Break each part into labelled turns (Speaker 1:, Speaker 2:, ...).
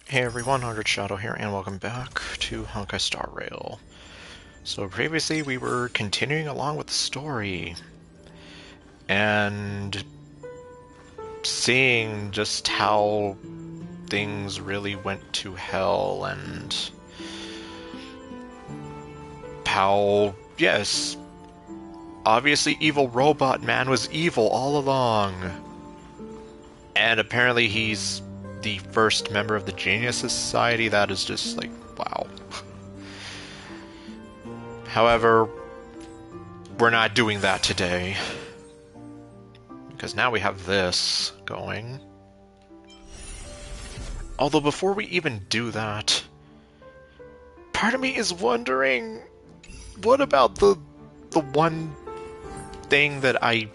Speaker 1: Hey everyone, 100 Shadow here, and welcome back to Honkai Star Rail. So previously we were continuing along with the story, and seeing just how things really went to hell, and how, yes, obviously Evil Robot Man was evil all along. And apparently he's the first member of the Genius Society. That is just like, wow. However, we're not doing that today, because now we have this going. Although before we even do that, part of me is wondering, what about the one thing that I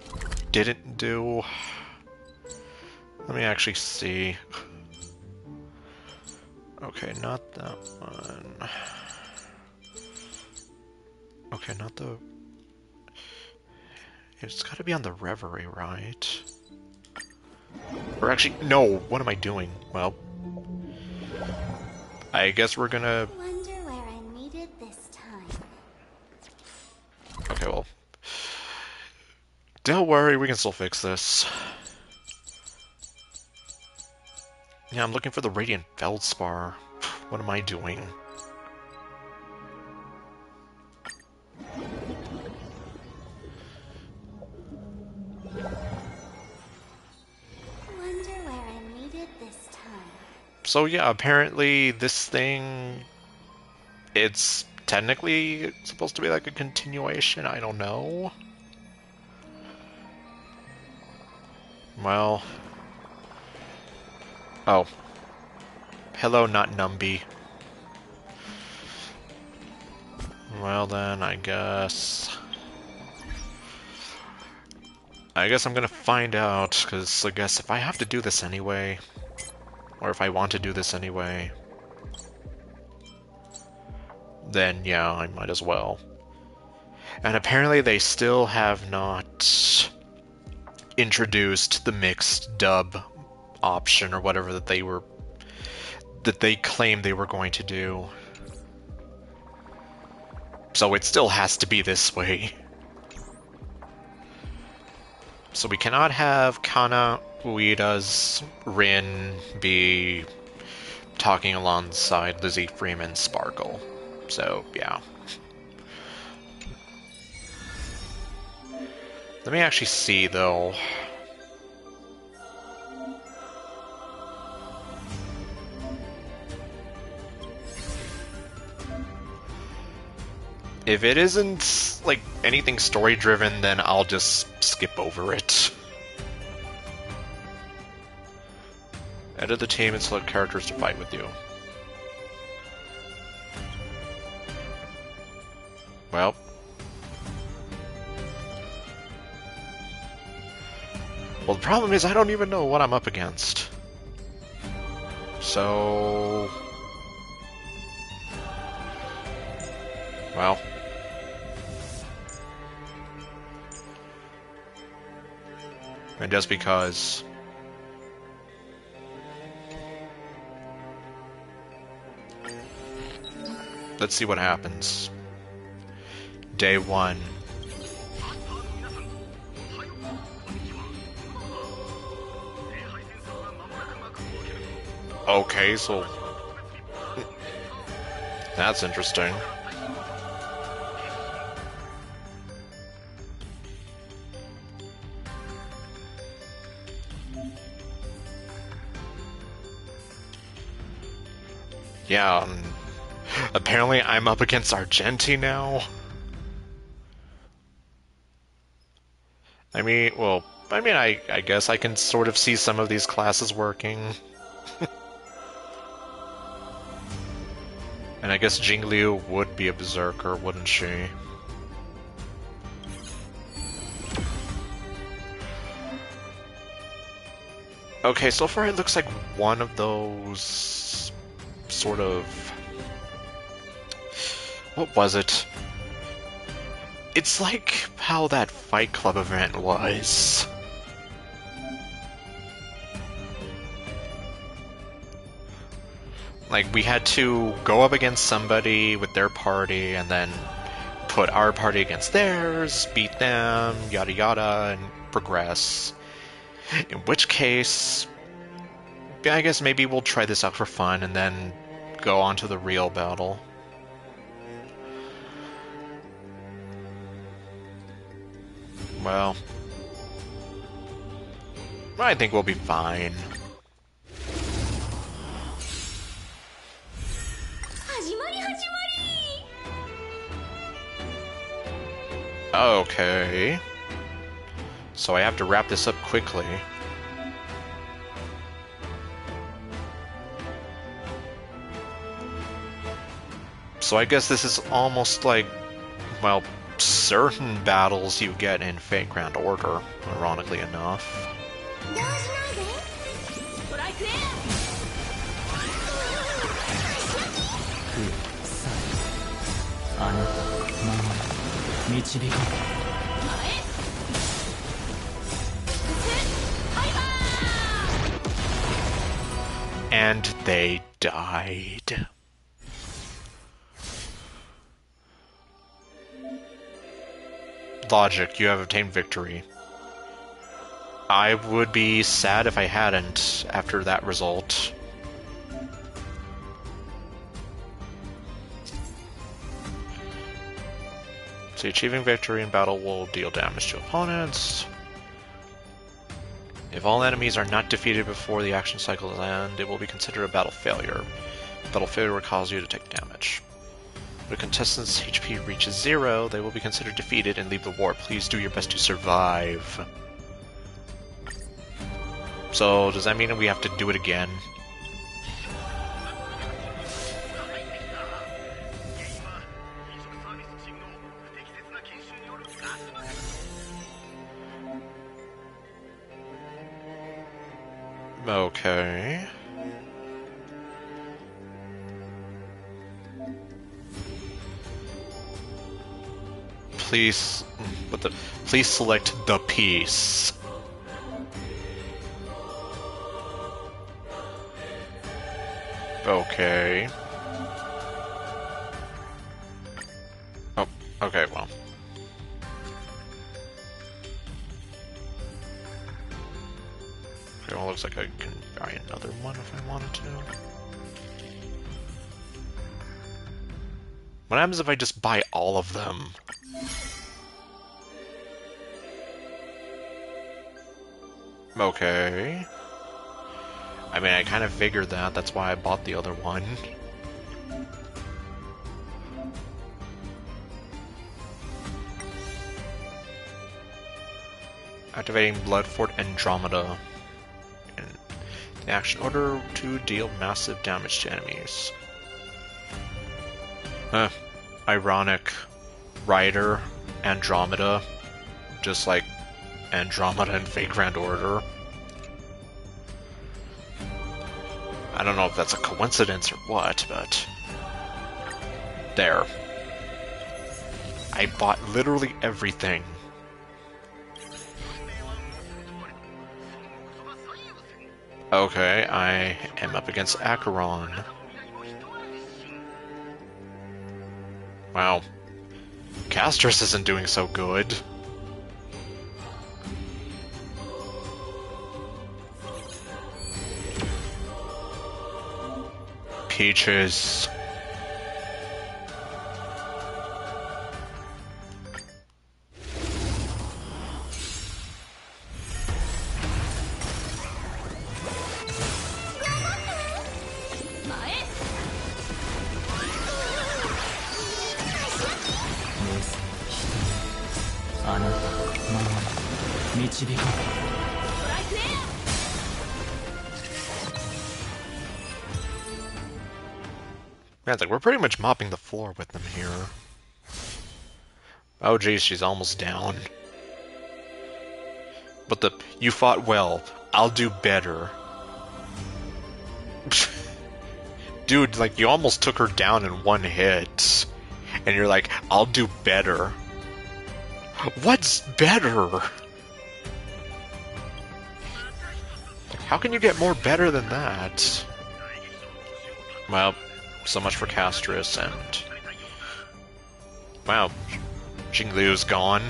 Speaker 1: didn't do? Let me actually see. Okay, not that one. Okay, not the... It's gotta be on the Reverie, right? Or actually, no, what am I doing? Well, I guess we're gonna...
Speaker 2: Wonder where I'm needed this time.
Speaker 1: Okay, well... Don't worry, we can still fix this. Yeah, I'm looking for the Radiant Feldspar. What am I doing?
Speaker 2: Wonder where I'm needed this time.
Speaker 1: So yeah, apparently this thing... It's technically supposed to be like a continuation, I don't know. Well... Oh. Hello, not Numby. Well then, I guess I'm gonna find out, because I guess if I have to do this anyway, or if I want to do this anyway, then yeah, I might as well. And apparently they still have not introduced the mixed dub option or whatever that they claimed they were going to do. So it still has to be this way. So we cannot have Kana, Ueda's Rin be talking alongside Lizzie Freeman's Sparkle. So, yeah. Let me actually see, though. If it isn't, like, anything story-driven, then I'll just skip over it. Edit the team and select characters to fight with you. Well. Well, the problem is I don't even know what I'm up against. So... Well... And just because... Let's see what happens. Day 1. Okay, so... That's interesting. Yeah, apparently I'm up against Argenti now. I guess I can sort of see some of these classes working. And I guess Jingliu would be a berserker, wouldn't she? Okay, so far it looks like one of those... sort of... What was it? It's like how that Fight Club event was. Like, we had to go up against somebody with their party, and then put our party against theirs, beat them, yada yada, and progress. In which case, I guess maybe we'll try this out for fun, and then go on to the real battle. Well, I think we'll be fine. Okay. So I have to wrap this up quickly. So I guess this is almost like, well, certain battles you get in Fate Grand Order, ironically enough. And they died. Logic, you have obtained victory. I would be sad if I hadn't after that result. So achieving victory in battle will deal damage to opponents. If all enemies are not defeated before the action cycle ends, it will be considered a battle failure. Battle failure will cause you to take damage. When a contestant's HP reaches 0, they will be considered defeated and leave the war. Please do your best to survive. So, does that mean we have to do it again? Okay. Please, please select the piece. Okay. Oh, okay, well. Okay, well, looks like I can buy another one if I wanted to. What happens if I just buy all of them? Okay. I mean, I kind of figured that. That's why I bought the other one. Activating Blood Fort Andromeda. In the action order to deal massive damage to enemies. Ironic. Rider, Andromeda. Just like Andromeda and Fate Grand Order. I don't know if that's a coincidence or what, but... There. I bought literally everything. Okay, I am up against Acheron. Wow. Castris isn't doing so good. Peaches. Man, it's like we're pretty much mopping the floor with them here. Oh geez, she's almost down. But you fought well. I'll do better. Dude, like, you almost took her down in one hit. And you're like, I'll do better. What's better? How can you get more better than that? Well, so much for Castris, and... Wow, Xinglu's gone,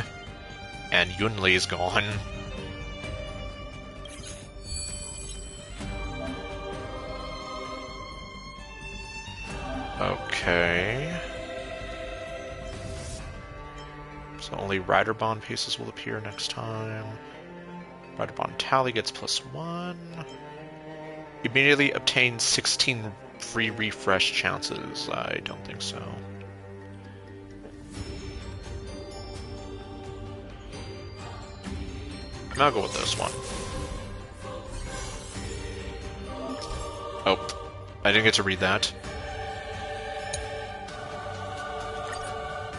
Speaker 1: and Yunli's gone. Okay. So only Rider Bond pieces will appear next time. Rider Bond tally gets +1. Immediately obtains 16 free refresh chances. I don't think so. I'll go with this one. Oh, I didn't get to read that.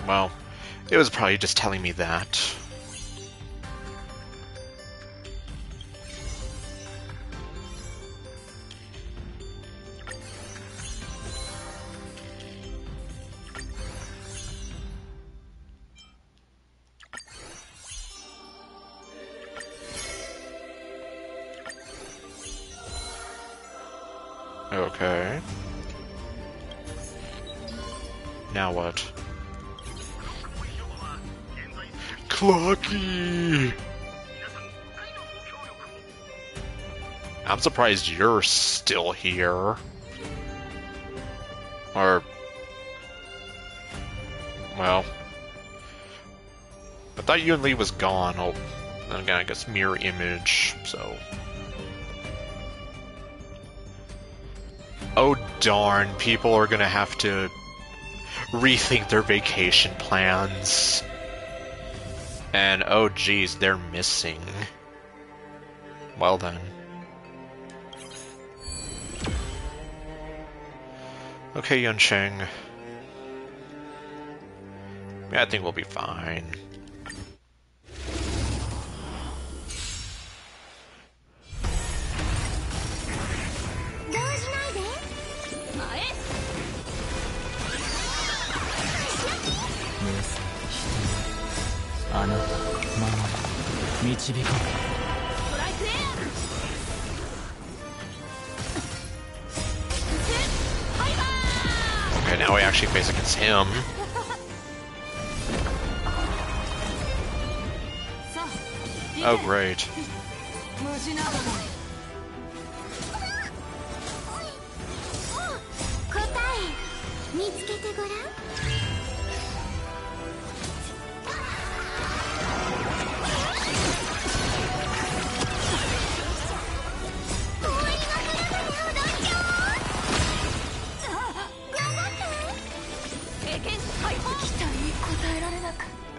Speaker 1: Well, it was probably just telling me that. Okay. Now what? Clocky! I'm surprised you're still here. Or... well... I thought Yun Li was gone. Oh, then again, I guess mirror image, so... Oh darn, people are gonna have to rethink their vacation plans. And oh geez, they're missing. Well then. Okay, Yuncheng. Yeah, I think we'll be fine. Okay, now we actually face against him. Oh, great.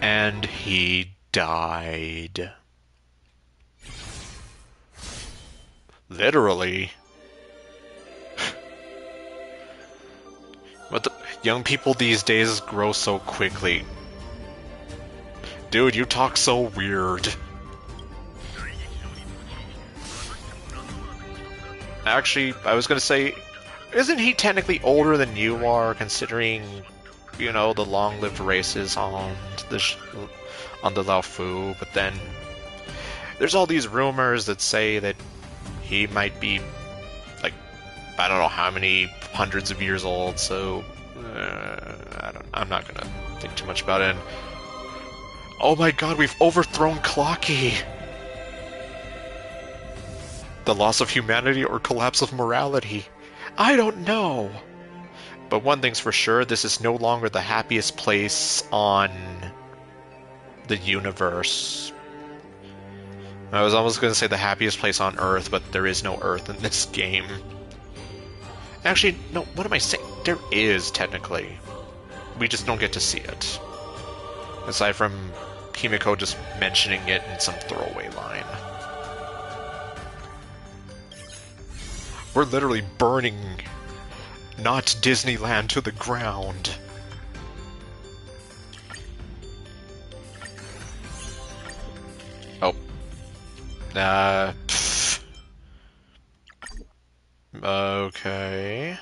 Speaker 1: And he died. Literally. But the young people these days grow so quickly. Dude, you talk so weird. Actually, I was gonna say, isn't he technically older than you are, considering, you know, the long-lived races on the Laofu? But then there's all these rumors that say that he might be, like, I don't know how many hundreds of years old. So I'm not gonna think too much about it. And, oh my God, we've overthrown Clocky. The loss of humanity or collapse of morality? I don't know. But one thing's for sure, this is no longer the happiest place on the universe. I was almost going to say the happiest place on Earth, but there is no Earth in this game. Actually, no, what am I saying? There is, technically. We just don't get to see it. Aside from Himiko just mentioning it in some throwaway line. We're literally burning not Disneyland to the ground. Oh. Okay.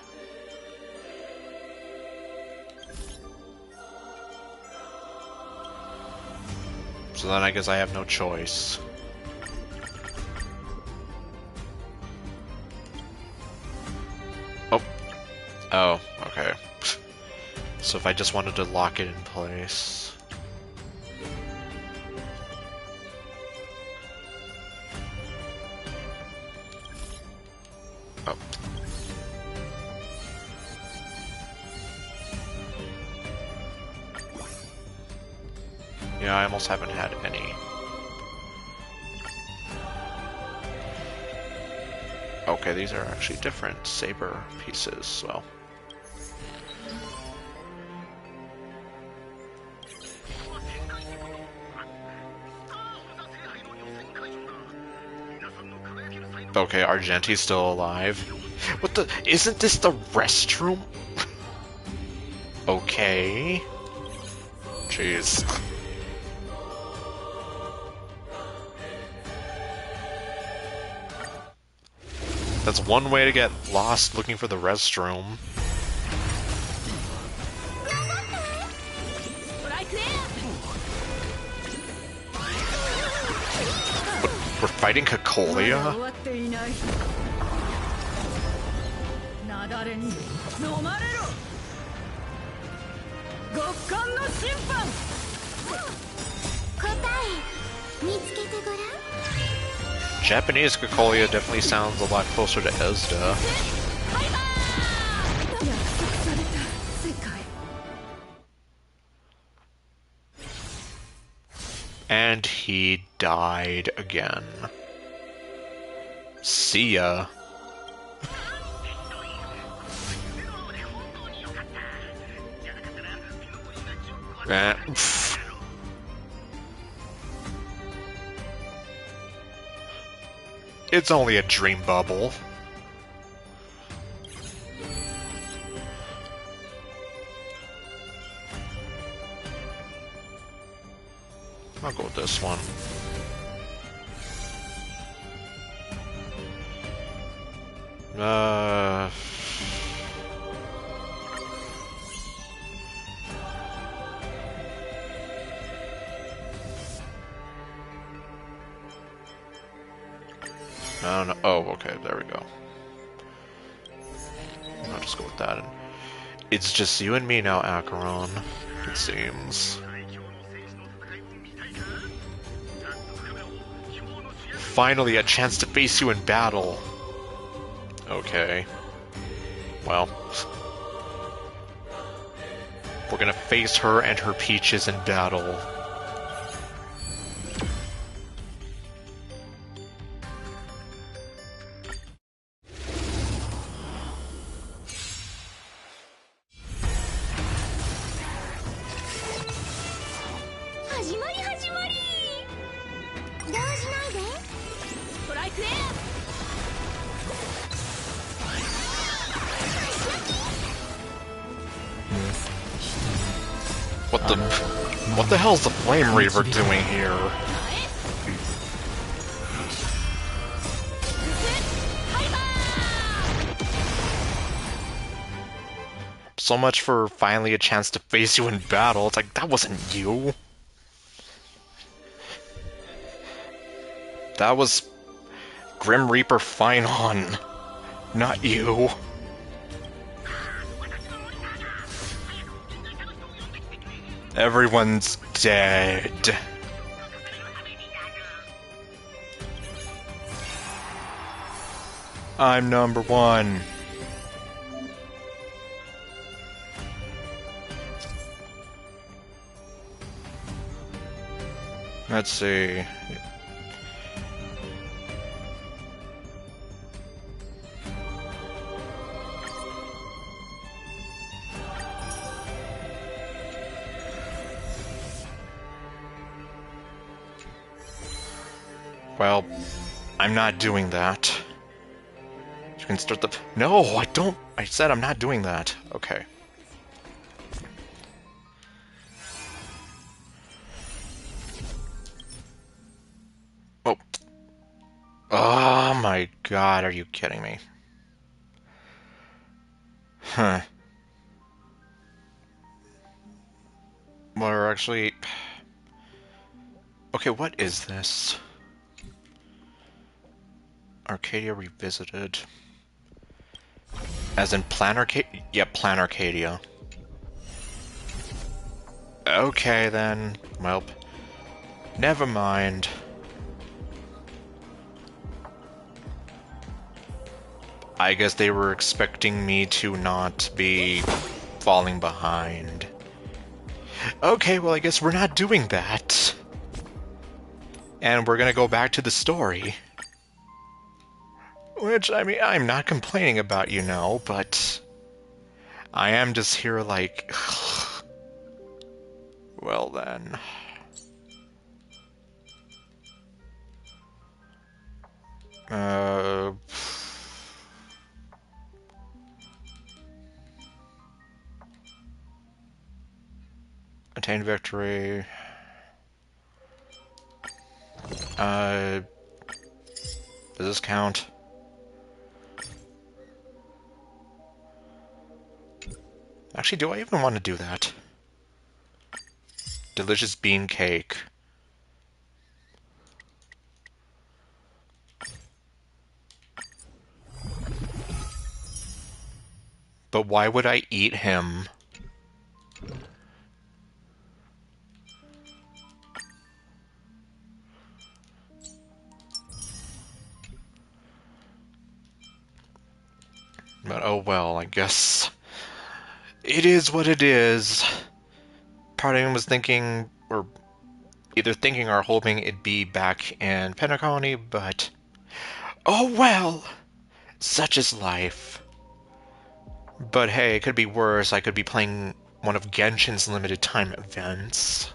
Speaker 1: So then I guess I have no choice. So if I just wanted to lock it in place... Oh. Yeah, I almost haven't had any. Okay, these are actually different saber pieces, well. Okay, Argenti's still alive. What the? Isn't this the restroom? Okay. Jeez. That's one way to get lost looking for the restroom. We're fighting Cocolia? Japanese Cocolia definitely sounds a lot closer to Esda. And he died again. See ya. It's only a dream bubble. I'll go with this one. I don't know. Oh, okay, there we go. I'll just go with that. It's just you and me now, Acheron, it seems. Finally, a chance to face you in battle. Okay. Well. We're gonna face her and her peaches in battle. What the hell is the Flame Reaver doing here? So much for finally a chance to face you in battle. It's like, that wasn't you. That was Grim Reaper Finon, not you. Everyone's dead. I'm number one. Let's see. Well, I'm not doing that. You can start the... No, I don't... I said I'm not doing that. Okay. Oh. Oh my god, are you kidding me? Huh. We're actually... Okay, what is this? Arcadia Revisited. As in Plan Arcadia? Yeah, Plan Arcadia. Okay then. Well, never mind. I guess they were expecting me to not be falling behind. Okay, well I guess we're not doing that. And we're gonna go back to the story. Which, I mean, I'm not complaining about, but I am just here like... Well then... Uh... Attain victory... Does this count? Actually, do I even want to do that? Delicious bean cake. But why would I eat him? But oh well, I guess... It is what it is. Part of me was thinking, or either thinking or hoping it'd be back in Pentacony, but... Oh well! Such is life. But hey, it could be worse. I could be playing one of Genshin's limited time events.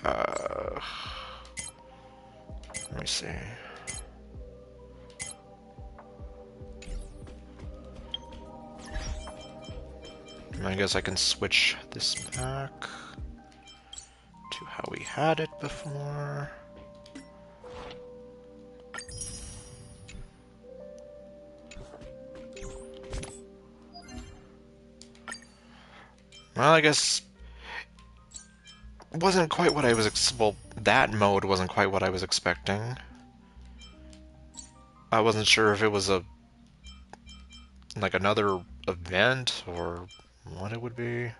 Speaker 1: Let me see. I guess I can switch this back to how we had it before. Well, I guess it wasn't quite what I was well, that mode wasn't quite what I was expecting. I wasn't sure if it was like another event or what it would be.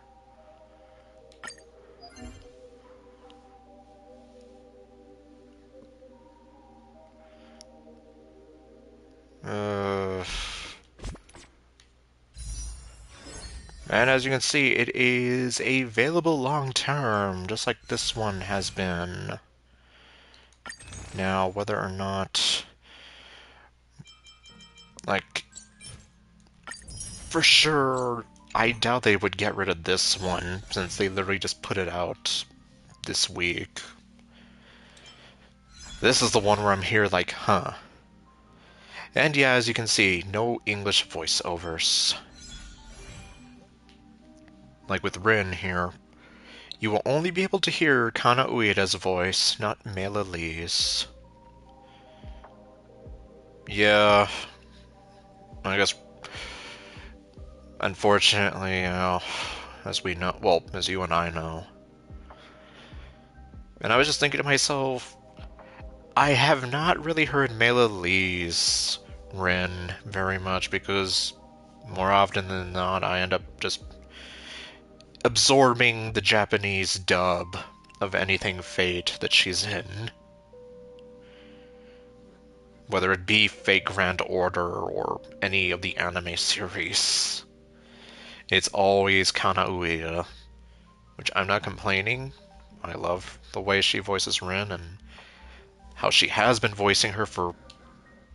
Speaker 1: And as you can see, it is available long term, just like this one has been. Now, whether or not, like, for sure, I doubt they would get rid of this one, since they literally just put it out this week. This is the one where I'm here like, huh. And yeah, as you can see, no English voiceovers. Like with Rin here, you will only be able to hear Kana Ueda's voice, not Mela Lee's. Yeah, I guess, unfortunately, as we know, well, as you and I know. And I was just thinking to myself, I have not really heard Mela Lee's Rin very much because more often than not I end up just absorbing the Japanese dub of anything Fate that she's in. Whether it be Fate Grand Order or any of the anime series. It's always Kana Ueda, which I'm not complaining. I love the way she voices Rin and how she has been voicing her for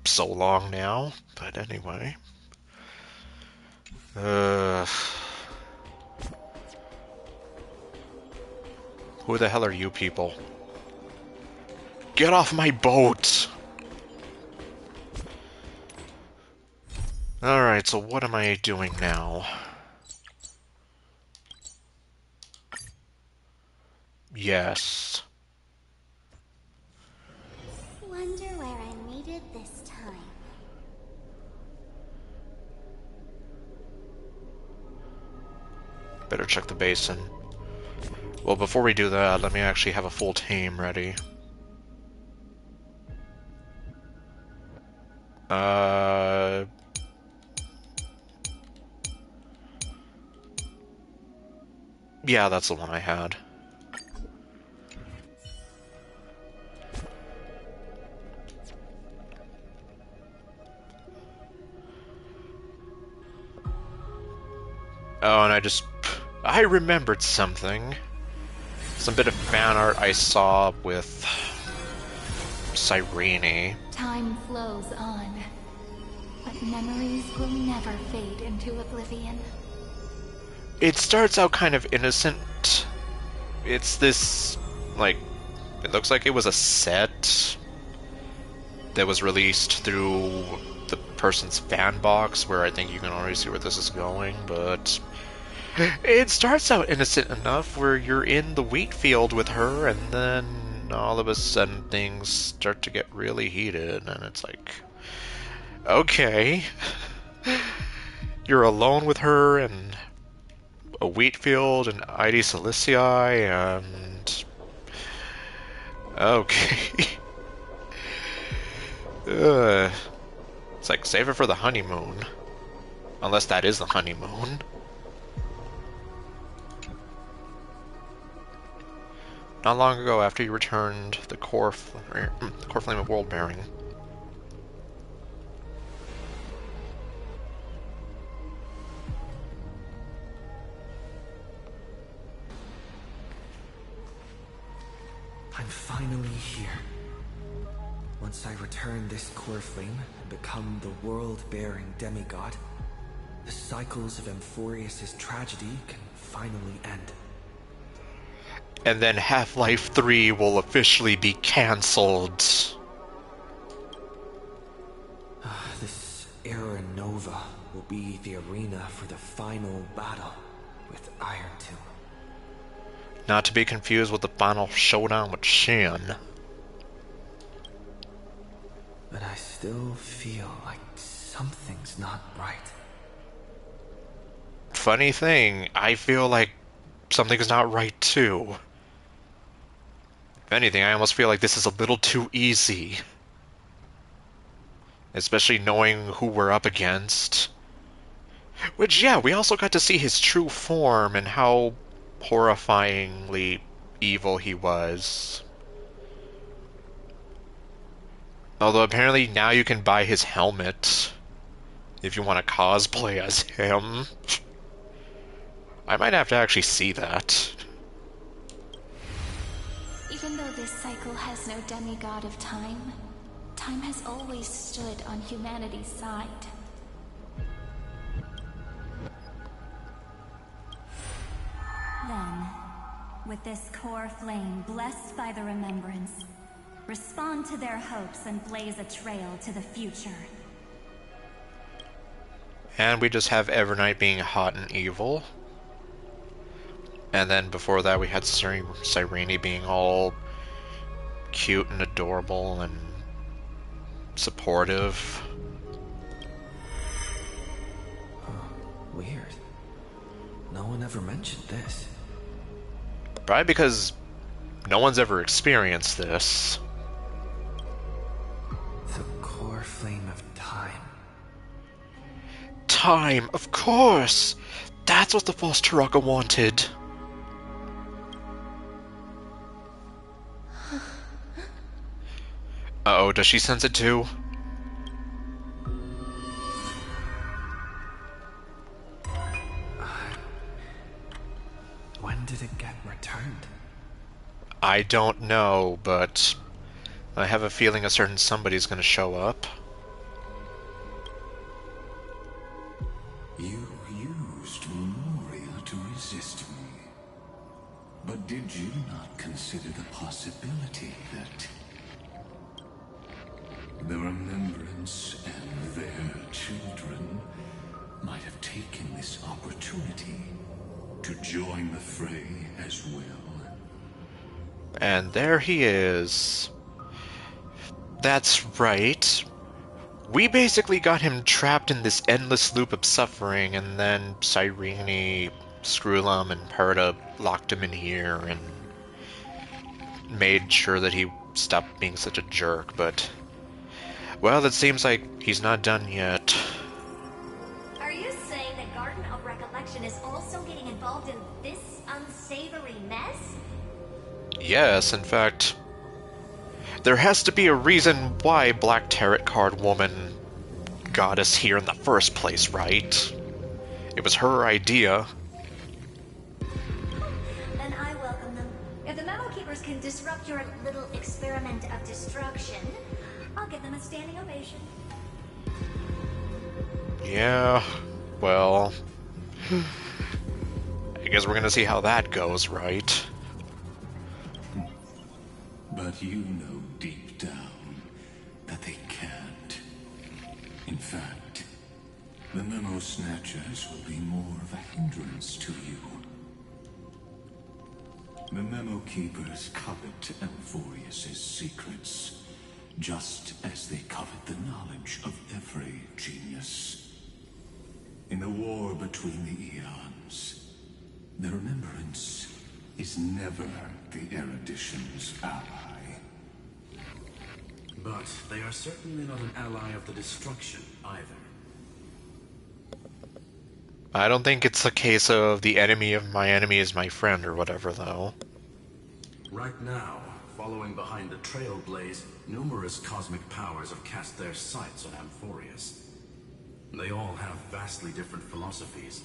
Speaker 1: so long now. But anyway. Who the hell are you people? Get off my boat! Alright, so what am I doing now? Yes.
Speaker 2: Wonder where I made it this time.
Speaker 1: Better check the basin. Well, before we do that, let me actually have a full team ready. Yeah, that's the one I had. Oh, and I remembered something. Some bit of fan art I saw with Cyrene.
Speaker 2: Time flows on, but memories will never fade into oblivion.
Speaker 1: It starts out kind of innocent. It's this, like, it looks like it was a set that was released through the person's fan box, where I think you can already see where this is going, but it starts out innocent enough where you're in the wheat field with her, and then all of a sudden things start to get really heated, and it's like, okay. You're alone with her and a wheat field in ID Silicii, and okay. It's like, save it for the honeymoon. Unless that is the honeymoon. Not long ago, after you returned the core flame of world bearing.
Speaker 3: I'm finally here. Once I return this core flame and become the world-bearing demigod, the cycles of Amphorius' tragedy can finally end.
Speaker 1: And then Half-Life 3 will officially be cancelled.
Speaker 3: This Era Nova will be the arena for the final battle with Iron Tomb.
Speaker 1: Not to be confused with the final showdown with Shin.
Speaker 3: But I still feel like something's not right.
Speaker 1: Funny thing, I feel like something's not right too. If anything, I almost feel like this is a little too easy. Especially knowing who we're up against. Which, yeah, we also got to see his true form and how horrifyingly evil he was. Although apparently now you can buy his helmet if you want to cosplay as him. I might have to actually see that.
Speaker 2: Even though this cycle has no demigod of time, time has always stood on humanity's side. Then, with this core flame blessed by the remembrance, respond to their hopes and blaze a trail to the future.
Speaker 1: And we just have Evernight being hot and evil. And then before that we had Cyrene being all cute and adorable and supportive.
Speaker 3: Weird. No one ever mentioned this.
Speaker 1: Probably because no one's ever experienced this.
Speaker 3: The core flame of time.
Speaker 1: Time, of course! That's what the false Taraka wanted. Uh-oh, does she sense it too?
Speaker 3: When did it get returned?
Speaker 1: I don't know, but I have a feeling a certain somebody's gonna show up.
Speaker 4: You used Memoria to resist me. But did you not consider the possibility that the Remembrance and their children might have taken this opportunity to join the fray as well?
Speaker 1: And there he is. That's right. We basically got him trapped in this endless loop of suffering, and then Cyrene, Screwlum, and Perda locked him in here and made sure that he stopped being such a jerk, but... well, it seems like he's not done yet.
Speaker 2: Are you saying that Garden of Recollection faction is also getting involved in this unsavory mess?
Speaker 1: Yes, in fact, there has to be a reason why Black Tarot Card Woman got us here in the first place, right? It was her idea.
Speaker 2: Then I welcome them. If the Memo Keepers can disrupt your little experiment of destruction, I'll give them a standing ovation.
Speaker 1: Yeah, well, I guess we're gonna see how that goes, right?
Speaker 4: But you know deep down that they can't. In fact, the Memo Snatchers will be more of a hindrance to you. The Memo Keepers covet Amphorius's secrets, just as they covet the knowledge of every genius. In the war between the eons, the Remembrance is never the Erudition's ally.
Speaker 5: But they are certainly not an ally of the destruction, either.
Speaker 1: I don't think it's a case of the enemy of my enemy is my friend or whatever, though.
Speaker 5: Right now, following behind the Trailblaze, numerous cosmic powers have cast their sights on Amphorius. They all have vastly different philosophies,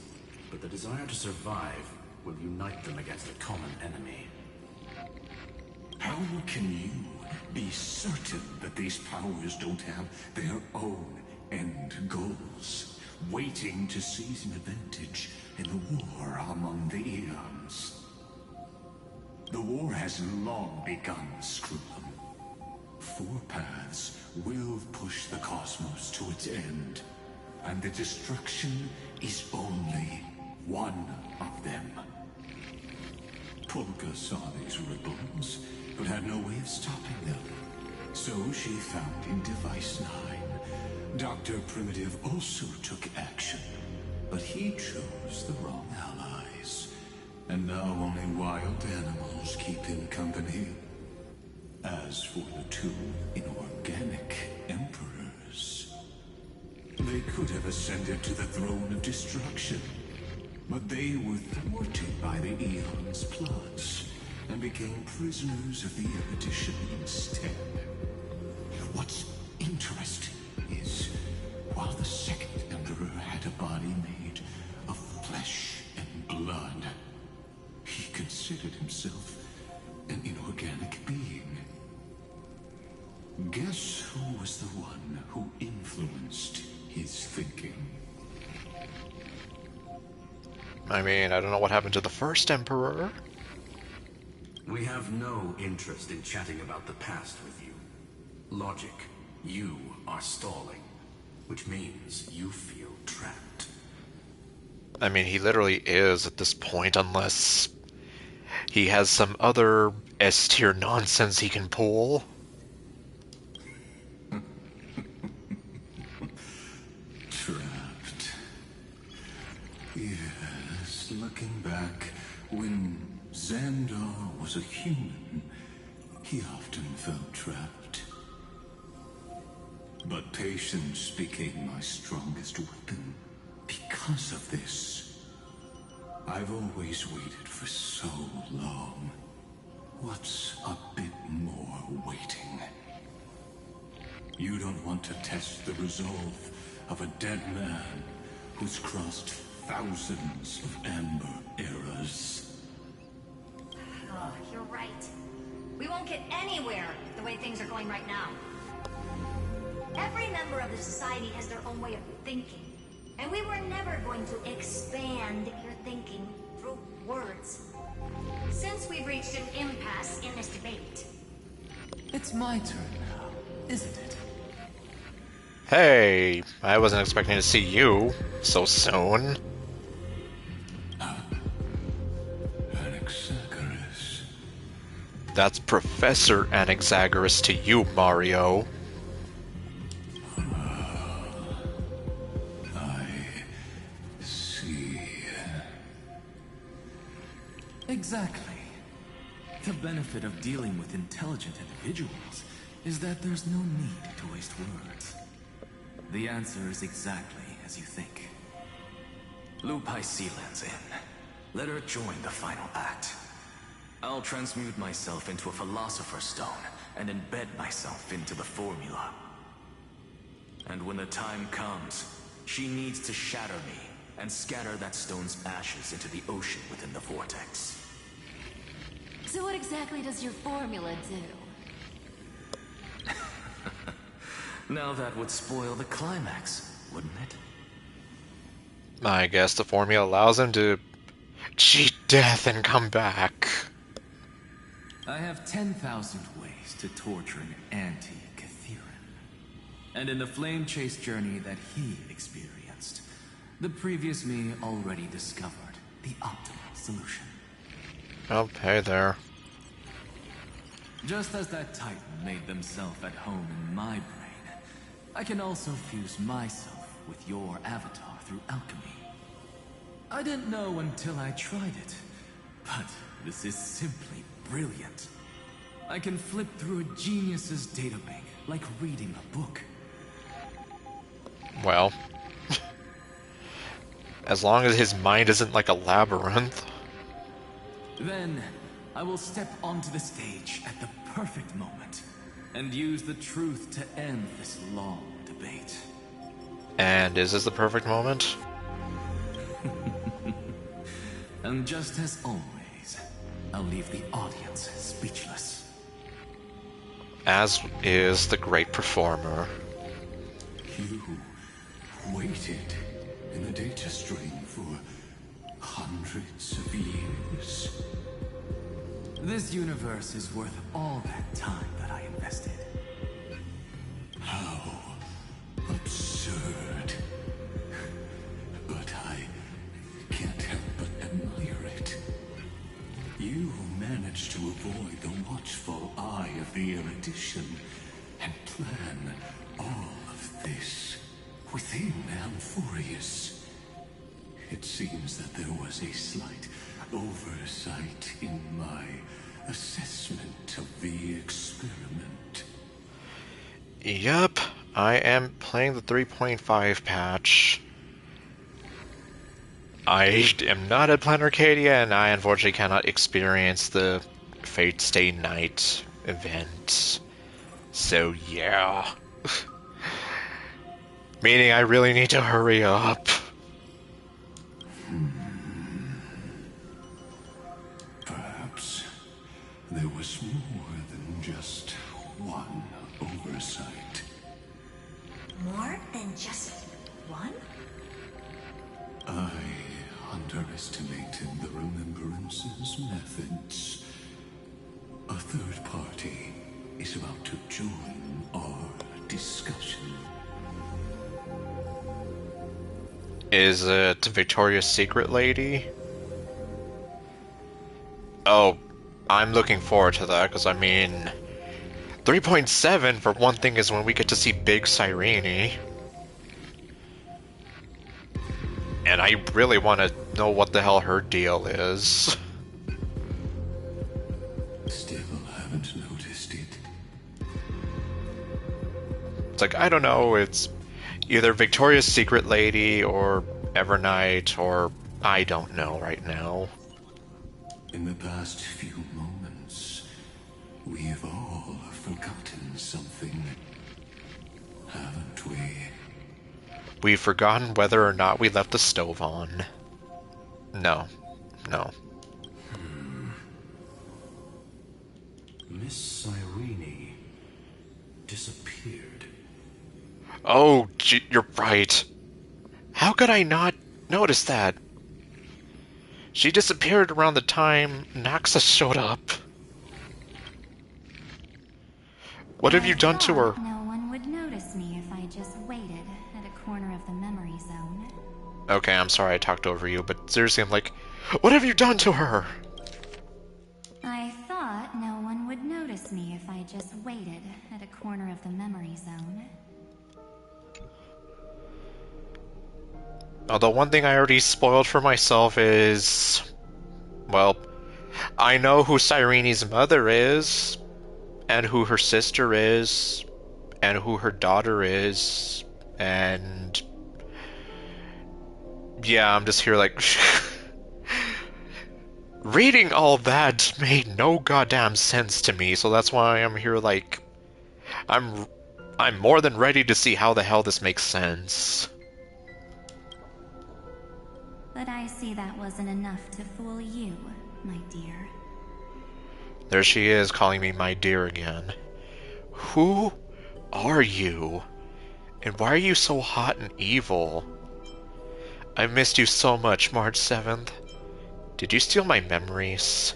Speaker 5: but the desire to survive will unite them against a common enemy.
Speaker 4: How can you be certain that these powers don't have their own end goals, waiting to seize an advantage in the war among the eons? The war has long begun, Screw'em. 4 paths will push the cosmos to its end, and the destruction is only one of them. Polka saw these ripples, but had no way of stopping them. So she found in Device 9. Dr. Primitive also took action, but he chose the wrong allies. And now only wild animals keep him company. As for the 2 inorganic emperors, they could have ascended to the throne of destruction, but they were thwarted by the Eon's plots and became prisoners of the Erudition instead. What's interesting is, while the second Emperor had a body made of flesh and blood, he considered himself an inorganic being. Guess who was the one who influenced his thinking?
Speaker 1: I mean, I don't know what happened to the first Emperor.
Speaker 5: We have no interest in chatting about the past with you. Logic, you are stalling, which means you feel trapped.
Speaker 1: I mean, he literally is at this point, unless he has some other S-tier nonsense he can pull.
Speaker 4: Trapped. Yes, looking back, when Xandar was a human, he often felt trapped. But patience became my strongest weapon because of this. I've always waited for so long. What's a bit more waiting? You don't want to test the resolve of a dead man who's crossed thousands of amber eras.
Speaker 2: Oh, you're right. We won't get anywhere the way things are going right now. Every member of the society has their own way of thinking, and we were never going to expand your thinking through words. Since we've reached an impasse in this debate.
Speaker 6: It's my turn now, isn't it?
Speaker 1: Hey, I wasn't expecting to see you so soon.
Speaker 4: Anaxagoras.
Speaker 1: That's Professor Anaxagoras to you, Mario.
Speaker 4: I see.
Speaker 6: Exactly. The benefit of dealing with intelligent individuals is that there's no need to waste words. The answer is exactly as you think. Loop Sealands in. Let her join the final act. I'll transmute myself into a Philosopher's Stone and embed myself into the formula. And when the time comes, she needs to shatter me and scatter that stone's ashes into the ocean within the vortex.
Speaker 2: So what exactly does your formula do?
Speaker 6: Now that would spoil the climax, wouldn't it?
Speaker 1: I guess the formula allows him to cheat death and come back.
Speaker 6: I have 10,000 ways to torture an anti-Catheran. And in the flame chase journey that he experienced, the previous me already discovered the optimal solution.
Speaker 1: Oh, hey there.
Speaker 6: Just as that Titan made themselves at home in my brain, I can also fuse myself with your avatar through alchemy. I didn't know until I tried it, but this is simply brilliant. I can flip through a genius's databank like reading a book.
Speaker 1: Well, as long as his mind isn't like a labyrinth.
Speaker 6: Then, I will step onto the stage at the perfect moment and use the truth to end this long debate.
Speaker 1: And is this the perfect moment?
Speaker 6: And just as always, I'll leave the audience speechless.
Speaker 1: As is the great performer.
Speaker 4: You waited in the data stream for hundreds of years.
Speaker 6: This universe is worth all that time that I invested.
Speaker 4: How absurd. But I can't help but admire it. You managed to avoid the watchful eye of the erudition and plan all of this within Amphorius. It seems that there was a slight oversight in my assessment of the experiment.
Speaker 1: Yup, I am playing the 3.5 patch. I am not at Planet Arcadia, and I unfortunately cannot experience the Fate Stay Night event. So yeah. Meaning I really need to hurry up.
Speaker 4: Perhaps there was more than just one oversight.
Speaker 2: More than just one?
Speaker 4: I underestimated the Remembrance's methods. A third party is about to join our discussion.
Speaker 1: Is it Victoria's Secret Lady? Oh, I'm looking forward to that, because I mean, 3.7 for one thing is when we get to see Big Cyrene. And I really want to know what the hell her deal is.
Speaker 4: Still haven't noticed it.
Speaker 1: It's like, I don't know, it's either Victoria's Secret Lady or Evernight or I don't know right now.
Speaker 4: In the past few moments, we've all forgotten something, haven't we?
Speaker 1: We've forgotten whether or not we left the stove on. No. No.
Speaker 5: Miss Cyrene disappeared.
Speaker 1: Oh, you're right. How could I not notice that? She disappeared around the time Naxos showed up. What have you done to her?
Speaker 2: No one would notice me if I just waited at a corner of the memory zone.
Speaker 1: Okay, I'm sorry I talked over you, but seriously, I'm like, what have you done to her?
Speaker 2: I thought no one would notice me if I just waited at a corner of the memory zone.
Speaker 1: Although one thing I already spoiled for myself is... Well, I know who Cyrene's mother is, and who her sister is, and who her daughter is, and... Yeah, I'm just here like... Reading all that made no goddamn sense to me, so that's why I'm here like... I'm... I'm more than ready to see how the hell this makes sense.
Speaker 2: But I see that wasn't enough to fool you, my dear.
Speaker 1: There she is, calling me my dear again. Who are you? And why are you so hot and evil? I missed you so much, March 7th. Did you steal my memories?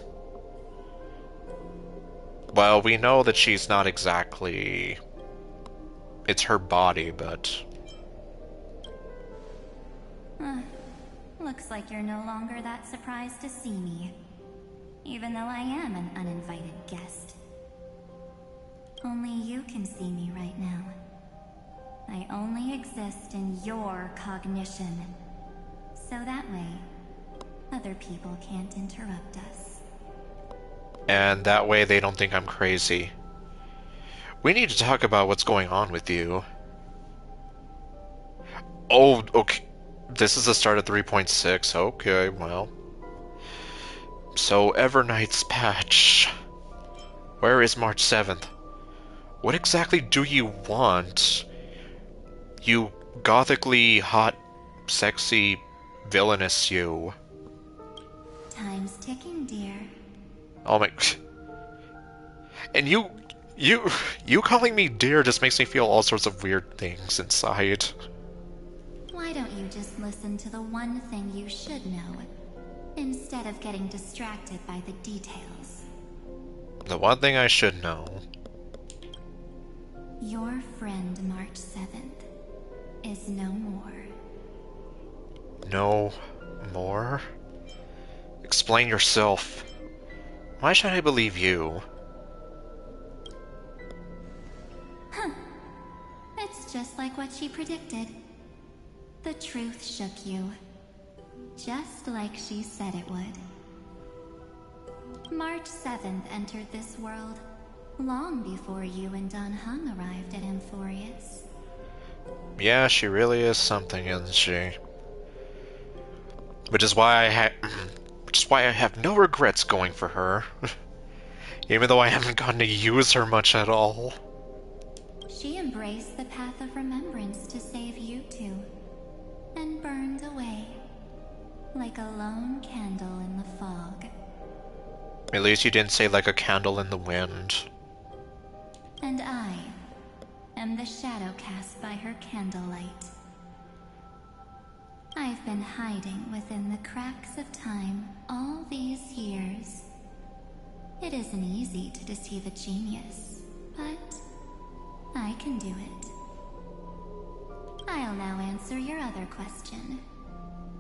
Speaker 1: Well, we know that she's not exactly... It's her body, but...
Speaker 2: Looks like you're no longer that surprised to see me. Even though I am an uninvited guest. Only you can see me right now. I only exist in your cognition. So that way, other people can't interrupt us.
Speaker 1: And that way they don't think I'm crazy. We need to talk about what's going on with you. Oh, okay. This is the start of 3.6. Okay, well. So, Evernight's patch. Where is March 7th? What exactly do you want? You gothically hot, sexy, villainous you.
Speaker 2: Time's ticking, dear.
Speaker 1: Oh my... And you calling me dear just makes me feel all sorts of weird things inside.
Speaker 2: Why don't you just listen to the one thing you should know, instead of getting distracted by the details?
Speaker 1: The one thing I should know.
Speaker 2: Your friend March 7th is no more.
Speaker 1: No more? Explain yourself. Why should I believe you?
Speaker 2: It's just like what she predicted. The truth shook you. Just like she said it would. March 7th entered this world long before you and Don Hung arrived at Amphorius.
Speaker 1: Yeah, she really is something, isn't she? Which is why I have no regrets going for her. Even though I haven't gotten to use her much at all.
Speaker 2: She embraced the path of remembrance to save you two, and burned away like a lone candle in the fog.
Speaker 1: At least you didn't say like a candle in the wind.
Speaker 2: And I am the shadow cast by her candlelight. I've been hiding within the cracks of time all these years. It isn't easy to deceive a genius, but I can do it. I'll now answer your other question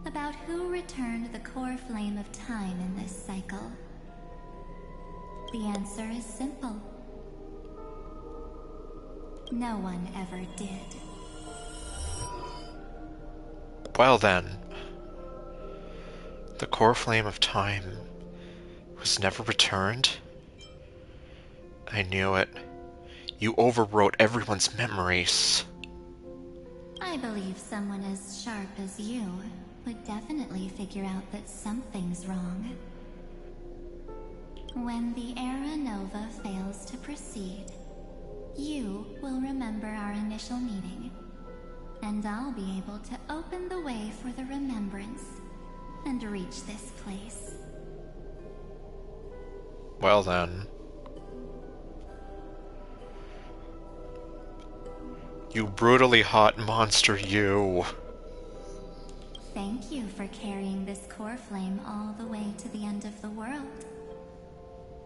Speaker 2: about who returned the core flame of time in this cycle. The answer is simple. No one ever did.
Speaker 1: Well then, the core flame of time was never returned? I knew it. You overwrote everyone's memories.
Speaker 2: I believe someone as sharp as you would definitely figure out that something's wrong. When the Era Nova fails to proceed, you will remember our initial meeting, and I'll be able to open the way for the remembrance and reach this place.
Speaker 1: Well then. You brutally hot monster, you.
Speaker 2: Thank you for carrying this core flame all the way to the end of the world.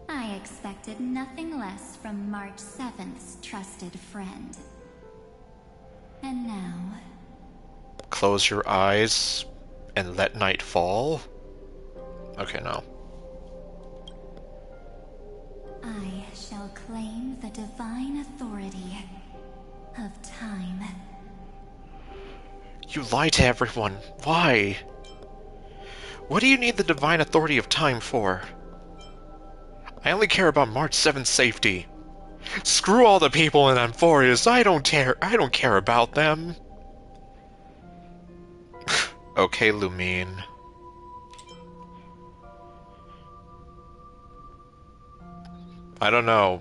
Speaker 2: I expected nothing less from March 7th's trusted friend. And now...
Speaker 1: Close your eyes and let night fall? Okay, no.
Speaker 2: I shall claim the divine authority of time.
Speaker 1: You lie to everyone. Why? What do you need the divine authority of time for? I only care about March 7th's safety. Screw all the people in Amphorius. I don't care about them. Okay, Lumine. I don't know.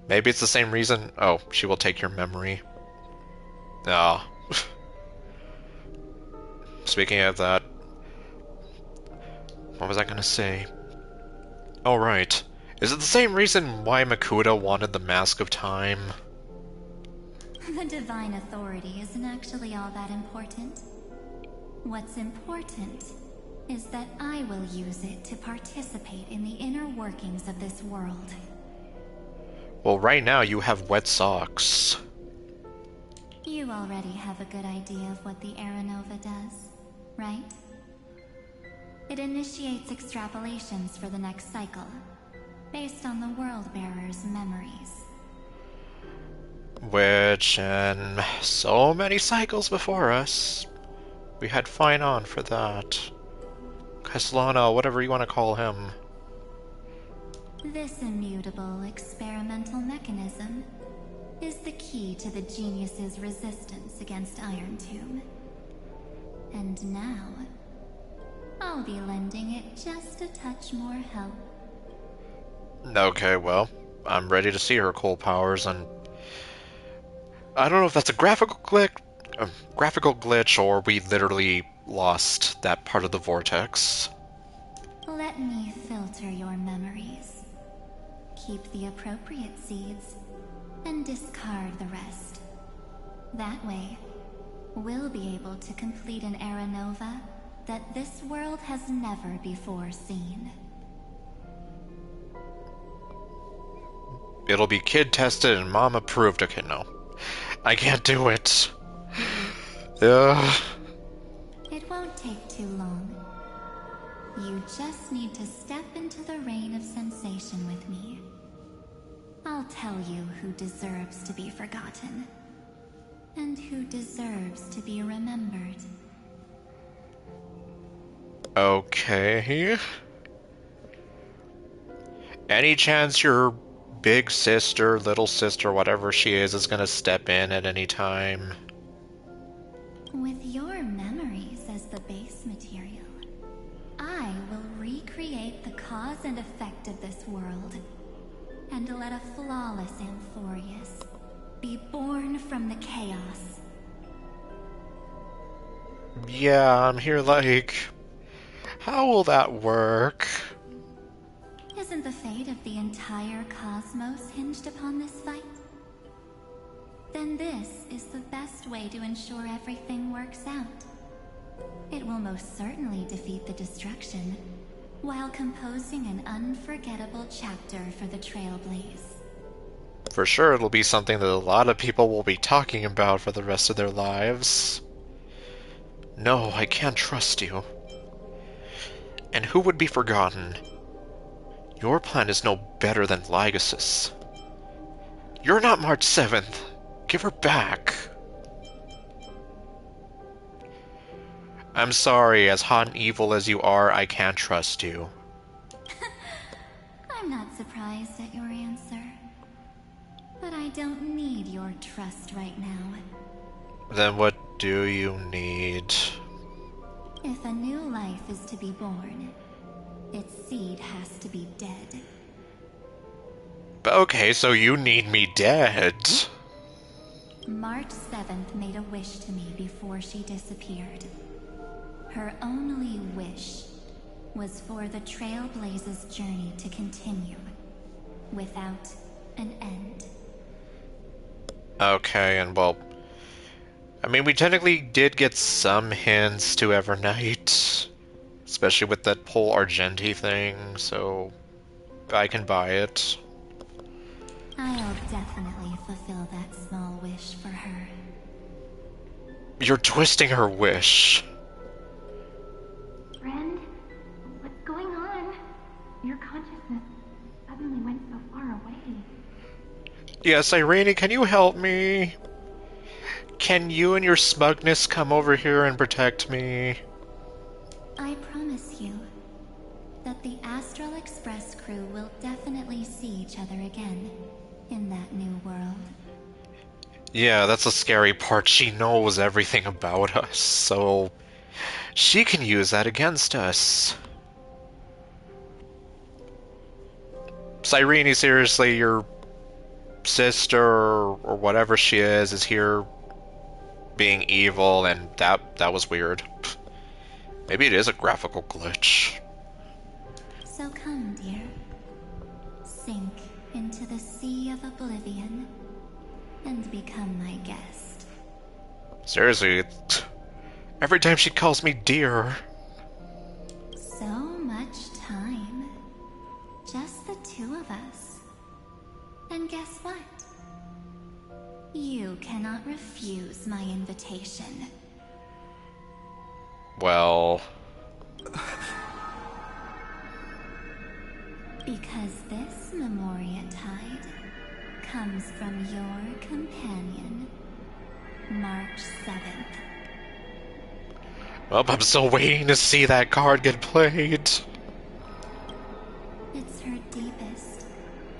Speaker 1: Maybe it's the same reason. Oh, she will take your memory. Ah. Speaking of that, what was I gonna say? Oh, right. Is it the same reason why Makuta wanted the Mask of Time?
Speaker 2: The divine authority isn't actually all that important. What's important is that I will use it to participate in the inner workings of this world.
Speaker 1: Well, right now you have wet socks.
Speaker 2: You already have a good idea of what the Aranova does, right? It initiates extrapolations for the next cycle, based on the World Bearer's memories.
Speaker 1: Which, in so many cycles before us, we had fine on for that. Castellano, whatever you want to call him.
Speaker 2: This immutable experimental mechanism is the key to the genius's resistance against Iron Tomb. And now, I'll be lending it just a touch more help.
Speaker 1: Okay, well, I'm ready to see her cool powers, and I don't know if that's a graphical glitch, or we literally lost that part of the vortex.
Speaker 2: Let me filter your memories. Keep the appropriate seeds, and discard the rest. That way, we'll be able to complete an Aranova that this world has never before seen.
Speaker 1: It'll be kid-tested and mom-approved. Okay, no. I can't do it. Ugh.
Speaker 2: It won't take too long. You just need to step into the rain of sensation with me. I'll tell you who deserves to be forgotten, and who deserves to be remembered.
Speaker 1: Okay. Any chance your big sister, little sister, whatever she is gonna step in at any time?
Speaker 2: With your memories as the base material, I will recreate the cause and effect of this world, and let a flawless Amphorius be born from the chaos.
Speaker 1: Yeah, I'm here like... How will that work?
Speaker 2: Isn't the fate of the entire cosmos hinged upon this fight? Then this is the best way to ensure everything works out. It will most certainly defeat the destruction, while composing an unforgettable chapter for the Trailblaze.
Speaker 1: For sure, it'll be something that a lot of people will be talking about for the rest of their lives. No, I can't trust you. And who would be forgotten? Your plan is no better than Lygas's. You're not March 7th. Give her back. I'm sorry, as hot and evil as you are, I can't trust you.
Speaker 2: I'm not surprised at your answer. But I don't need your trust right now.
Speaker 1: Then what do you need?
Speaker 2: If a new life is to be born, its seed has to be dead.
Speaker 1: Okay, so you need me dead.
Speaker 2: March 7th made a wish to me before she disappeared. Her only wish was for the Trailblaze's journey to continue, without an end.
Speaker 1: Okay, and well... I mean, we technically did get some hints to Evernight. Especially with that whole Argenti thing, so... I can buy it.
Speaker 2: I'll definitely fulfill that small wish for her.
Speaker 1: You're twisting her wish.
Speaker 7: Friend, what's going on? Your consciousness suddenly went so far away.
Speaker 1: Yes, Irene, can you help me? Can you and your smugness come over here and protect me?
Speaker 2: I promise you that the Astral Express crew will definitely see each other again in that new world.
Speaker 1: Yeah, that's the scary part. She knows everything about us, so... She can use that against us. Cyrene, seriously, your sister or whatever she is here being evil, and that was weird. Maybe it is a graphical glitch.
Speaker 8: So come, dear. Sink into the sea of oblivion and become my guest.
Speaker 1: Seriously, every time she calls me dear.
Speaker 8: So much time. Just the two of us. And guess what? You cannot refuse my invitation.
Speaker 1: Well...
Speaker 8: Because this Memoria Tide comes from your companion, March 7th.
Speaker 1: Well, I'm still waiting to see that card get played.
Speaker 8: It's her deepest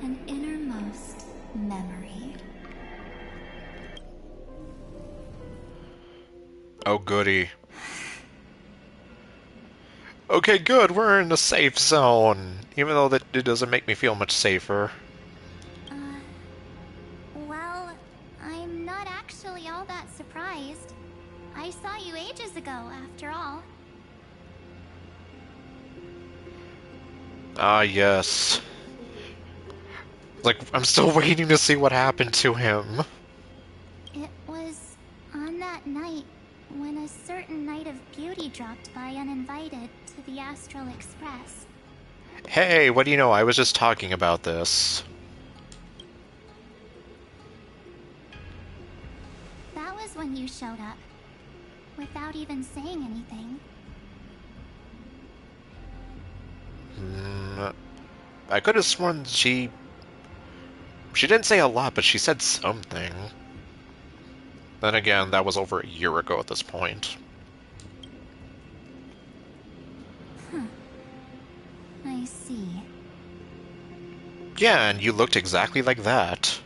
Speaker 8: and innermost memory.
Speaker 1: Oh, goody. Okay, good, we're in a safe zone. Even though that it doesn't make me feel much safer.
Speaker 7: Well, I'm not actually all that surprised. I saw you ages ago, after all.
Speaker 1: Ah, yes. Like, I'm still waiting to see what happened to him.
Speaker 7: It was on that night when a certain Knight of Beauty dropped by uninvited to the Astral Express.
Speaker 1: Hey, what do you know? I was just talking about this.
Speaker 7: That was when you showed up, without even saying anything.
Speaker 1: I could have sworn she didn't say a lot, but she said something. Then again, that was over a year ago at this point.
Speaker 8: I see.
Speaker 1: Yeah, and you looked exactly like that.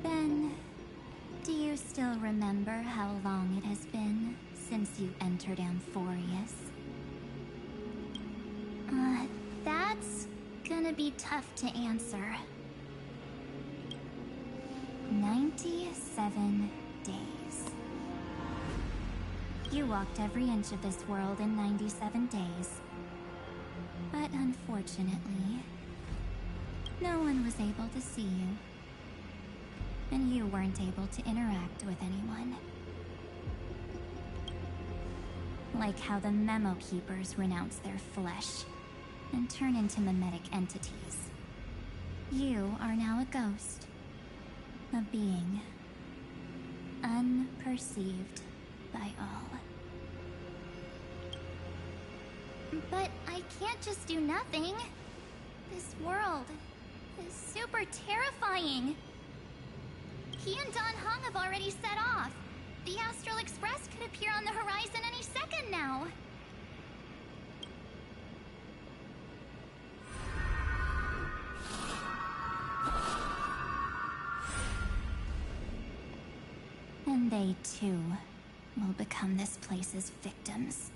Speaker 8: Then, do you still remember how long it has been since you entered Amphorius?
Speaker 7: That's gonna be tough to answer.
Speaker 8: 97 days. You walked every inch of this world in 97 days. But unfortunately, no one was able to see you. And you weren't able to interact with anyone. Like how the Memo Keepers renounce their flesh and turn into mimetic entities. You are now a ghost. A being. Unperceived by all.
Speaker 7: But I can't just do nothing. This world is super terrifying. He and Don Hong have already set off. The Astral Express could appear on the horizon any second now.
Speaker 8: And they too will become this place's victims.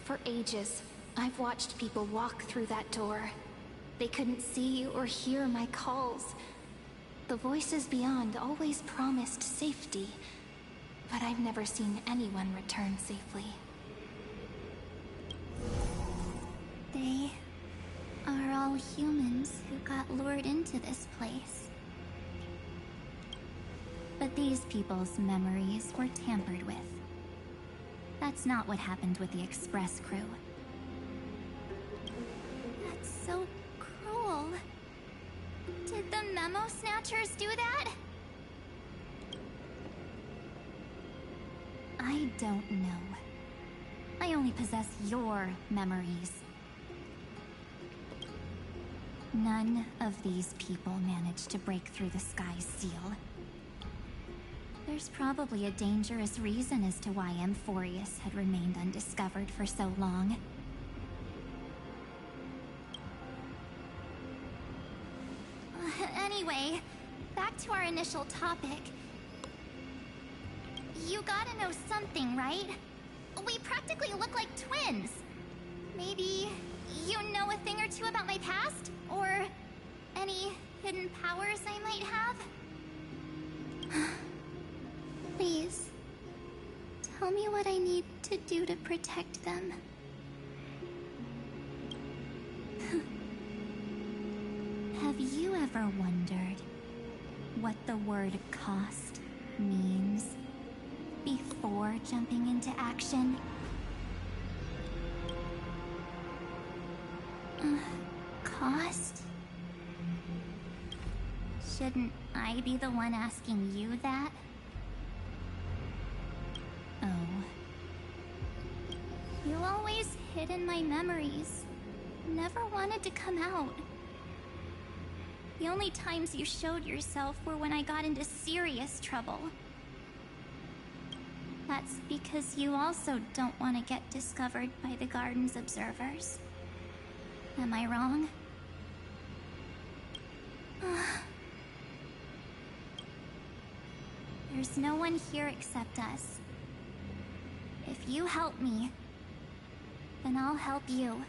Speaker 7: For ages, I've watched people walk through that door. They couldn't see or hear my calls. The voices beyond always promised safety, but I've never seen anyone return safely.
Speaker 8: They are all humans who got lured into this place. But these people's memories were tampered with. That's not what happened with the Express crew.
Speaker 7: That's so cruel. Did the Memo Snatchers do that?
Speaker 8: I don't know. I only possess your memories. None of these people managed to break through the sky's seal. There's probably a dangerous reason as to why Amphorius had remained undiscovered for so long.
Speaker 7: Anyway, back to our initial topic. You gotta know something, right? We practically look like twins. Maybe you know a thing or two about my past? Or any hidden powers I might have? Please, tell me what I need to do to protect them. Have you ever wondered what the word cost means before jumping into action? Cost? Shouldn't I be the one asking you that? Oh. You always hid in my memories. Never wanted to come out. The only times you showed yourself were when I got into serious trouble. That's because you also don't want to get discovered by the garden's observers. Am I wrong? There's no one here except us. If you help me, then I'll help you.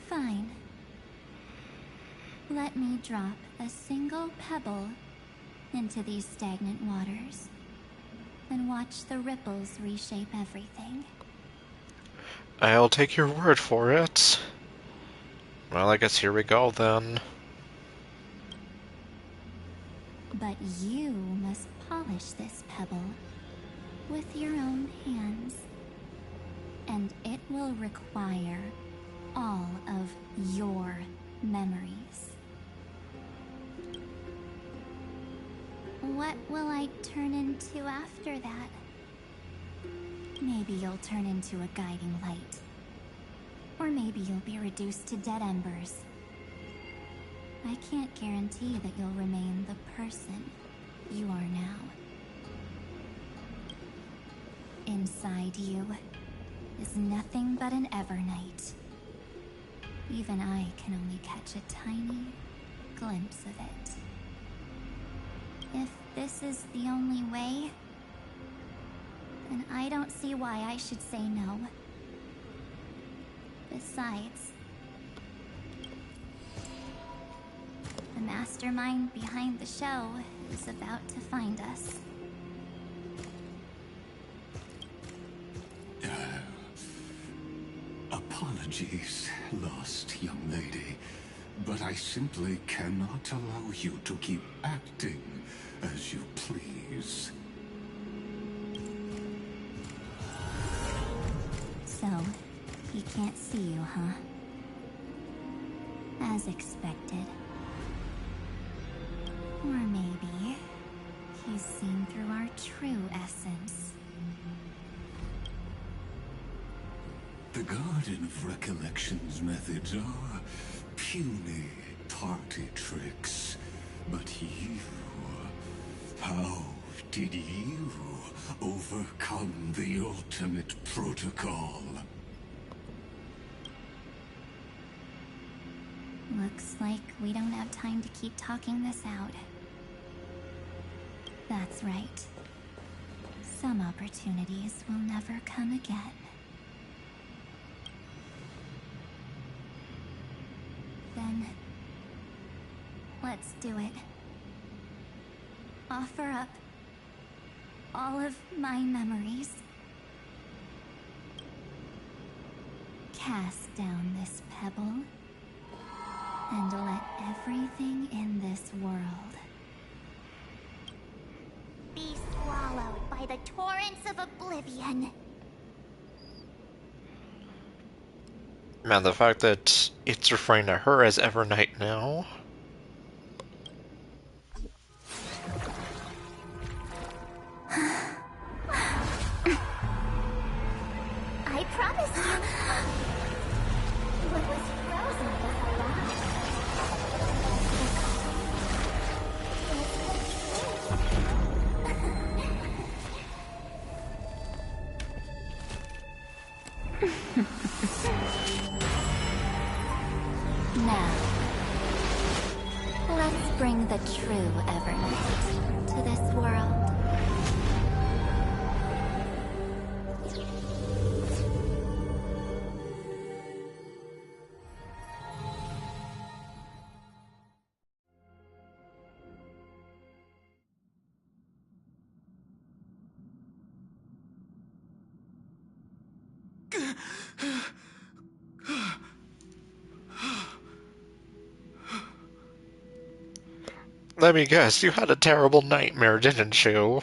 Speaker 7: Fine. Let me drop a single pebble into these stagnant waters, and watch the ripples reshape everything.
Speaker 1: I'll take your word for it. Well, I guess here we go then.
Speaker 7: But you must polish this pebble with your own hands, and it will require all of your memories. What will I turn into after that? Maybe you'll turn into a guiding light. Or maybe you'll be reduced to dead embers. I can't guarantee that you'll remain the person you are now. Inside you is nothing but an Evernight. Even I can only catch a tiny glimpse of it. If this is the only way, then I don't see why I should say no. Besides, the mastermind behind the show is about to find us.
Speaker 4: Apologies, lost young lady, but I simply cannot allow you to keep acting as you please.
Speaker 7: So, he can't see you, huh? As expected. Or maybe he's seen through our true essence.
Speaker 4: The Garden of Recollection's methods are puny party tricks. But you... how did you overcome the ultimate protocol?
Speaker 7: Looks like we don't have time to keep talking this out. That's right. Some opportunities will never come again. Then, let's do it. Offer up all of my memories. Cast down this pebble, and let everything in this world be swallowed by the torrents of oblivion.
Speaker 1: Man, the fact that it's referring to her as Evernight now.
Speaker 7: I promise you. What was frozen before
Speaker 8: Now, let's bring the true Evernight to this world.
Speaker 1: Let me guess, you had a terrible nightmare, didn't you?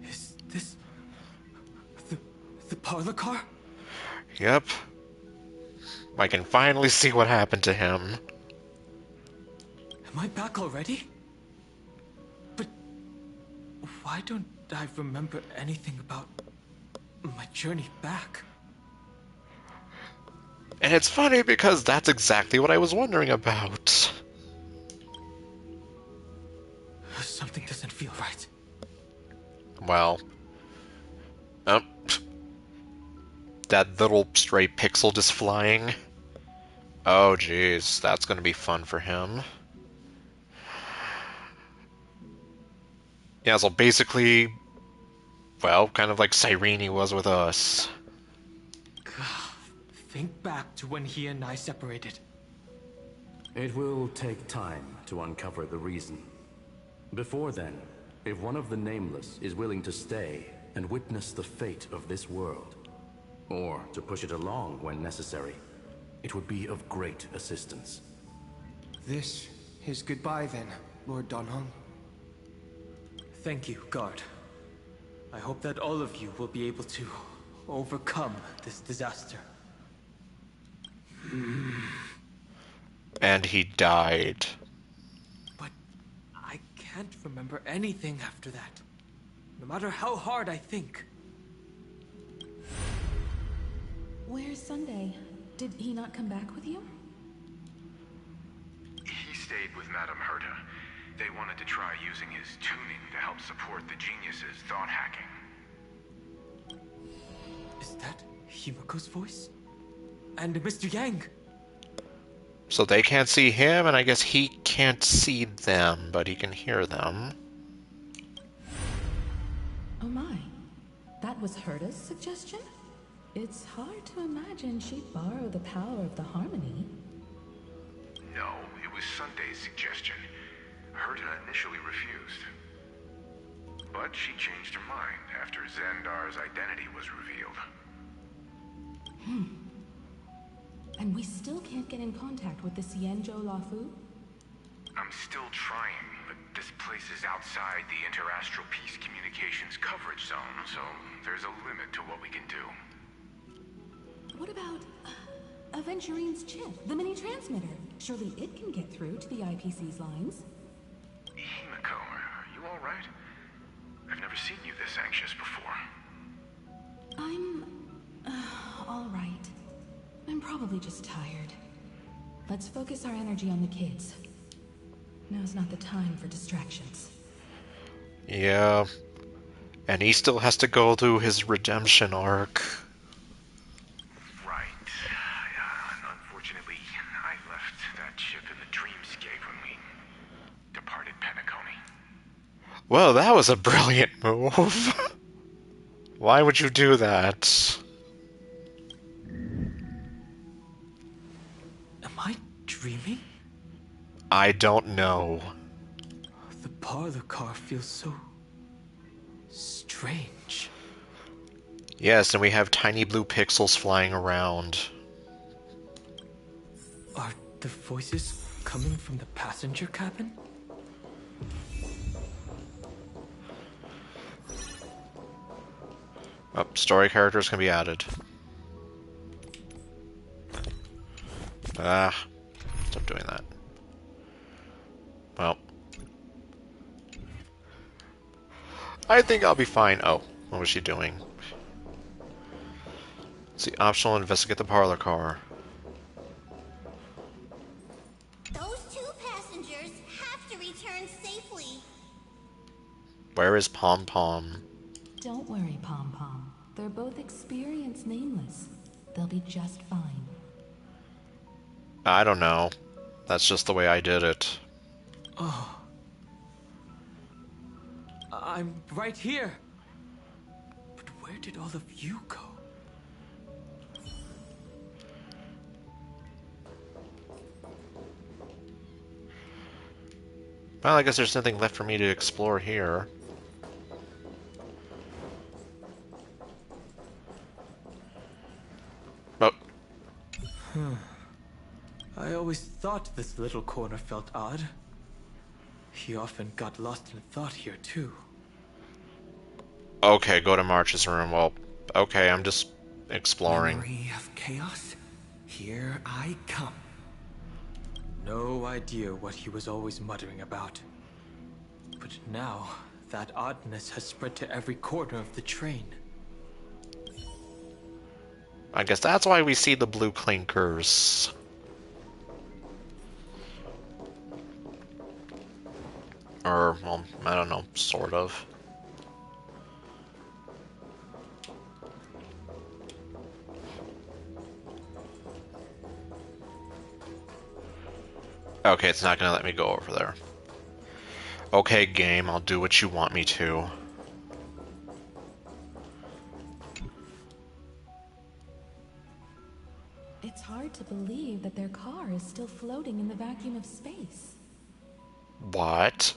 Speaker 3: Is this the parlor car?
Speaker 1: Yep. I can finally see what happened to him.
Speaker 3: Am I back already? But why don't I remember anything about my journey back?
Speaker 1: And it's funny because that's exactly what I was wondering about.
Speaker 3: Something doesn't feel right.
Speaker 1: Well, oh, that little stray pixel just flying. Oh jeez, that's gonna be fun for him. Yeah, so basically, well, kind of like Cyrene was with us.
Speaker 3: Think back to when he and I separated.
Speaker 5: It will take time to uncover the reason. Before then, if one of the Nameless is willing to stay and witness the fate of this world, or to push it along when necessary, it would be of great assistance.
Speaker 3: This is goodbye then, Lord Donhong. Thank you, Guard. I hope that all of you will be able to overcome this disaster.
Speaker 1: And he died.
Speaker 3: But I can't remember anything after that. No matter how hard I think.
Speaker 9: Where's Sunday? Did he not come back with you?
Speaker 10: He stayed with Madame Herta. They wanted to try using his tuning to help support the genius's thought hacking.
Speaker 3: Is that Himiko's voice? And Mr. Yang?
Speaker 1: So they can't see him, and I guess he can't see them, but he can hear them.
Speaker 9: Oh my. That was Herta's suggestion? It's hard to imagine she'd borrow the power of the harmony.
Speaker 10: No, it was Sunday's suggestion. Herta initially refused. But she changed her mind after Xandar's identity was revealed.
Speaker 9: And we still can't get in contact with the Xianzhou Lafu?
Speaker 10: I'm still trying, but this place is outside the interastral peace communications coverage zone, so there's a limit to what we can do.
Speaker 9: What about Aventurine's chip, the mini-transmitter? Surely it can get through to the IPC's lines.
Speaker 10: Himiko, are you alright? I've never seen you this anxious before.
Speaker 9: I'm... all right. I'm probably just tired. Let's focus our energy on the kids. Now's not the time for distractions.
Speaker 1: Yeah. And he still has to go through his redemption arc.
Speaker 10: Right. Unfortunately, I left that ship in the dreamscape when we departed Penacony.
Speaker 1: Well, that was a brilliant move. Why would you do that?
Speaker 3: Am I dreaming?
Speaker 1: I don't know.
Speaker 3: The parlor car feels so... strange.
Speaker 1: Yes, and we have tiny blue pixels flying around.
Speaker 3: Are the voices coming from the passenger cabin?
Speaker 1: Oh, story characters can be added. Ah, stop doing that. Well. I think I'll be fine. Oh, what was she doing? See, optional, investigate the parlor car.
Speaker 7: Those two passengers have to return safely.
Speaker 1: Where is Pom Pom?
Speaker 9: Don't worry, Pom Pom. They're both experienced nameless. They'll be just fine.
Speaker 1: I don't know. That's just the way I did it.
Speaker 3: Oh. I'm right here. But where did all of you go?
Speaker 1: Well, I guess there's nothing left for me to explore here. Oh.
Speaker 3: I always thought this little corner felt odd. He often got lost in thought here, too.
Speaker 1: Okay, go to March's room. Well, okay, I'm just exploring.
Speaker 3: Memory of chaos? Here I come. No idea what he was always muttering about. But now, that oddness has spread to every corner of the train.
Speaker 1: I guess that's why we see the blue clinkers. Or, well, I don't know, sort of. Okay, it's not gonna let me go over there. Okay, game, I'll do what you want me to.
Speaker 9: It's hard to believe that their car is still floating in the vacuum of space.
Speaker 1: What?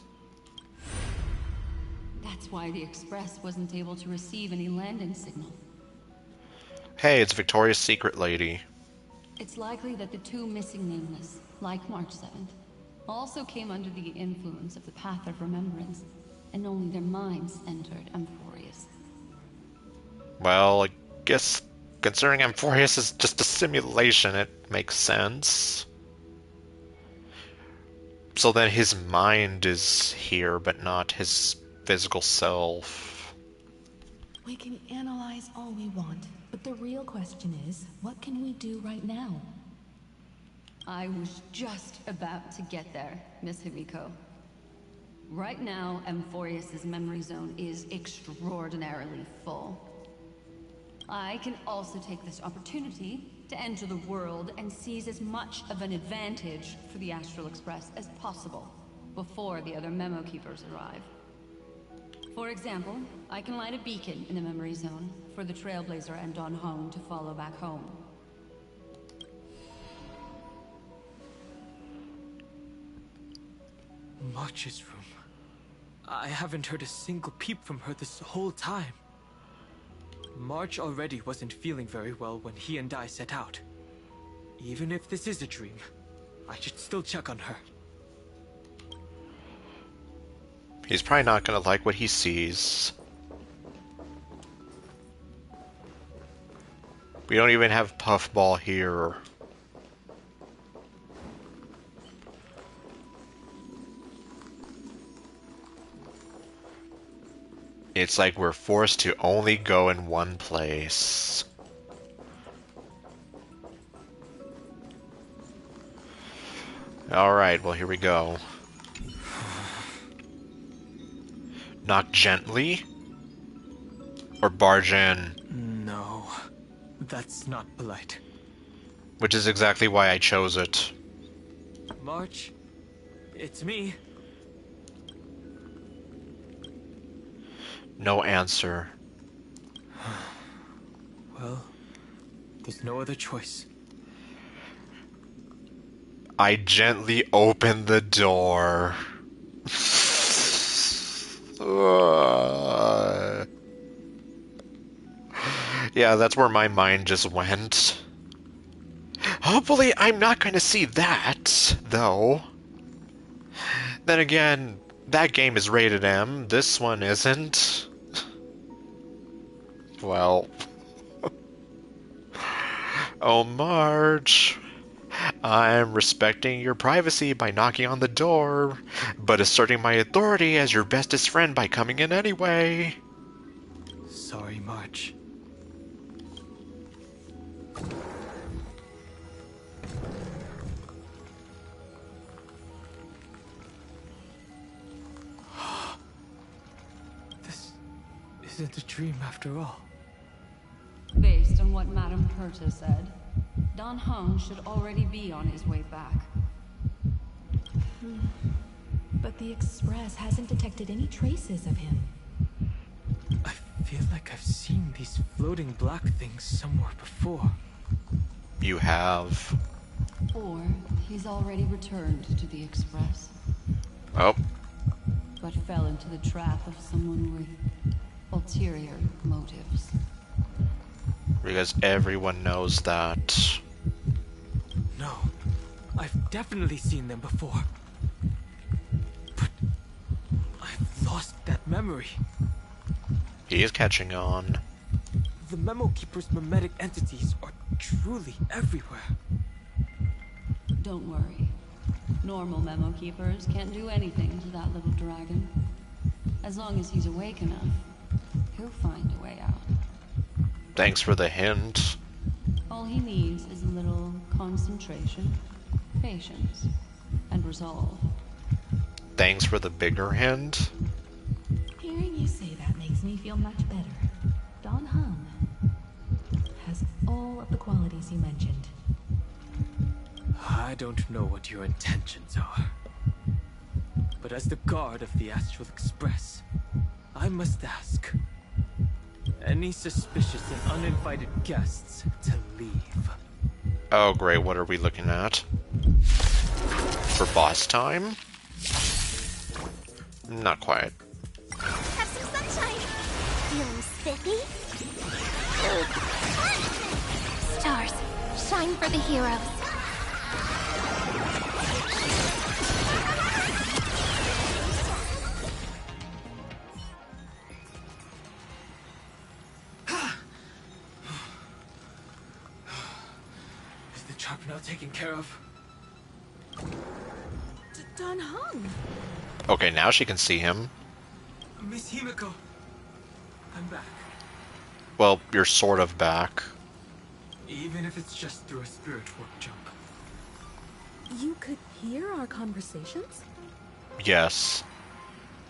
Speaker 11: That's why the Express wasn't able to receive any landing signal.
Speaker 1: Hey, it's Victoria's Secret Lady.
Speaker 11: It's likely that the two missing nameless, like March 7th, also came under the influence of the Path of Remembrance, and only their minds entered Amphorius.
Speaker 1: Well, I guess considering Amphorius is just a simulation, it makes sense. So then his mind is here, but not his physical self.
Speaker 9: We can analyze all we want, but the real question is, what can we do right now?
Speaker 11: I was just about to get there, Miss Himiko. Right now, Amphorius' memory zone is extraordinarily full. I can also take this opportunity to enter the world and seize as much of an advantage for the Astral Express as possible before the other memo keepers arrive. For example, I can light a beacon in the memory zone for the Trailblazer and Don Hong to follow back home.
Speaker 3: March's room. I haven't heard a single peep from her this whole time. March already wasn't feeling very well when he and I set out. Even if this is a dream, I should still check on her.
Speaker 1: He's probably not gonna like what he sees. We don't even have Puffball here. It's like we're forced to only go in one place. Alright, well here we go. Knock gently? Or barge in?
Speaker 3: No, that's not polite.
Speaker 1: Which is exactly why I chose it.
Speaker 3: March, it's me.
Speaker 1: No answer.
Speaker 3: Well, there's no other choice.
Speaker 1: I gently open the door. Yeah, that's where my mind just went. Hopefully I'm not going to see that, though. Then again, that game is rated M, this one isn't. Well... Oh, Marge. I'm respecting your privacy by knocking on the door, but asserting my authority as your bestest friend by coming in anyway.
Speaker 3: Sorry, March. This isn't a dream after all.
Speaker 11: Based on what Madame Herta said, Don Hung should already be on his way back.
Speaker 9: But the Express hasn't detected any traces of him.
Speaker 3: I feel like I've seen these floating black things somewhere before.
Speaker 1: You have.
Speaker 11: Or he's already returned to the Express,
Speaker 1: Oh,
Speaker 11: but fell into the trap of someone with ulterior motives.
Speaker 1: because everyone knows that.
Speaker 3: No, I've definitely seen them before. But I've lost that memory.
Speaker 1: He is catching on.
Speaker 3: The Memo Keeper's mimetic entities are truly everywhere.
Speaker 11: Don't worry. Normal memo keepers can't do anything to that little dragon. As long as he's awake enough, he'll find a way out.
Speaker 1: Thanks for the hint.
Speaker 11: All he needs is a little concentration, patience, and resolve.
Speaker 1: Thanks for the bigger hint.
Speaker 9: Hearing you say that makes me feel much better. Don Hung has all of the qualities you mentioned.
Speaker 3: I don't know what your intentions are. But as the guard of the Astral Express, I must ask. Any suspicious and uninvited guests to leave.
Speaker 1: Oh great, what are we looking at? For boss time? Not quite.
Speaker 7: Have some sunshine. Feeling spiffy? Stars, shine for the heroes.
Speaker 3: Is the trap now taken care of?
Speaker 9: Don Hung!
Speaker 1: Okay, now she can see him.
Speaker 3: Miss Himiko, I'm back.
Speaker 1: Well, you're sort of back.
Speaker 3: Even if it's just through a spirit warp jump.
Speaker 9: You could hear our conversations?
Speaker 1: Yes.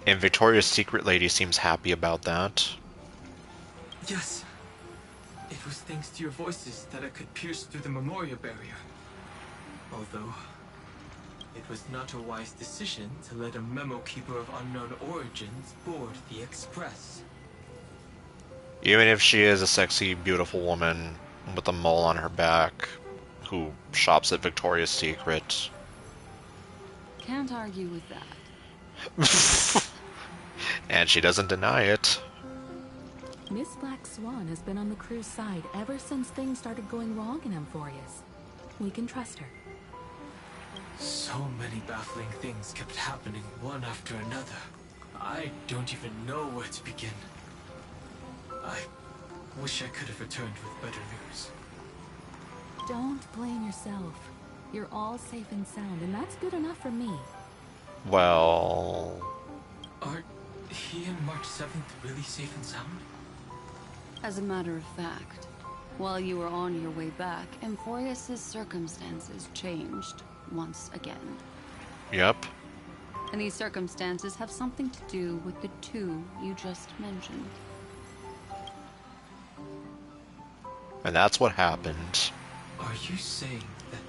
Speaker 1: And Victoria's Secret Lady seems happy about that.
Speaker 3: Yes. It was thanks to your voices that I could pierce through the Memoria barrier. Although, it was not a wise decision to let a Memo Keeper of unknown origins board the Express.
Speaker 1: Even if she is a sexy, beautiful woman with a mole on her back who shops at Victoria's Secret.
Speaker 11: Can't argue with that.
Speaker 1: And she doesn't deny it.
Speaker 9: Miss Black Swan has been on the crew's side ever since things started going wrong in Amphorius. We can trust her.
Speaker 3: So many baffling things kept happening one after another. I don't even know where to begin. I wish I could have returned with better news.
Speaker 9: Don't blame yourself. You're all safe and sound, and that's good enough for me.
Speaker 1: Well...
Speaker 3: Are he and March 7th really safe and sound?
Speaker 11: As a matter of fact, while you were on your way back, Amphorius' circumstances changed once again.
Speaker 1: Yep.
Speaker 11: And these circumstances have something to do with the two you just mentioned.
Speaker 1: And that's what happened.
Speaker 3: Are you saying that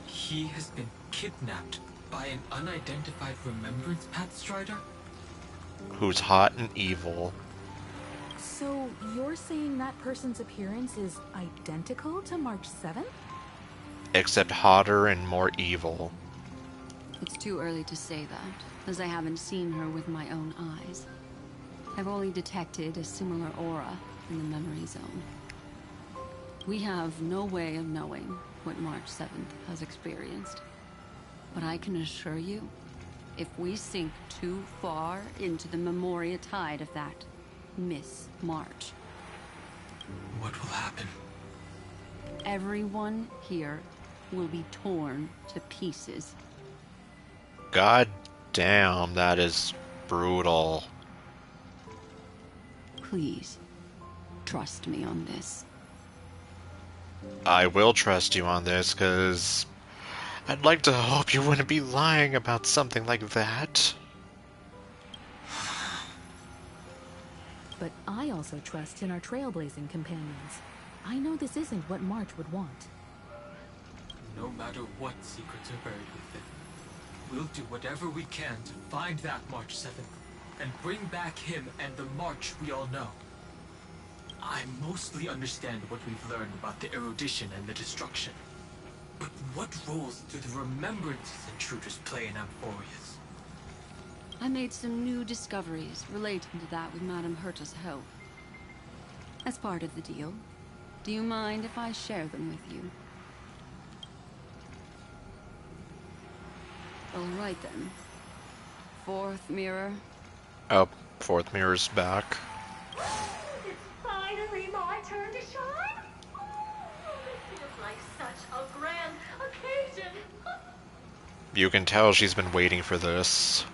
Speaker 3: he has been kidnapped by an unidentified Remembrance Path Strider?
Speaker 1: Who's hot and evil.
Speaker 9: So, you're saying that person's appearance is identical to March 7th?
Speaker 1: Except hotter and more evil.
Speaker 11: It's too early to say that, as I haven't seen her with my own eyes. I've only detected a similar aura in the memory zone. We have no way of knowing what March 7th has experienced. But I can assure you, if we sink too far into the Memoria tide of that Miss March,
Speaker 3: What will happen?
Speaker 11: everyone here will be torn to pieces.
Speaker 1: God damn, that is brutal.
Speaker 11: Please, trust me on this.
Speaker 1: I will trust you on this, because I'd like to hope you wouldn't be lying about something like that.
Speaker 9: But I also trust in our trailblazing companions. I know this isn't what March would want.
Speaker 12: No matter what secrets are buried within, we'll do whatever we can to find that March 7th and bring back him and the March we all know. I mostly understand what we've learned about the erudition and the destruction. But what roles do the remembrances intruders play in Amphorius?
Speaker 11: I made some new discoveries relating to that with Madame Herta's help. As part of the deal, do you mind if I share them with you? All right then. Fourth mirror.
Speaker 1: Oh, fourth mirror's back.
Speaker 13: It's finally my turn to shine. Oh, this feels like such a grand occasion.
Speaker 1: You can tell she's been waiting for this.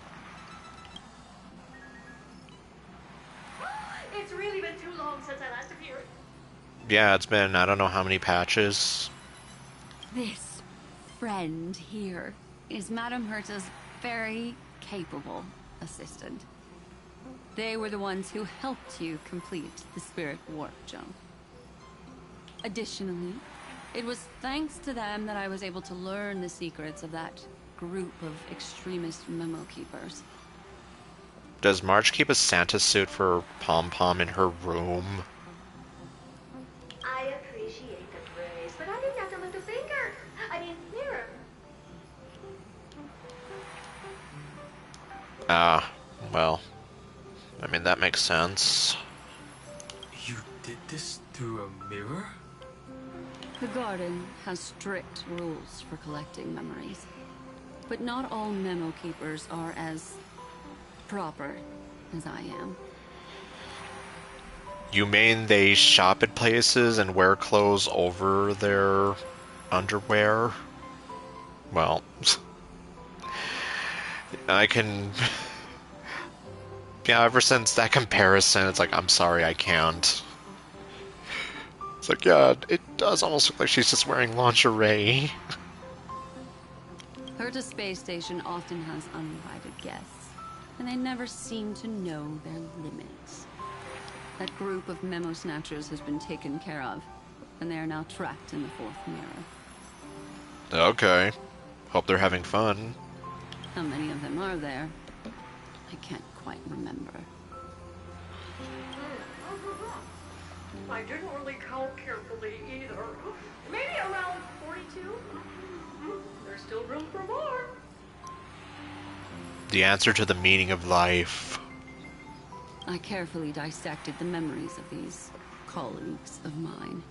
Speaker 13: It's really been too long since I last appeared.
Speaker 1: Yeah, it's been I don't know how many patches.
Speaker 11: This friend here is Madame Herta's very capable assistant. They were the ones who helped you complete the spirit warp jump. Additionally, it was thanks to them that I was able to learn the secrets of that group of extremist memo keepers.
Speaker 1: Does March keep a Santa suit for Pom Pom in her room?
Speaker 13: I appreciate the praise, but I didn't have to lift a finger. I mean, mirror.
Speaker 1: Ah, well. I mean, that makes sense.
Speaker 12: You did this through a mirror?
Speaker 11: The garden has strict rules for collecting memories, but not all memo keepers are as proper as I am.
Speaker 1: You mean they shop at places and wear clothes over their underwear? Well, I can... Yeah, ever since that comparison, it's like, I'm sorry, I can't. It's like, yeah, it does almost look like she's just wearing lingerie.
Speaker 11: Herta Space Station often has uninvited guests, and they never seem to know their limits. That group of memo snatchers has been taken care of, and they are now trapped in the fourth mirror.
Speaker 1: Okay. Hope they're having fun.
Speaker 11: How many of them are there? I can't quite remember.
Speaker 13: I didn't really count carefully either. Maybe around 42? There's still room for more.
Speaker 1: The answer to the meaning of life.
Speaker 11: I carefully dissected the memories of these colleagues of mine.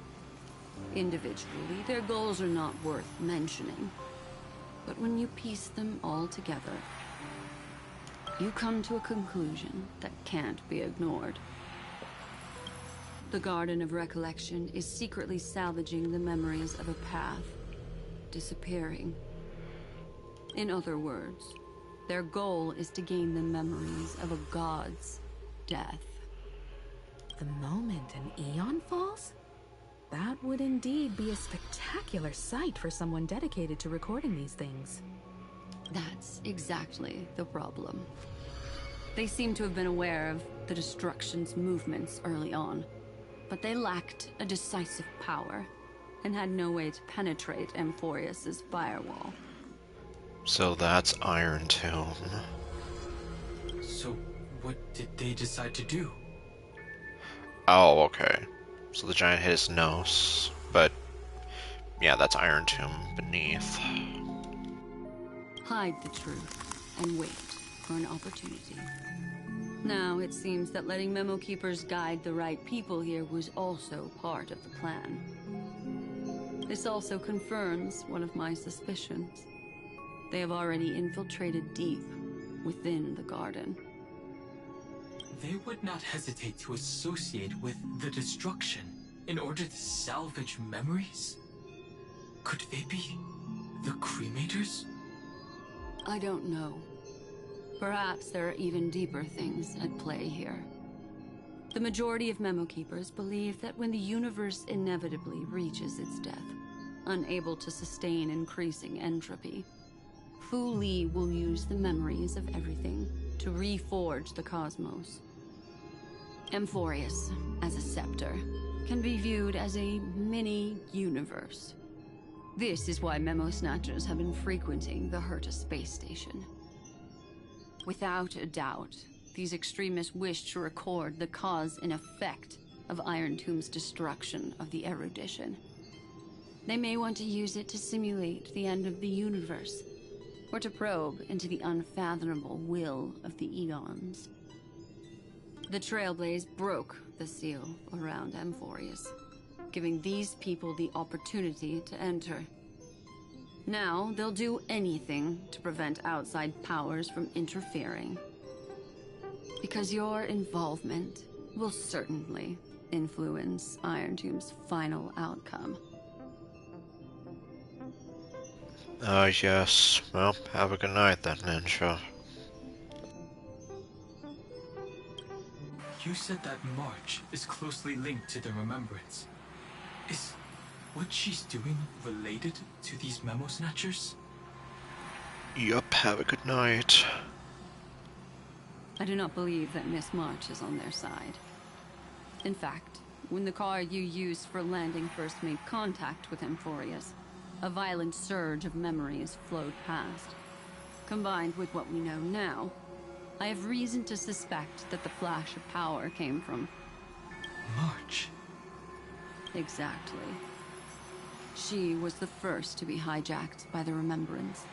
Speaker 11: Individually, their goals are not worth mentioning. But when you piece them all together, you come to a conclusion that can't be ignored. The Garden of Recollection is secretly salvaging the memories of a path disappearing. In other words, their goal is to gain the memories of a god's death.
Speaker 9: The moment an Eon falls? That would indeed be a spectacular sight for someone dedicated to recording these things.
Speaker 11: That's exactly the problem. They seem to have been aware of the Destruction's movements early on, but they lacked a decisive power and had no way to penetrate Amphorius' firewall.
Speaker 1: So that's Iron Tomb.
Speaker 12: So, what did they decide to do?
Speaker 1: Oh, okay. So the giant hit his nose, but yeah, that's Iron Tomb beneath.
Speaker 11: Hide the truth and wait for an opportunity. Now it seems that letting Memo Keepers guide the right people here was also part of the plan. This also confirms one of my suspicions. They have already infiltrated deep within the garden.
Speaker 12: They would not hesitate to associate with the destruction in order to salvage memories? Could they be the cremators?
Speaker 11: I don't know. Perhaps there are even deeper things at play here. The majority of Memo Keepers believe that when the universe inevitably reaches its death, unable to sustain increasing entropy, Fu Li will use the memories of everything to reforge the cosmos. Amphorius, as a scepter, can be viewed as a mini-universe. This is why Memo Snatchers have been frequenting the Herta space station. Without a doubt, these extremists wish to record the cause and effect of Iron Tomb's destruction of the erudition. They may want to use it to simulate the end of the universe, or to probe into the unfathomable will of the eons. The Trailblaze broke the seal around Amphorius, giving these people the opportunity to enter. Now, they'll do anything to prevent outside powers from interfering. Because your involvement will certainly influence Iron Tomb's final outcome.
Speaker 1: Yes. Well, have a good night then, Ninja.
Speaker 12: You said that March is closely linked to the Remembrance. Is what she's doing related to these Memo Snatchers?
Speaker 1: Yup, have a good night.
Speaker 11: I do not believe that Miss March is on their side. In fact, when the car you used for landing first made contact with Amphorius, a violent surge of memories flowed past. Combined with what we know now, I have reason to suspect that the flash of power came from...
Speaker 12: March.
Speaker 11: Exactly. She was the first to be hijacked by the Remembrance,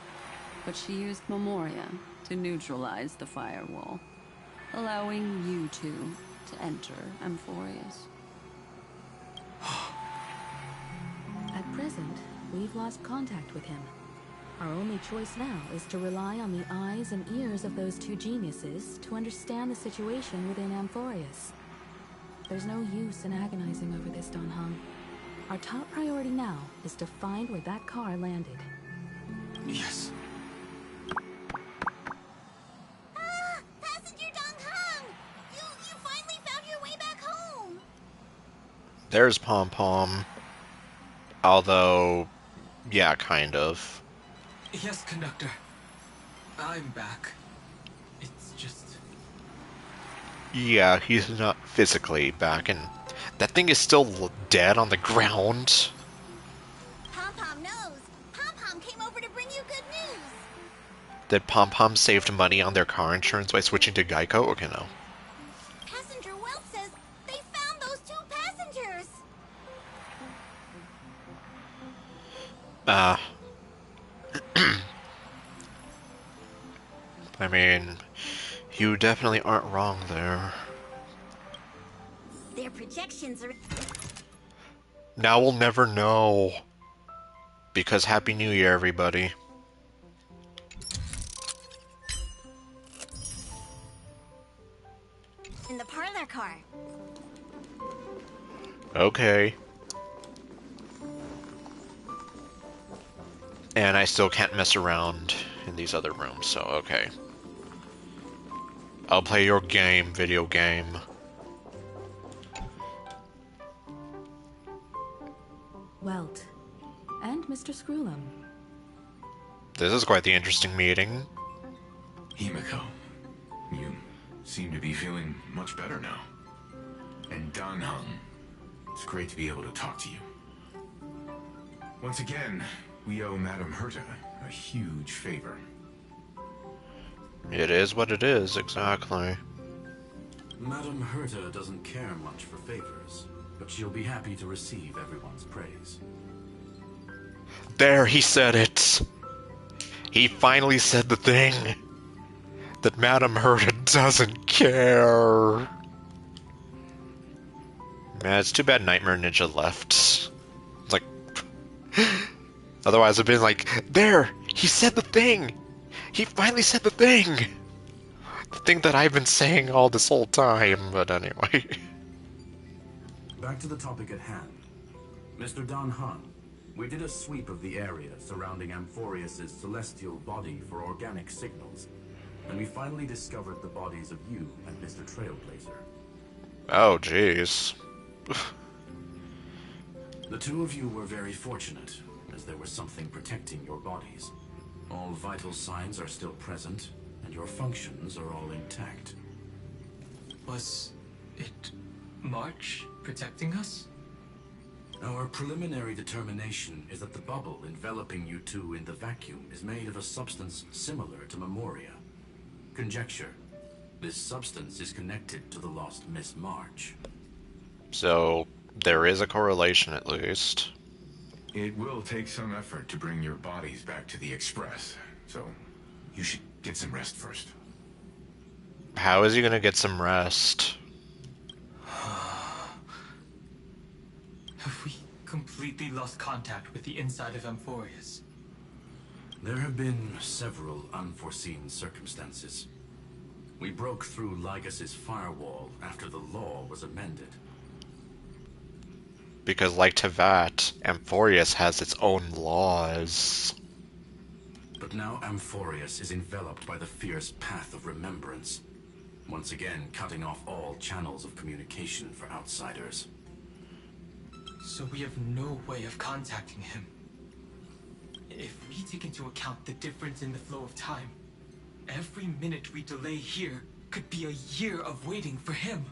Speaker 11: but she used Memoria to neutralize the firewall, allowing you two to enter Amphorius.
Speaker 9: At present, we've lost contact with him. Our only choice now is to rely on the eyes and ears of those two geniuses to understand the situation within Amphorius. There's no use in agonizing over this, Don Hung. Our top priority now is to find where that car landed.
Speaker 12: Yes.
Speaker 7: Passenger Dong Hung! You finally found your way back home!
Speaker 1: There's Pom Pom. Although, yeah, kind of.
Speaker 12: Yes, Conductor. I'm back. It's just...
Speaker 1: Yeah, he's not physically back, and that thing is still dead on the ground.
Speaker 7: Pom-Pom knows. Pom-Pom came over to bring you good news.
Speaker 1: Did Pom Pom saved money on their car insurance by switching to Geico? Okay, no.
Speaker 7: Passenger Wealth says they found those two passengers.
Speaker 1: I mean, you definitely aren't wrong there.
Speaker 7: Their projections are...
Speaker 1: Now we'll never know. Because Happy New Year, everybody.
Speaker 7: in the parlor car.
Speaker 1: Okay. And I still can't mess around in these other rooms, so okay. I'll play your game, video game.
Speaker 9: Welt. And Mr. Screwlum.
Speaker 1: This is quite the interesting meeting.
Speaker 10: Himiko, you seem to be feeling much better now. And Dan Hung, it's great to be able to talk to you. Once again, we owe Madame Herta a huge favor.
Speaker 1: It is what it is, exactly.
Speaker 5: Madame Herta doesn't care much for favors, but she'll be happy to receive everyone's praise.
Speaker 1: There, he said it! He finally said the thing! That Madame Herta doesn't care! Man, it's too bad Nightmare Ninja left. It's like... Otherwise I'd been like, there! He said the thing! He finally said the thing! The thing that I've been saying all this whole time, but anyway.
Speaker 5: Back to the topic at hand. Mr. Dan Han, we did a sweep of the area surrounding Amphorius' celestial body for organic signals, and we finally discovered the bodies of you and Mr. Trailblazer.
Speaker 1: Oh, jeez.
Speaker 5: The two of you were very fortunate, as there was something protecting your bodies. All vital signs are still present, and your functions are all intact.
Speaker 12: Was it March protecting us?
Speaker 5: Our preliminary determination is that the bubble enveloping you two in the vacuum is made of a substance similar to Memoria. Conjecture. This substance is connected to the lost Miss March.
Speaker 1: So, there is a correlation at least.
Speaker 10: It will take some effort to bring your bodies back to the Express, so you should get some rest first.
Speaker 1: How is he gonna get some rest?
Speaker 12: Have we completely lost contact with the inside of Amphorius?
Speaker 5: There have been several unforeseen circumstances. We broke through Lygas's firewall after the law was amended.
Speaker 1: Because like Tevat, Amphorius has its own laws.
Speaker 5: But now Amphorius is enveloped by the fierce path of remembrance, once again cutting off all channels of communication for outsiders.
Speaker 12: So we have no way of contacting him. If we take into account the difference in the flow of time, every minute we delay here could be a year of waiting for him.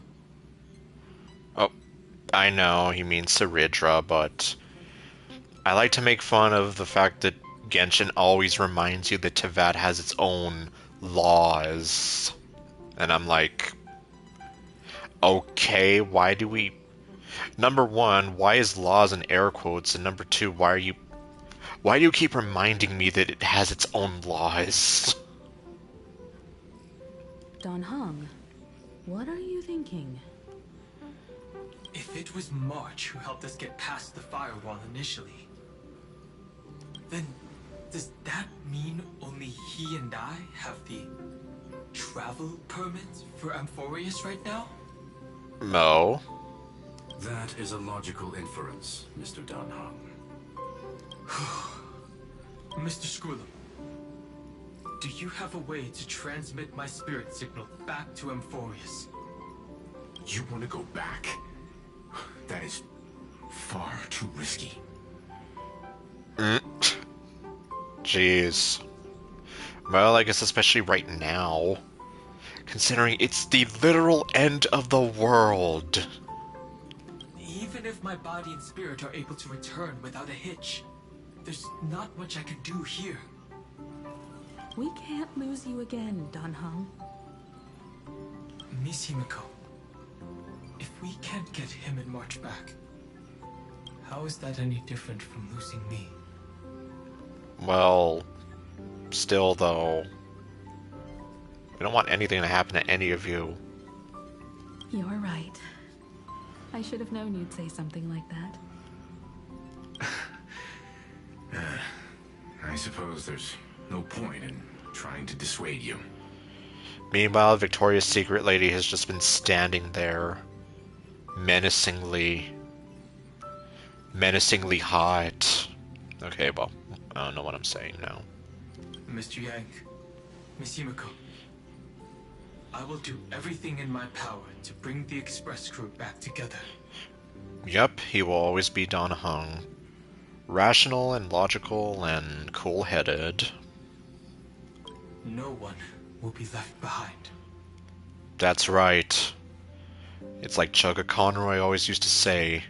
Speaker 1: Oh, I know he means Saridra, but I like to make fun of the fact that Genshin always reminds you that Tevat has its own laws. And I'm like, okay, why do we... Number one, why is laws in air quotes? And number two, why do you keep reminding me that it has its own laws?
Speaker 9: Dan Heng, what are you thinking?
Speaker 12: If it was March who helped us get past the firewall initially, then does that mean only he and I have the travel permit for Amphorius right now?
Speaker 1: No.
Speaker 5: That is a logical inference, Mr. Dan Heng.
Speaker 12: Mr. Skrulum, do you have a way to transmit my spirit signal back to Amphorius?
Speaker 10: You want to go back? That is far too risky.
Speaker 1: Jeez. Well, I guess especially right now, considering it's the literal end of the world.
Speaker 12: Even if my body and spirit are able to return without a hitch, there's not much I can do here.
Speaker 9: We can't lose you again, Dan Heng.
Speaker 12: Miss Himiko, if we can't get him and March back, how is that any different from losing me?
Speaker 1: Well, still though, we don't want anything to happen to any of you.
Speaker 9: You're right. I should have known you'd say something like that.
Speaker 10: I suppose there's no point in trying to dissuade you.
Speaker 1: Meanwhile, Victoria's Secret Lady has just been standing there, menacingly hot. Okay, well, I don't know what I'm saying now.
Speaker 12: Mr. Yang, Miss Himiko, I will do everything in my power to bring the Express crew back together.
Speaker 1: Yep, he will always be Dan Heng. Rational and logical and cool-headed.
Speaker 12: No one will be left behind.
Speaker 1: That's right. It's like Chugga Conroy always used to say.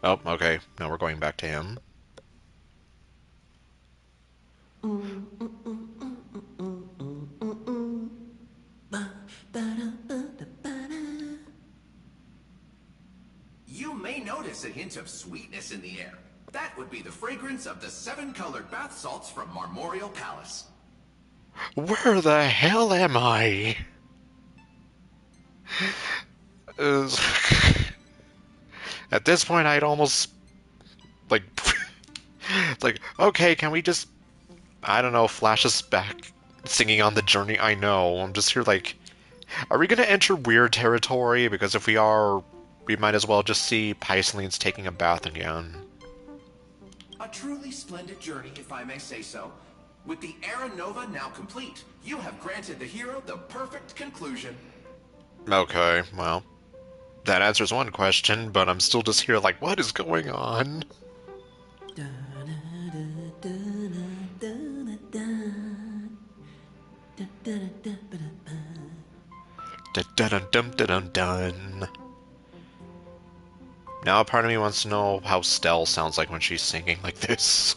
Speaker 1: Oh, okay. Now we're going back to him.
Speaker 14: You may notice a hint of sweetness in the air. That would be the fragrance of the 7-colored bath salts from Marmorial Palace.
Speaker 1: Where the hell am I? At this point, I'd almost like, okay, can we just, I don't know, flash us back singing on the journey? I know. I'm just here like, are we gonna enter weird territory? Because if we are, we might as well just see Pycelines taking a bath again.
Speaker 14: A truly splendid journey, if I may say so. With the Era Nova now complete, you have granted the hero the perfect conclusion.
Speaker 1: Okay, well, that answers one question, but I'm still just here like, what is going on? Dun dun dun dun dun dun. Now, part of me wants to know how Stell sounds like when she's singing like this.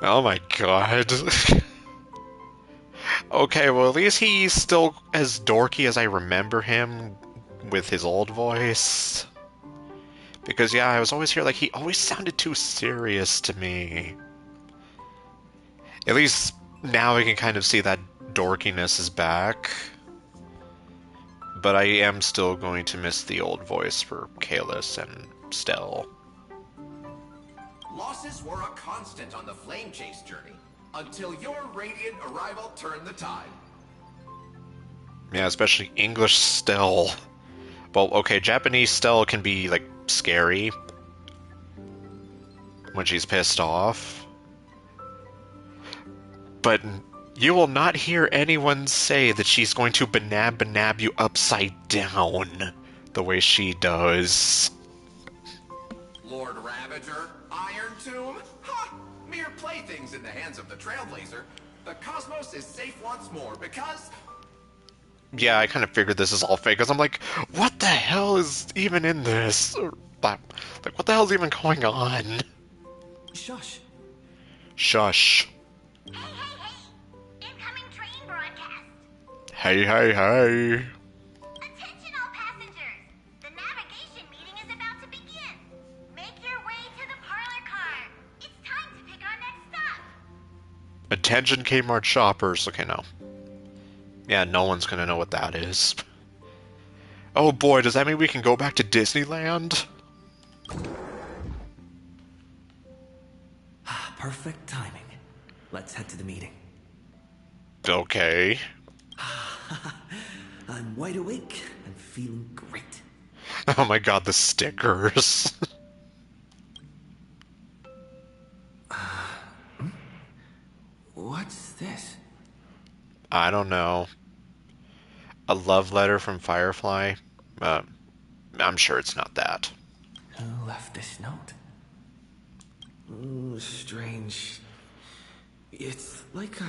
Speaker 1: Oh my god. Okay, well, at least he's still as dorky as I remember him with his old voice. Because, yeah, I was always here, like, he always sounded too serious to me. At least now I can kind of see that dorkiness is back. But I am still going to miss the old voice for Kalis and Stell.
Speaker 14: Losses were a constant on the Flame Chase journey, until your radiant arrival turned the tide.
Speaker 1: Yeah, especially English Stell. Well, okay, Japanese Stell can be, like, scary when she's pissed off. But you will not hear anyone say that she's going to banab you upside down the way she does.
Speaker 14: Lord Ravager, Iron Tomb? Ha! Mere playthings in the hands of the Trailblazer. The cosmos is safe once more because...
Speaker 1: Yeah, I kind of figured this is all fake, because I'm like, what the hell is even in this? Like, what the hell is even going on?
Speaker 3: Shush.
Speaker 1: Shush.
Speaker 7: Hey, hey, hey! Incoming train broadcast!
Speaker 1: Hey, hey, hey.
Speaker 7: Attention all passengers! The navigation meeting is about to begin. Make your way to the parlor car. It's time to pick our next stop.
Speaker 1: Attention Kmart shoppers. Okay, no. Yeah, no one's gonna know what that is. Oh boy, does that mean we can go back to Disneyland?
Speaker 3: Perfect timing. Let's head to the meeting.
Speaker 1: Okay.
Speaker 3: I'm wide awake and feeling great.
Speaker 1: Oh my god, the stickers.
Speaker 3: What's this?
Speaker 1: I don't know. A love letter from Firefly? I'm sure it's not that.
Speaker 3: Who left this note? Strange. It's like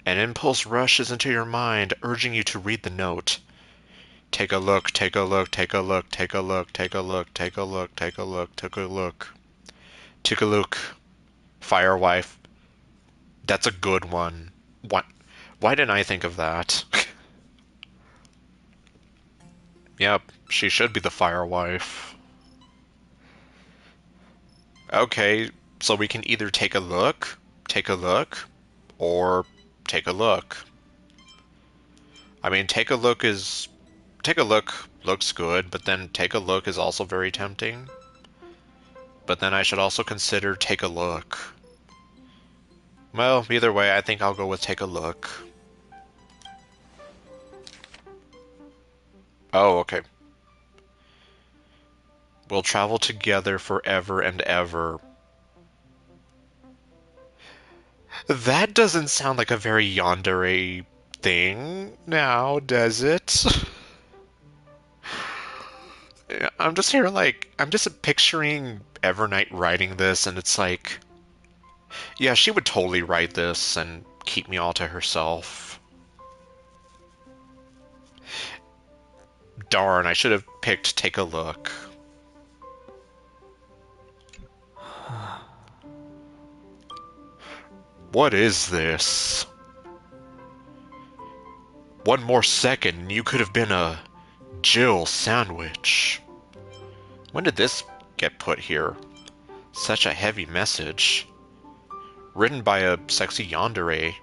Speaker 1: An impulse rushes into your mind, urging you to read the note. Take a look, take a look, take a look, take a look, take a look, take a look, take a look, take a look. Take a look. Firewife. That's a good one. Why didn't I think of that? Yep, she should be the Firewife. Okay, so we can either take a look, or take a look. I mean, take a look looks good, but then take a look is also very tempting. But then I should also consider take a look. Well, either way, I think I'll go with take a look. Oh, okay. We'll travel together forever and ever. That doesn't sound like a very yandere thing now, does it? I'm just here like, I'm just picturing Evernight writing this, and it's like, yeah, she would totally write this and keep me all to herself. Darn, I should have picked Take a Look. What is this? One more second and you could have been a Jill sandwich. When did this get put here? Such a heavy message. Written by a sexy yandere.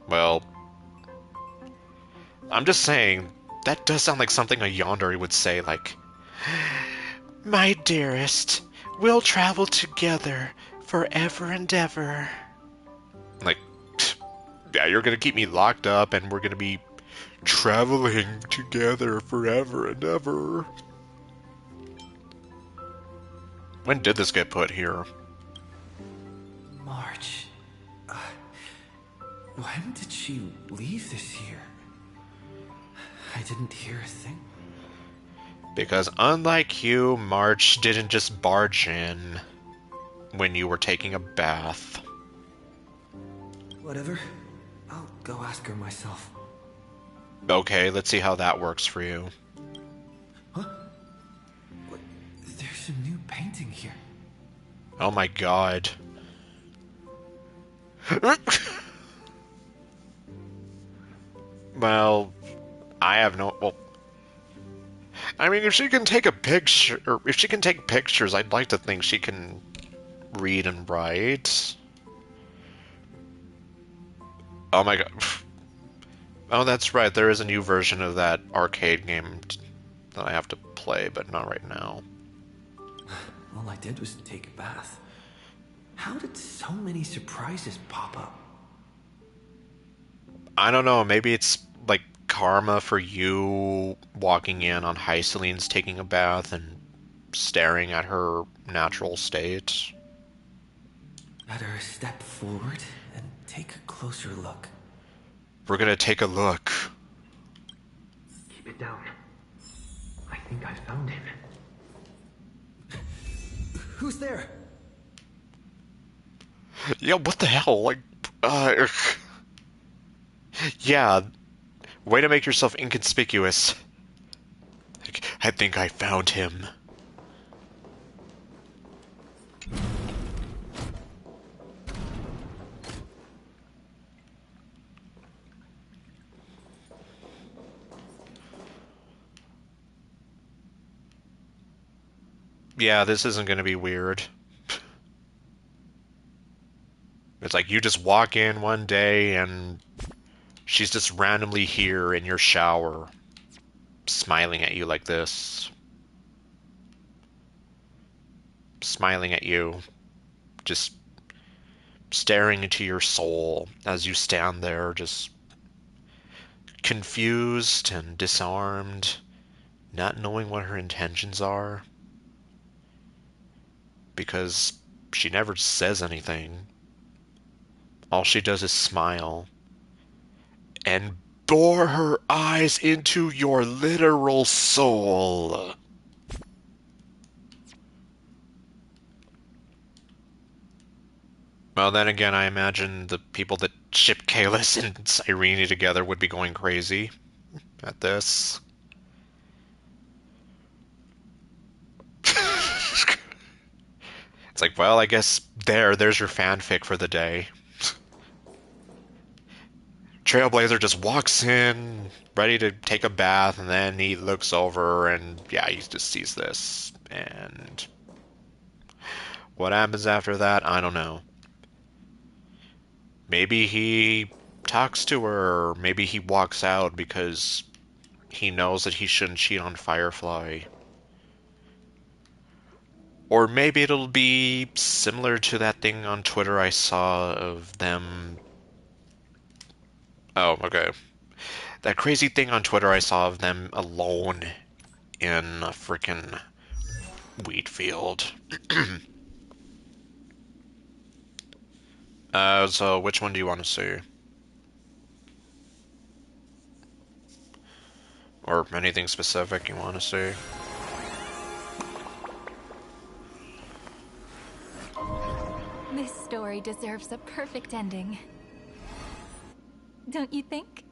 Speaker 1: Well, I'm just saying, that does sound like something a yandere would say, like, my dearest, we'll travel together forever and ever. Like, yeah, you're gonna keep me locked up and we're gonna be traveling together forever and ever. When did this get put here?
Speaker 3: March. When did she leave this here? I didn't hear a thing.
Speaker 1: Because unlike you, March didn't just barge in when you were taking a bath.
Speaker 3: Whatever. I'll go ask her myself.
Speaker 1: Okay, let's see how that works for you.
Speaker 3: Huh? What? There's a new painting here.
Speaker 1: Oh my god. Well, I have no... Well, I mean, if she can take a picture... Or if she can take pictures, I'd like to think she can read and write. Oh my god. Oh, that's right. There is a new version of that arcade game that I have to play, but not right now.
Speaker 3: All I did was take a bath. How did so many surprises pop up?
Speaker 1: I don't know. Maybe it's like karma for you walking in on Hyceline's taking a bath and staring at her natural state.
Speaker 3: Better step forward and take a closer look.
Speaker 1: We're gonna take a look.
Speaker 3: Keep it down. I think I found him. Who's there?
Speaker 1: Yeah, what the hell? Like, yeah, way to make yourself inconspicuous. Like, I think I found him. Yeah, this isn't gonna be weird. It's like you just walk in one day and she's just randomly here in your shower, smiling at you like this. Smiling at you, just staring into your soul as you stand there, just confused and disarmed, not knowing what her intentions are. Because she never says anything. All she does is smile and bore her eyes into your literal soul. Well, then again, I imagine the people that ship Kalis and Cyrene together would be going crazy at this. It's like, well, I guess there's your fanfic for the day. Trailblazer just walks in, ready to take a bath, and then he looks over and, yeah, he just sees this. And what happens after that, I don't know. Maybe he talks to her, or maybe he walks out because he knows that he shouldn't cheat on Firefly. Or maybe it'll be similar to that thing on Twitter I saw of them... Oh, okay. That crazy thing on Twitter I saw of them alone in a frickin' wheat field. So which one do you want to see? Or anything specific you want to see?
Speaker 8: This story deserves a perfect ending. Don't you think?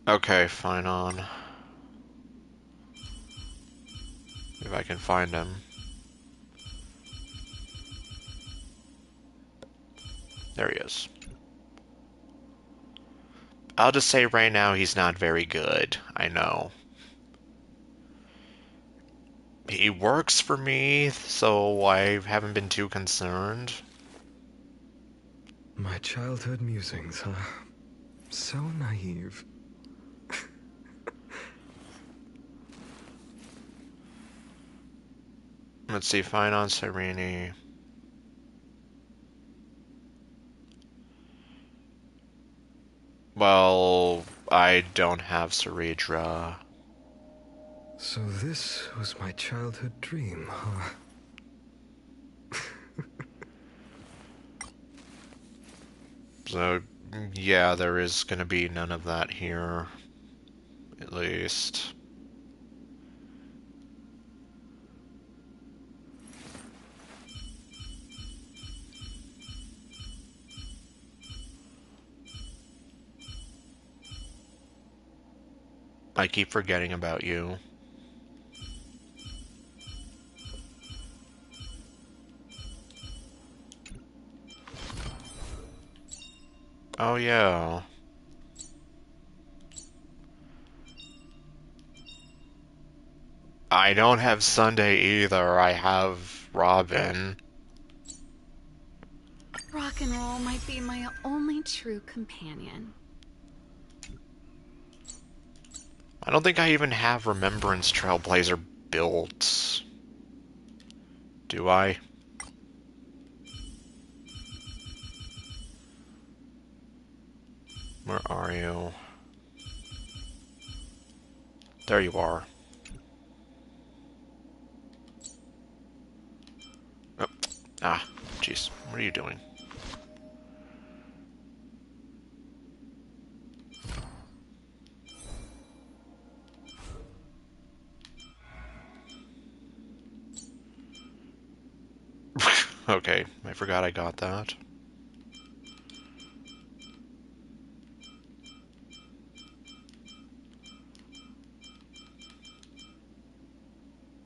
Speaker 1: Okay, fine on. If I can find him. There he is. I'll just say right now he's not very good. I know. He works for me, so I haven't been too concerned.
Speaker 3: My childhood musings, huh? So naive.
Speaker 1: Let's see, fine on Serene. Well, I don't have Ceredra.
Speaker 3: So this was my childhood dream, huh?
Speaker 1: So, Yeah, there is going to be none of that here, at least. I keep forgetting about you. Oh, yeah. I don't have Sunday either. I have Robin.
Speaker 15: Rock and roll might be my only true companion.
Speaker 1: I don't think I even have Remembrance Trailblazer built. Do I? Where are you? There you are. Oh. Ah, jeez. What are you doing? Okay, I forgot I got that.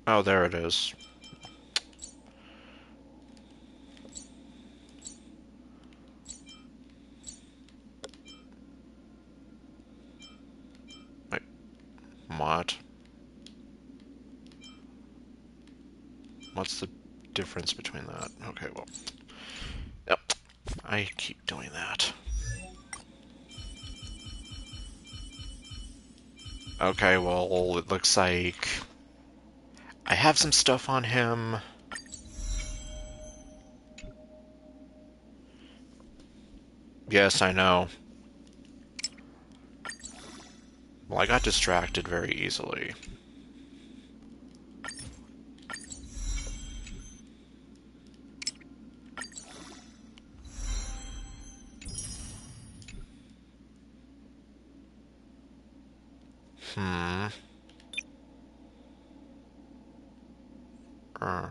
Speaker 1: Oh, there it is. Wait, what? What's the difference between that? Okay, well. Yep, I keep doing that. Okay, well, it looks like I have some stuff on him. Yes, I know. Well, I got distracted very easily.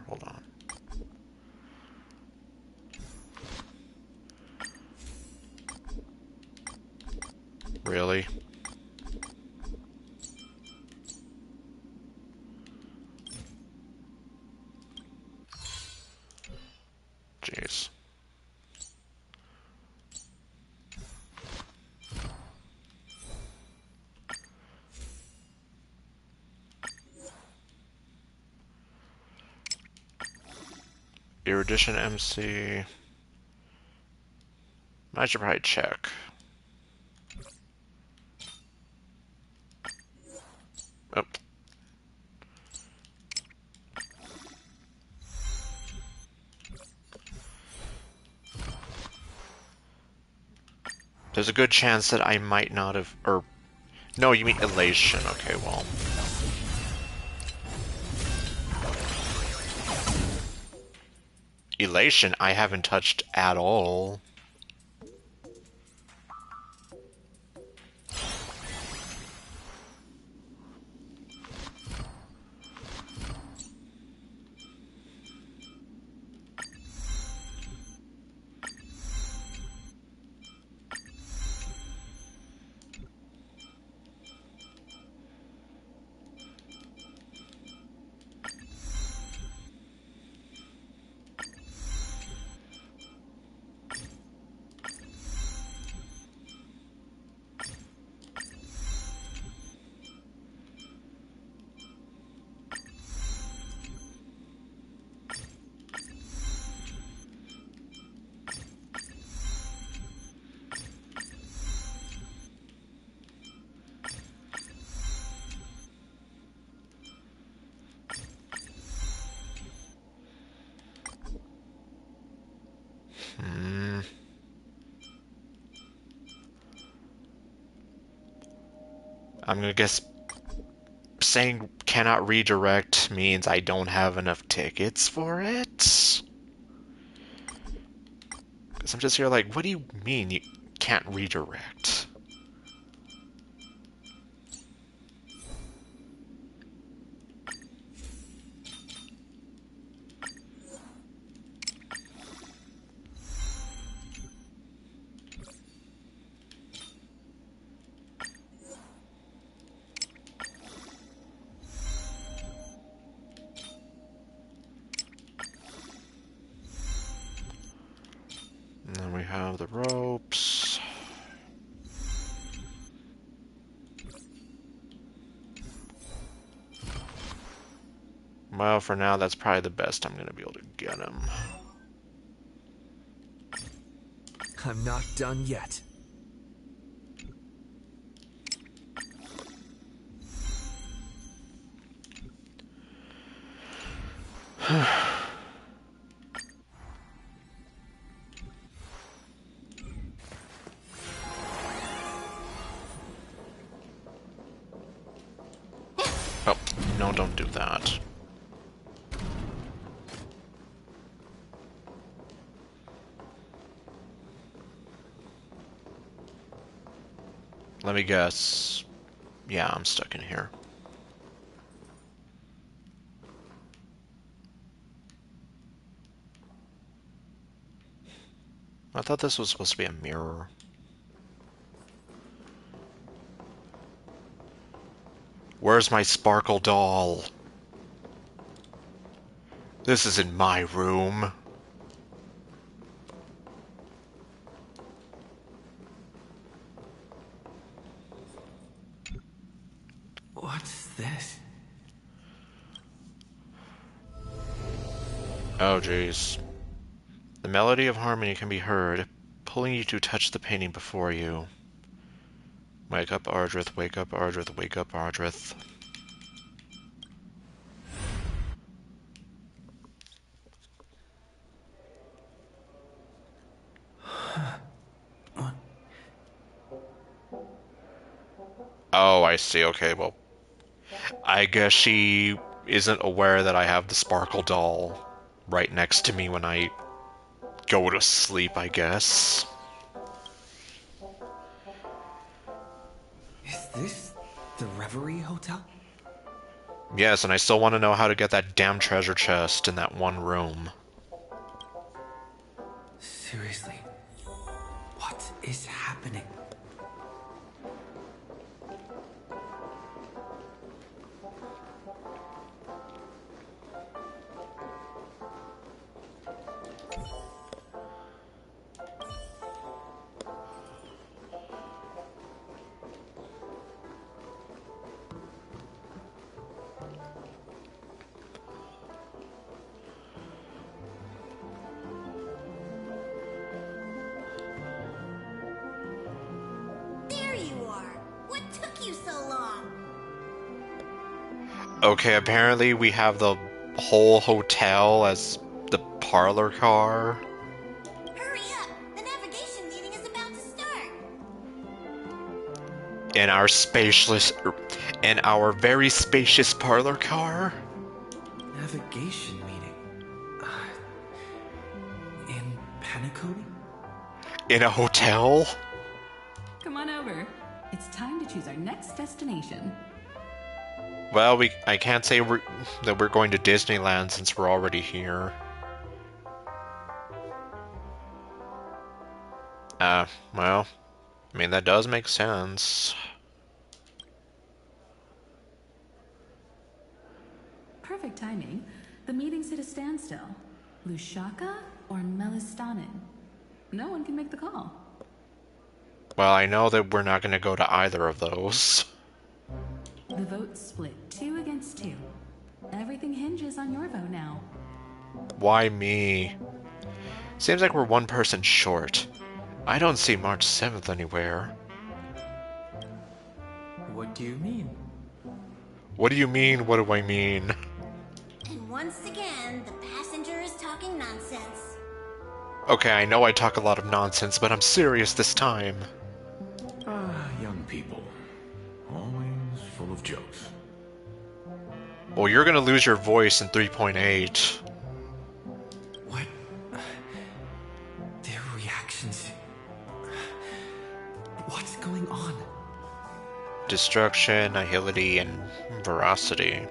Speaker 1: Hold on. Really? Jeez. Erudition MC. I should probably check. Oh. There's a good chance that I might not have... Or... No, you mean Elation. Okay, well... Elation I haven't touched at all. I'm gonna guess saying cannot redirect means I don't have enough tickets for it? Because I'm just here like, what do you mean you can't redirect. And then we have the ropes. Well, for now, that's probably the best I'm going to be able to get him.
Speaker 3: I'm not done yet.
Speaker 1: Oh, no, don't do that. Let me guess. Yeah, I'm stuck in here. I thought this was supposed to be a mirror. Where's my sparkle doll? This isn't my room.
Speaker 3: What's this?
Speaker 1: Oh, jeez. The melody of harmony can be heard, pulling you to touch the painting before you. Wake up, Ardrith, wake up, Ardrith, wake up, Ardrith. Oh, I see. Okay, well, I guess she isn't aware that I have the sparkle doll right next to me when I go to sleep, I guess.
Speaker 3: Is this the Reverie Hotel?
Speaker 1: Yes, and I still want to know how to get that damn treasure chest in that one room.
Speaker 3: Seriously, what is happening?
Speaker 2: There you are. What took you so long?
Speaker 1: Okay, apparently we have the whole hotel as the parlor car.
Speaker 2: Hurry up! The navigation meeting is about to start.
Speaker 1: In our very spacious parlor car.
Speaker 3: Navigation meeting. In Penacony?
Speaker 1: In a hotel?
Speaker 9: Come on over. It's time to choose our next destination.
Speaker 1: Well, I can't say that we're going to Disneyland since we're already here. Well, I mean, that does make sense.
Speaker 9: Perfect timing. The meeting's at a standstill. Lushaka or Melistanin? No one can make the call.
Speaker 1: Well, I know that we're not going to go to either of those.
Speaker 9: The vote's split 2 against 2. Everything hinges on your vote now.
Speaker 1: Why me? Seems like we're one person short. I don't see March 7th anywhere.
Speaker 3: What do you mean?
Speaker 1: What do you mean, what do I mean?
Speaker 2: And once again, the passenger is talking nonsense.
Speaker 1: Okay, I know I talk a lot of nonsense, but I'm serious this time.
Speaker 10: Young people. Always full of jokes.
Speaker 1: Well, you're gonna lose your voice in 3.8.
Speaker 3: What? Their reactions...
Speaker 1: Destruction, Nihility, and Veracity.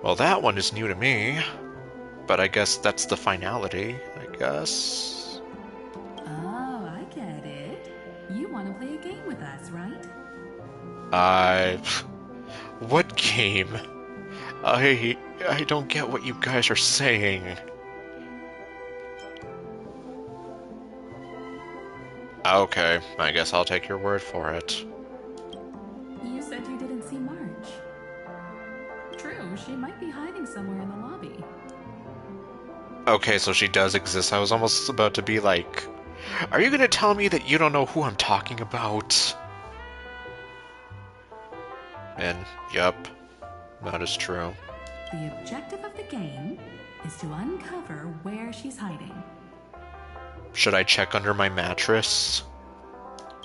Speaker 1: Well, that one is new to me, but I guess that's the finality, I guess.
Speaker 9: Oh, I get it. You want to play a game with us, right?
Speaker 1: What game? I don't get what you guys are saying. Okay, I guess I'll take your word for it.
Speaker 9: You said you didn't see March. True, she might be hiding somewhere in the lobby.
Speaker 1: Okay, so she does exist. I was almost about to be like, are you gonna tell me that you don't know who I'm talking about? And, yup, that is true.
Speaker 9: The objective of the game is to uncover where she's hiding.
Speaker 1: Should I check under my mattress?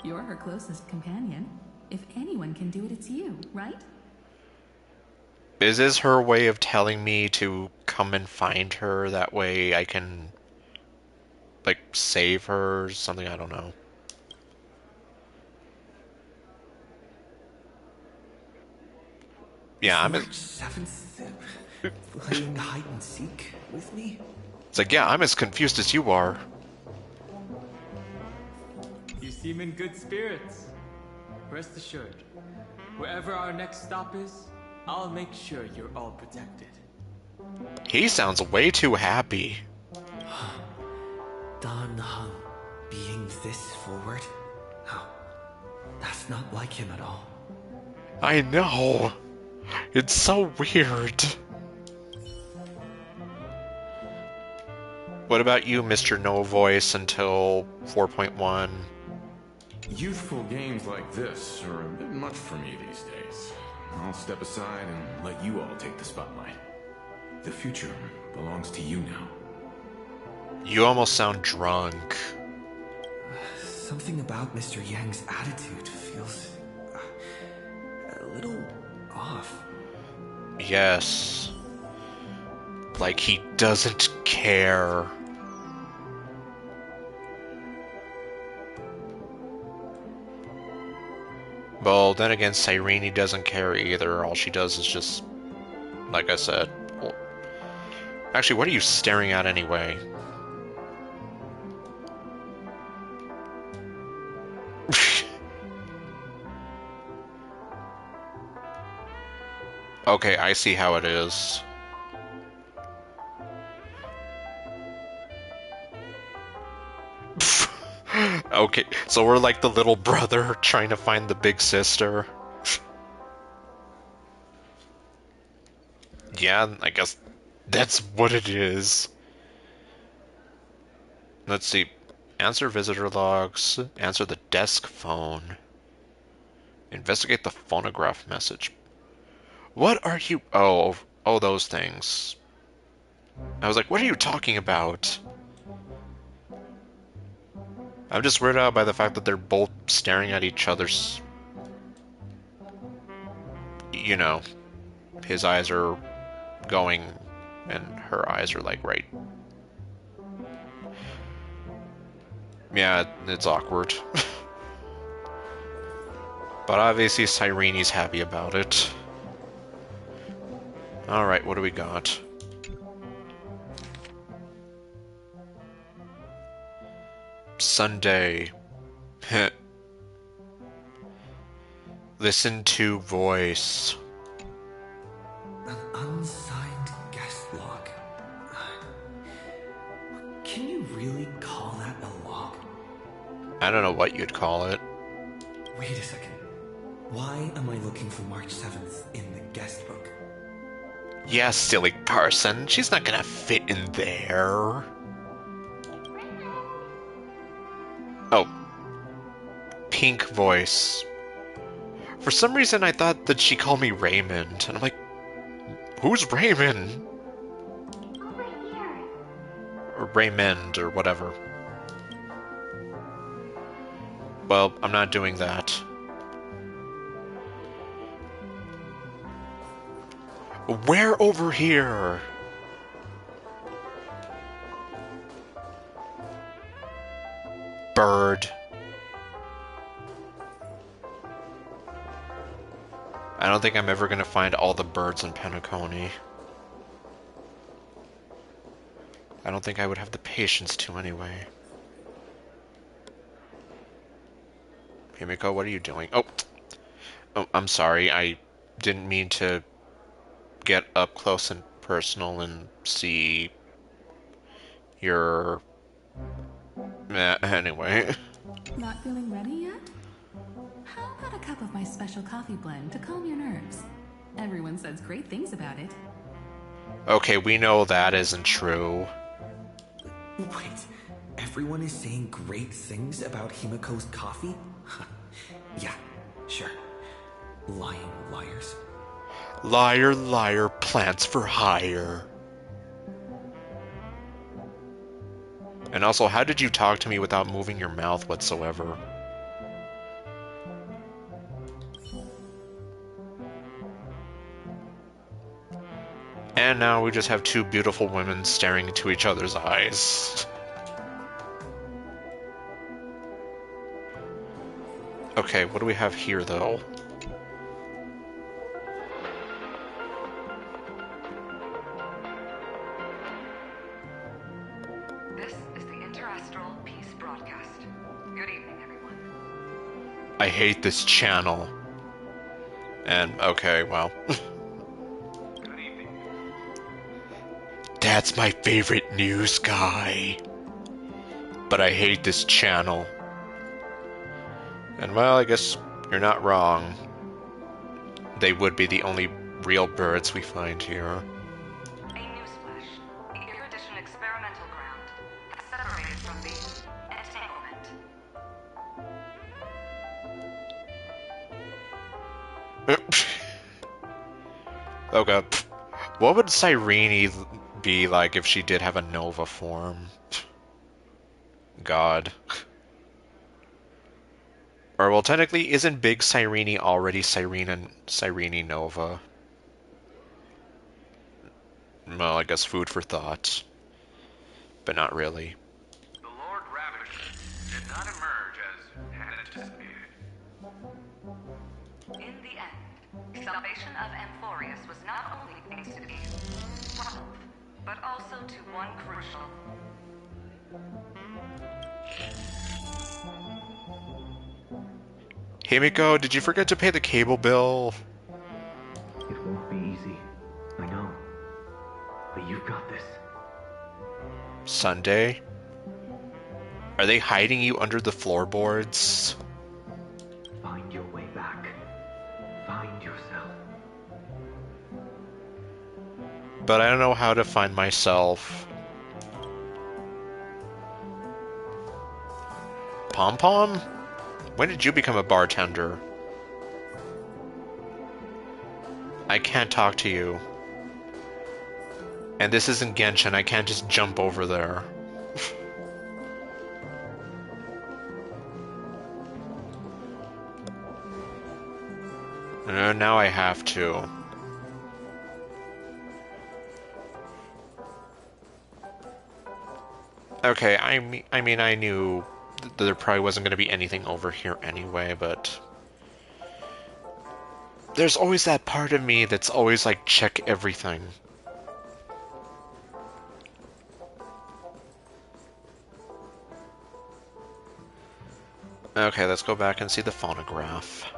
Speaker 9: You're her closest companion. If anyone can do it, it's you, right?
Speaker 1: Is this her way of telling me to come and find her? That way I can, like, save her or something? I don't know. Yeah, I'm
Speaker 3: March 7th, playing hide and seek with me?
Speaker 1: It's like, yeah, I'm as confused as you are.
Speaker 12: You seem in good spirits. Rest assured, wherever our next stop is, I'll make sure you're all protected.
Speaker 1: He sounds way too happy.
Speaker 3: Dan Heng being this forward? Oh, that's not like him at all.
Speaker 1: I know. It's so weird. What about you, Mr. No Voice until 4.1?
Speaker 10: Youthful games like this are a bit much for me these days. I'll step aside and let you all take the spotlight. The future belongs to you now.
Speaker 1: You almost sound drunk.
Speaker 3: Something about Mr. Yang's attitude feels a little off.
Speaker 1: Yes. Like he doesn't care. Well, then again, Cyrene doesn't care either. All she does is just, like I said. Well, actually, what are you staring at anyway? Okay, I see how it is. Okay, so we're like the little brother trying to find the big sister. Yeah, I guess that's what it is. Let's see. Answer visitor logs. Answer the desk phone. Investigate the phonograph message. What are you... Oh, those things. I was like, what are you talking about? I'm just weirded out by the fact that they're both staring at each other's... You know, his eyes are going, and her eyes are, like, right. Yeah, it's awkward. But obviously Cyrene's happy about it. Alright, what do we got? Sunday. Listen to voice.
Speaker 3: An unsigned guest log. Can you really call that a log?
Speaker 1: I don't know what you'd call it.
Speaker 3: Wait a second. Why am I looking for March 7th in the guest book?
Speaker 1: Yeah, silly person. She's not gonna fit in there. Oh. Pink voice. For some reason I thought that she called me Raymond, and I'm like, who's Raymond?
Speaker 7: Over here.
Speaker 1: Or Raymond, or whatever. Well, I'm not doing that. Where over here? Bird. I don't think I'm ever gonna find all the birds in Penacony. I don't think I would have the patience to anyway. Himiko, what are you doing? Oh, I'm sorry. I didn't mean to get up close and personal and see your... Anyway.
Speaker 9: Not feeling ready yet? How about a cup of my special coffee blend to calm your nerves? Everyone says great things about it.
Speaker 1: Okay, we know that isn't true.
Speaker 3: Wait, everyone is saying great things about Himiko's coffee? Yeah, sure. Lying liars.
Speaker 1: Liar, liar, plants for hire. And also, how did you talk to me without moving your mouth whatsoever? And now we just have two beautiful women staring into each other's eyes. Okay, what do we have here, though?
Speaker 16: This is the Interastral Peace Broadcast. Good evening, everyone.
Speaker 1: I hate this channel. And, okay, well.
Speaker 16: Good evening.
Speaker 1: That's my favorite news guy. But I hate this channel. And, well, I guess you're not wrong. They would be the only real birds we find here.
Speaker 16: A newsflash. The erudition experimental ground has separated from the entanglement.
Speaker 1: Okay. What would Cyrene be like if she did have a Nova form? God. Or, well, technically, isn't Big Cyrene already Cyrene Nova? Well, I guess food for thought. But not really.
Speaker 16: The Lord Ravager did not emerge as had anticipated. In the end, salvation of Amphorius was not only thanks to these 12, but also to one crucial.
Speaker 1: Himiko, did you forget to pay the cable bill?
Speaker 17: It won't be easy. I know. But you've got this.
Speaker 1: Sunday? Are they hiding you under the floorboards?
Speaker 17: Find your way back. Find yourself.
Speaker 1: But I don't know how to find myself. Pom-Pom? When did you become a bartender? I can't talk to you. And this isn't Genshin, I can't just jump over there. Now I have to. Okay, I mean, I knew that there probably wasn't going to be anything over here anyway, but... There's always that part of me that's always like, check everything. Okay, let's go back and see the phonograph.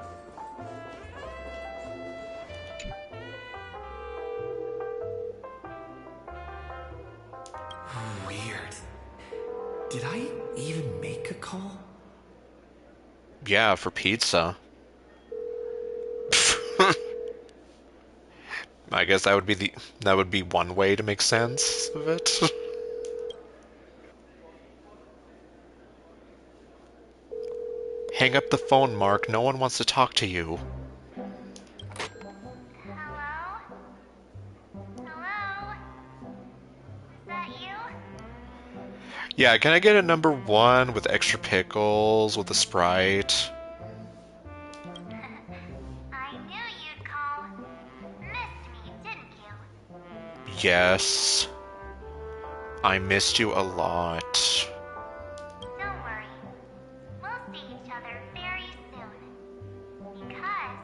Speaker 3: Weird. Did I even make a call?
Speaker 1: Yeah, for pizza. I guess that would be one way to make sense of it. Hang up the phone, Mark. No one wants to talk to you. Yeah, can I get a number 1 with extra pickles, with a Sprite?
Speaker 7: I knew you'd call. Missed me, didn't you?
Speaker 1: Yes. I missed you a lot.
Speaker 7: Don't worry. We'll see each other very soon. Because...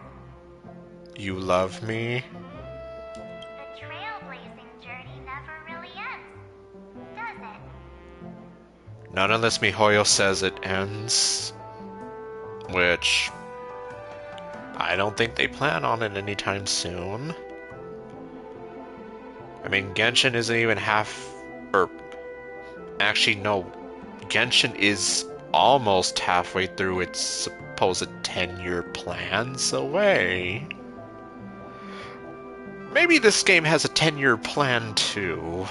Speaker 1: you love me?
Speaker 7: The trailblazing journey never really ends, does it?
Speaker 1: Not unless MiHoYo says it ends. Which... I don't think they plan on it anytime soon. I mean, Genshin isn't even half... Or... Actually, no. Genshin is almost halfway through its supposed 10-year plans away. Maybe this game has a 10-year plan too.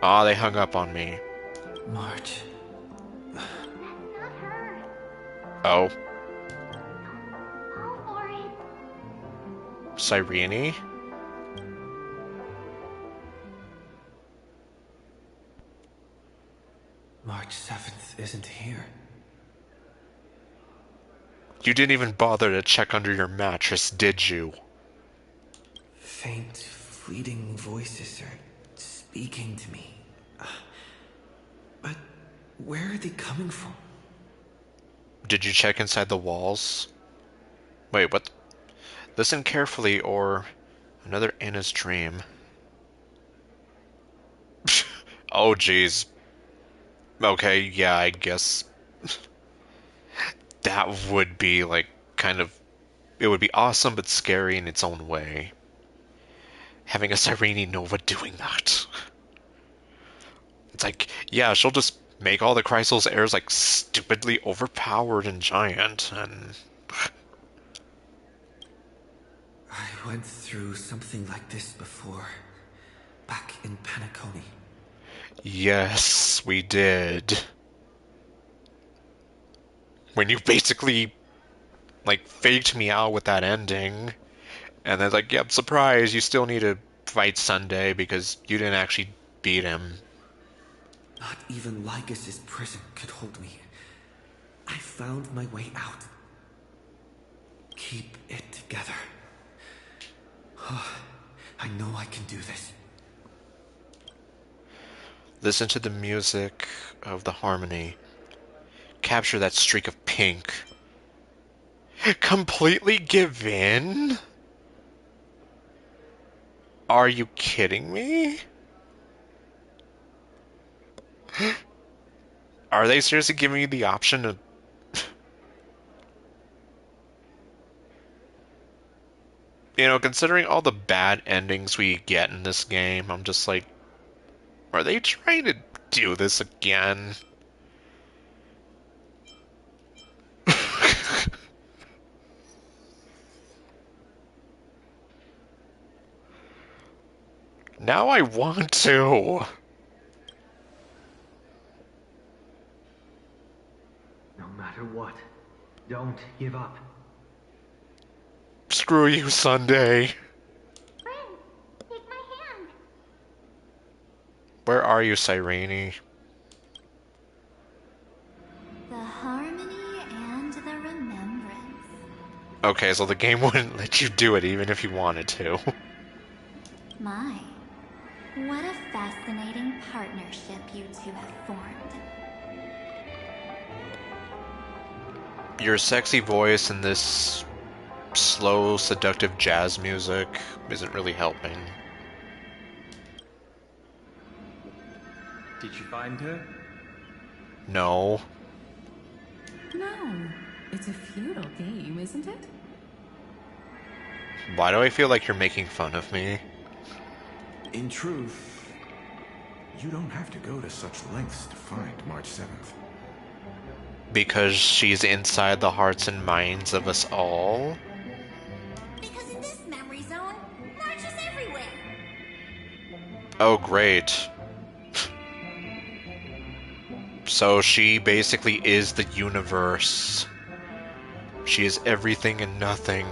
Speaker 1: Aw, they hung up on me.
Speaker 3: March.
Speaker 7: That's not her.
Speaker 1: Oh.
Speaker 7: Fall for it.
Speaker 1: Cyrene?
Speaker 3: March 7th isn't here.
Speaker 1: You didn't even bother to check under your mattress, did you?
Speaker 3: Faint, fleeting voices are speaking to me. But where are they coming from?
Speaker 1: Did you check inside the walls? Wait, what? Listen carefully, or another Anna's dream. Oh, jeez. Okay, yeah, I guess that would be, like, kind of... It would be awesome, but scary in its own way. Having a Cyrene Nova doing that. It's like, yeah, she'll just make all the Chrysal's heirs, like, stupidly overpowered and giant, and...
Speaker 3: I went through something like this before. Back in Penacony.
Speaker 1: Yes, we did. When you basically, like, faked me out with that ending, and then, like, yep, surprise, you still need to fight Sunday because you didn't actually beat him.
Speaker 3: Not even Lycus's prison could hold me. I found my way out. Keep it together. I know I can do this.
Speaker 1: Listen to the music of the harmony. Capture that streak of pink. Completely give in? Are you kidding me? Are they seriously giving you the option to... You know, considering all the bad endings we get in this game, I'm just like... Are they trying to do this again? Now I want to.
Speaker 17: No matter what, don't give up.
Speaker 1: Screw you, Sunday.
Speaker 7: Friend, take my hand.
Speaker 1: Where are you, Cyrene?
Speaker 8: The harmony and the remembrance.
Speaker 1: Okay, so the game wouldn't let you do it even if you wanted to.
Speaker 8: My, what a fascinating partnership you two have formed.
Speaker 1: Your sexy voice and this slow, seductive jazz music isn't really helping.
Speaker 6: Did you find her?
Speaker 1: No.
Speaker 9: No, it's a futile game, isn't it?
Speaker 1: Why do I feel like you're making fun of me?
Speaker 10: In truth, you don't have to go to such lengths to find March 7th.
Speaker 1: Because she's inside the hearts and minds of us all?
Speaker 2: Because in this memory zone, March is everywhere.
Speaker 1: Oh, great. So she basically is the universe. She is everything and nothing.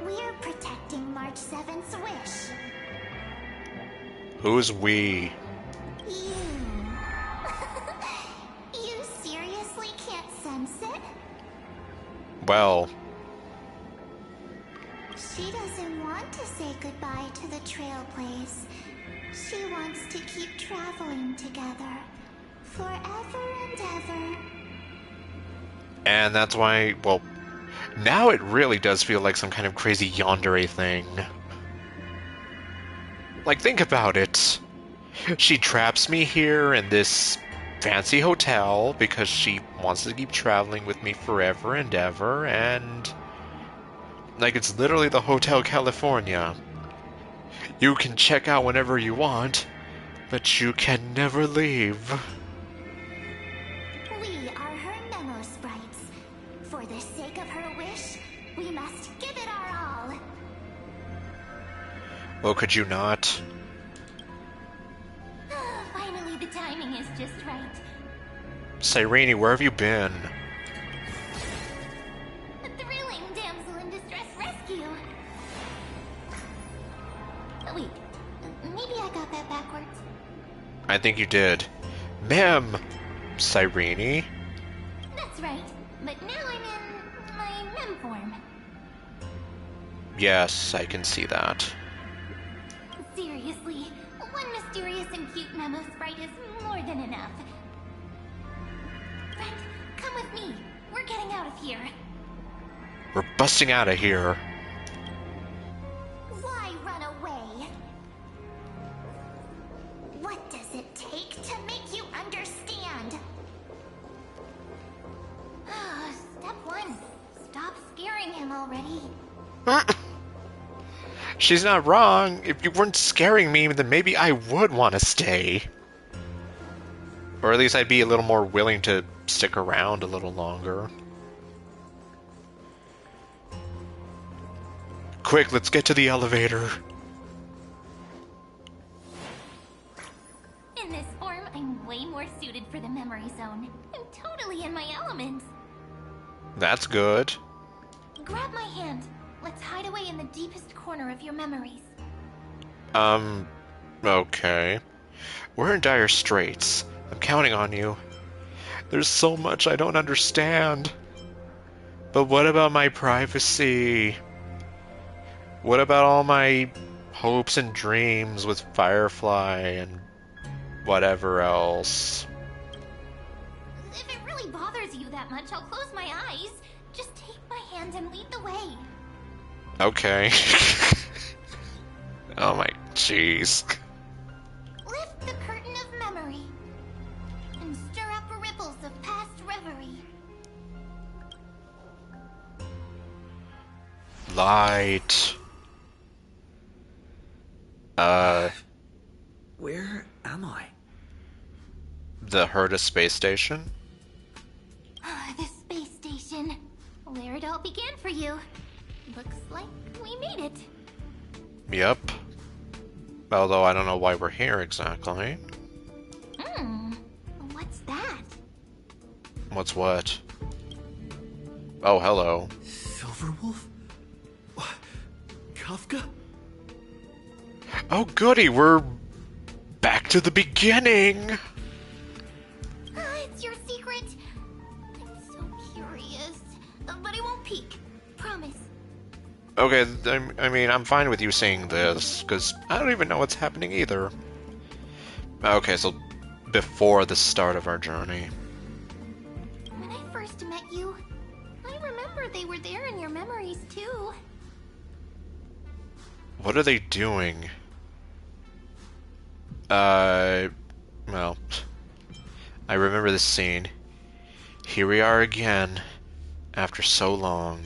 Speaker 7: We're protecting March 7th's wish.
Speaker 1: Who's we?
Speaker 7: You. You seriously can't sense it?
Speaker 1: Well,
Speaker 7: She doesn't want to say goodbye to the Trailblaze. She wants to keep traveling together. Forever and ever.
Speaker 1: And that's why, well, now it really does feel like some kind of crazy yandere thing. Like, think about it. She traps me here in this fancy hotel because she wants to keep traveling with me forever and ever, and... like, it's literally the Hotel California. You can check out whenever you want, but you can never leave.
Speaker 7: We are her memo sprites. For the sake of her wish, we must give it our all.
Speaker 1: Well, could you not?
Speaker 7: Finally, the timing is just right.
Speaker 1: Cyrene, where have you been?
Speaker 7: A thrilling damsel in distress rescue. Oh, wait, maybe I got that backwards.
Speaker 1: I think you did. Ma'am! Cyrene?
Speaker 7: That's right, but now I'm in my mem form.
Speaker 1: Yes, I can see that.
Speaker 7: Seriously, one mysterious and cute memo sprite is more than enough. Friend, come with me. We're getting out of here.
Speaker 1: We're busting out of here.
Speaker 7: Why run away? What does it take to make you understand? Step one. Stop scaring him already.
Speaker 1: She's not wrong. If you weren't scaring me, then maybe I would want to stay. Or at least I'd be a little more willing to stick around a little longer. Quick, let's get to the elevator.
Speaker 7: In this form, I'm way more suited for the memory zone. I'm totally in my element.
Speaker 1: That's good.
Speaker 7: Grab my hand. Let's hide away in the deepest corner of your memories.
Speaker 1: Okay. We're in dire straits. I'm counting on you. There's so much I don't understand. But what about my privacy? What about all my hopes and dreams with Firefly and whatever else?
Speaker 7: If it really bothers you that much, I'll close my eyes. Just take my hand and lead the way.
Speaker 1: Okay. Oh my, jeez.
Speaker 7: Lift the curtain of memory and stir up ripples of past reverie.
Speaker 1: Light.
Speaker 3: Where am I?
Speaker 1: The Herta space station?
Speaker 7: The space station. Where it all began for you. Looks like we made it.
Speaker 1: Yep. Although I don't know why we're here exactly.
Speaker 7: What's that?
Speaker 1: What's what? Oh, hello.
Speaker 3: Silverwolf? Kafka?
Speaker 1: Oh goody, we're back to the beginning!
Speaker 7: It's your secret. I'm so curious. But I won't peek. Promise.
Speaker 1: Okay, I mean, I'm fine with you saying this, because I don't even know what's happening either. Okay, so before the start of our journey.
Speaker 7: When I first met you, I remember they were there in your memories too.
Speaker 1: What are they doing? Well, I remember this scene. Here we are again, after so long.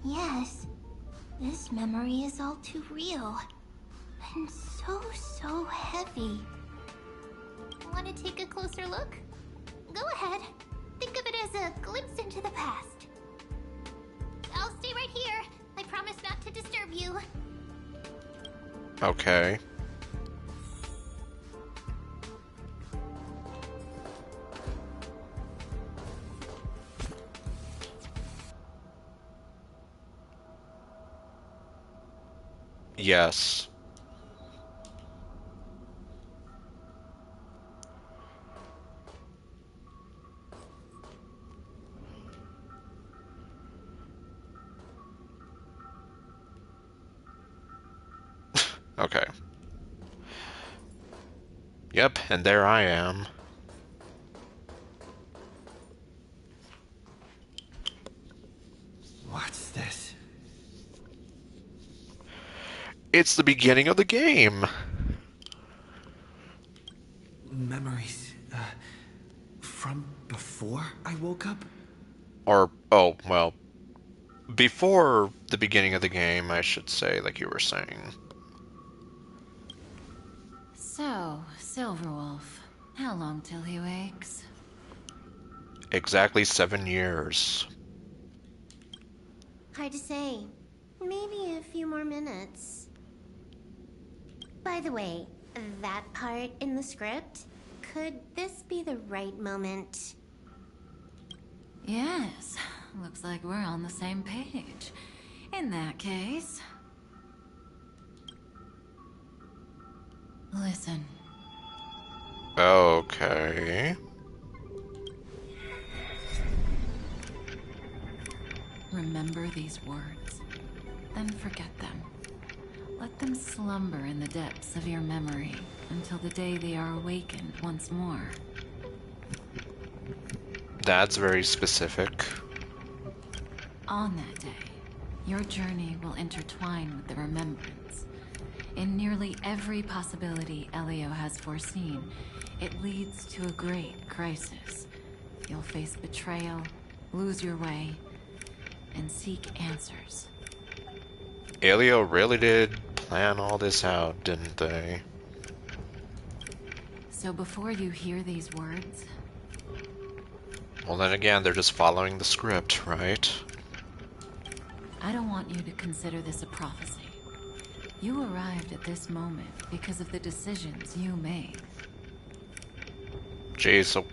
Speaker 7: Yes, this memory is all too real. And so heavy. Want to take a closer look? Go ahead. Think of it as a glimpse into the past. I'll stay right here. I promise not to disturb you.
Speaker 1: Okay. Yes. Okay. Yep, and there I am.
Speaker 3: What's this?
Speaker 1: It's the beginning of the game.
Speaker 3: Memories, from before I woke up?
Speaker 1: Or, oh, well, before the beginning of the game, I should say, like you were saying.
Speaker 18: So, Silverwolf, how long till he wakes?
Speaker 1: Exactly 7 years.
Speaker 19: Hard to say. Maybe a few more minutes. By the way, that part in the script, could this be the right moment?
Speaker 18: Yes, looks like we're on the same page. In that case... Listen.
Speaker 1: Okay.
Speaker 18: Remember these words, then forget them. Let them slumber in the depths of your memory until the day they are awakened once more.
Speaker 1: That's very specific.
Speaker 18: On that day, your journey will intertwine with the remembrance. In nearly every possibility Elio has foreseen, it leads to a great crisis. You'll face betrayal, lose your way, and seek answers.
Speaker 1: Elio really did plan all this out, didn't they?
Speaker 18: So before you hear these words...
Speaker 1: Well, then again, they're just following the script, right?
Speaker 18: I don't want you to consider this a prophecy. You arrived at this moment because of the decisions you made.
Speaker 1: Jeez, so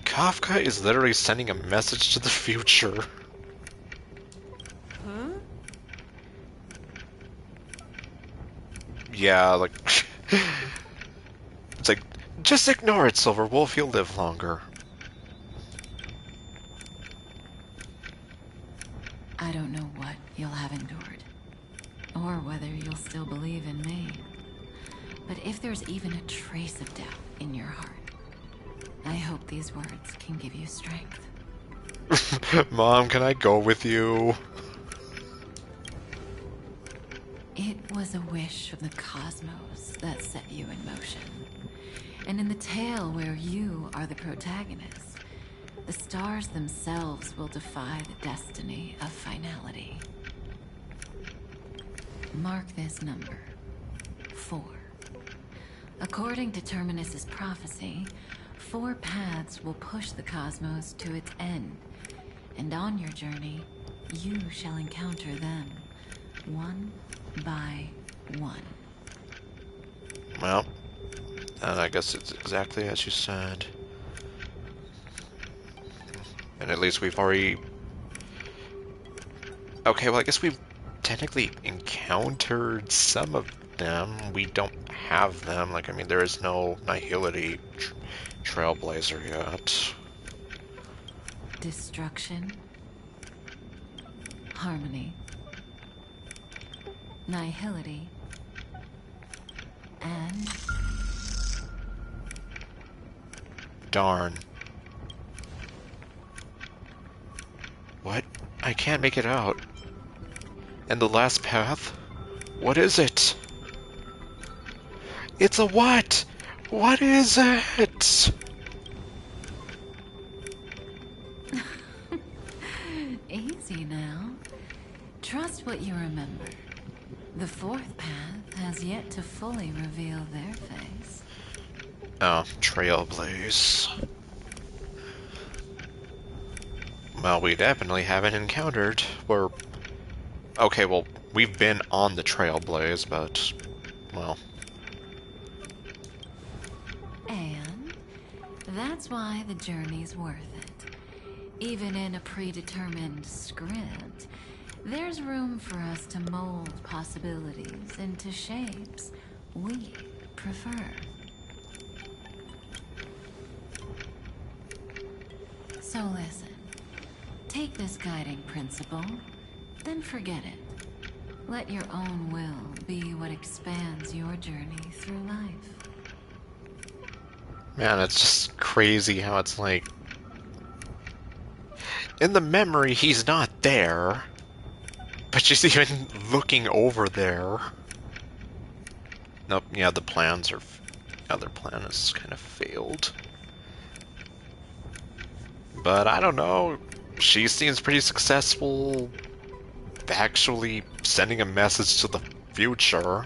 Speaker 1: Kafka is literally sending a message to the future.
Speaker 19: Huh?
Speaker 1: Yeah, like... It's like, just ignore it, Silverwolf, you'll live longer.
Speaker 18: I don't know what you'll have endured, or whether you'll still believe in me. But if there's even a trace of doubt in your heart, I hope these words can give you strength.
Speaker 1: Mom, can I go with you?
Speaker 18: It was a wish of the cosmos that set you in motion. And in the tale where you are the protagonist, the stars themselves will defy the destiny of finality. Mark this number, 4. According to Terminus's prophecy, 4 paths will push the cosmos to its end, and on your journey, you shall encounter them, one by one.
Speaker 1: Well, and I guess it's exactly as you said. And at least we've already... Okay, well, I guess we've technically encountered some of them. We don't have them. Like, I mean, there is no Nihility Trailblazer yet.
Speaker 18: Destruction. Harmony. Nihility. And...
Speaker 1: Darn. What? I can't make it out. And the last path? What is it? It's a what? What is it?
Speaker 18: Easy now. Trust what you remember. The 4th path has yet to fully reveal their face.
Speaker 1: Oh, Trailblaze. Well, we definitely haven't encountered, or... Okay, well, we've been on the Trailblaze, but... well...
Speaker 18: And that's why the journey's worth it. Even in a predetermined script, there's room for us to mold possibilities into shapes we prefer. So listen. Take this guiding principle, then forget it. Let your own will be what expands your journey through life.
Speaker 1: Man, it's just crazy how it's like... In the memory, he's not there. But she's even looking over there. Nope, yeah, the plans are... Other plan has kind of failed. But I don't know. She seems pretty successful actually sending a message to the future.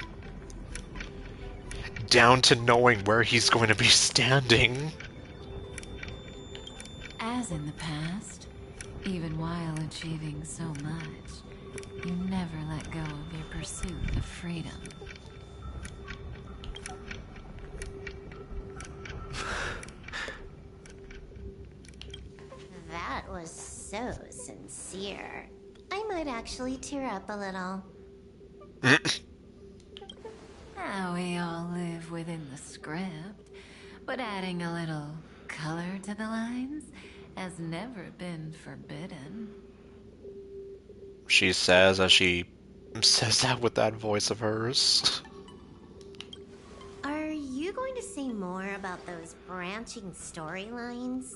Speaker 1: Down to knowing where he's going to be standing.
Speaker 18: As in the past, even while achieving so much, you never let go of your pursuit of freedom.
Speaker 19: That was so sincere. I might actually tear up a little.
Speaker 18: Now we all live within the script, but adding a little color to the lines has never been forbidden.
Speaker 1: She says as she says that with that voice of hers.
Speaker 19: Are you going to say more about those branching storylines?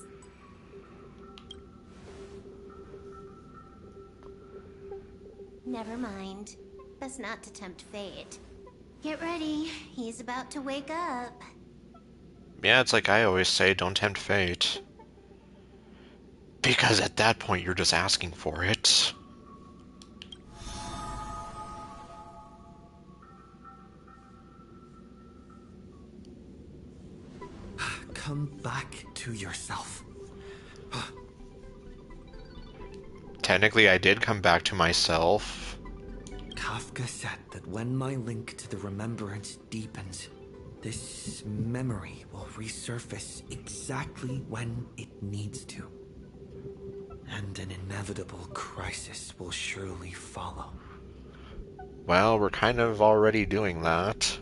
Speaker 19: Never mind. Best not to tempt fate. Get ready. He's about to wake up.
Speaker 1: Yeah, it's like I always say, don't tempt fate. Because at that point, you're just asking for it.
Speaker 3: Come back to yourself.
Speaker 1: Technically, I did come back to myself.
Speaker 3: Kafka said that when my link to the remembrance deepens, this memory will resurface exactly when it needs to. And an inevitable crisis will surely follow.
Speaker 1: Well, we're kind of already doing that.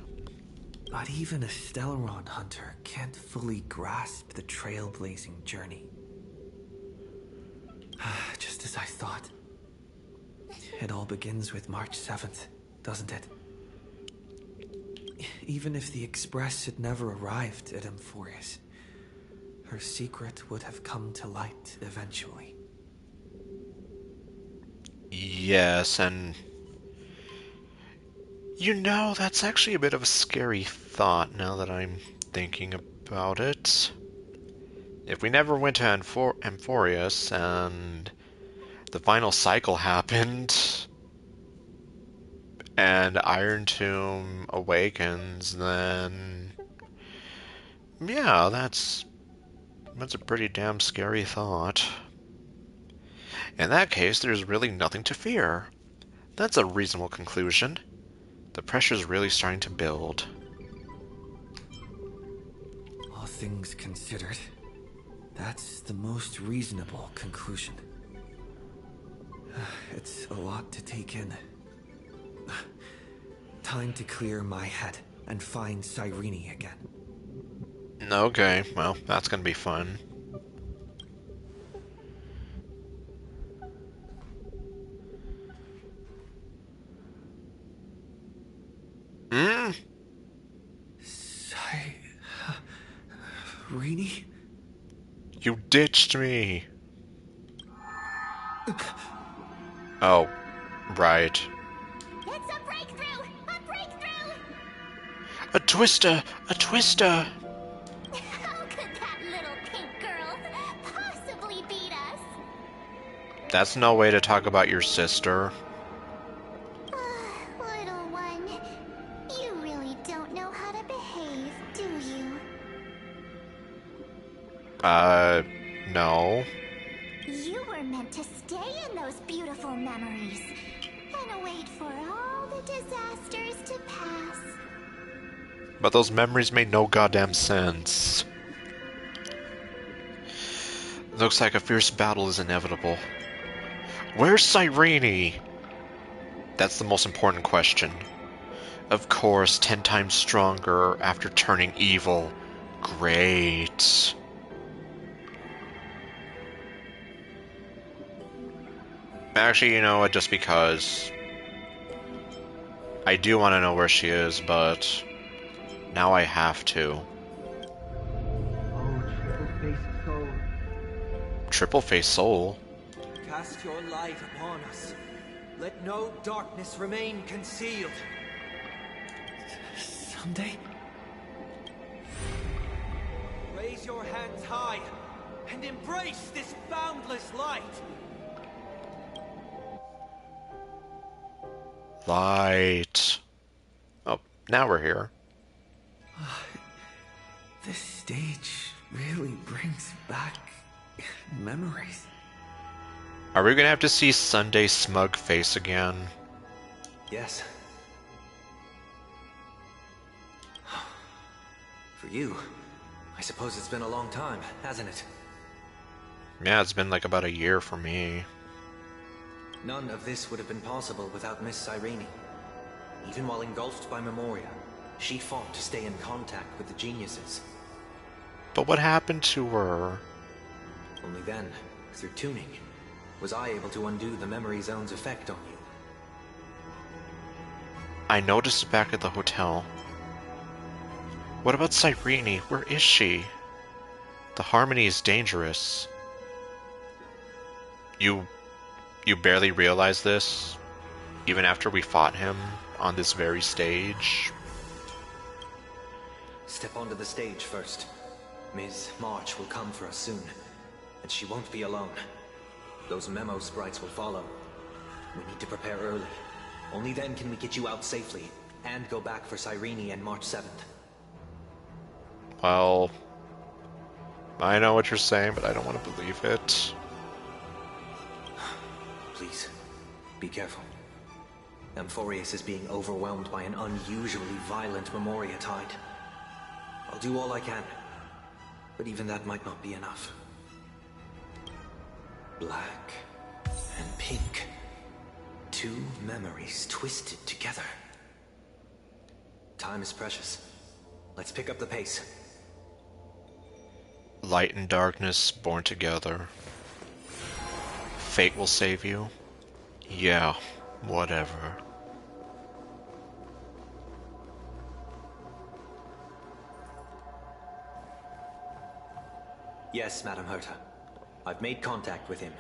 Speaker 3: But even a Stellaron hunter can't fully grasp the trailblazing journey. Just as I thought. It all begins with March 7th, doesn't it? Even if the Express had never arrived at Amphorius, her secret would have come to light eventually.
Speaker 1: Yes, and... You know, that's actually a bit of a scary thought now that I'm thinking about it. If we never went to Amphorius and the final cycle happened and Iron Tomb awakens, then yeah, that's a pretty damn scary thought. In that case, there's really nothing to fear. That's a reasonable conclusion. The pressure's really starting to build.
Speaker 3: All things considered, that's the most reasonable conclusion. It's a lot to take in. Time to clear my head and find Cyrene again.
Speaker 1: Okay, well, that's gonna be fun.
Speaker 3: Cyrene?
Speaker 1: You ditched me! Oh, right.
Speaker 7: It's a breakthrough! A breakthrough!
Speaker 1: A twister! A twister!
Speaker 7: How could that little pink girl possibly beat us?
Speaker 1: That's no way to talk about your sister.
Speaker 7: Little one, you really don't know how to behave, do you?
Speaker 1: No.
Speaker 7: You were meant to stay in those beautiful memories and wait for all the disasters to pass.
Speaker 1: But those memories made no goddamn sense. Looks like a fierce battle is inevitable. Where's Cyrene? That's the most important question. Of course, 10 times stronger after turning evil. Great. Actually, you know what, just because... I do want to know where she is, but... Now I have to. triple face soul.
Speaker 3: Cast your light upon us. Let no darkness remain concealed. Someday? Raise your hands high and embrace this boundless light.
Speaker 1: Light. Oh, now we're here.
Speaker 3: This stage really brings back memories.
Speaker 1: Are we gonna have to see Sunday's smug face again?
Speaker 3: Yes. For you, I suppose it's been a long time, hasn't it?
Speaker 1: Yeah, it's been like about a year for me.
Speaker 3: None of this would have been possible without Miss Cyrene. Even while engulfed by Memoria, she fought to stay in contact with the geniuses.
Speaker 1: But what happened to her?
Speaker 3: Only then, through tuning, was I able to undo the memory zone's effect on you.
Speaker 1: I noticed it back at the hotel. What about Cyrene? Where is she? The harmony is dangerous. You barely realize this, even after we fought him on this very stage?
Speaker 3: Step onto the stage first. Ms. March will come for us soon, and she won't be alone. Those memo sprites will follow. We need to prepare early. Only then can we get you out safely, and go back for Cyrene and March 7th.
Speaker 1: Well, I know what you're saying, but I don't want to believe it.
Speaker 3: Please, be careful. Amphorius is being overwhelmed by an unusually violent Memoria tide. I'll do all I can, but even that might not be enough. Black and pink. Two memories twisted together. Time is precious. Let's pick up the pace.
Speaker 1: Light and darkness born together. Fate will save you. Yeah, whatever.
Speaker 3: Yes, Madam Herta. I've made contact with him.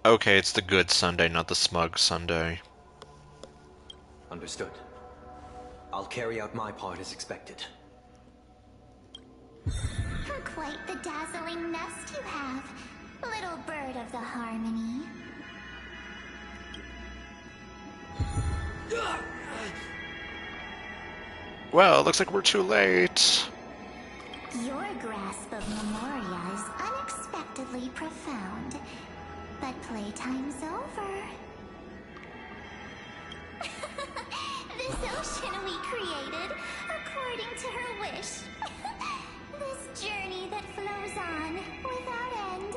Speaker 1: Okay, it's the good Sunday, not the smug Sunday.
Speaker 3: Understood. I'll carry out my part as expected.
Speaker 7: Quite the dazzling nest you have, little bird of the harmony.
Speaker 1: Well, looks like we're too late.
Speaker 7: Your grasp of Memoria is unexpectedly profound, but playtime's over. This ocean we created, according to her wish. This journey that flows on without end.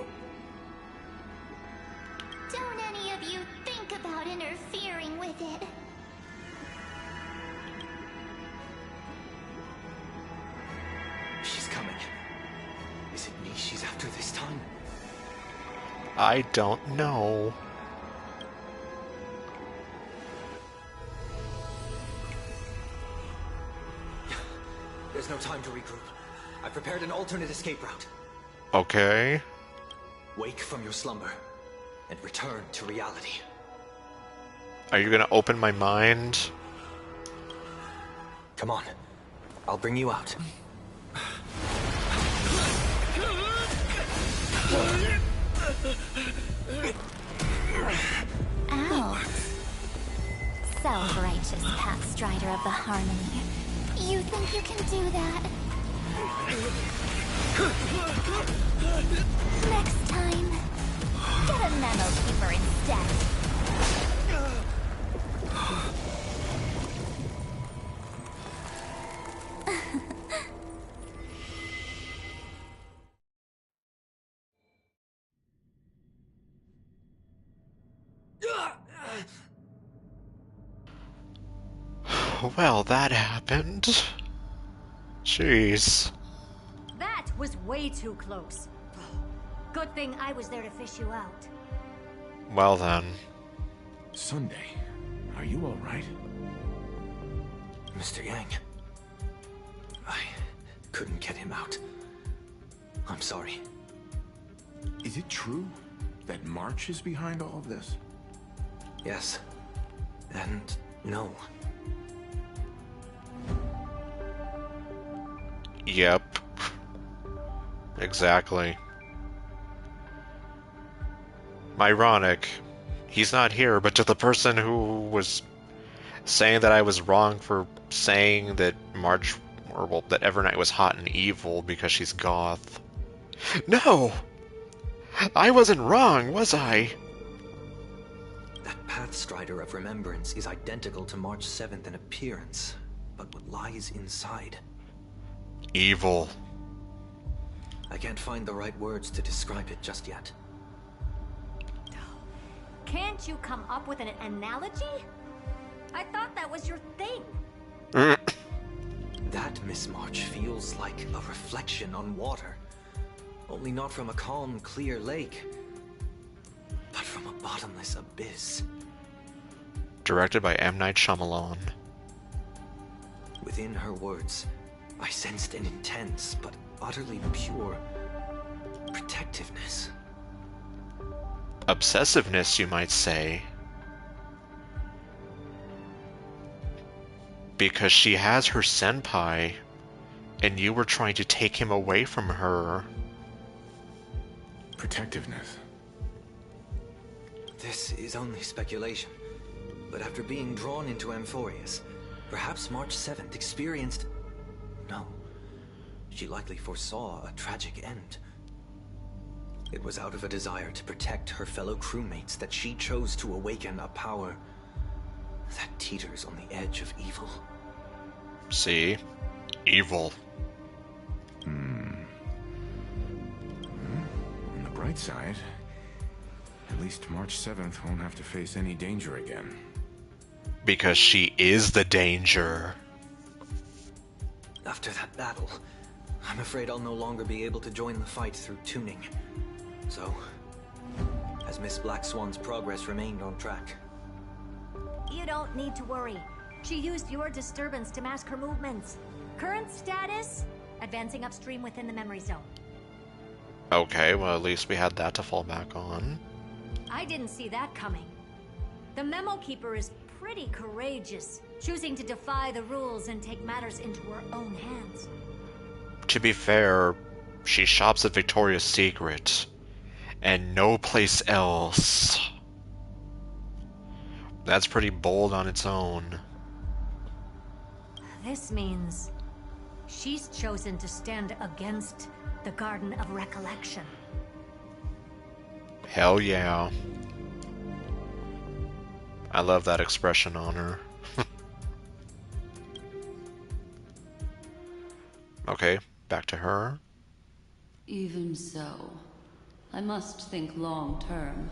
Speaker 7: Don't any of you think about interfering with it.
Speaker 3: She's coming. Is it me she's after this time?
Speaker 1: I don't know.
Speaker 3: There's no time to regroup. I've prepared an alternate escape route.
Speaker 1: Okay.
Speaker 3: Wake from your slumber and return to reality.
Speaker 1: Are you gonna open my mind?
Speaker 3: Come on. I'll bring you out.
Speaker 7: Ow. Self-righteous path strider of the harmony. You think you can do that? Next time, get a memo keeper instead.
Speaker 1: Well, that happened. Jeez.
Speaker 2: That was way too close. Good thing I was there to fish you out.
Speaker 1: Well then.
Speaker 10: Sunday, are you alright?
Speaker 3: Mr. Yang. I couldn't get him out. I'm sorry.
Speaker 10: Is it true that March is behind all of this?
Speaker 3: Yes. And no.
Speaker 1: Yep. Exactly. Ironic. He's not here, but to the person who was saying that I was wrong for saying that March, or well, that Evernight was hot and evil because she's goth. No! I wasn't wrong, was I?
Speaker 3: That Pathstrider of Remembrance is identical to March 7th in appearance, but what lies inside?
Speaker 1: Evil.
Speaker 3: I can't find the right words to describe it just yet.
Speaker 2: Can't you come up with an analogy? I thought that was your thing.
Speaker 3: That Miss March feels like a reflection on water. Only not from a calm, clear lake, but from a bottomless abyss.
Speaker 1: Directed by M. Night Shyamalan.
Speaker 3: Within her words, I sensed an intense but utterly pure protectiveness.
Speaker 1: Obsessiveness, you might say. Because she has her senpai, and you were trying to take him away from her.
Speaker 10: Protectiveness.
Speaker 3: This is only speculation, but after being drawn into Amphorius, perhaps March 7th experienced... No, she likely foresaw a tragic end. It was out of a desire to protect her fellow crewmates that she chose to awaken a power that teeters on the edge of evil.
Speaker 1: See? Evil.
Speaker 10: On the bright side, at least March 7th won't have to face any danger again.
Speaker 1: Because she is the danger.
Speaker 3: After that battle, I'm afraid I'll no longer be able to join the fight through tuning. So, has Miss Black Swan's progress remained on track?
Speaker 2: You don't need to worry. She used your disturbance to mask her movements. Current status? Advancing upstream within the memory zone.
Speaker 1: Okay, well at least we had that to fall back on.
Speaker 2: I didn't see that coming. The Memo Keeper is pretty courageous, choosing to defy the rules and take matters into her own hands.
Speaker 1: To be fair, she shops at Victoria's Secret, and no place else. That's pretty bold on its own.
Speaker 2: This means she's chosen to stand against the Garden of Recollection.
Speaker 1: Hell yeah. I love that expression on her. Okay, back to her.
Speaker 11: Even so, I must think long term.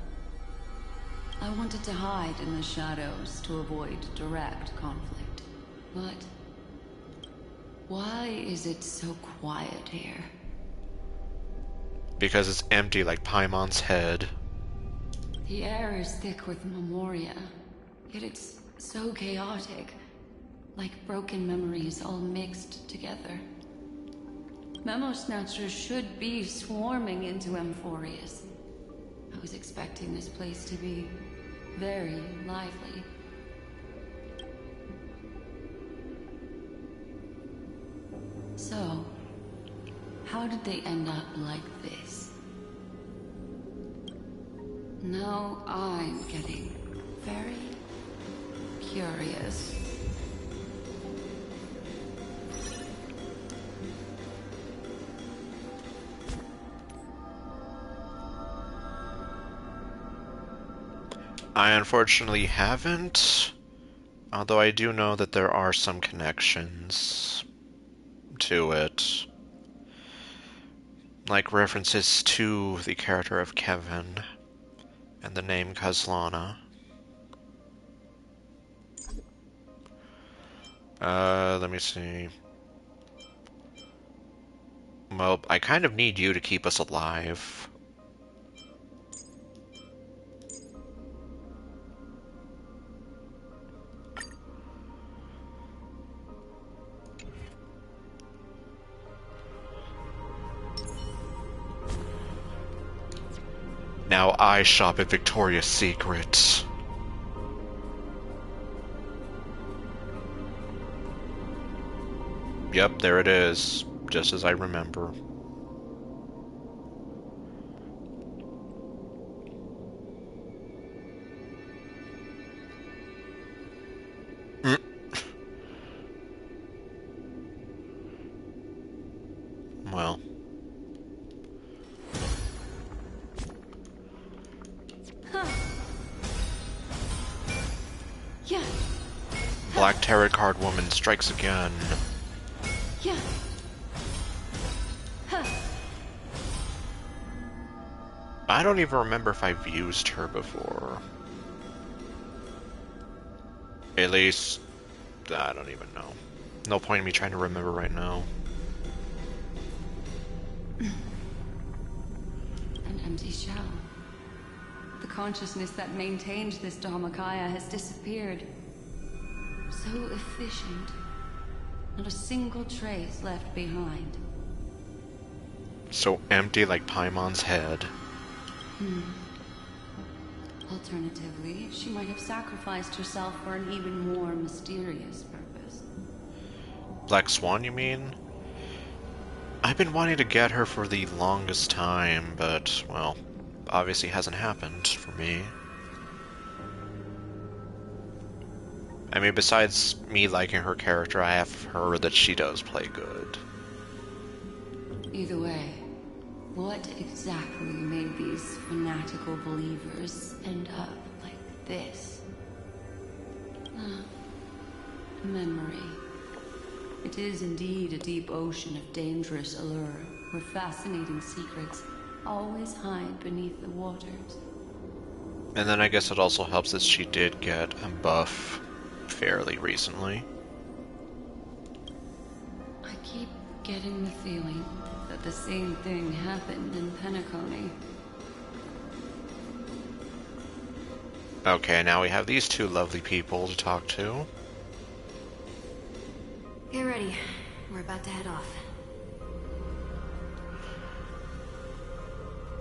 Speaker 11: I wanted to hide in the shadows to avoid direct conflict. But why is it so quiet here?
Speaker 1: Because it's empty like Paimon's head.
Speaker 11: The air is thick with memoria, yet it's so chaotic, like broken memories all mixed together. Memo Snatchers should be swarming into Amphorius. I was expecting this place to be very lively. So, how did they end up like this? Now I'm getting very curious.
Speaker 1: I unfortunately haven't, although I do know that there are some connections to it. Like references to the character of Kevin and the name Kazlana. Let me see. Well, I kind of need you to keep us alive. Now I shop at Victoria's Secret. Yep, there it is. Just as I remember. Well.
Speaker 9: Yeah.
Speaker 1: Black Tarot Card Woman strikes again.
Speaker 9: Yeah.
Speaker 1: I don't even remember if I've used her before. At least, I don't even know. No point in me trying to remember right now.
Speaker 11: An empty shell. The consciousness that maintained this Dharmakaya has disappeared. So efficient. Not a single trace left behind.
Speaker 1: So empty like Paimon's head.
Speaker 11: Alternatively, she might have sacrificed herself for an even more mysterious purpose.
Speaker 1: Black Swan, you mean? I've been wanting to get her for the longest time, but, well, obviously hasn't happened for me. I mean, besides me liking her character, I have heard that she does play good.
Speaker 11: Either way, what exactly made these fanatical believers end up like this? Memory. It is indeed a deep ocean of dangerous allure, where fascinating secrets always hide beneath the waters.
Speaker 1: And then I guess it also helps that she did get a buff fairly recently.
Speaker 11: I keep getting the feeling that the same thing happened in Penacony.
Speaker 1: Okay, now we have these two lovely people to talk to.
Speaker 2: Get ready. We're about to head off.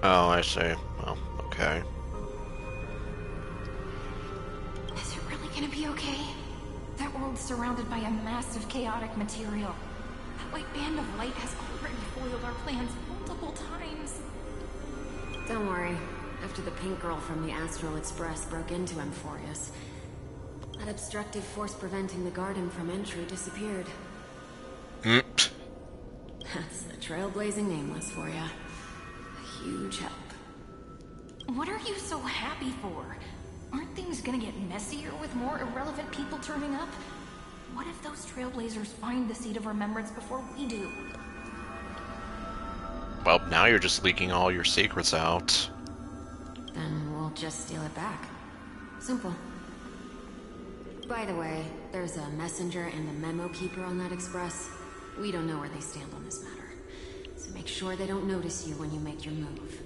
Speaker 1: Oh, I see. Well, okay.
Speaker 20: Is it really gonna be okay? That world's surrounded by a massive chaotic material. That white band of light has already foiled our plans multiple times.
Speaker 2: Don't worry. After the pink girl from the Astral Express broke into Amphorius, that obstructive force preventing the garden from entry disappeared. That's the trailblazing nameless for ya. A huge help.
Speaker 20: What are you so happy for? Aren't things gonna get messier with more irrelevant people turning up? What if those trailblazers find the seed of remembrance before we do?
Speaker 1: Well, now you're just leaking all your secrets out.
Speaker 2: Then we'll just steal it back. Simple. By the way, there's a messenger and a memo keeper on that express. We don't know where they stand on this matter. So make sure they don't notice you when you make your move.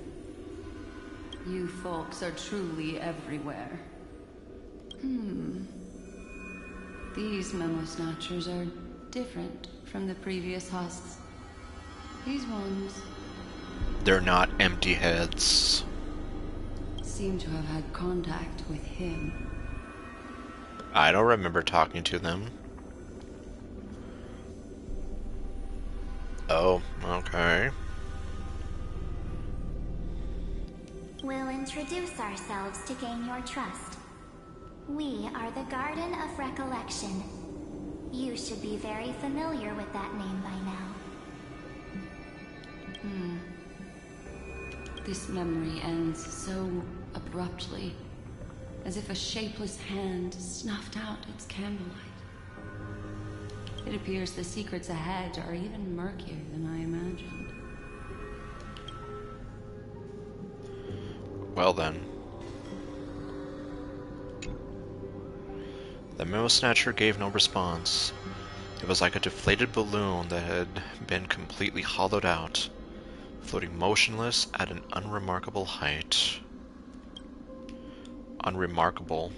Speaker 11: You folks are truly everywhere. These memo snatchers are different from the previous husks. These ones
Speaker 1: They're not empty heads.
Speaker 11: seem to have had contact with him.
Speaker 1: I don't remember talking to them. Oh, okay.
Speaker 8: We'll introduce ourselves to gain your trust. We are the Garden of Recollection. You should be very familiar with that name by now.
Speaker 11: This memory ends so abruptly, as if a shapeless hand snuffed out its candlelight. It appears the secrets ahead are even murkier than I imagined.
Speaker 1: Well then. The memo snatcher gave no response. It was like a deflated balloon that had been completely hollowed out, floating motionless at an unremarkable height. Unremarkable.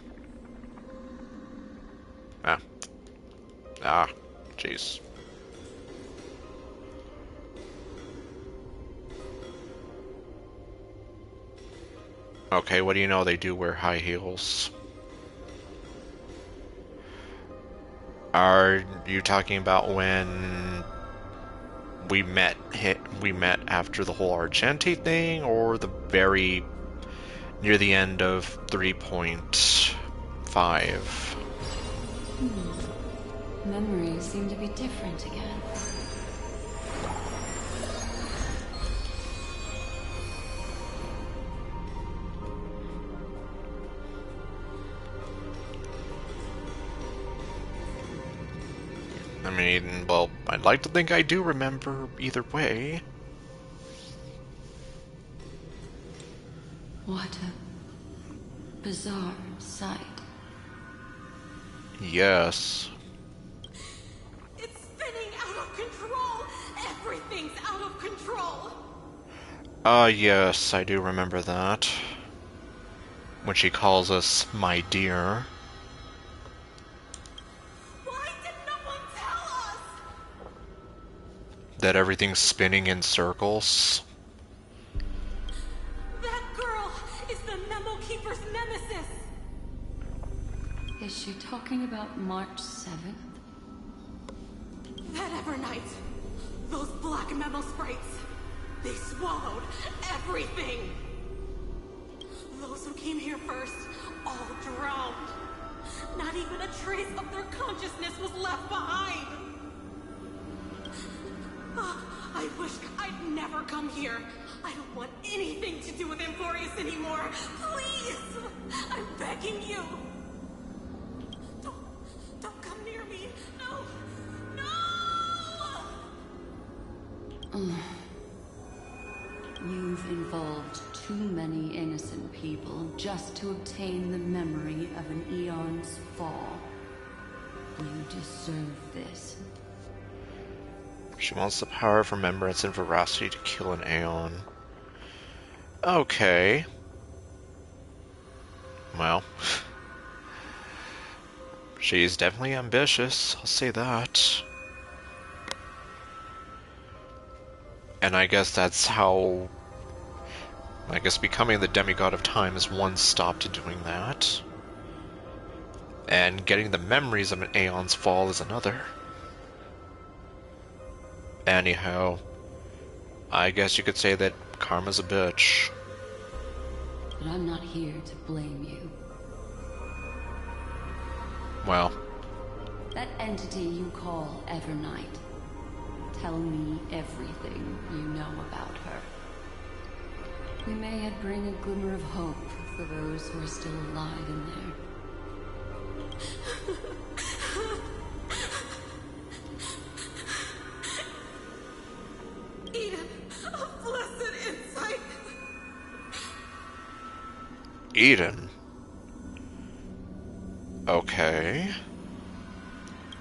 Speaker 1: Jeez. Okay, what do you know? They do wear high heels. Are you talking about when we met after the whole Argenti thing, or the very near the end of 3.5?
Speaker 11: Memories seem to be different again.
Speaker 1: I mean, well, I'd like to think I do remember either way.
Speaker 11: What a bizarre sight.
Speaker 1: Yes.
Speaker 9: It's spinning out of control! Everything's out of control!
Speaker 1: Yes, I do remember that. When she calls us my dear.
Speaker 9: Why did no one tell us?
Speaker 1: That everything's spinning in circles.
Speaker 9: That girl is the Memo Keeper's nemesis!
Speaker 11: Is she talking about March 7th?
Speaker 9: That Evernight, those black Memo sprites, they swallowed everything! Those who came here first, all drowned. Not even a trace of their consciousness was left behind! I wish I'd never come here. I don't want anything to do with Amphorius anymore. Please! I'm begging you! Don't come near me! No! No!
Speaker 11: You've involved too many innocent people just to obtain the memory of an eon's fall. You deserve this.
Speaker 1: She wants the power of remembrance and veracity to kill an Aeon. Okay. Well. She's definitely ambitious, I'll say that. And I guess that's how... I guess becoming the demigod of time is one stop to doing that. And getting the memories of an Aeon's fall is another. Anyhow, I guess you could say that karma's a bitch.
Speaker 11: But I'm not here to blame you.
Speaker 1: Well.
Speaker 11: That entity you call Evernight. Tell me everything you know about her. We may yet bring a glimmer of hope for those who are still alive in there.
Speaker 9: Eden, a blessed insight!
Speaker 1: Eden? Okay.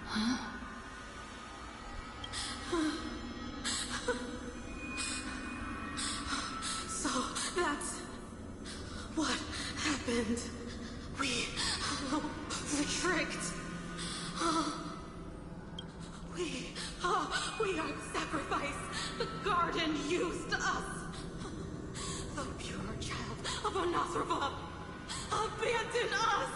Speaker 11: Huh?
Speaker 9: So, that's what happened. We were tricked. We are sacrifice. The garden used us. The pure child of Anasrava abandoned us.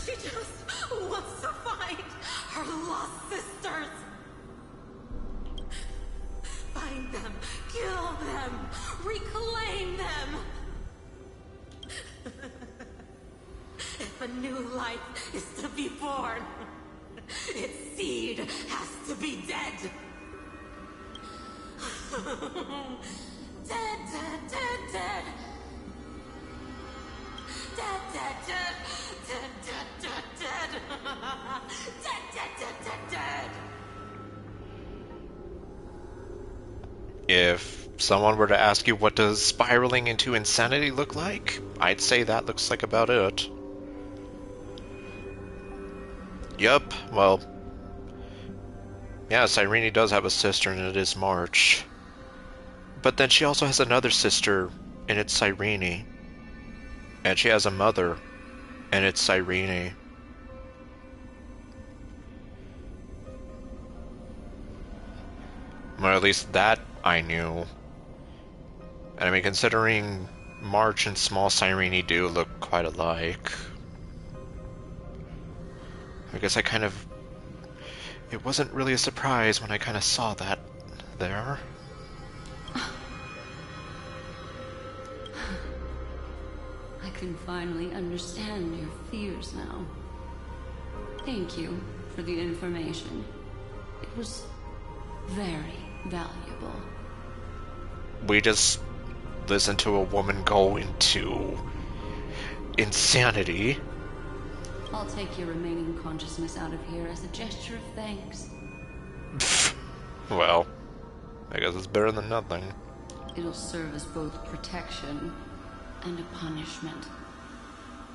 Speaker 9: She just wants to find her lost sisters. Find them, kill them, reclaim them. If a new life is to be born, its seed has to be dead. Dead, dead, dead, dead. Dead, dead, dead, dead, dead, dead, dead. Dead, dead, dead, dead, dead.
Speaker 1: If someone were to ask you what does spiraling into insanity look like, I'd say that looks like about it. Yup, well... yeah, Cyrene does have a sister and it is March. But then she also has another sister, and it's Cyrene. And she has a mother, and it's Cyrene. Or at least that I knew. And I mean, considering March and Small Cyrene do look quite alike, I guess I kind of... It wasn't really a surprise when I kind of saw that there.
Speaker 11: I can finally understand your fears now. Thank you for the information. It was very valuable.
Speaker 1: We just listened to a woman go into insanity.
Speaker 11: I'll take your remaining consciousness out of here as a gesture of thanks.
Speaker 1: Well, I guess it's better than nothing.
Speaker 11: It'll serve as both protection and a punishment.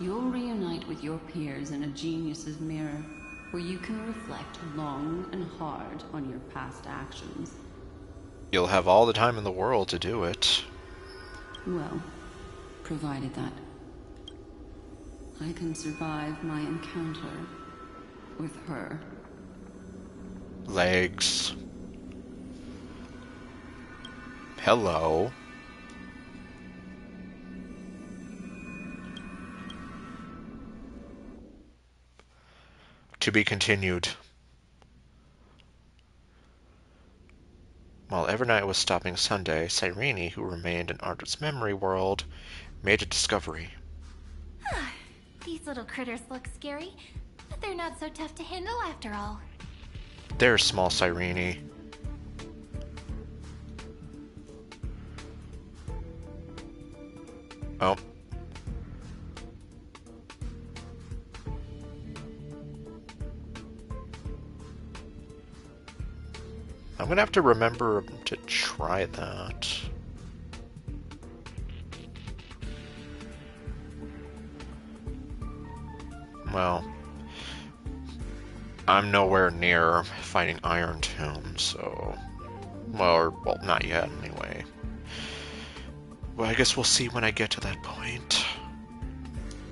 Speaker 11: You'll reunite with your peers in a genius's mirror, where you can reflect long and hard on your past actions.
Speaker 1: You'll have all the time in the world to do it.
Speaker 11: Well, provided that I can survive my encounter with her.
Speaker 1: Legs. Hello. To be continued. While Evernight was stopping Sunday, Cyrene, who remained in Art's memory world, made a discovery.
Speaker 8: These little critters look scary, but they're not so tough to handle after all.
Speaker 1: There's Small Cyrene. Oh. I'm gonna have to remember to try that. Well, I'm nowhere near fighting Iron Tomb, so... Well, not yet, anyway. Well, I guess we'll see when I get to that point.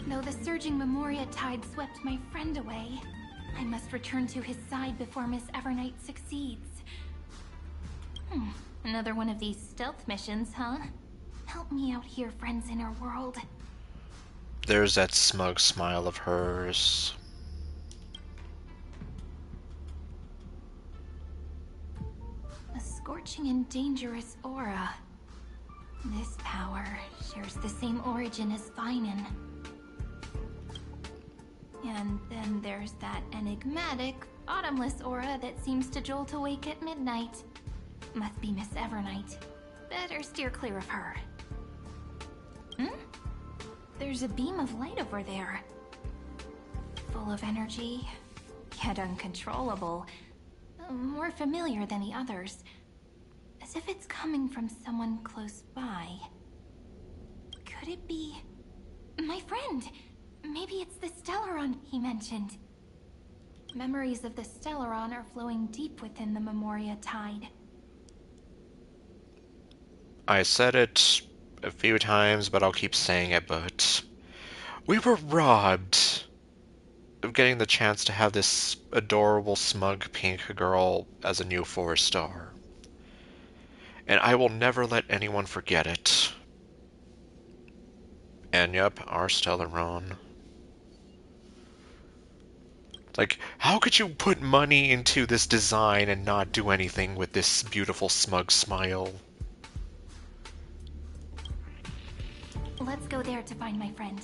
Speaker 8: Though the surging Memoria tide swept my friend away, I must return to his side before Miss Evernight succeeds. Another one of these stealth missions, huh? Help me out here, friends in her world.
Speaker 1: There's that smug smile of hers.
Speaker 8: A scorching and dangerous aura. This power shares the same origin as Finan. And then there's that enigmatic, bottomless aura that seems to jolt awake at midnight. Must be Miss Evernight. Better steer clear of her. There's a beam of light over there. Full of energy, yet uncontrollable. More familiar than the others. As if it's coming from someone close by. Could it be... my friend? Maybe it's the Stellaron he mentioned. Memories of the Stellaron are flowing deep within the Memoria tide.
Speaker 1: I said it a few times, but I'll keep saying it, but... We were robbed of getting the chance to have this adorable, smug pink girl as a new 4-star. And I will never let anyone forget it. And yep, our Stellaron. Like, how could you put money into this design and not do anything with this beautiful, smug smile?
Speaker 8: Let's go there to find my friend.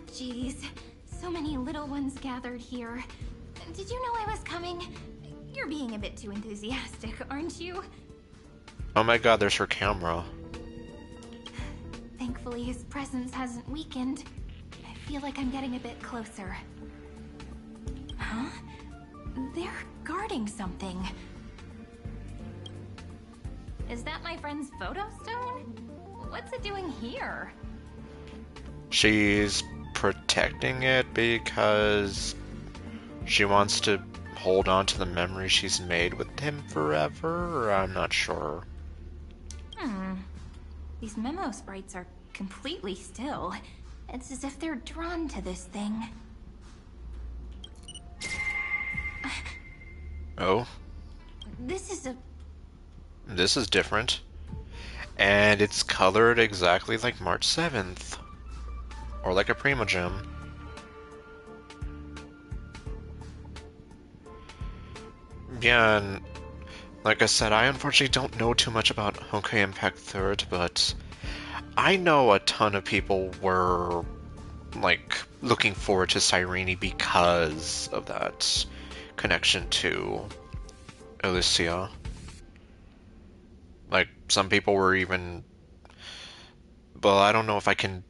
Speaker 8: Jeez, so many little ones gathered here. Did you know I was coming? You're being a bit too enthusiastic, aren't you?
Speaker 1: Oh my god, there's her camera.
Speaker 8: Thankfully, his presence hasn't weakened. I feel like I'm getting a bit closer. Huh? They're guarding something. Is that my friend's photo stone? What's it doing here?
Speaker 1: She's protecting it because she wants to hold on to the memory she's made with him forever? I'm not sure.
Speaker 8: These memo sprites are completely still. It's as if they're drawn to this thing.
Speaker 1: Oh,
Speaker 20: This is a...
Speaker 1: this is different. And it's colored exactly like March 7th. Or like a Primogem. Yeah, and like I said, I unfortunately don't know too much about Honkai Impact 3rd, but I know a ton of people were, like, looking forward to Cyrene because of that connection to Elysia. Like, some people were even... Well, I don't know if I can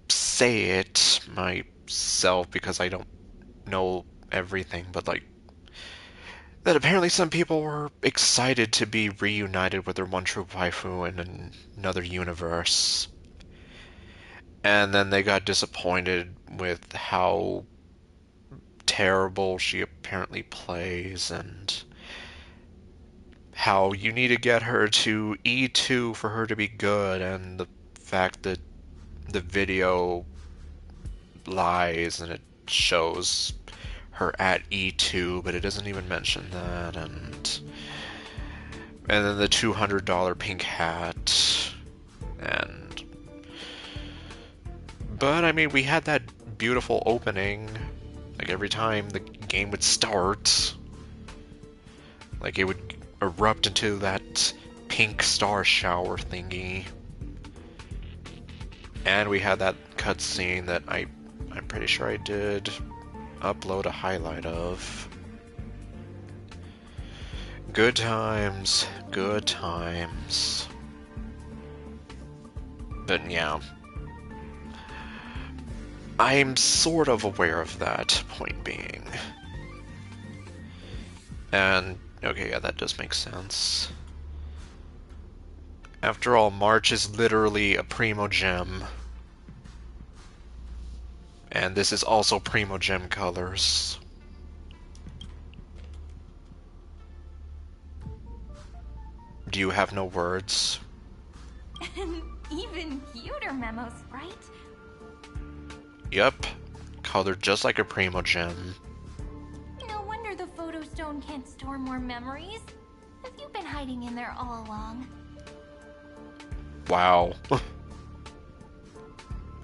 Speaker 1: say it myself because I don't know everything, but, like, that apparently some people were excited to be reunited with their one true waifu in another universe. And then they got disappointed with how terrible she apparently plays and how you need to get her to E2 for her to be good, and the fact that the video lies and it shows her at E2, but it doesn't even mention that, and then the $200 pink hat, and... But, I mean, we had that beautiful opening, like, every time the game would start, like, it would erupt into that pink star shower thingy. And we had that cutscene that I'm pretty sure I did upload a highlight of. Good times, good times. But yeah, I'm sort of aware of that, point being. And, okay, yeah, that does make sense. After all, March is literally a Primogem. And this is also Primogem colors. Do you have no words?
Speaker 20: And even cuter memos, right?
Speaker 1: Yep. Colored just like a Primogem.
Speaker 20: No wonder the photo stone can't store more memories. Have you been hiding in there all along?
Speaker 1: Wow.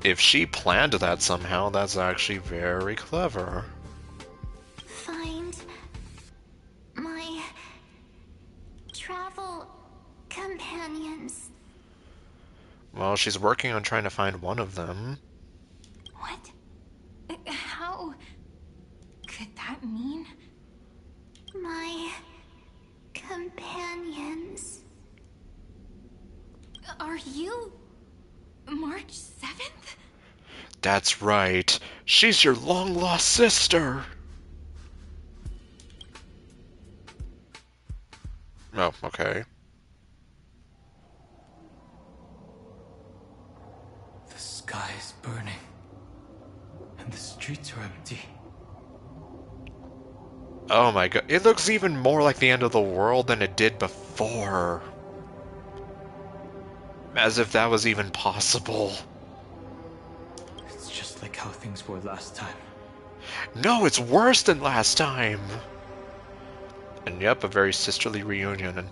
Speaker 1: If she planned that somehow, that's actually very clever.
Speaker 7: Find my travel companions.
Speaker 1: Well, she's working on trying to find one of them.
Speaker 20: What? How could that mean?
Speaker 7: My companions.
Speaker 20: Are you March 7th?
Speaker 1: That's right. She's your long-lost sister. Oh, okay.
Speaker 6: The sky is burning, and the streets are empty.
Speaker 1: Oh my god. It looks even more like the end of the world than it did before. As if that was even possible.
Speaker 6: It's just like how things were last time.
Speaker 1: No, it's worse than last time. And yep, a very sisterly reunion. And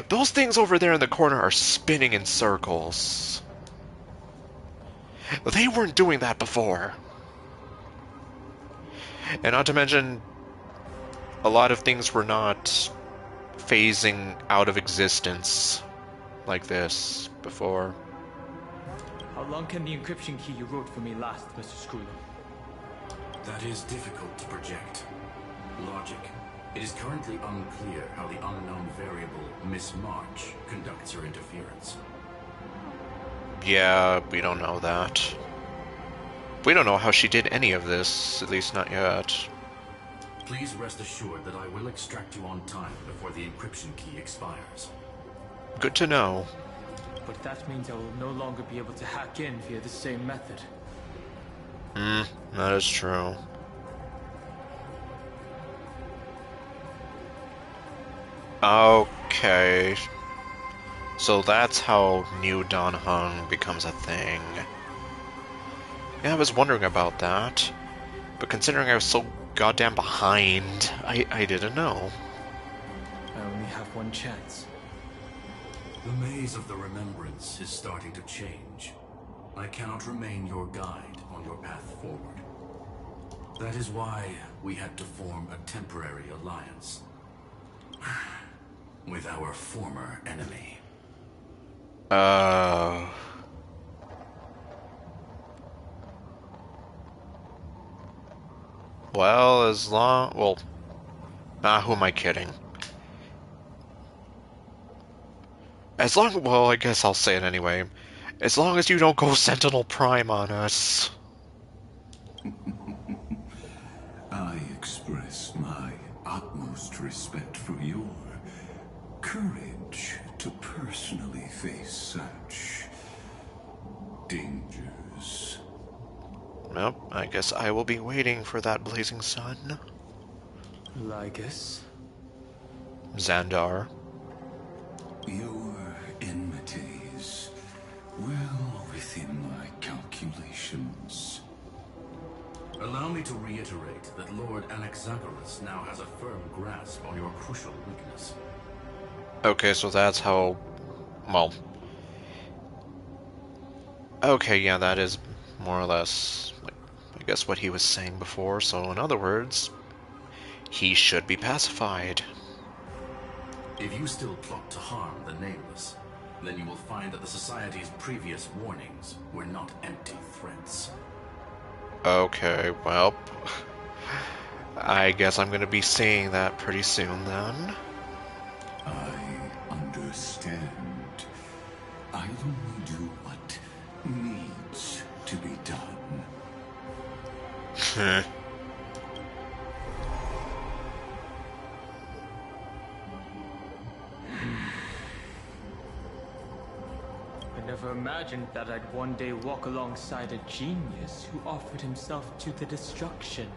Speaker 1: those things over there in the corner are spinning in circles. They weren't doing that before. And not to mention, a lot of things were not phasing out of existence like this before.
Speaker 6: How long can the encryption key you wrote for me last, Mr. Skrull?
Speaker 5: That is difficult to project. Logic. It is currently unclear how the unknown variable, Miss March, conducts her interference.
Speaker 1: Yeah, we don't know that. We don't know how she did any of this, at least not yet.
Speaker 5: Please rest assured that I will extract you on time before the encryption key expires.
Speaker 1: Good to know.
Speaker 6: But that means I will no longer be able to hack in via the same method.
Speaker 1: That is true. Okay. So that's how New Dan Heng becomes a thing. Yeah, I was wondering about that. But considering I was so goddamn behind, I didn't know.
Speaker 12: have one chance.
Speaker 5: The maze of the Remembrance is starting to change. I cannot remain your guide on your path forward. That is why we had to form a temporary alliance with our former enemy.
Speaker 1: Well, well, who am I kidding? Well, I guess I'll say it anyway. As long as you don't go Sentinel Prime on us.
Speaker 4: I express my utmost respect for your courage to personally face such dangers.
Speaker 1: Well, I guess I will be waiting for that blazing sun.
Speaker 12: Lygus?
Speaker 1: Xandar.
Speaker 4: Your enmities, well within my calculations.
Speaker 5: Allow me to reiterate that Lord Anaxagoras now has a firm grasp on your crucial weakness.
Speaker 1: Okay, so that's how... Well... Okay, yeah, that is more or less, like, I guess what he was saying before, so in other words, he should be pacified.
Speaker 5: If you still plot to harm the Nameless, then you will find that the Society's previous warnings were not empty threats.
Speaker 1: Okay, well... I guess I'm gonna be seeing that pretty soon, then.
Speaker 4: I understand. I'll only do what needs to be done.
Speaker 12: I never imagined that I'd one day walk alongside a genius who offered himself to the destruction.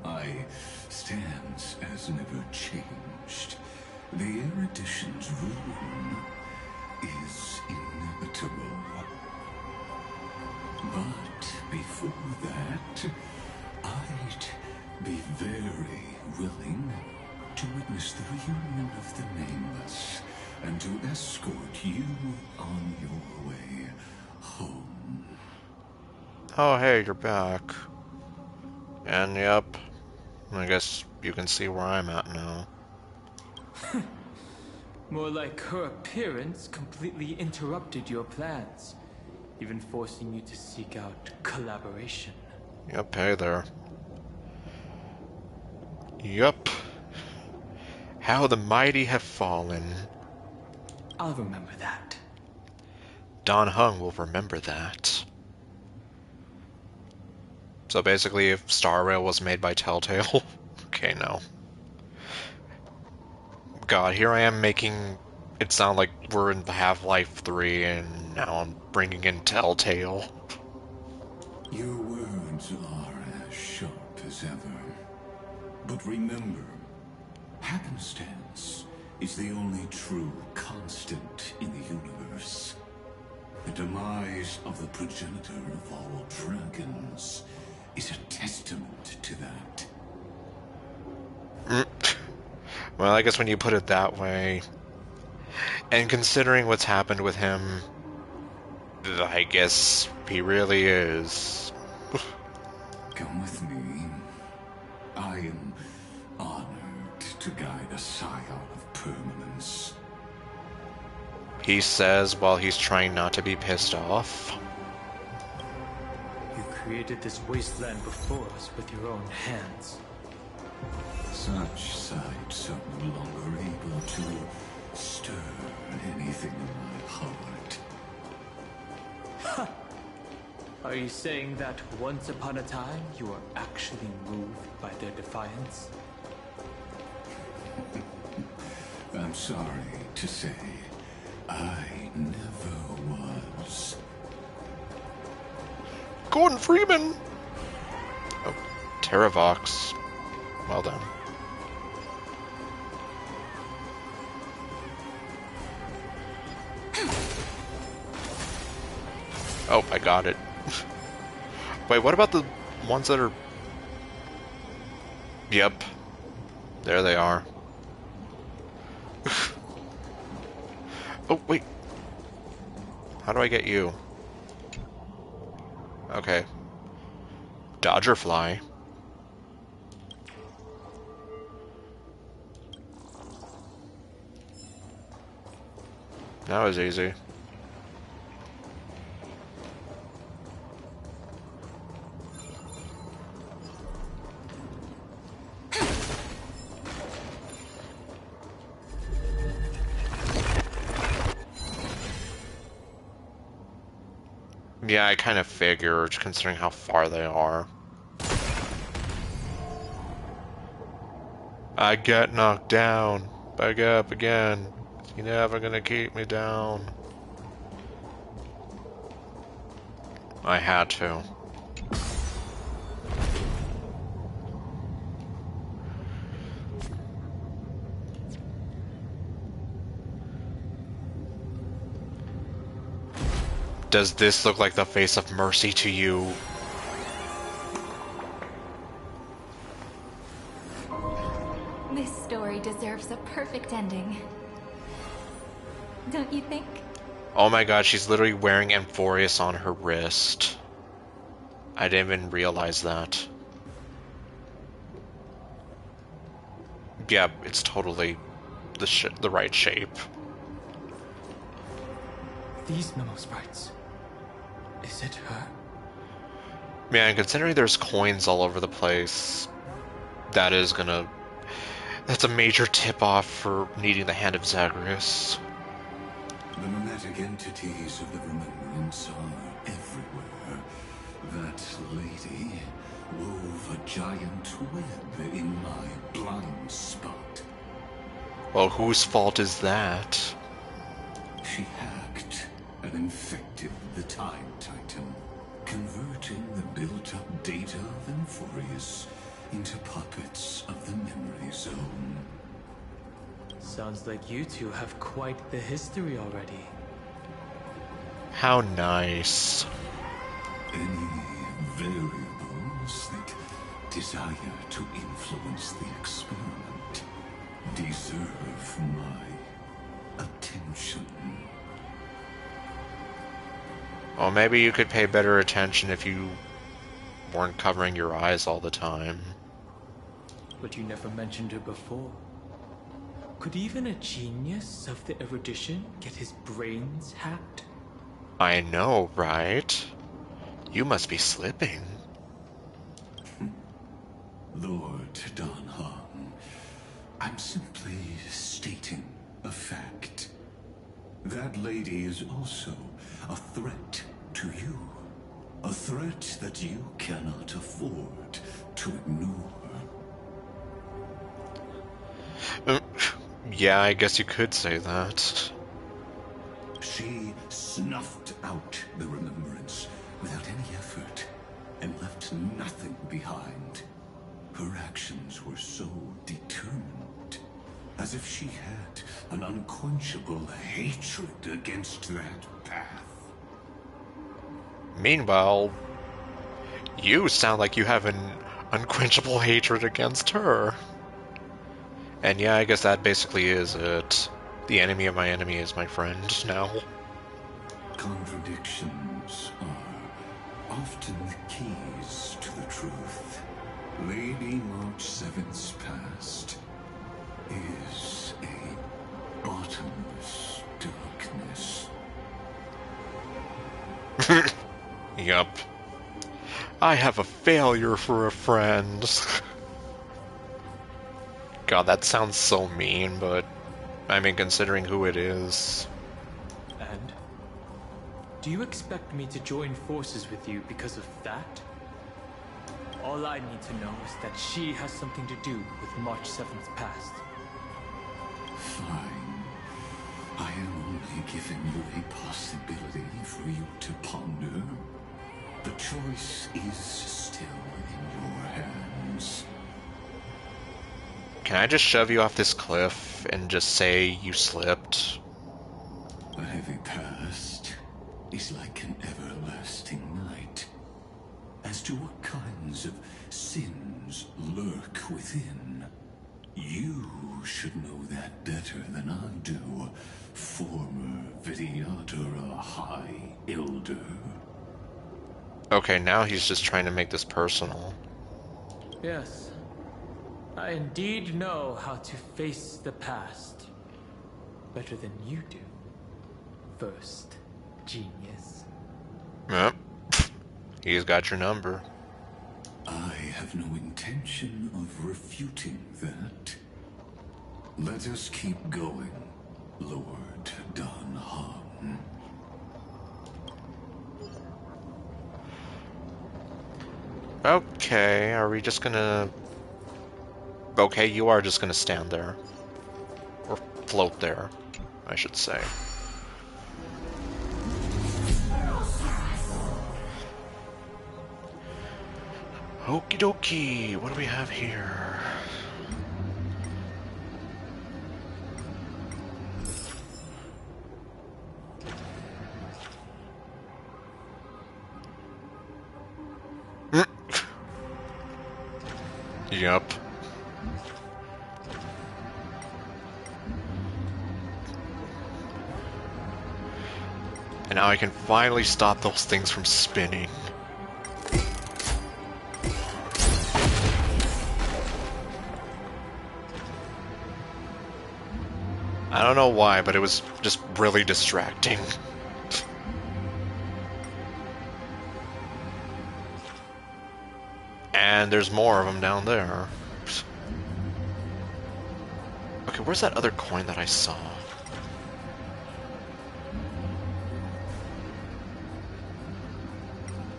Speaker 4: My stance has never changed. The erudition's ruin is inevitable. But before that, I'd be very willing to witness the reunion of the Nameless and to escort you on your way home.
Speaker 1: Oh, hey, you're back. And yep, I guess you can see where I'm at now.
Speaker 12: More like her appearance completely interrupted your plans, even forcing you to seek out collaboration.
Speaker 1: Yep, hey there. Yup. How the mighty have fallen.
Speaker 12: I'll remember that.
Speaker 1: Dan Heng will remember that. So basically, if Star Rail was made by Telltale... okay, no. God, here I am making it sound like we're in Half-Life 3, and now I'm bringing in Telltale.
Speaker 4: Your words are as sharp as ever. But remember, happenstance is the only true constant in the universe. The demise of the progenitor of all dragons is a testament to that.
Speaker 1: Well, I guess when you put it that way, and considering what's happened with him, I guess he really is.
Speaker 4: Come with me. I am honored to guide a scion of permanence.
Speaker 1: He says while he's trying not to be pissed off.
Speaker 12: You created this wasteland before us with your own hands.
Speaker 4: Such sights are no longer able to stir anything in my heart.
Speaker 12: Ha! Are you saying that once upon a time you were actually moved by their defiance?
Speaker 4: I'm sorry to say, I never was.
Speaker 1: Gordon Freeman! Oh, Terravox. Well done. Oh, I got it. Wait, what about the ones that are... Yep. There they are. Oh, wait. How do I get you? Okay. Dodger fly. That was easy. Yeah, I kind of figured, considering how far they are. I get knocked down. Back up again. You're never gonna keep me down. I had to. Does this look like the face of mercy to you?
Speaker 8: This story deserves a perfect ending. Don't you think?
Speaker 1: Oh my god, she's literally wearing Amphorius on her wrist. I didn't even realize that. Yeah, it's totally the right shape.
Speaker 12: These memo sprites. Is it her?
Speaker 1: Man, considering there's coins all over the place, that's a major tip-off for needing the hand of Zagreus.
Speaker 4: The mimetic entities of the remembrance are everywhere. That lady wove a giant web in my blind spot.
Speaker 1: Well, whose fault is that?
Speaker 4: She hacked and infected the Time Titan, converting the built-up data of Amphorius into puppets of the memory zone.
Speaker 12: Sounds like you two have quite the history already.
Speaker 1: How nice.
Speaker 4: Any variables that desire to influence the experiment deserve my attention.
Speaker 1: Well, maybe you could pay better attention if you weren't covering your eyes all the time.
Speaker 12: But you never mentioned her before. Could even a genius of the erudition get his brains hacked?
Speaker 1: I know, right? You must be slipping.
Speaker 4: Lord Don Hong, I'm simply stating a fact. That lady is also a threat to you. A threat that you cannot afford to ignore.
Speaker 1: Yeah, I guess you could say that.
Speaker 4: She snuffed out the remembrance without any effort and left nothing behind. Her actions were so determined, as if she had an unquenchable hatred against that path.
Speaker 1: Meanwhile, you sound like you have an unquenchable hatred against her. And yeah, I guess that basically is it. The enemy of my enemy is my friend now.
Speaker 4: Contradictions are often the keys to the truth. Lady March 7's past is a bottomless darkness.
Speaker 1: Yup. I have a failure for a friend. God, that sounds so mean, but I mean, considering who it is.
Speaker 12: And? Do you expect me to join forces with you because of that? All I need to know is that she has something to do with March 7th's past.
Speaker 4: Fine. I am only giving you a possibility for you to ponder. The choice is still in your hands.
Speaker 1: Can I just shove you off this cliff and just say you slipped?
Speaker 4: A heavy past is like an everlasting night. As to what kinds of sins lurk within, You should know that better than I do, former Vidyadhara High Elder.
Speaker 1: Okay, now he's just trying to make this personal.
Speaker 12: Yes. I indeed know how to face the past. Better than you do. First, genius.
Speaker 1: Yep. He's got your number.
Speaker 4: I have no intention of refuting that. Let us keep going, Lord Dan Han.
Speaker 1: Okay, are we just gonna... Okay, you are just gonna stand there. Or float there, I should say. Okie dokie, what do we have here? Yup. And now I can finally stop those things from spinning. I don't know why, but it was just really distracting. And there's more of them down there. Okay, where's that other coin that I saw?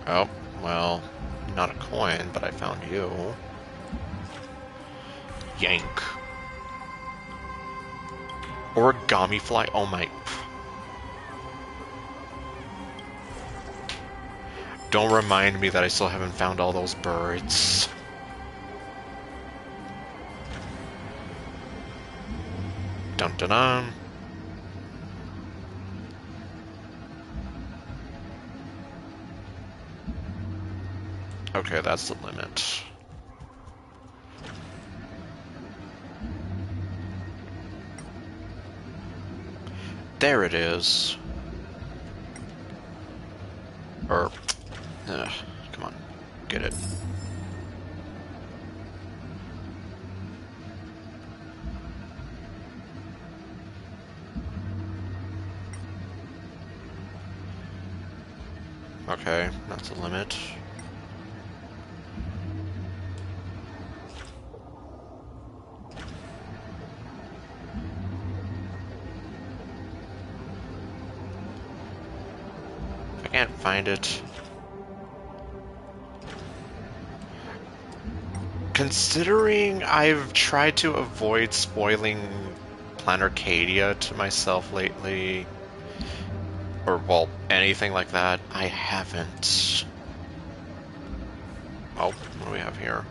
Speaker 1: Oh, well, not a coin, but I found you. Yank. Origami fly, oh my... Don't remind me that I still haven't found all those birds. Dun dun dun. Okay, that's the limit. There it is. Or... come on. Get it. Okay, that's the limit. If I can't find it... Considering I've tried to avoid spoiling Planarcadia to myself lately, or, well, anything like that, I haven't. Oh, what do we have here?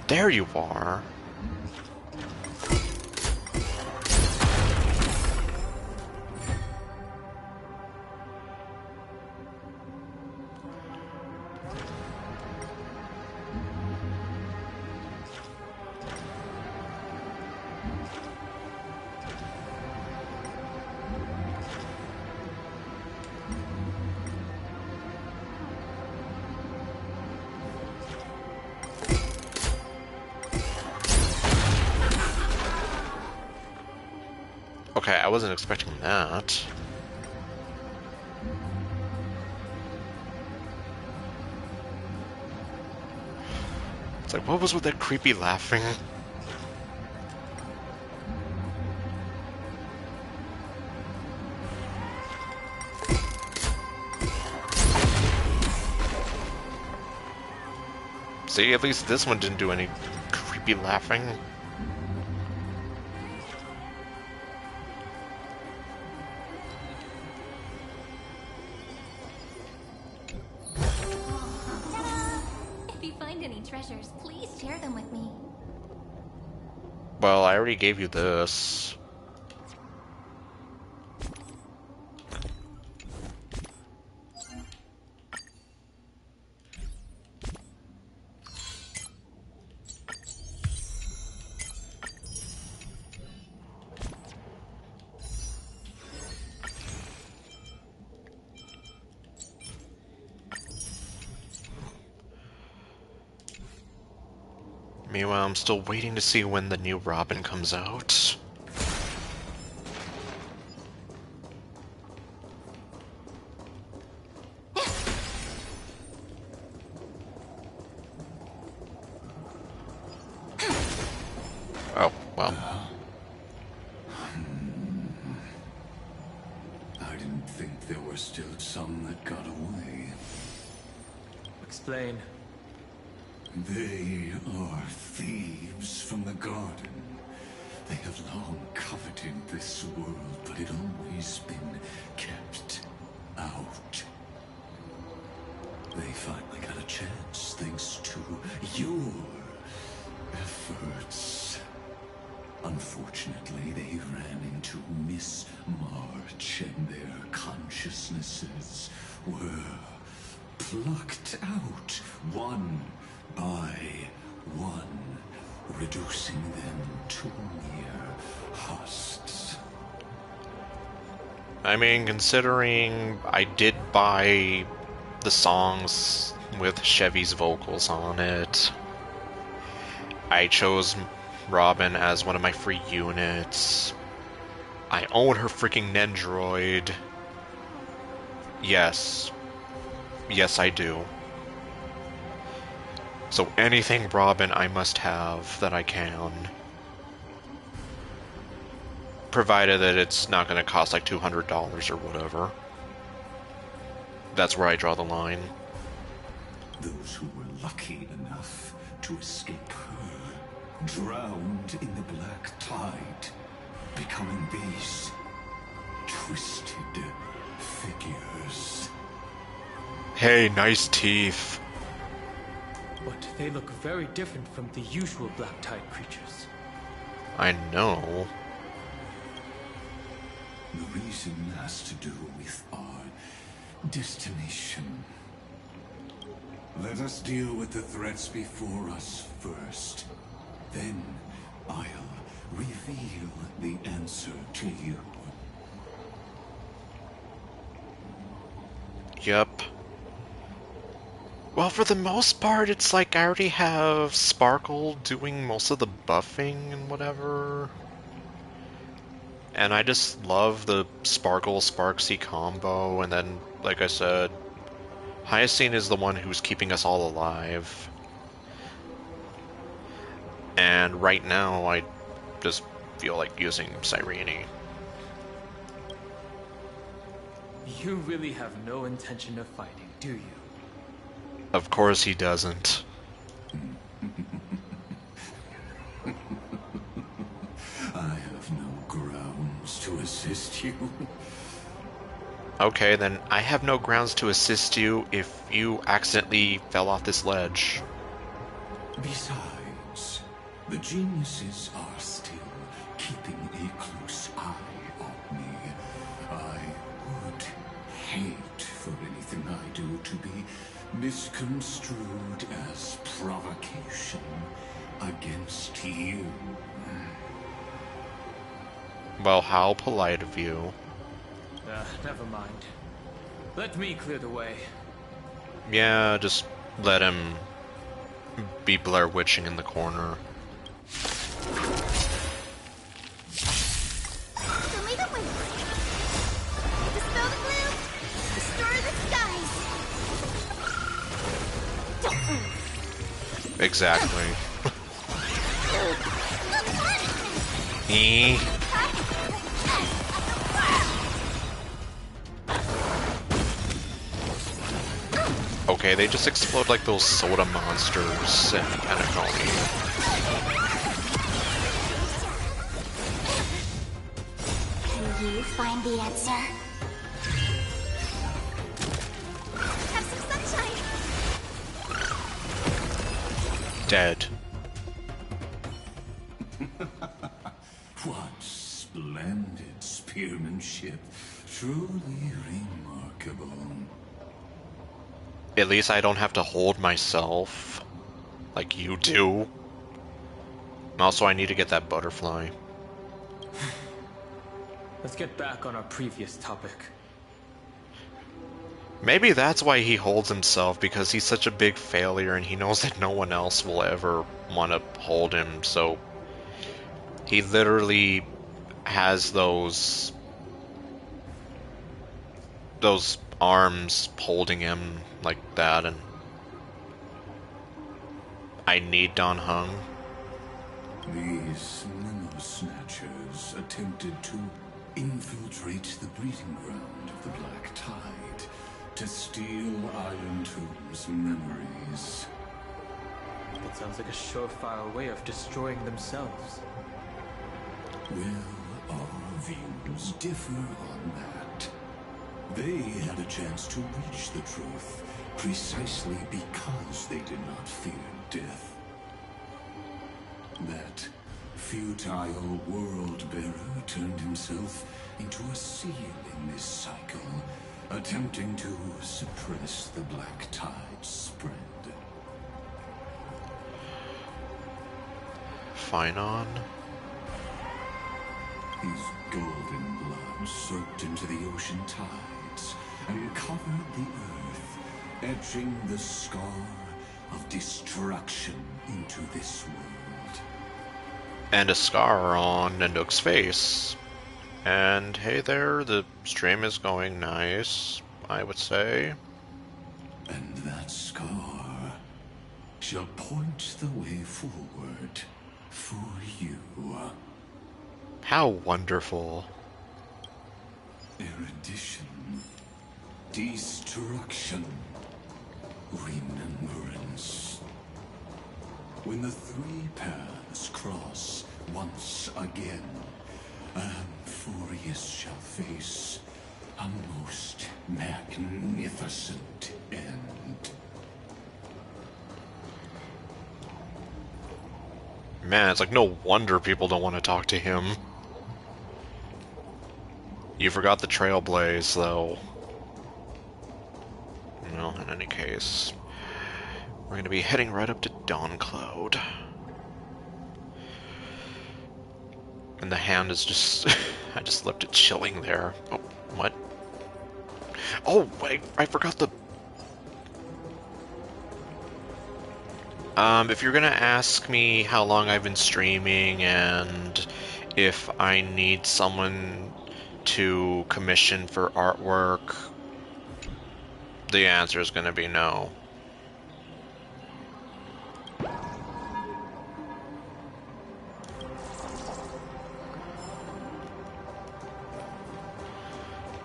Speaker 1: There you are! Okay, I wasn't expecting that. It's like, what was with that creepy laughing? See, at least this one didn't do any creepy laughing.
Speaker 8: If you find any treasures, please share them with me.
Speaker 1: Well, I already gave you this. Meanwhile, I'm still waiting to see when the new Robin comes out. Oh, well.
Speaker 4: I didn't think there were still some that got away.
Speaker 12: Explain.
Speaker 4: They are thieves from the garden. They have long coveted this world, but it always been kept out. They finally got a chance thanks to your efforts. Unfortunately, they ran into Miss March and their consciousnesses were plucked out one by one, reducing them to mere husks.
Speaker 1: I mean, considering I did buy the songs with Chevy's vocals on it, I chose Robin as one of my free units. I own her freaking Nendroid. Yes. Yes, I do. So anything Robin I must have that I can. Provided that it's not going to cost like $200 or whatever. That's where I draw the line.
Speaker 4: Those who were lucky enough to escape her drowned in the black tide, becoming these twisted figures.
Speaker 1: Hey, nice teeth.
Speaker 12: But they look very different from the usual Black Tide creatures.
Speaker 1: I know.
Speaker 4: The reason has to do with our destination. Let us deal with the threats before us first. Then I'll reveal the answer to you.
Speaker 1: Yep. Well, for the most part, it's like I already have Sparkle doing most of the buffing and whatever. And I just love the Sparkle-Sparksy combo, and then, like I said, Hyacinth is the one who's keeping us all alive. And right now, I just feel like using Cyrene.
Speaker 12: You really have no intention of fighting, do you?
Speaker 1: Of course he doesn't.
Speaker 4: I have no grounds to assist you.
Speaker 1: Okay, then I have no grounds to assist you if you accidentally fell off this ledge.
Speaker 4: Besides, the geniuses are still keeping a close eye on me. I would hate for anything I do to be misconstrued as provocation against you.
Speaker 1: Well, how polite of you.
Speaker 12: Never mind. Let me clear the way.
Speaker 1: Yeah, just let him be Blair Witching in the corner.
Speaker 7: Show me the way. Dispel the gloom. Destroy the skies. Don't move.
Speaker 1: Exactly. Eee. Okay, they just explode like those soda monsters in Penacony.
Speaker 7: Can you find the answer? Have some sunshine.
Speaker 1: Dead.
Speaker 4: What splendid spearmanship. Truly remarkable.
Speaker 1: At least I don't have to hold myself like you do. Also, I need to get that butterfly.
Speaker 12: Let's get back on our previous topic.
Speaker 1: Maybe that's why he holds himself, because he's such a big failure and he knows that no one else will ever want to hold him, so he literally has those arms holding him like that, and I need Dan Heng.
Speaker 4: These memo snatchers attempted to infiltrate the breeding ground of the Black Tide to steal Iron Tomb's memories.
Speaker 21: That sounds like a surefire way of destroying themselves.
Speaker 4: Well, our views differ on that. They had a chance to reach the truth precisely because they did not fear death. That futile world-bearer turned himself into a seal in this cycle, attempting to suppress the Black Tide's spread.
Speaker 1: Finon?
Speaker 4: His golden blood soaked into the ocean tides and covered the earth, etching the scar of destruction into this world.
Speaker 1: And a scar on Nanook's face. And hey there, the stream is going nice, I would say.
Speaker 4: And that scar shall point the way forward for you.
Speaker 1: How wonderful.
Speaker 4: Erudition, destruction, remembrance. When the three paths cross once again, Amphorius shall face a most magnificent end.
Speaker 1: Man, it's like no wonder people don't want to talk to him. You forgot the Trailblaze, though. Well, in any case, we're going to be heading right up to Dawncloud. And the hand is just... I just left it chilling there. Oh, what? Oh, wait, I forgot the... if you're gonna ask me how long I've been streaming and if I need someone to commission for artwork, the answer is gonna be no.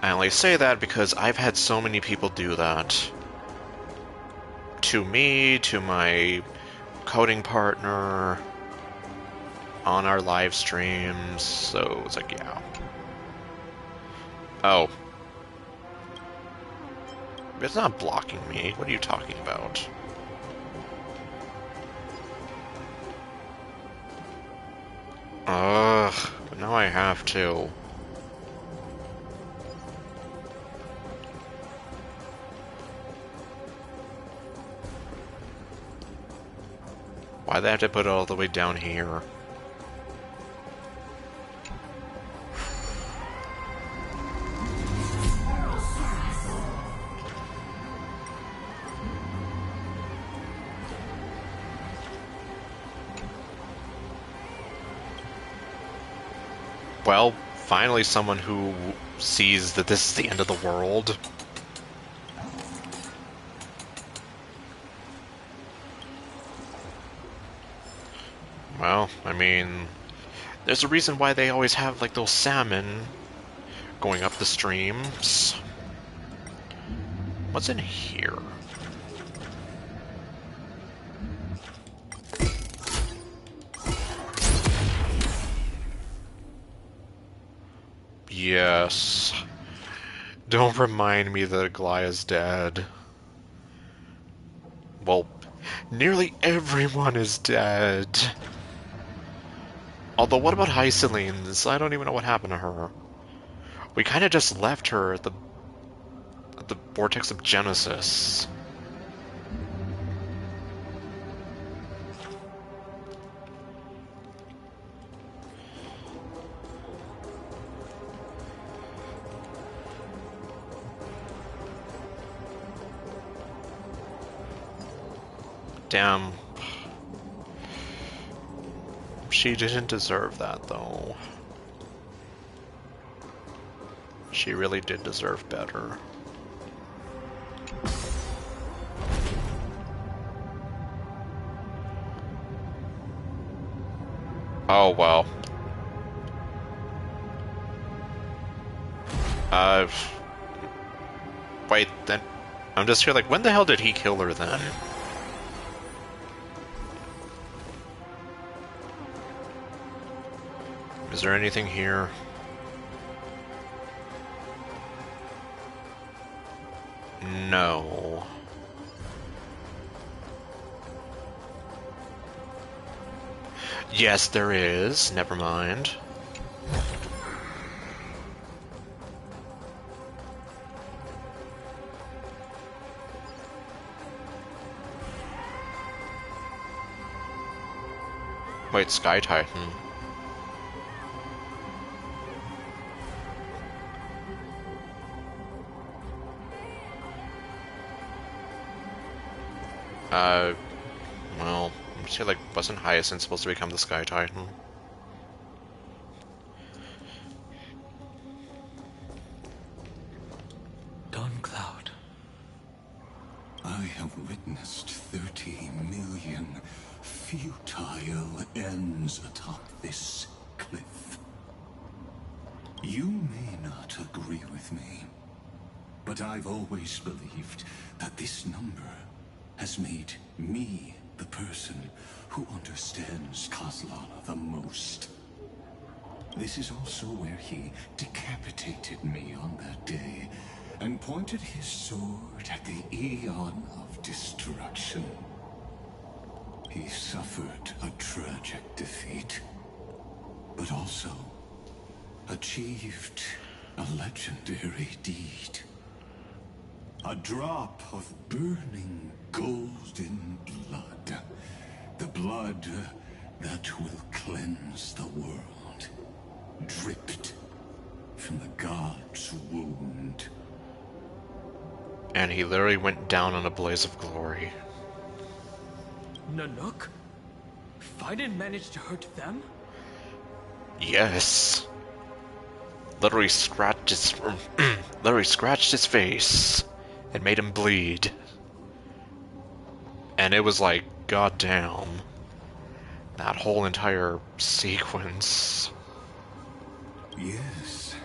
Speaker 1: I only say that because I've had so many people do that. To me, to my coding partner, on our live streams, so it's like, yeah. Oh. It's not blocking me. What are you talking about? Ugh, but now I have to. Why'd they have to put it all the way down here? Well, finally someone who sees that this is the end of the world. Well, I mean, there's a reason why they always have, like, those salmon going up the streams. What's in here? Yes. Don't remind me that Aglaya's dead. Well, nearly everyone is dead. Although, what about Hycelene's? I don't even know what happened to her. We kind of just left her at the Vortex of Genesis. Damn. She didn't deserve that, though. She really did deserve better. Oh, well. Wait, then... I'm just here like, when the hell did he kill her then? Is there anything here? No. Yes, there is. Never mind. Wait, Sky Titan. Well, I'm just like, wasn't Hyacinth supposed to become the Sky Titan?
Speaker 21: Dawn Cloud.
Speaker 4: I have witnessed 30 million futile ends atop this cliff. You may not agree with me, but I've always believed that this number has made me the person who understands Kozlana the most. This is also where he decapitated me on that day and pointed his sword at the Eon of Destruction. He suffered a tragic defeat, but also achieved a legendary deed. A drop of burning golden blood. The blood that will cleanse the world. Dripped from the god's wound.
Speaker 1: And he literally went down in a blaze of glory.
Speaker 21: Nanook? If I didn't manage to hurt them?
Speaker 1: Yes. Literally scratched his face and made him bleed. And it was like, goddamn. That whole entire sequence.
Speaker 4: Yes.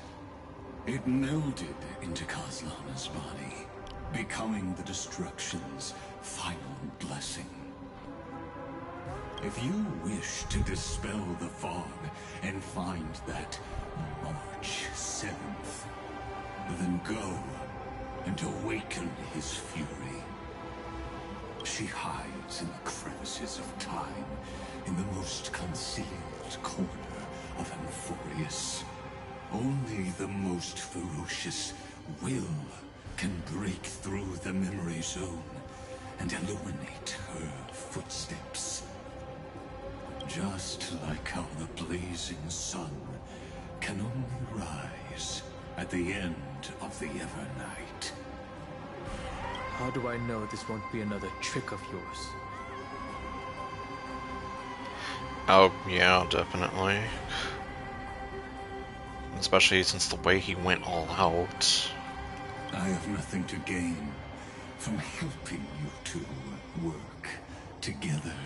Speaker 4: It melded into Kozlana's body, becoming the Destruction's final blessing. If you wish to dispel the fog and find that March 7th, then go and awaken his fury. She hides in the crevices of time, in the most concealed corner of Amphorius. Only the most ferocious will can break through the memory zone and illuminate her footsteps. Just like how the blazing sun can only rise at the end of the Evernight.
Speaker 21: How do I know this won't be another trick of yours?
Speaker 1: Oh, yeah, definitely. Especially since the way he went all out.
Speaker 4: I have nothing to gain from helping you two work together.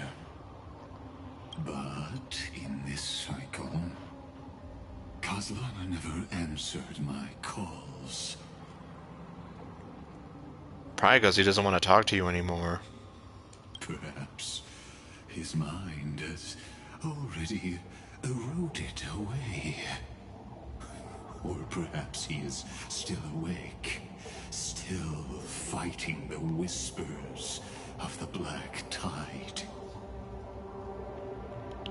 Speaker 4: But in this cycle, Kozlana never answered my calls.
Speaker 1: Probably because he doesn't want to talk to you anymore.
Speaker 4: Perhaps his mind has already eroded away. Or perhaps he is still awake, still fighting the whispers of the Black Tide.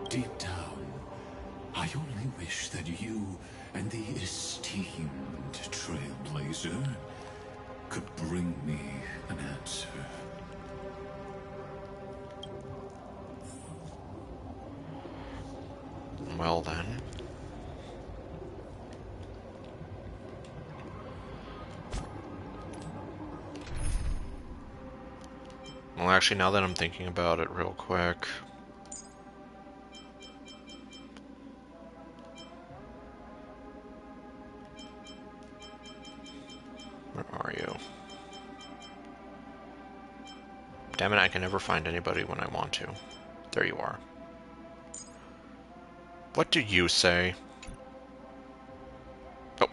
Speaker 4: Deep down, I only wish that you and the esteemed Trailblazer could bring me an answer.
Speaker 1: Well then. Well, actually, now that I'm thinking about it real quick... Where are you? Damn it, I can never find anybody when I want to. There you are. What do you say? Oh.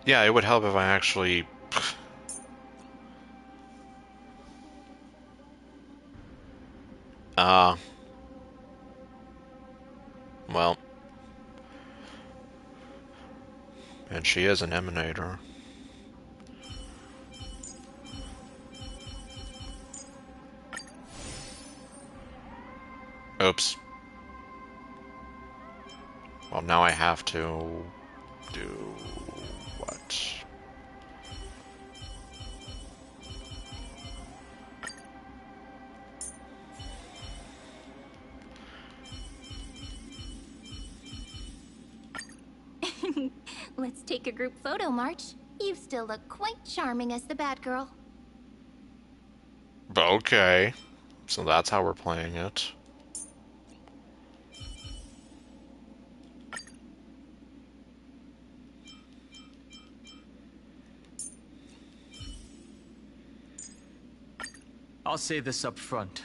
Speaker 1: Yeah, it would help if I actually... Well. And she is an emanator. Oops. Well, now I have to... do... what?
Speaker 7: Let's take a group photo, March. You still look quite charming as the bad girl.
Speaker 1: Okay. So that's how we're playing it.
Speaker 12: I'll say this up front.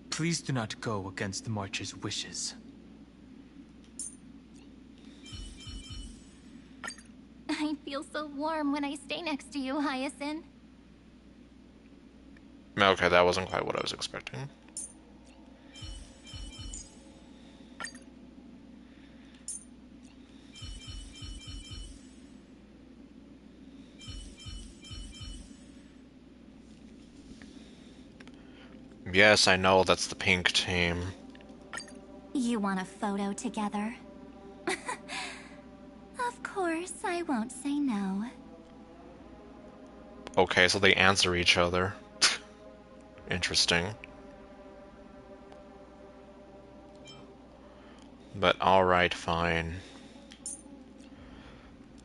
Speaker 12: Please do not go against March's wishes.
Speaker 7: I feel so warm when I stay next to you, Hyacinth.
Speaker 1: Okay, that wasn't quite what I was expecting. Yes, I know that's the pink team.
Speaker 8: You want a photo together? Of course, I won't say no.
Speaker 1: Okay, so they answer each other. Interesting. But alright, fine.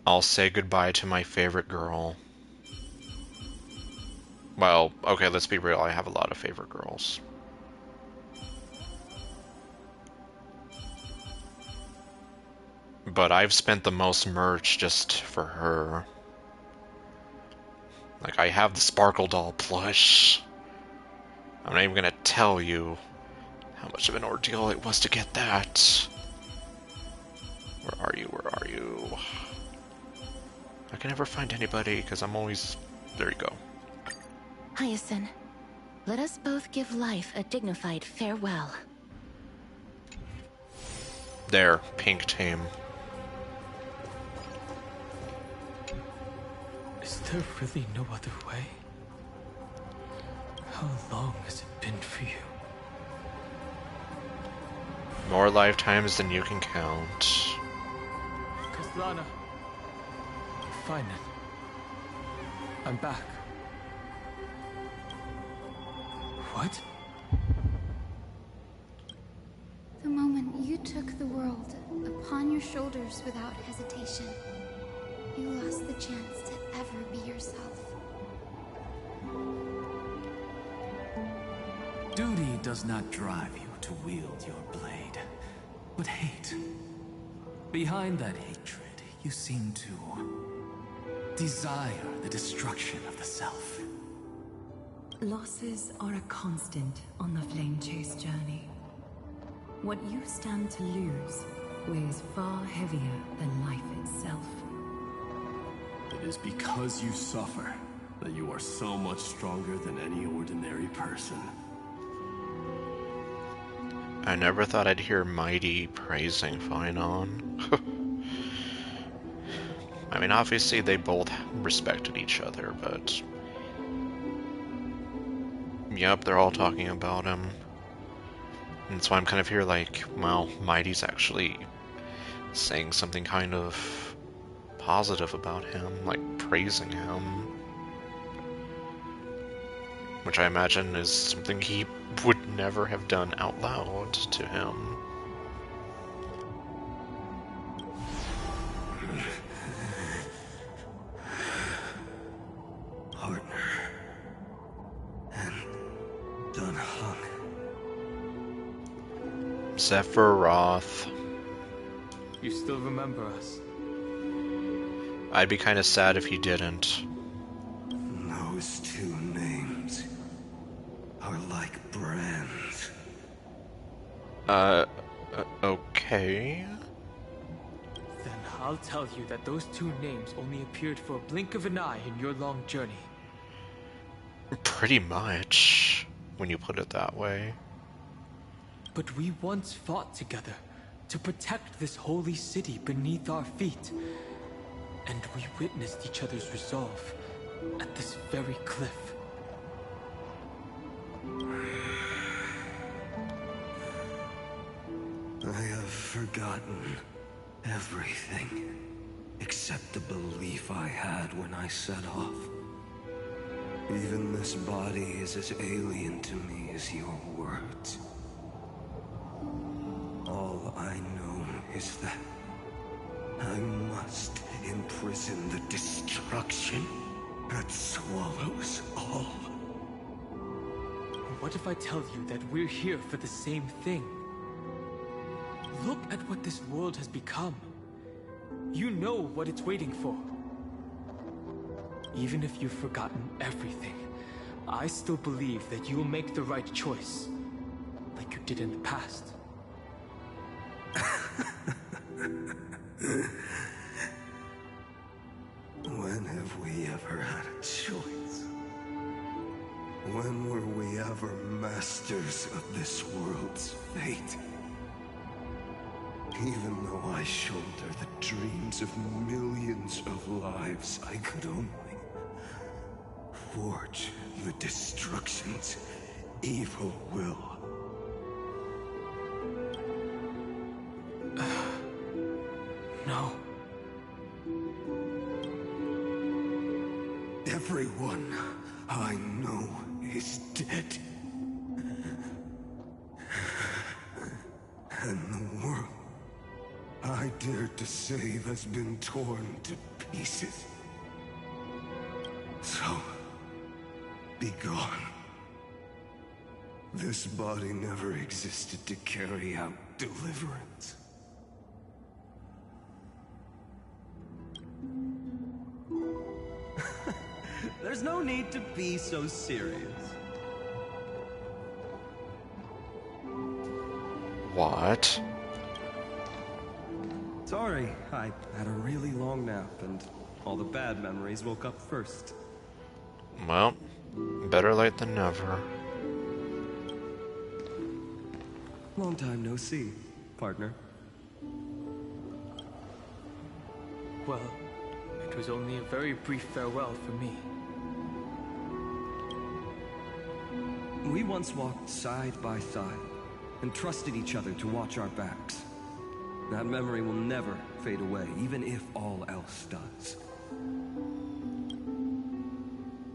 Speaker 1: I'll say goodbye to my favorite girl. Well, okay, let's be real, I have a lot of favorite girls. But I've spent the most merch just for her. Like, I have the Sparkle Doll plush. I'm not even gonna tell you how much of an ordeal it was to get that. Where are you? Where are you? I can never find anybody because I'm always... There you go.
Speaker 13: Hyacinth, let us both give life a dignified farewell.
Speaker 1: There, pink team.
Speaker 12: Is there really no other way? How long has it been for you?
Speaker 1: More lifetimes than you can count.
Speaker 12: Kaslana. Fine then. I'm back. What?
Speaker 15: The moment you took the world upon your shoulders without hesitation, you lost the chance to ever be yourself.
Speaker 6: Duty does not drive you to wield your blade, but hate. Behind that hatred, you seem to desire the destruction of the self.
Speaker 9: Losses are a constant on the Flame Chase journey. What you stand to lose weighs far heavier than life itself.
Speaker 22: It is because you suffer that you are so much stronger than any ordinary person.
Speaker 1: I never thought I'd hear Mighty praising Finon. I mean, obviously they both respected each other, but... Yep, they're all talking about him. And so I'm kind of here like, well, Mighty's actually saying something kind of positive about him, like praising him. Which I imagine is something he would never have done out loud to him.
Speaker 22: Partner. And
Speaker 3: Done hung.
Speaker 1: Sephiroth.
Speaker 21: You still remember us?
Speaker 1: I'd be kind of sad if he didn't.
Speaker 3: Those two names are like brands.
Speaker 1: Okay.
Speaker 21: Then I'll tell you that those two names only appeared for a blink of an eye in your long journey.
Speaker 1: Pretty much, when you put it that way.
Speaker 21: But we once fought together to protect this holy city beneath our feet. And we witnessed each other's resolve at this very cliff.
Speaker 3: I have forgotten everything except the belief I had when I set off. Even this body is as alien to me as your words. All I know is that I must imprison the destruction that swallows all.
Speaker 21: What if I tell you that we're here for the same thing? Look at what this world has become. You know what it's waiting for. Even if you've forgotten everything, I still believe that you'll make the right choice, like you did in the past.
Speaker 3: When have we ever had a choice? When were we ever masters of this world's fate? Even though I shoulder the dreams of millions of lives, I could only forge the destruction's evil will.
Speaker 21: No.
Speaker 3: Everyone I know is dead. And the world I dared to save has been torn to pieces. So, be gone. This body never existed to carry out deliverance.
Speaker 14: There's no need to be so serious.
Speaker 1: What?
Speaker 14: Sorry, I had a really long nap and all the bad memories woke up first.
Speaker 1: Well, better late than never.
Speaker 14: Long time no see, partner.
Speaker 21: Well, it was only a very brief farewell for me.
Speaker 14: We once walked side by side and trusted each other to watch our backs. That memory will never fade away, even if all else does.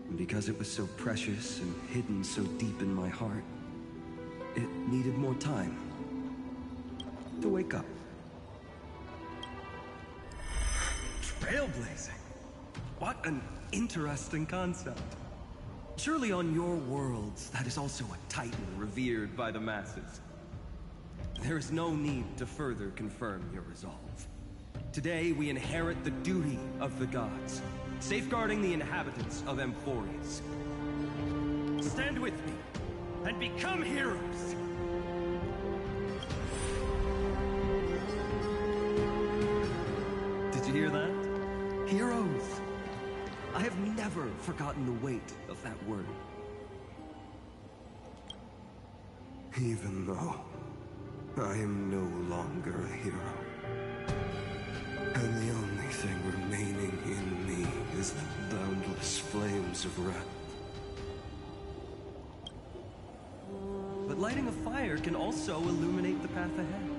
Speaker 14: And because it was so precious and hidden so deep in my heart, it needed more time to wake up. Trailblazing? What an interesting concept. Surely on your worlds, that is also a titan revered by the masses. There is no need to further confirm your resolve. Today, we inherit the duty of the gods, safeguarding the inhabitants of Amphorius. Stand with me, and become heroes! Did you hear that? Heroes! I have never forgotten the weight of that word.
Speaker 3: Even though I am no longer a hero, and the only thing remaining in me is the boundless flames of wrath.
Speaker 14: But lighting a fire can also illuminate the path ahead.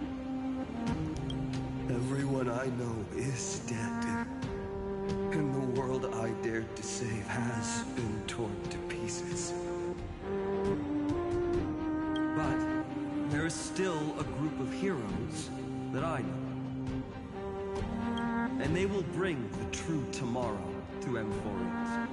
Speaker 3: Everyone I know is dead, and the world I dared to save has been torn to pieces.
Speaker 14: But there is still a group of heroes that I know. And they will bring the true tomorrow to Amphorius.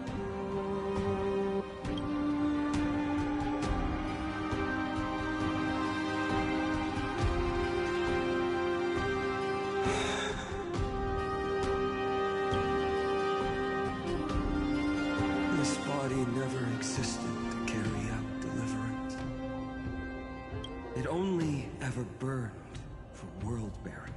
Speaker 14: only ever burned for world bearing.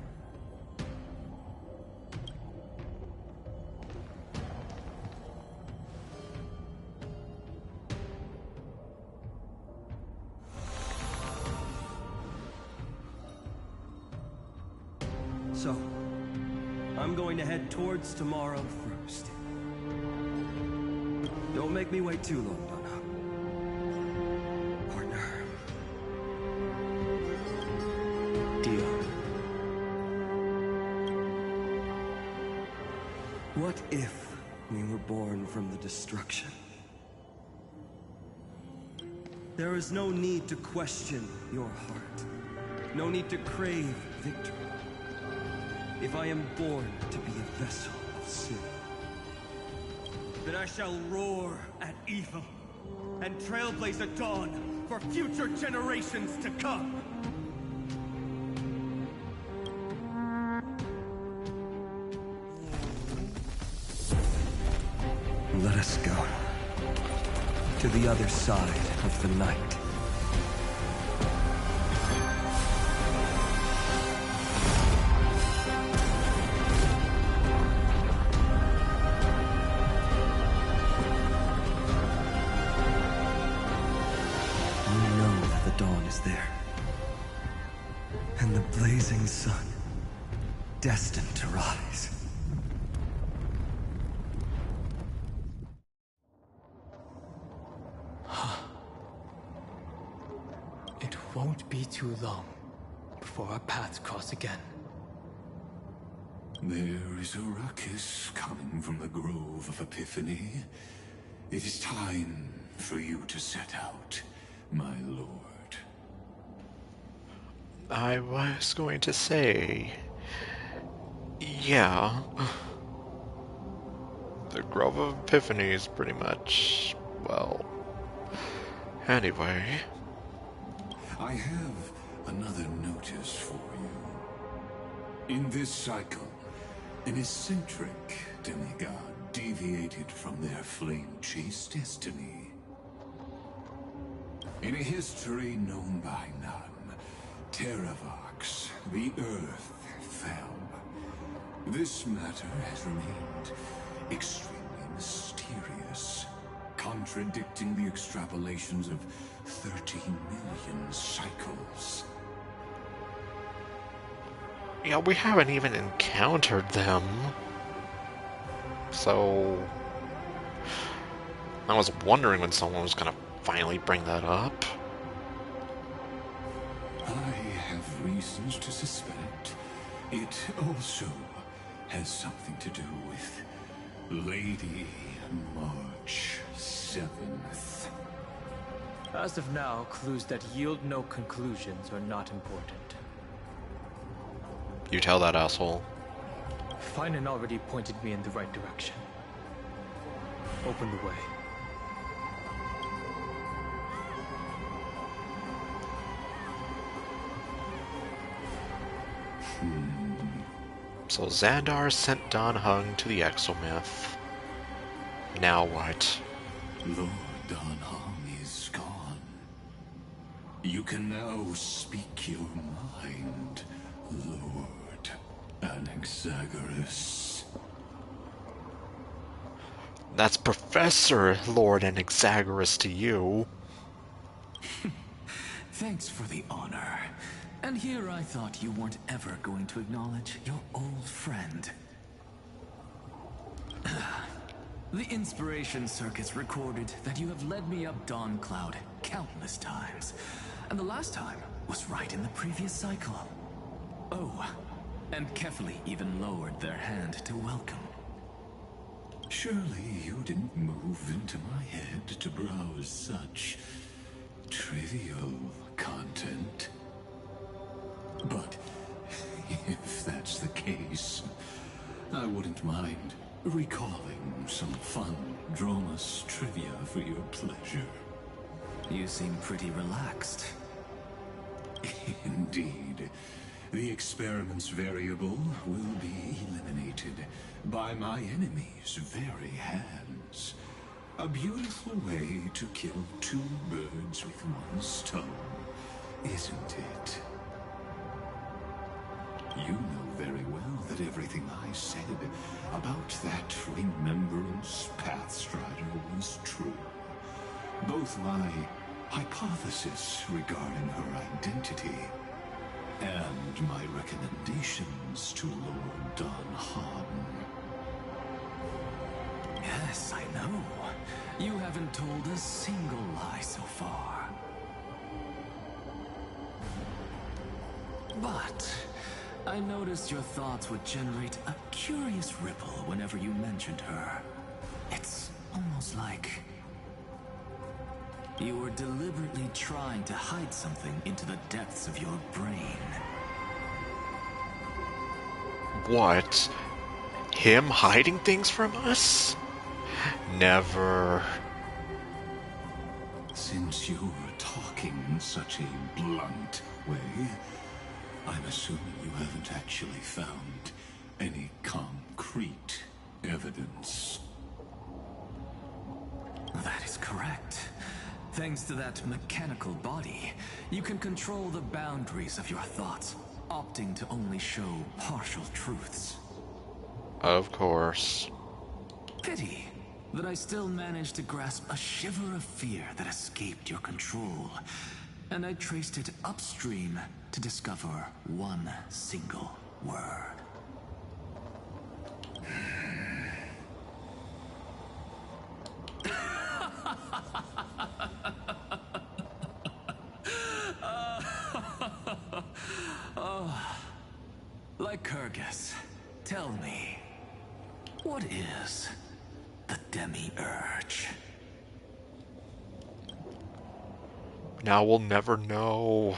Speaker 14: So, I'm going to head towards tomorrow first. Don't make me wait too long, Donna. Partner. Deal. What if we were born from the destruction? There is no need to question your heart. No need to crave victory. If I am born to be a vessel of sin, then I shall roar at evil and trailblaze a dawn for future generations to come. Let us go to the other side of the night. There, and the blazing sun destined to rise.
Speaker 21: It won't be too long before our paths cross again.
Speaker 4: There is a ruckus coming from the Grove of Epiphany. It is time for you to set out, my lord.
Speaker 1: I was going to say, yeah, the Grove of Epiphany is pretty much, well, anyway.
Speaker 4: I have another notice for you. In this cycle, an eccentric demigod deviated from their flame-chased destiny. In a history known by none, Terravox, the Earth, fell. This matter has remained extremely mysterious, contradicting the extrapolations of 13 million cycles.
Speaker 1: Yeah, we haven't even encountered them. So I was wondering when someone was gonna finally bring that up.
Speaker 4: I have reasons to suspect it also has something to do with Lady March 7th.
Speaker 21: As of now, clues that yield no conclusions are not important.
Speaker 1: You tell that asshole.
Speaker 21: Finan already pointed me in the right direction. Open the way.
Speaker 1: So Xandar sent Don Hung to the Exomyth. Now what?
Speaker 4: Lord Don Hung is gone. You can now speak your mind, Lord Anaxagoras.
Speaker 1: That's Professor Lord Anaxagoras to you.
Speaker 6: Thanks for the honor. And here I thought you weren't ever going to acknowledge your old friend. The Inspiration Circuits recorded that you have led me up Dawn Cloud countless times. And the last time was right in the previous cycle. Oh, and Kefli even lowered their hand to welcome.
Speaker 4: Surely you didn't move into my head to browse such trivial content. But if that's the case, I wouldn't mind recalling some fun Dromus trivia for your pleasure.
Speaker 6: You seem pretty relaxed.
Speaker 4: Indeed. The experiment's variable will be eliminated by my enemy's very hands. A beautiful way to kill two birds with one stone. isn't it? You know very well that everything I said about that Remembrance Pathstrider was true. Both my hypothesis regarding her identity and my recommendations to Lord Don Han.
Speaker 6: Yes, I know. You haven't told a single lie so far. But I noticed your thoughts would generate a curious ripple whenever you mentioned her. It's almost like you were deliberately trying to hide something into the depths of your brain.
Speaker 1: What? Him hiding things from us? Never.
Speaker 4: Since you're talking in such a blunt way, I'm assuming you haven't actually found any concrete evidence.
Speaker 6: That is correct. Thanks to that mechanical body, you can control the boundaries of your thoughts, opting to only show partial truths.
Speaker 1: Of course.
Speaker 6: Pity that I still managed to grasp a shiver of fear that escaped your control, and I traced it upstream to discover one single word. Lycurgus, tell me, what is the Demi-Urge?
Speaker 1: Now we'll never know.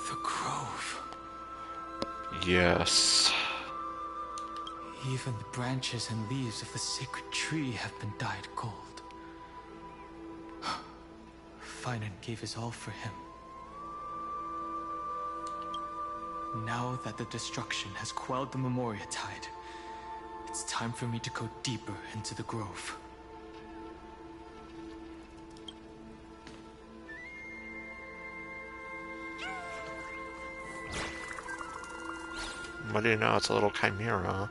Speaker 21: The grove.
Speaker 1: Yes.
Speaker 21: Even the branches and leaves of the sacred tree have been dyed gold. Finan gave his all for him. Now that the destruction has quelled the Memoria Tide, it's time for me to go deeper into the grove.
Speaker 1: What do you know? It's a little chimera.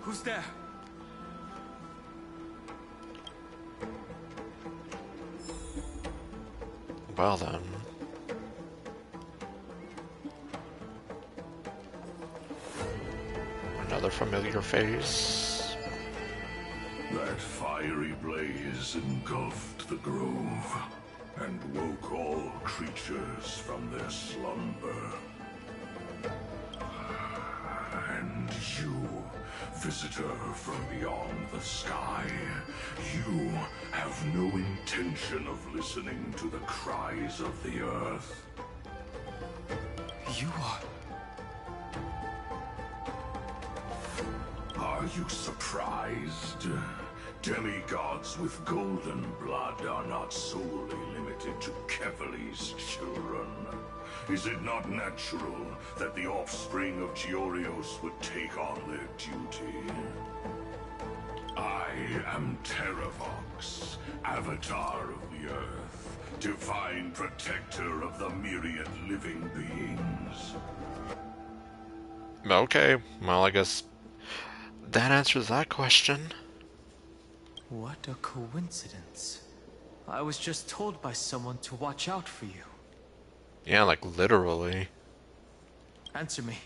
Speaker 21: Who's there?
Speaker 1: Well then. Another familiar face.
Speaker 16: That fiery blaze engulfed the grove and woke all creatures from their slumber. And you, visitor from beyond the sky, you have no intention of listening to the cries of the earth.
Speaker 21: You are...
Speaker 16: Are you surprised? Demigods with golden blood are not solely limited to Kevali's children. Is it not natural that the offspring of Georios would take on their duty? I am Terravox, Avatar of the Earth, divine protector of the myriad living beings.
Speaker 1: Okay, well I guess that answers that question.
Speaker 21: What a coincidence. I was just told by someone to watch out for you.
Speaker 1: Yeah, like literally.
Speaker 21: Answer me.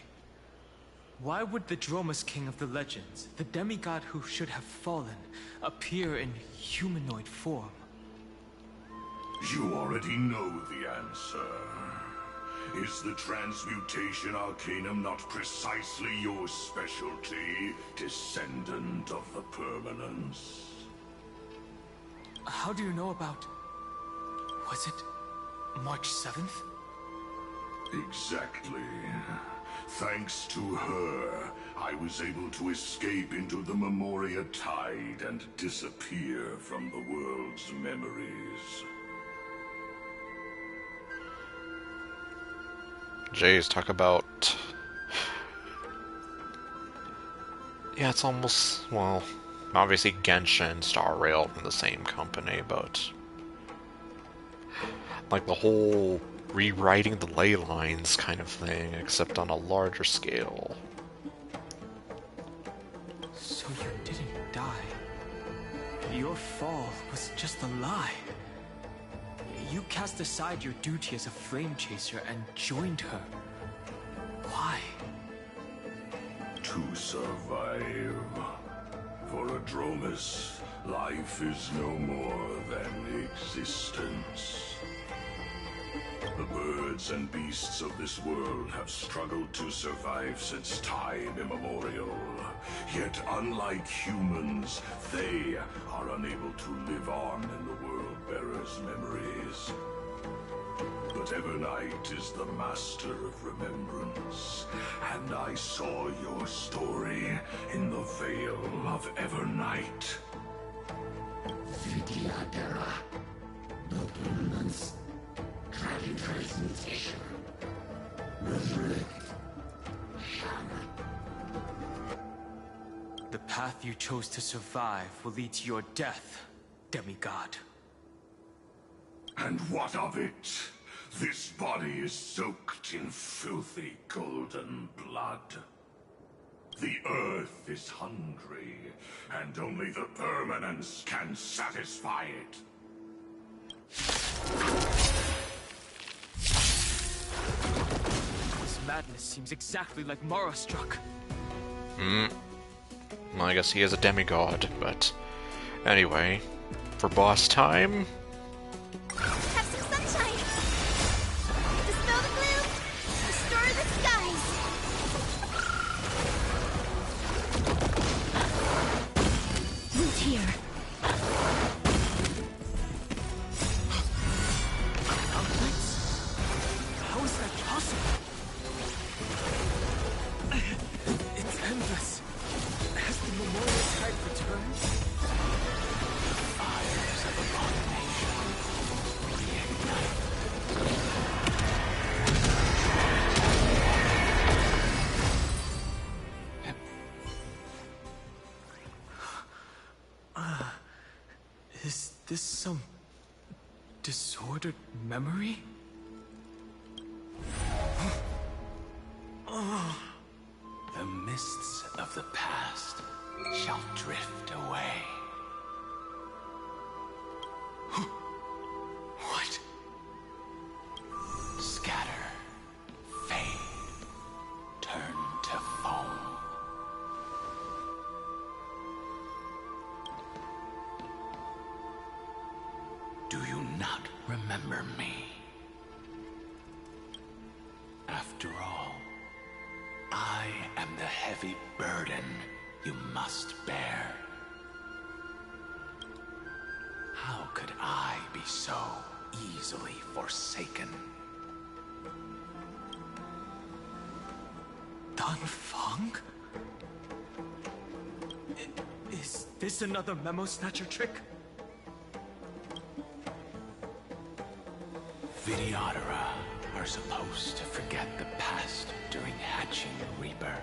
Speaker 21: Why would the Dromus King of the legends, the demigod who should have fallen, appear in humanoid form?
Speaker 16: You already know the answer. Is the Transmutation Arcanum not precisely your specialty, descendant of the Permanence?
Speaker 21: How do you know about... Was it March 7th?
Speaker 16: Exactly. Thanks to her, I was able to escape into the Memoria Tide and disappear from the world's memories.
Speaker 1: Jeez, talk about... Yeah, it's almost, well, obviously Genshin and Star Rail from the same company, but... like the whole rewriting the ley lines kind of thing, except on a larger scale.
Speaker 21: So you didn't die. Your fall was just a lie. You cast aside your duty as a flame chaser and joined her. Why?
Speaker 16: To survive. For Adromus, life is no more than existence. The birds and beasts of this world have struggled to survive since time immemorial. Yet unlike humans, they are unable to live on in the World-Bearer's memories. But Evernight is the master of remembrance, and I saw your story in the Veil of Evernight.
Speaker 21: The path you chose to survive will lead to your death, demigod.
Speaker 16: And what of it? This body is soaked in filthy golden blood. The earth is hungry, and only the permanence can satisfy it.
Speaker 21: This madness seems exactly like Mara struck.
Speaker 1: Well, I guess he is a demigod, but... anyway, for boss time...
Speaker 7: Have some sunshine! Dispel the gloom! Restore the skies! Root here.
Speaker 21: Outlets? How is that possible? It's endless. Has the memorial tide returned?
Speaker 10: Fires of abomination reignite.
Speaker 21: Is this some disordered memory?
Speaker 10: The mists of the past shall drift away.
Speaker 21: What?
Speaker 10: Scatter, fade, turn to foam. Do you not remember me? After all, I am the heavy burden you must bear. How could I be so easily forsaken?
Speaker 21: Dan Feng? Is this another memo snatcher trick?
Speaker 10: Vidyadhara are supposed to forget the past during hatching rebirth.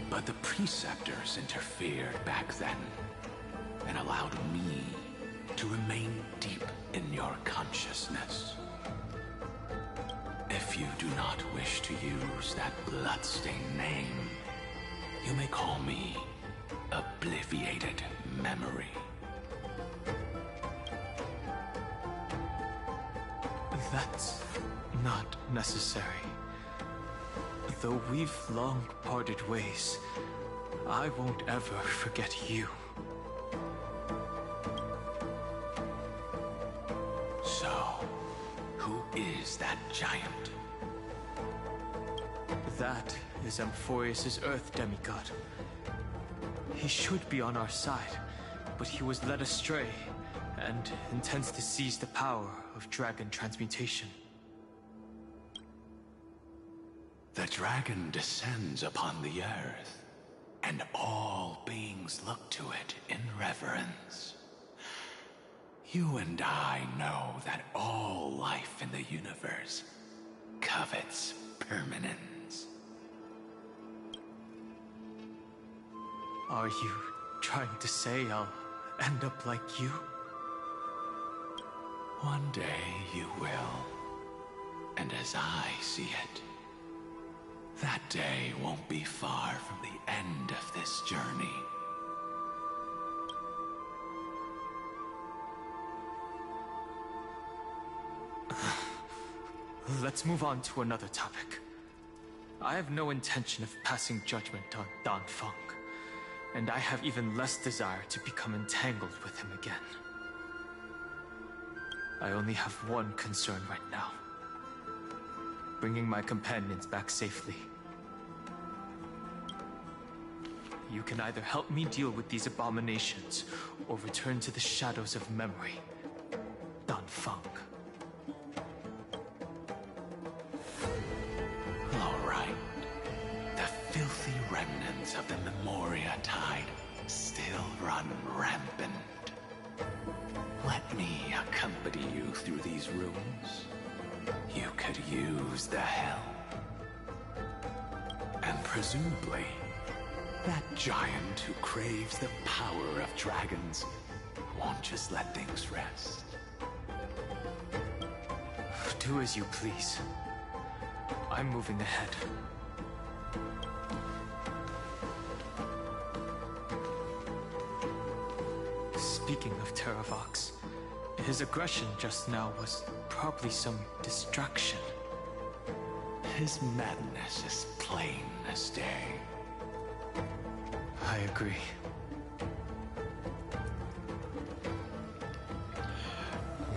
Speaker 10: But the preceptors interfered back then and allowed me to remain deep in your consciousness. If you do not wish to use that bloodstained name, you may call me Obliviated Memory.
Speaker 21: That's not necessary. Though we've long parted ways, I won't ever forget you.
Speaker 10: So, who is that giant?
Speaker 21: That is Amphorius' Earth demigod. He should be on our side, but he was led astray and intends to seize the power of dragon transmutation.
Speaker 10: The dragon descends upon the earth, and all beings look to it in reverence. You and I know that all life in the universe covets permanence.
Speaker 21: Are you trying to say I'll end up like you?
Speaker 10: One day you will. And as I see it, that day won't be far from the end of this journey.
Speaker 21: Let's move on to another topic. I have no intention of passing judgment on Dan Feng, and I have even less desire to become entangled with him again. I only have one concern right now: bringing my companions back safely. You can either help me deal with these abominations, or return to the shadows of memory. Dan Feng.
Speaker 10: All right. The filthy remnants of the Memoria Tide still run rampant. Let me accompany you through these rooms. You could use the help. And presumably, that giant who craves the power of dragons won't just let things rest.
Speaker 21: Do as you please. I'm moving ahead. Speaking of Terravox, his aggression just now was probably some distraction.
Speaker 10: His madness is plain as day.
Speaker 21: I agree.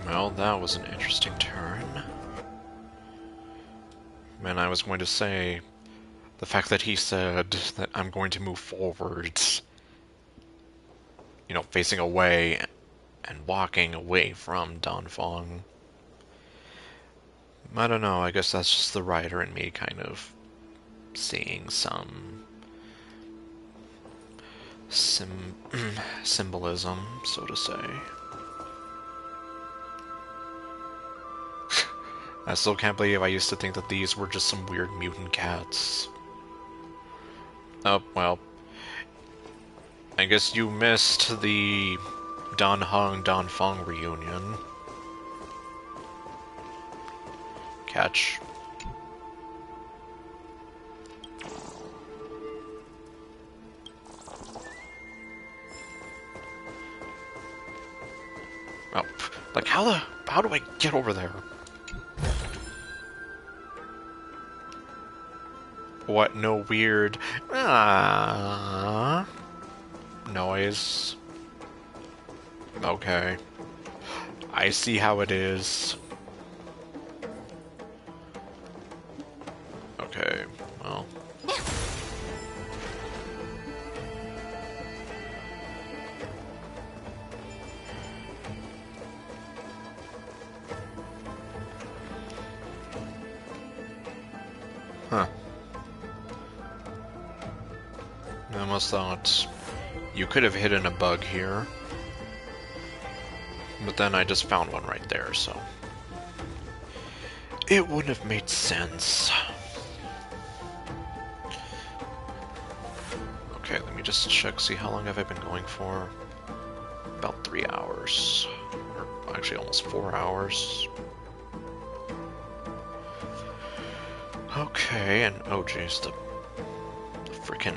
Speaker 1: Well, that was an interesting turn. And I was going to say, the fact that he said that I'm going to move forwards, you know, facing away and walking away from Dan Feng. I don't know, I guess that's just the writer in me kind of seeing some symbolism, so to say. I still can't believe I used to think that these were just some weird mutant cats. Oh, well. I guess you missed the Dan Feng reunion. Catch. Oh, like how do I get over there? What? No weird noise. Okay. I see how it is. Okay, well. Huh. I almost thought you could have hidden a bug here. But then I just found one right there, so it wouldn't have made sense. Okay, let me just check, see how long have I been going for? About 3 hours. Or actually almost 4 hours. Okay, and oh jeez, the frickin'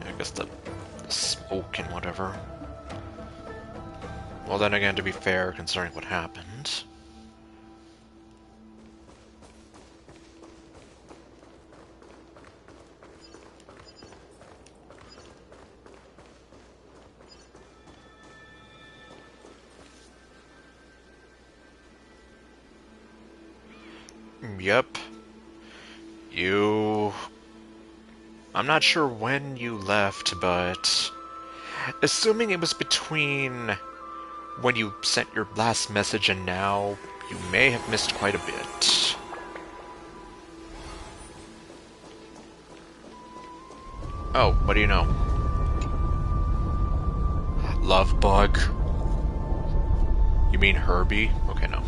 Speaker 1: I guess the smoke and whatever. Well then again, to be fair, considering what happened. Yep. I'm not sure when you left, but assuming it was between when you sent your last message and now, you may have missed quite a bit. Oh, what do you know? Love bug. You mean Herbie? Okay, no.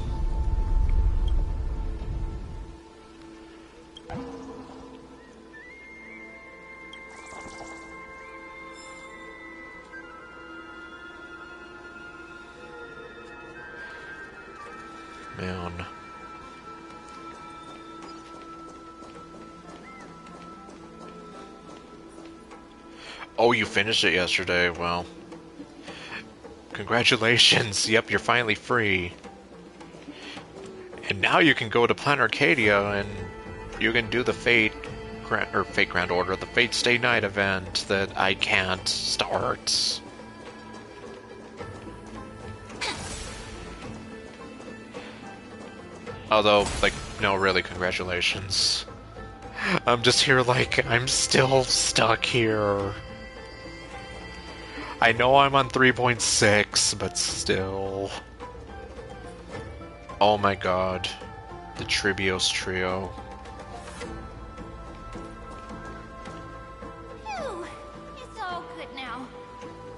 Speaker 1: Man. Oh, you finished it yesterday. Well, congratulations. Yep, you're finally free. And now you can go to Planet Arcadia and you can do the Fate Grand Order, the Fate Stay Night event that I can't start. Although, like, no, really, congratulations. I'm just here like, I'm still stuck here. I know I'm on 3.6, but still. Oh my god. The Tribios Trio.
Speaker 7: Phew! It's all good now.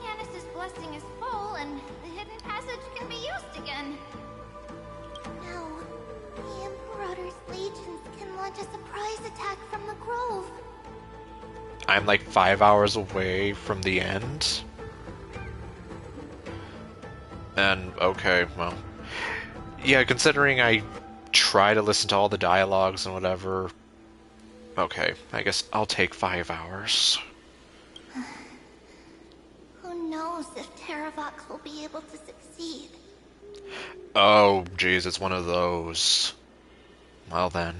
Speaker 7: Yanis's blessing is full, and the hidden passage can be used again. Now, the Imperator's legions can launch a surprise attack from the grove.
Speaker 1: I'm like 5 hours away from the end. And, okay, well. Yeah, considering I try to listen to all the dialogues and whatever. Okay, I guess I'll take 5 hours.
Speaker 7: Who knows if Terravox will be able to succeed?
Speaker 1: Oh, geez, it's one of those. Well then.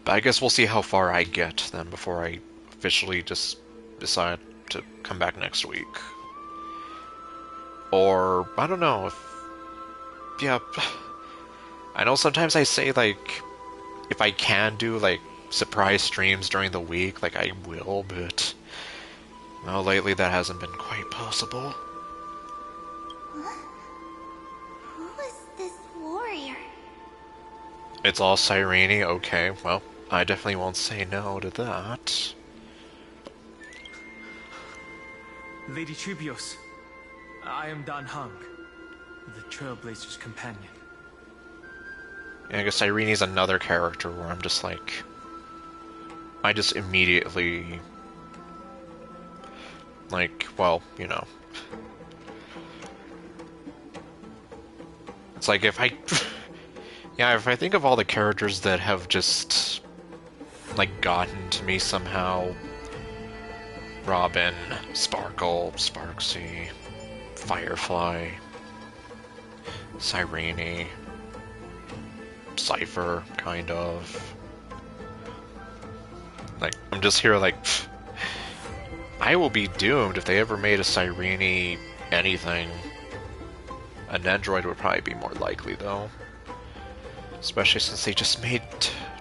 Speaker 1: But I guess we'll see how far I get then before I officially just decide to come back next week. Or, I don't know, yeah, I know sometimes I say, like, if I can do, like, surprise streams during the week, like, I will, but, well, lately that hasn't been quite possible.
Speaker 7: Who is this warrior?
Speaker 1: It's all Cyrene, okay, well, I definitely won't say no to that.
Speaker 21: Lady Tribios, I am Dan Heng, the Trailblazer's companion.
Speaker 1: Yeah, I guess Irene's another character where I'm just like... I just immediately... Like, well, you know... It's like if I... Yeah, if I think of all the characters that have just... like, gotten to me somehow... Robin, Sparkle, Sparksy... Firefly, Cyrene, Cypher, kind of. Like, I'm just here like, pfft, I will be doomed if they ever made a Cyrene anything. An android would probably be more likely, though. Especially since they just made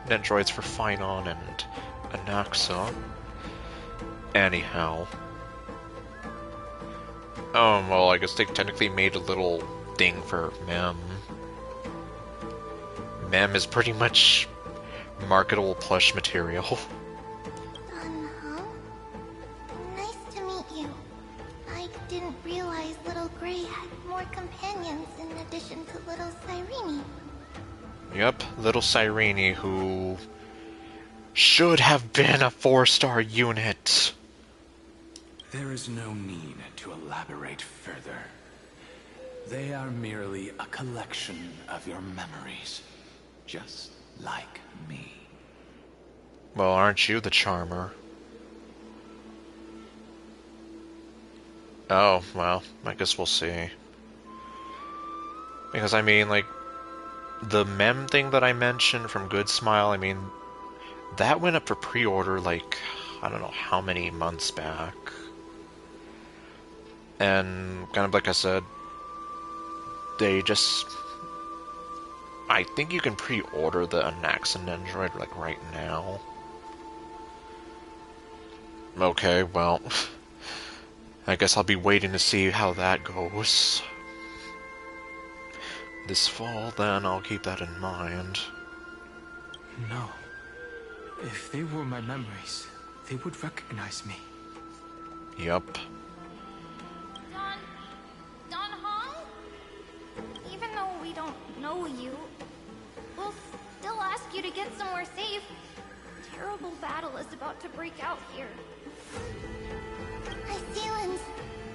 Speaker 1: androids for Phynon and Anaxa. Anyhow. Oh, well, I guess they technically made a little thing for Mem. Mem is pretty much marketable plush material.
Speaker 7: Nice to meet you. I didn't realize Little Gray had more companions in addition to Little Cyrene.
Speaker 1: Yep, Little Cyrene, who should have been a 4-star unit.
Speaker 5: There is no need to elaborate further. They are merely a collection of your memories, just like me.
Speaker 1: Well, aren't you the charmer? Oh, well, I guess we'll see. Because, I mean, like, the mem thing that I mentioned from Good Smile, I mean, that went up for pre-order, like, I don't know how many months back. And kind of like I said, they just... I think you can pre-order the Anaxan Android, like, right now. Okay, well... I guess I'll be waiting to see how that goes. This fall, then, I'll keep that in mind.
Speaker 21: No. If they were my memories, they would recognize me.
Speaker 1: Yup.
Speaker 7: Don Hong? know you. We'll still ask you to get somewhere safe. Terrible battle is about to break out here.
Speaker 15: Iceland's,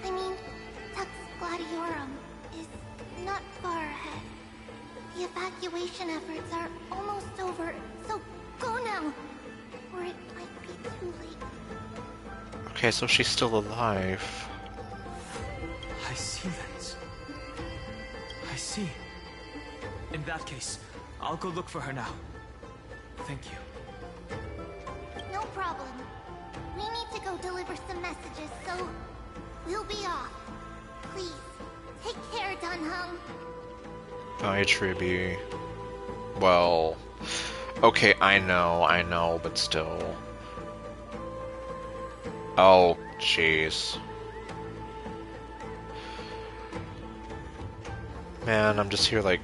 Speaker 15: I mean, Tux Gladiorum is not far ahead. The evacuation efforts are almost over, so go now, or it might be too late.
Speaker 1: Okay, so she's still alive.
Speaker 21: I see, Lens. I see. In that case, I'll go look for her now. Thank you.
Speaker 15: No problem. We need to go deliver some messages, so we'll be off. Please, take care, Dunham.
Speaker 1: Bye, Tribby. Well, okay, I know, but still. Oh, jeez. Man, I'm just here like...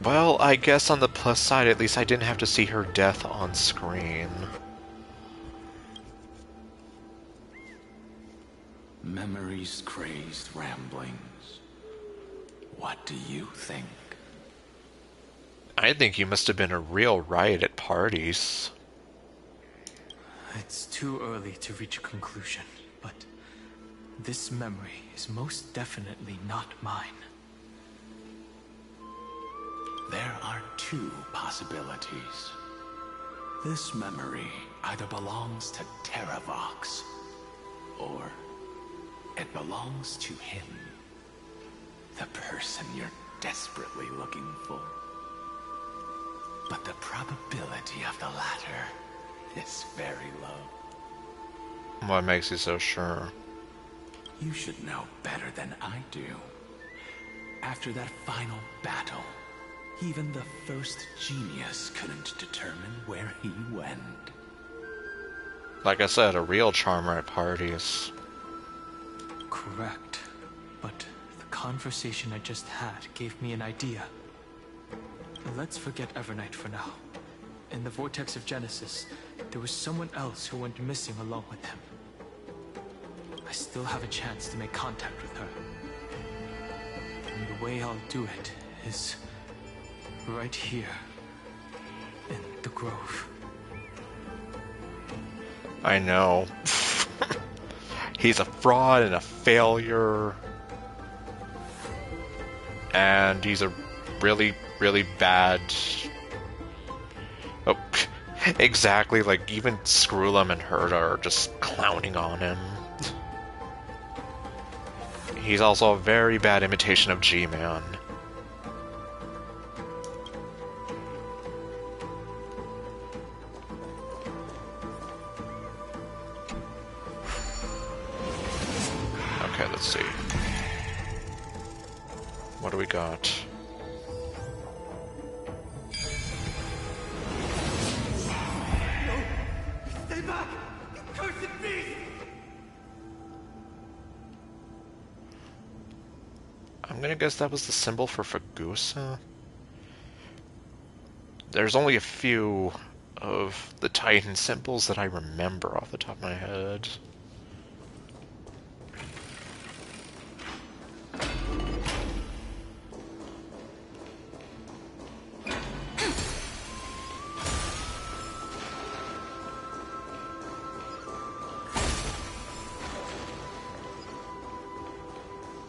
Speaker 1: Well, I guess on the plus side, at least I didn't have to see her death on screen.
Speaker 10: Memories crazed ramblings. What do you think?
Speaker 1: I think you must have been a real riot at parties.
Speaker 21: It's too early to reach a conclusion, but this memory is most definitely not mine.
Speaker 10: There are two possibilities. This memory either belongs to Terravox, or it belongs to him. The person you're desperately looking for. But the probability of the latter is very low.
Speaker 1: What makes you so sure?
Speaker 10: You should know better than I do. After that final battle, even the first genius couldn't determine where he went.
Speaker 1: Like I said, a real charmer at parties.
Speaker 21: Correct. But the conversation I just had gave me an idea. Let's forget Evernight for now. In the Vortex of Genesis, there was someone else who went missing along with him. I still have a chance to make contact with her. And the way I'll do it is right here in the Grove.
Speaker 1: I know. He's a fraud and a failure. And he's a really, really bad... Oh, exactly, like, even Skrullum and Herta are just clowning on him. He's also a very bad imitation of G-Man. Okay, let's see. What do we got?
Speaker 14: Stay back! You cursed beast!
Speaker 1: I'm gonna guess that was the symbol for Fagusa. There's only a few of the Titan symbols that I remember off the top of my head.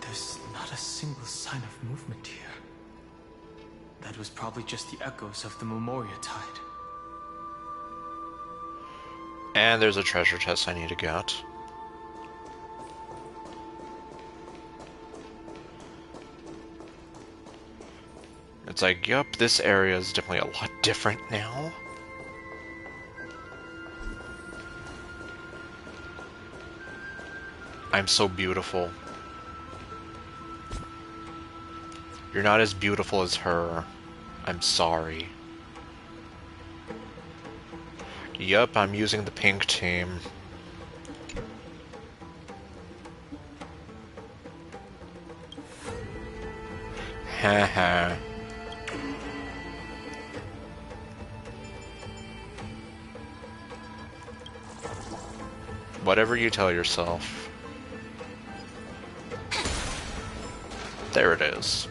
Speaker 21: There's not a single sign of movement here. That was probably just the echoes of the Memoria Tide.
Speaker 1: And there's a treasure chest I need to get. It's like, yup, this area is definitely a lot different now. I'm so beautiful. You're not as beautiful as her. I'm sorry. Yup, I'm using the pink team. Haha. Whatever you tell yourself. There it is.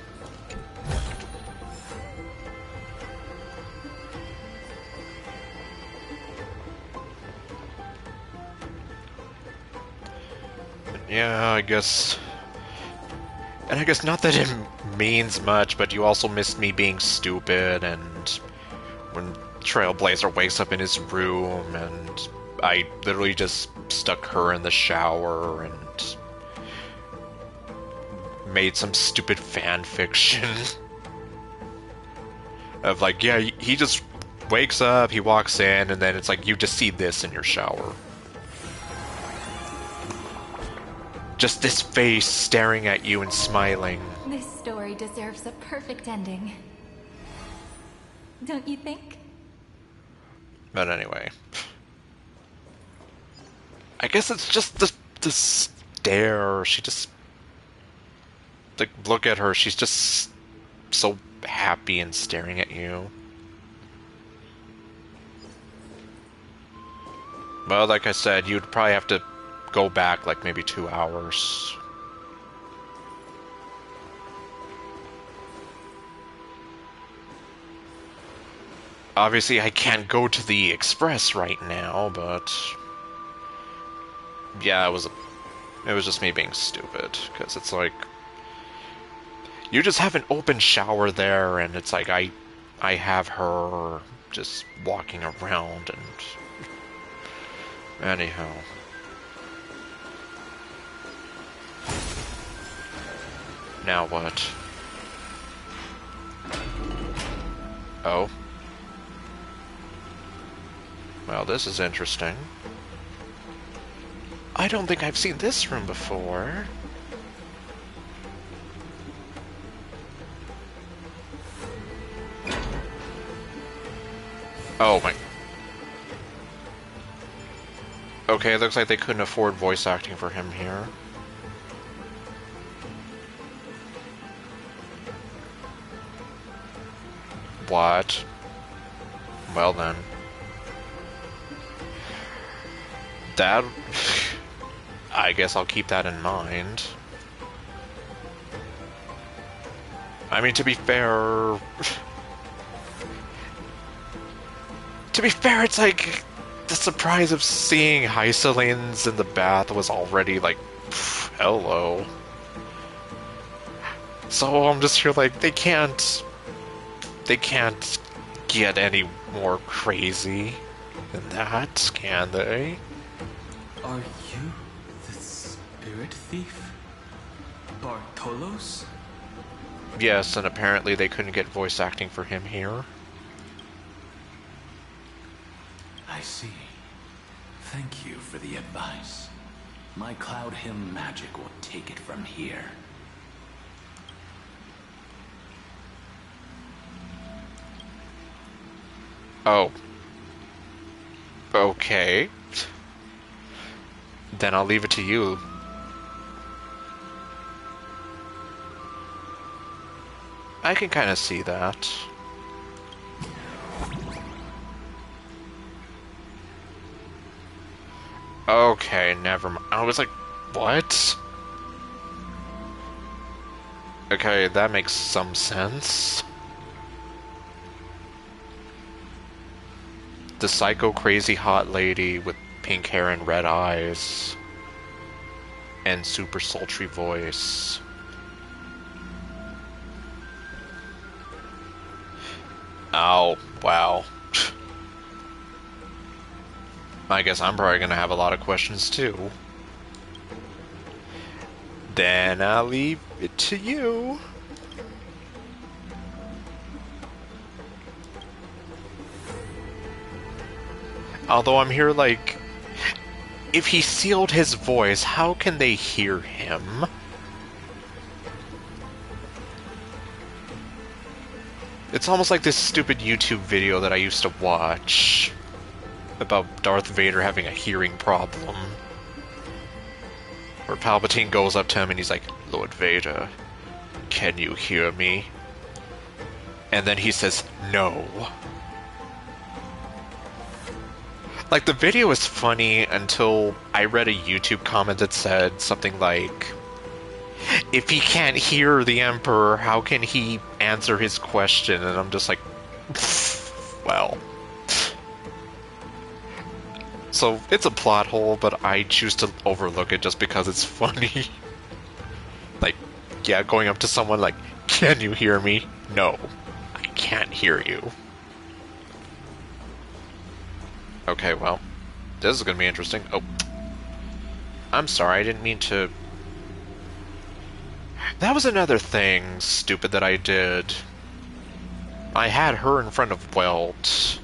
Speaker 1: Yeah, I guess... And I guess not that it means much, but you also missed me being stupid, and when Trailblazer wakes up in his room, and I literally just stuck her in the shower, and made some stupid fan fiction of like, yeah, he just wakes up, he walks in, and then it's like, you just see this in your shower. Just this face staring at you and smiling.
Speaker 8: This story deserves a perfect ending. Don't you think?
Speaker 1: But anyway. I guess it's just the stare. She just... Like, look at her. She's just so happy and staring at you. Well, like I said, you'd probably have to go back like maybe 2 hours. Obviously, I can't go to the express right now, but... Yeah, it was just me being stupid, because it's like... You just have an open shower there, and it's like I have her just walking around, and... Anyhow. Now what? Oh. Well, this is interesting. I don't think I've seen this room before. Oh my... Okay, it looks like they couldn't afford voice acting for him here. What? Well then. That... I guess I'll keep that in mind. I mean, to be fair... To be fair, it's like... The surprise of seeing Hysolines in the bath was already like... hello. So I'm just here like, they can't get any more crazy than that, can they?
Speaker 21: Are you the spirit thief? Bartolos?
Speaker 1: Yes, and apparently they couldn't get voice acting for him here.
Speaker 5: I see. Thank you for the advice. My Cloud Hymn magic will take it from here.
Speaker 1: Oh. Okay. Then I'll leave it to you. I can kind of see that. Okay, never mind. I was like, what? Okay, that makes some sense. The psycho crazy hot lady with pink hair and red eyes. And super sultry voice. Oh, wow. I guess I'm probably gonna have a lot of questions too. Then I'll leave it to you. Although I'm here like, if he sealed his voice, how can they hear him? It's almost like this stupid YouTube video that I used to watch about Darth Vader having a hearing problem. Where Palpatine goes up to him and he's like, Lord Vader, can you hear me? And then he says, no. Like, the video is funny until I read a YouTube comment that said something like, if he can't hear the Emperor, how can he answer his question? And I'm just like, well. So it's a plot hole, but I choose to overlook it just because it's funny. Like, yeah, going up to someone like, "Can you hear me?" No, I can't hear you. Okay, well, this is gonna be interesting. Oh, I'm sorry, I didn't mean to... That was another thing stupid that I did. I had her in front of Welt,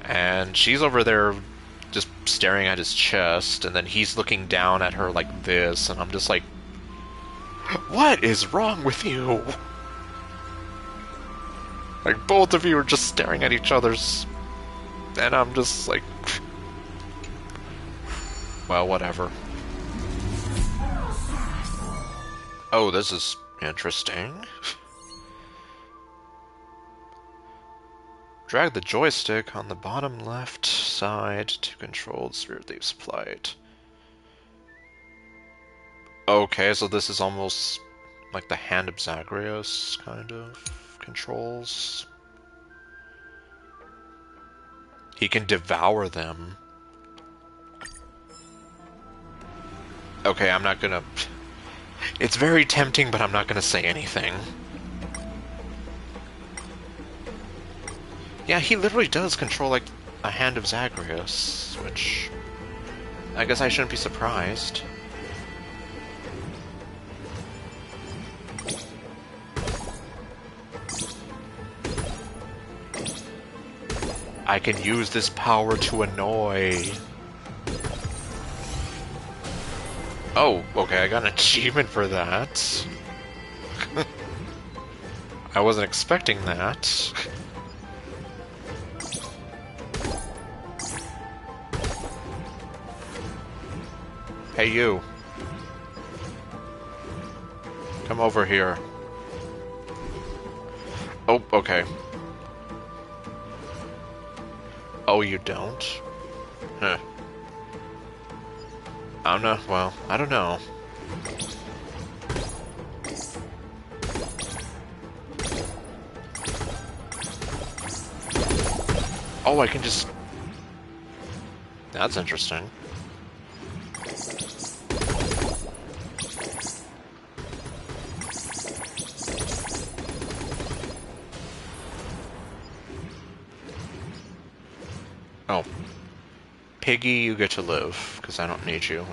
Speaker 1: and she's over there just staring at his chest, and then he's looking down at her like this, and I'm just like, what is wrong with you? Like, both of you are just staring at each other's... And I'm just like... Well, whatever. Oh, this is interesting. Drag the joystick on the bottom left side to control the Spirit Leaf's plight. Okay, so this is almost like the Hand of Zagreus kind of controls. He can devour them. Okay, I'm not gonna... It's very tempting, but I'm not gonna say anything. Yeah, he literally does control, like, a Hand of Zagreus, which... I guess I shouldn't be surprised. I can use this power to annoy. Oh, okay, I got an achievement for that. I wasn't expecting that. Hey, you. Come over here. Oh, okay. Oh, you don't? Huh. I'm not, well, I don't know. Oh, I can just... That's interesting. Oh. Piggy, you get to live, because I don't need you.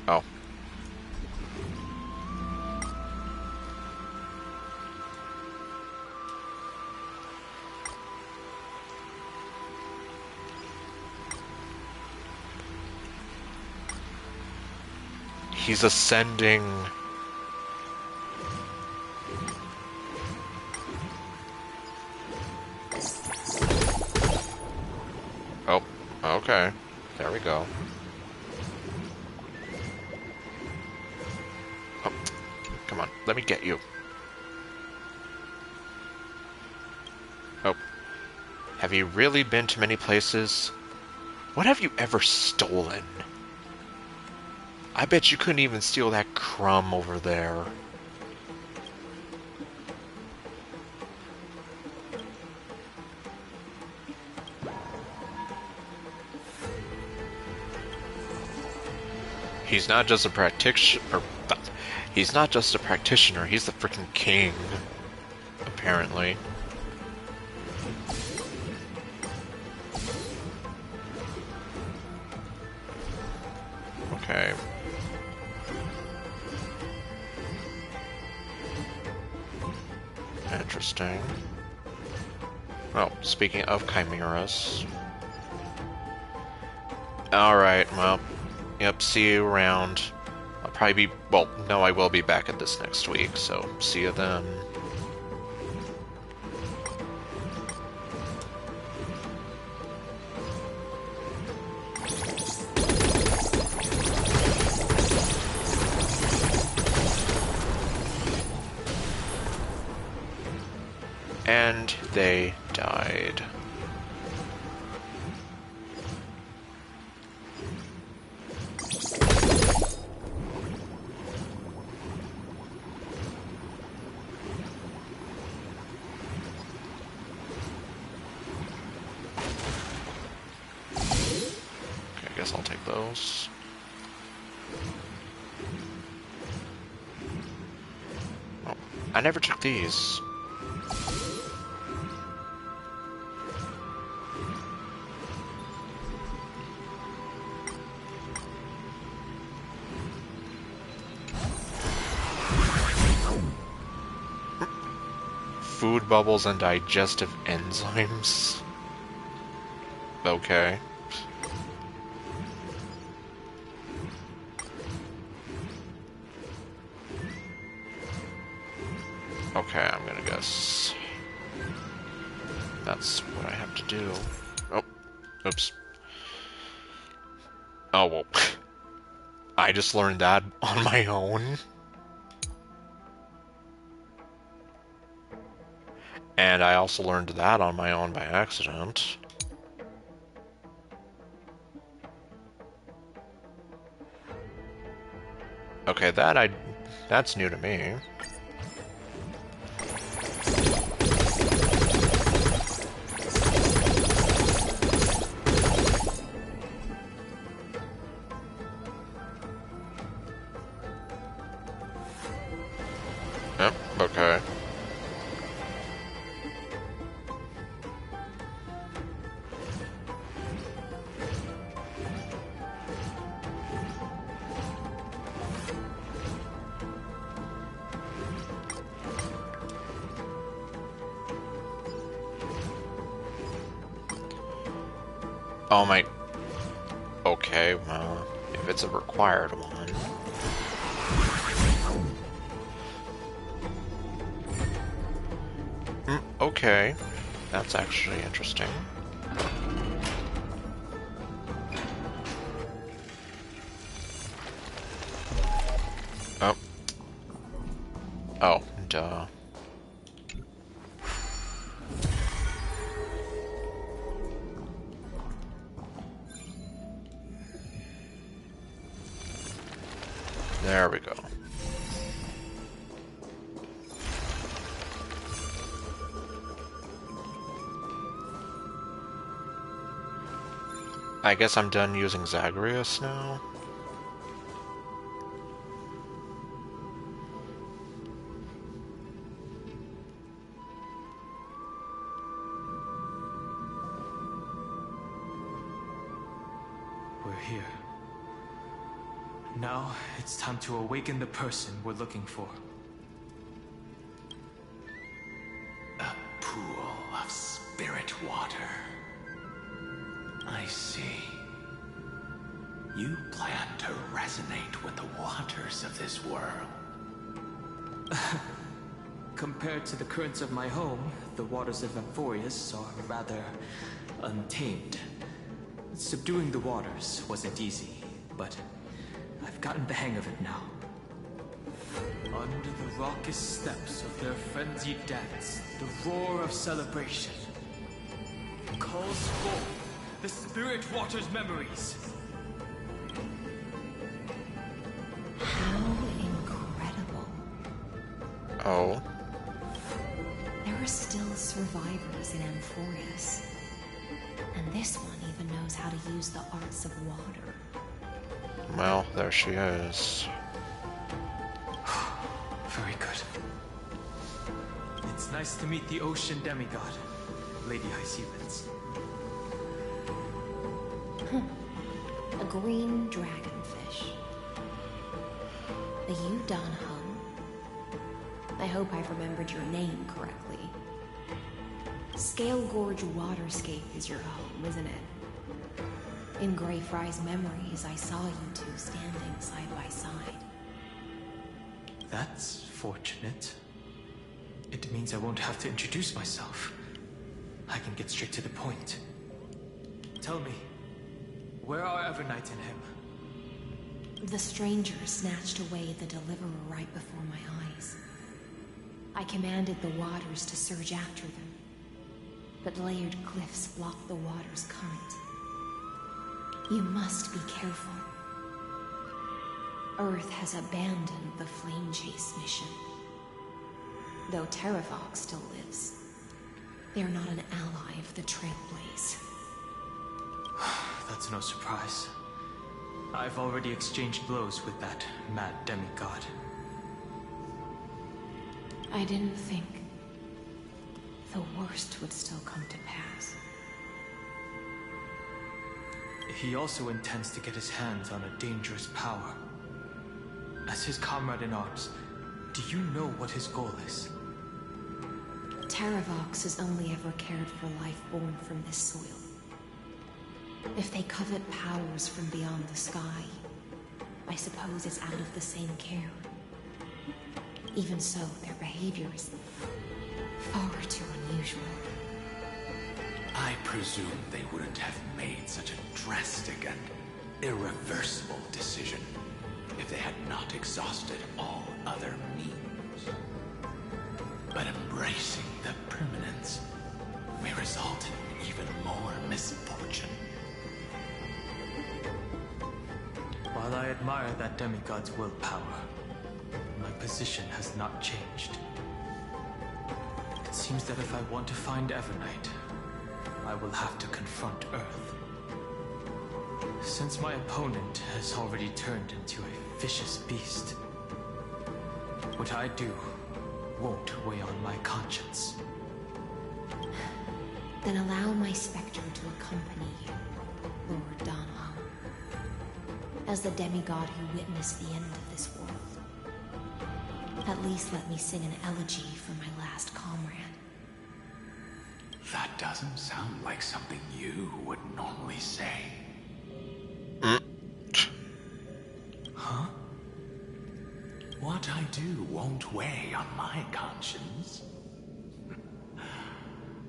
Speaker 1: Oh. He's ascending... Oh, okay. There we go. Oh, come on, let me get you. Oh. Have you really been to many places? What have you ever stolen? I bet you couldn't even steal that crumb over there. He's not just a practitioner. He's not just a practitioner. He's the freaking king, apparently. Okay. Interesting. Oh, speaking of chimeras. Alright, well, yep, see you around. I'll probably be, well, no, I will be back at this next week, so see you then. And they died. guess I'll take those. Oh, I never took these. Food bubbles and digestive enzymes. Okay. Okay, I'm gonna guess that's what I have to do. Oh, oops. Oh, well. I just learned that on my own. And I also learned that on my own by accident. Okay, that's new to me. Yep, okay. Oh my... Okay, well, if it's a required one... Okay, that's actually interesting. Oh. Oh, duh. There we go. I guess I'm done using Zagreus now.
Speaker 21: We're here. Now, it's time to awaken the person we're looking for.
Speaker 10: A pool of spirit water. I see. You plan to resonate with the waters of this world.
Speaker 21: Compared to the currents of my home, the waters of Amphorius are rather untamed. Subduing the waters wasn't easy, but I've gotten the hang of it now. Under the raucous steps of their frenzied dance, the roar of celebration calls forth the spirit water's memories.
Speaker 2: How incredible.
Speaker 1: Oh.
Speaker 2: There are still survivors in Amphorius. And this one even knows how to use the arts of water.
Speaker 1: Well, there she is.
Speaker 21: Very good. It's nice to meet the ocean demigod, Lady Hyacinths.
Speaker 2: A green dragonfish. The Yudon Hum. I hope I've remembered your name correctly. Scale Gorge Waterscape is your home, isn't it? In Greyfry's memories, I saw you two standing side by side.
Speaker 21: That's fortunate. It means I won't have to introduce myself. I can get straight to the point. Tell me, where are Evernight and him?
Speaker 2: The stranger snatched away the deliverer right before my eyes. I commanded the waters to surge after them, but layered cliffs blocked the water's current. You must be careful. Earth has abandoned the Flame Chase mission. Though Terravox still lives, they are not an ally of the Trailblaze.
Speaker 21: That's no surprise. I've already exchanged blows with that mad demigod.
Speaker 9: I didn't think the worst would still come to pass.
Speaker 21: He also intends to get his hands on a dangerous power. As his comrade in arms, do you know what his goal is?
Speaker 9: Terravox has only ever cared for life born from this soil. If they covet powers from beyond the sky, I suppose it's out of the same care. Even so, their behavior is far too unusual.
Speaker 17: I presume they wouldn't have made such a drastic and irreversible decision if they had not exhausted all other means. But embracing the permanence may result in even more misfortune.
Speaker 21: While I admire that demigod's willpower, my position has not changed. It seems that if I want to find Evernight, I will have to confront Earth. Since my opponent has already turned into a vicious beast, what I do won't weigh on my conscience.
Speaker 9: Then allow my specter to accompany you, Lord Donham, as the demigod who witnessed the end of this world. At least let me sing an elegy for my last comrade.
Speaker 17: That doesn't sound like something you would normally say. Huh? What I do won't weigh on my conscience.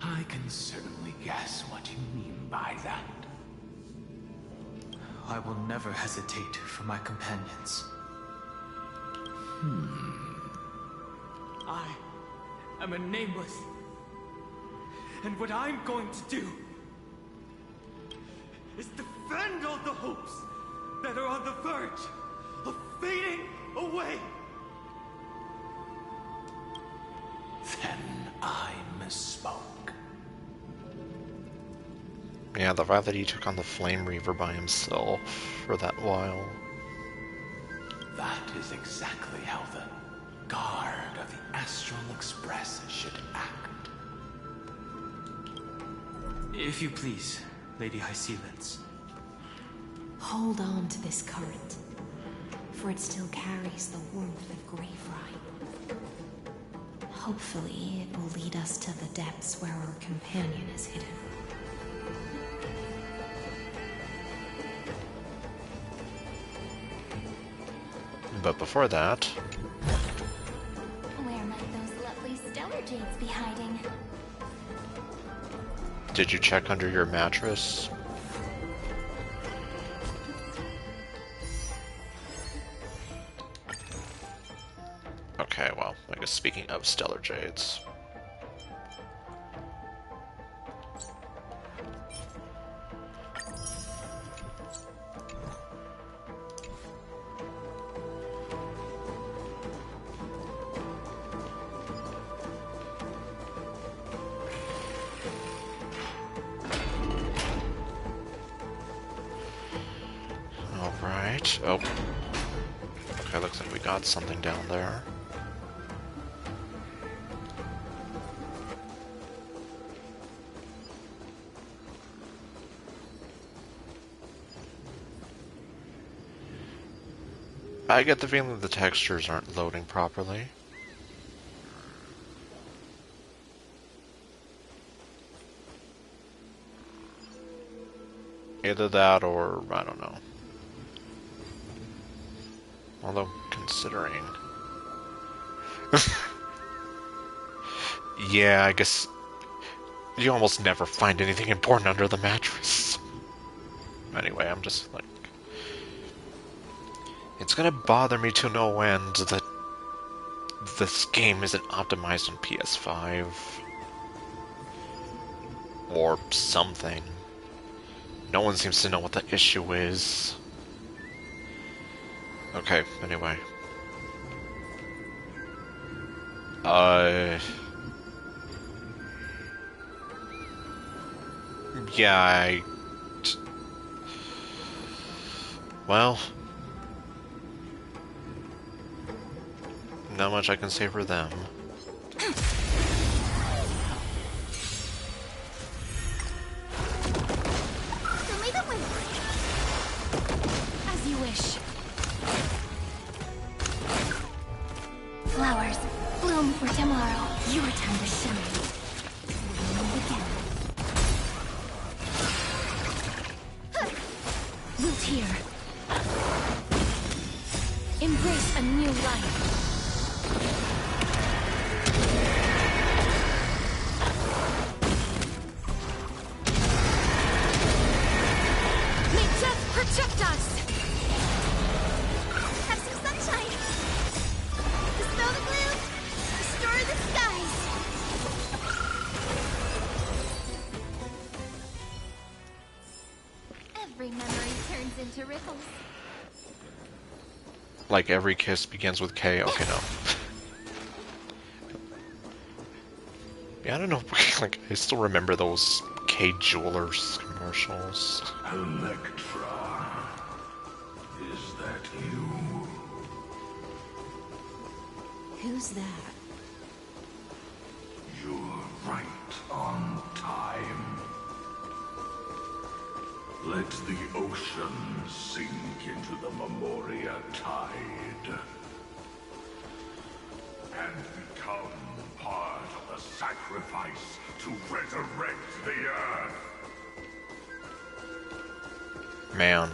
Speaker 17: I can certainly guess what you mean by that.
Speaker 21: I will never hesitate for my companions. I am a nameless. And what I'm going to do is defend all the hopes that are on the verge of fading away.
Speaker 17: Then I misspoke.
Speaker 1: Yeah, the fact that he took on the Flame Reaver by himself for that while.
Speaker 17: That is exactly how the guard of the Astral Express should act.
Speaker 21: If you please, Lady Hysealence.
Speaker 9: Hold on to this current, for it still carries the warmth of Graveright. Hopefully, it will lead us to the depths where our companion is hidden.
Speaker 1: But before that...
Speaker 8: Where might those lovely stellar jades be hiding?
Speaker 1: Did you check under your mattress? Okay, well, I guess speaking of stellar jades... Alright, oh. Okay, looks like we got something down there. I get the feeling the textures aren't loading properly. Either that or, I don't know. Although, considering... yeah, I guess... you almost never find anything important under the mattress. Anyway, I'm just like... it's gonna bother me to no end that this game isn't optimized on PS5. Or something. No one seems to know what the issue is. Okay, anyway. Yeah, Well, not much I can say for them.
Speaker 7: As you wish. Flowers, bloom for tomorrow. Your time to shine. Bloom again. Root here. Embrace a new life. May death protect us! Have some sunshine! Dispel the gloom! Restore the skies! Every memory turns into ripples.
Speaker 1: Like every kiss begins with K. Okay, no. Yeah, I don't know. Like, I still remember those K Jewelers commercials.
Speaker 16: Electra, is that you?
Speaker 11: Who's that?
Speaker 16: You're right on time. Let the ocean sink into the Memoria tide and become part of the sacrifice to resurrect the Earth.
Speaker 1: Man.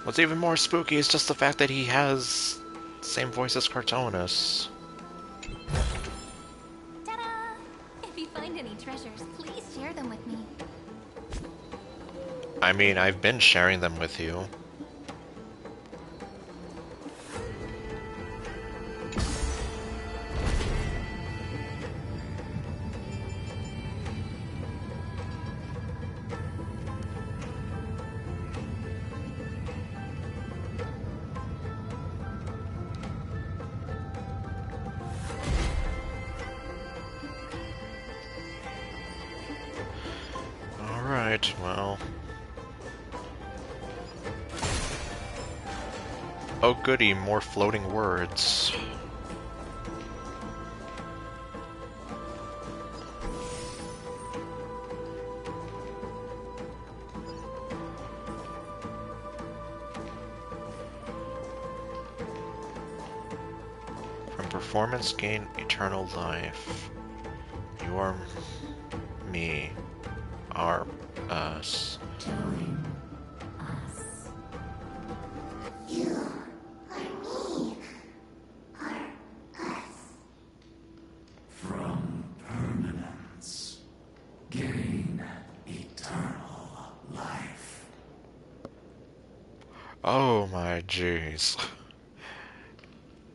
Speaker 1: What's even more spooky is just the fact that he has the same voice as Cartoonus.
Speaker 7: Ta-da! If you find any treasures, please share them with me.
Speaker 1: I mean, I've been sharing them with you. Alright, well... Oh goody, more floating words. From performance gain eternal life. You are me. Are us.
Speaker 15: Join us. You are me. Are us.
Speaker 16: From permanence, gain eternal life.
Speaker 1: Oh my jeez.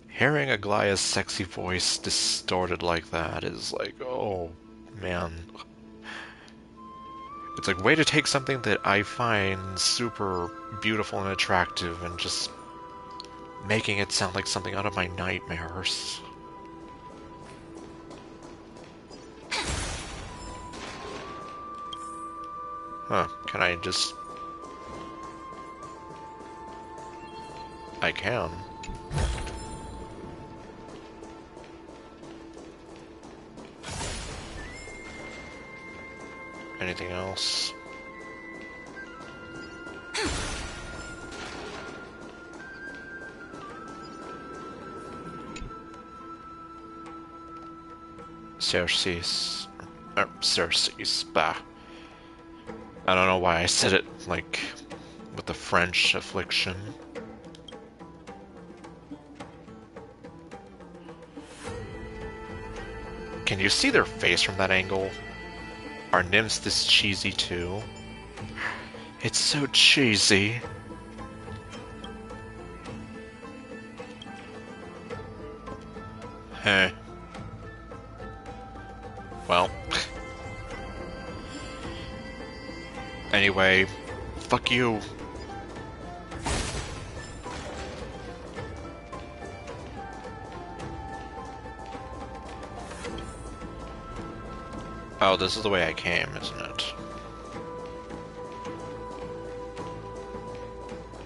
Speaker 1: Hearing Aglaya's sexy voice distorted like that is like, oh man. It's like, way to take something that I find super beautiful and attractive and just making it sound like something out of my nightmares. Huh, can I just... I can. Anything else? Cersei's... Cersei's, bah. I don't know why I said it, like, with the French affliction. Can you see their face from that angle? Are nymphs this cheesy too? It's so cheesy. Heh. Well. Anyway, fuck you. Oh, this is the way I came, isn't it?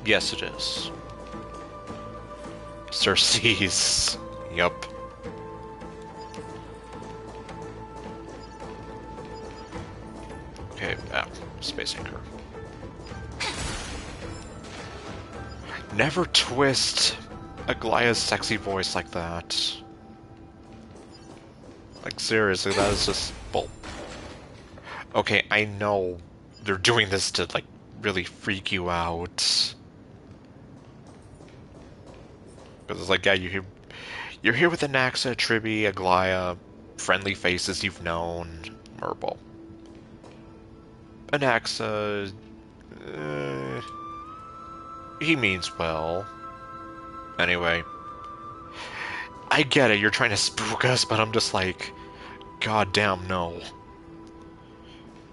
Speaker 1: Yes, it is. Cersei's. Yup. Okay, Space Anchor. Never twist Aglaya's sexy voice like that. Like, seriously, that is just bull. Okay, I know they're doing this to, like, really freak you out. Because it's like, yeah, you're here with Anaxa, Tribi, Aglaya, friendly faces you've known, Merble. Anaxa, he means well. Anyway, I get it, you're trying to spook us, but I'm just like, god damn, no.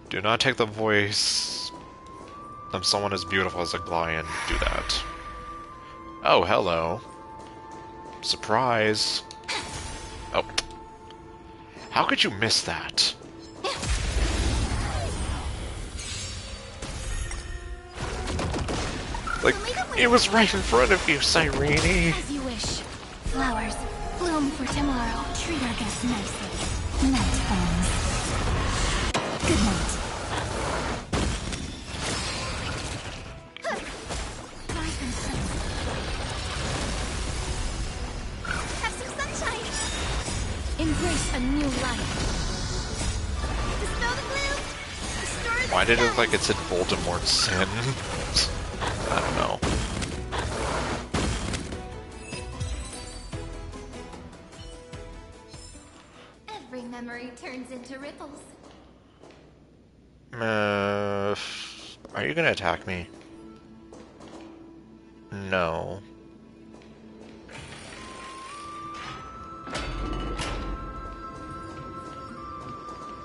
Speaker 1: Do not take the voice of someone as beautiful as Aglaya and do that. Oh, hello. Surprise. Oh. How could you miss that? Like, it was right in front of you, Cyrene.
Speaker 8: As you wish. Flowers, bloom for tomorrow. Treat our guests nicely. Night, friends. Good night. Have some sunshine. Embrace a new life. Dispel the gloom. Restore the
Speaker 1: Why did it look
Speaker 8: sun.
Speaker 1: like it said Voldemort's sin? I don't know.
Speaker 8: Every memory turns into ripples.
Speaker 1: Are you gonna attack me? No.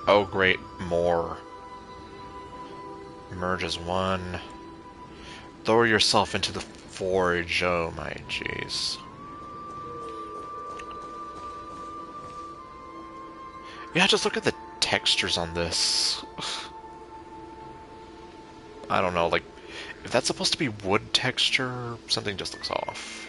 Speaker 1: Oh great, more. Merge as one. Lower yourself into the forge, oh my jeez. Yeah, just look at the textures on this. I don't know, like, if that's supposed to be wood texture, something just looks off.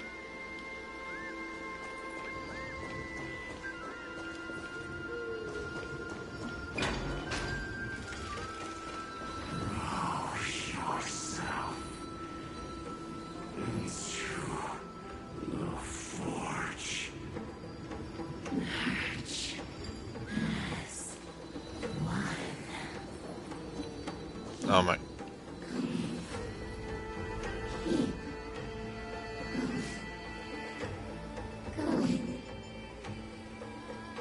Speaker 1: Oh my.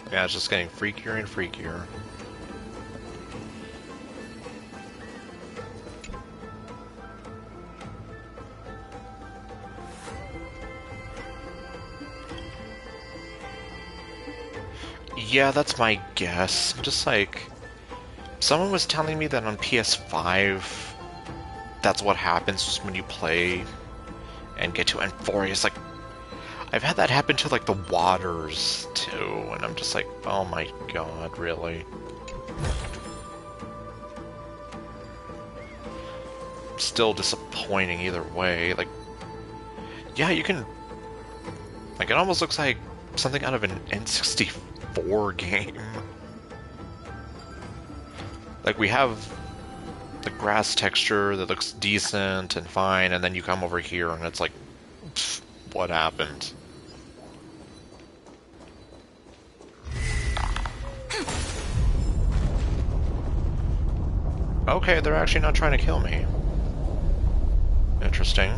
Speaker 1: Yeah, it's just getting freakier and freakier. Yeah, that's my guess. I'm just like... Someone was telling me that on PS5, that's what happens when you play and get to Amphorius. Like, I've had that happen to, like, the Waters, too, and I'm just like, oh my god, really? Still disappointing either way. Like, yeah, you can... Like, it almost looks like something out of an N64 game. Like, we have the grass texture that looks decent and fine, and then you come over here and it's like, pfft, what happened? Okay, they're actually not trying to kill me. Interesting.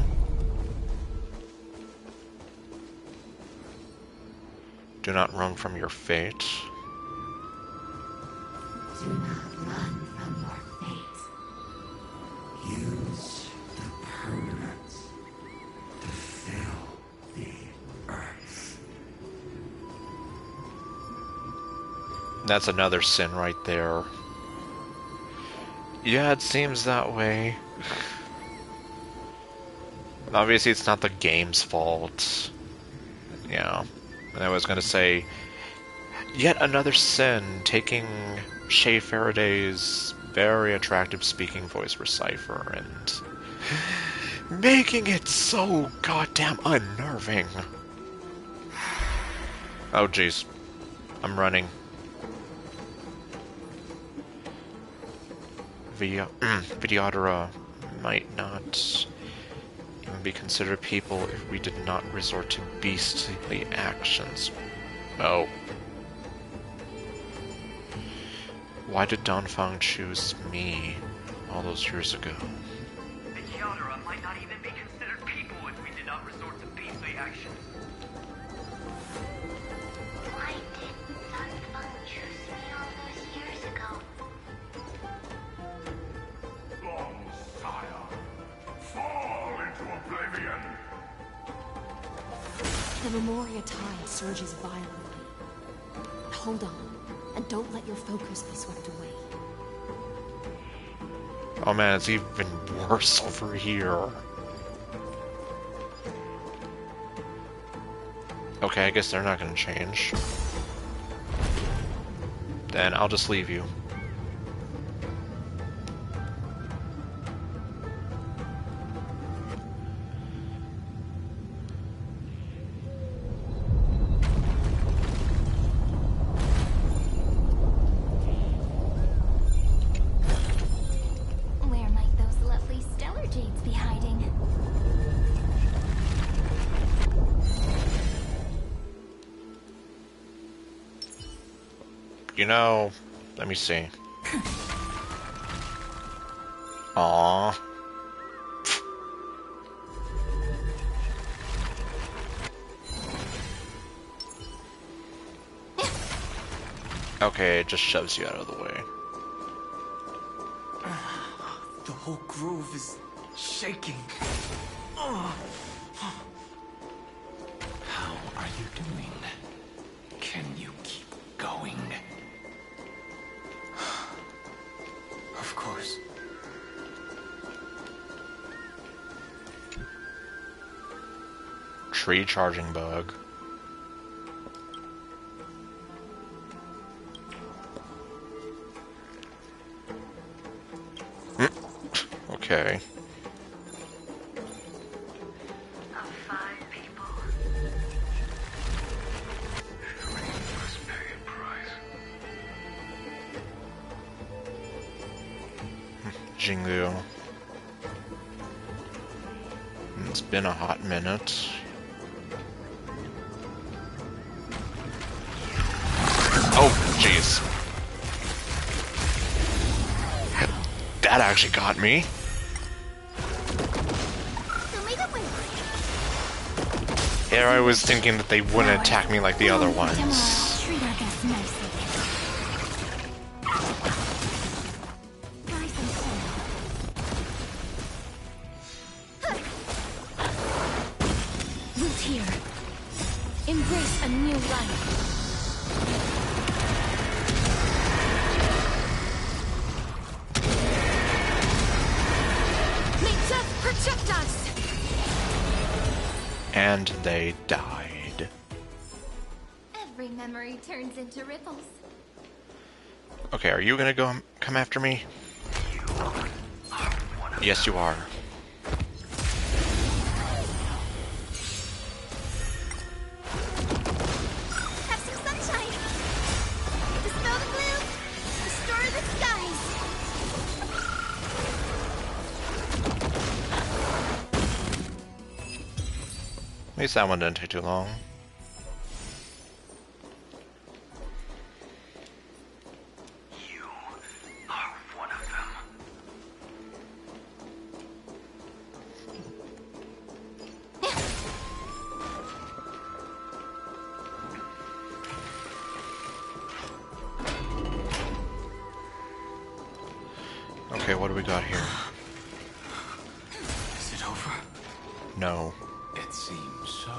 Speaker 1: Do not run from your fate.
Speaker 15: Do not run from your fate. Use the permanence to fill the earth.
Speaker 1: That's another sin right there. Yeah, it seems that way. Obviously, it's not the game's fault. Yeah. And I was gonna say, yet another sin, taking Shay Faraday's very attractive speaking voice for Cypher, and making it so goddamn unnerving. Oh jeez, I'm running. Videodora might not even be considered people if we did not resort to beastly actions. Oh. Why did Donfang choose me all those years ago?
Speaker 18: Videodora might not even be considered people if we did not resort to beastly actions.
Speaker 15: Why did Dunfang choose me all those years ago?
Speaker 16: Long sire, fall into oblivion!
Speaker 9: The Memoria tide surges violently. Hold on, and don't let your focus be swept away.
Speaker 1: Oh man, it's even worse over here. Okay, I guess they're not gonna change. Then I'll just leave you.
Speaker 8: Where might those lovely stellar jades be hiding?
Speaker 1: You know, let me see. Aww. Okay, it just shoves you out of the way.
Speaker 6: The whole grove is shaking.
Speaker 17: How are you doing? Can you keep going?
Speaker 6: Of course.
Speaker 1: Tree charging bug. Okay.
Speaker 18: Of 5 people.
Speaker 16: 3 must pay a price.
Speaker 1: Jingu. It's been a hot minute. Oh, jeez. That actually got me. Here I was thinking that they wouldn't attack me like the other ones.
Speaker 8: Treat our guests nicely. Rise and fall. Root here. Embrace a new life. May death protect us!
Speaker 1: And they died.
Speaker 8: Every memory turns into ripples.
Speaker 1: Okay, are you gonna come after me? Yes, you are.
Speaker 8: Have some sunshine! Dispel the gloom! Restore the skies!
Speaker 1: At least that one didn't take too long.
Speaker 18: You are one of them.
Speaker 1: Okay, what do we got here?
Speaker 6: Is it over?
Speaker 1: No.
Speaker 17: It seems so.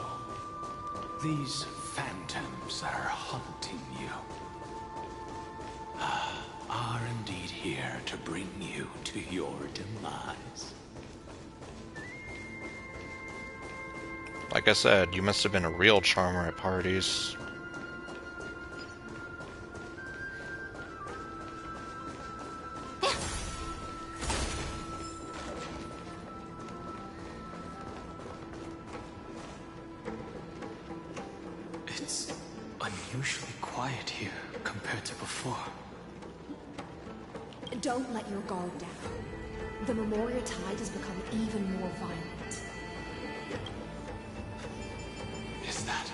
Speaker 17: These phantoms that are haunting you are indeed here to bring you to your demise.
Speaker 1: Like I said, you must have been a real charmer at parties.
Speaker 21: unusually quiet here compared to before.
Speaker 19: Don't let your guard down. The Memoria Tide has become even more violent.
Speaker 17: Is that?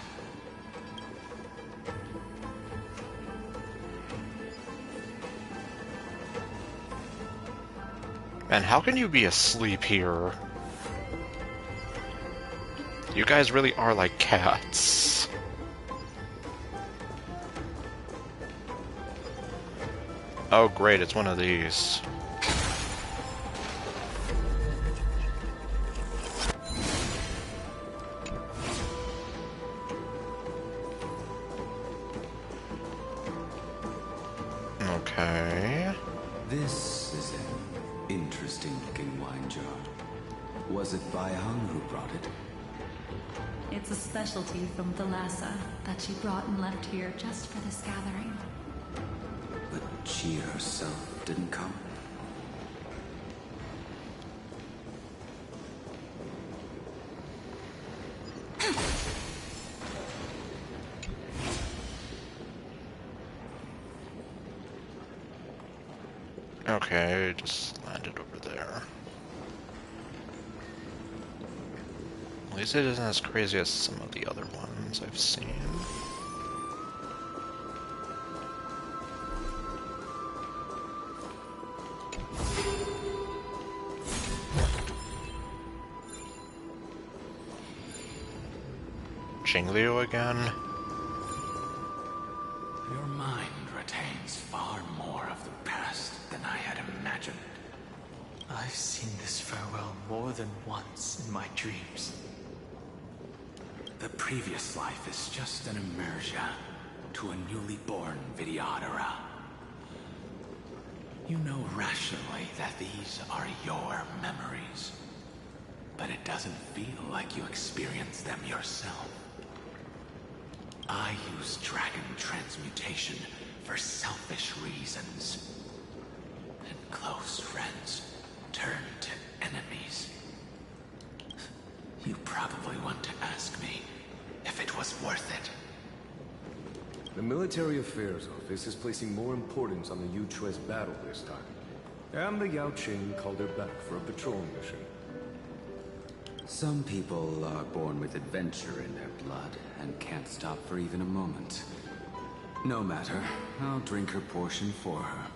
Speaker 1: Man, how can you be asleep here? You guys really are like cats. Oh great, it's one of these. Okay.
Speaker 20: This is an interesting-looking wine jar. Was it Baihang who brought it?
Speaker 9: It's a specialty from Thalassa that she brought and left here just for this gathering.
Speaker 20: But she herself didn't come?
Speaker 1: Okay, just landed over there. At least it isn't as crazy as some of the other ones I've seen. Jingliu again?
Speaker 17: Your mind retains far more of the past than I had imagined.
Speaker 21: I've seen this farewell more than once in my dreams.
Speaker 17: The previous life is just an immersion to a newly born Vidyadhara. You know rationally that these are your memories, but it doesn't feel like you experienced them yourself. I use dragon transmutation for selfish reasons, and close friends turn to enemies. You probably want to ask me if it was worth it.
Speaker 22: The Military Affairs Office is placing more importance on the Yuchue's battle this time. And the Yao Qing called her back for a patrol mission.
Speaker 20: Some people are born with adventure in their blood and can't stop for even a moment. No matter, I'll drink her portion for her.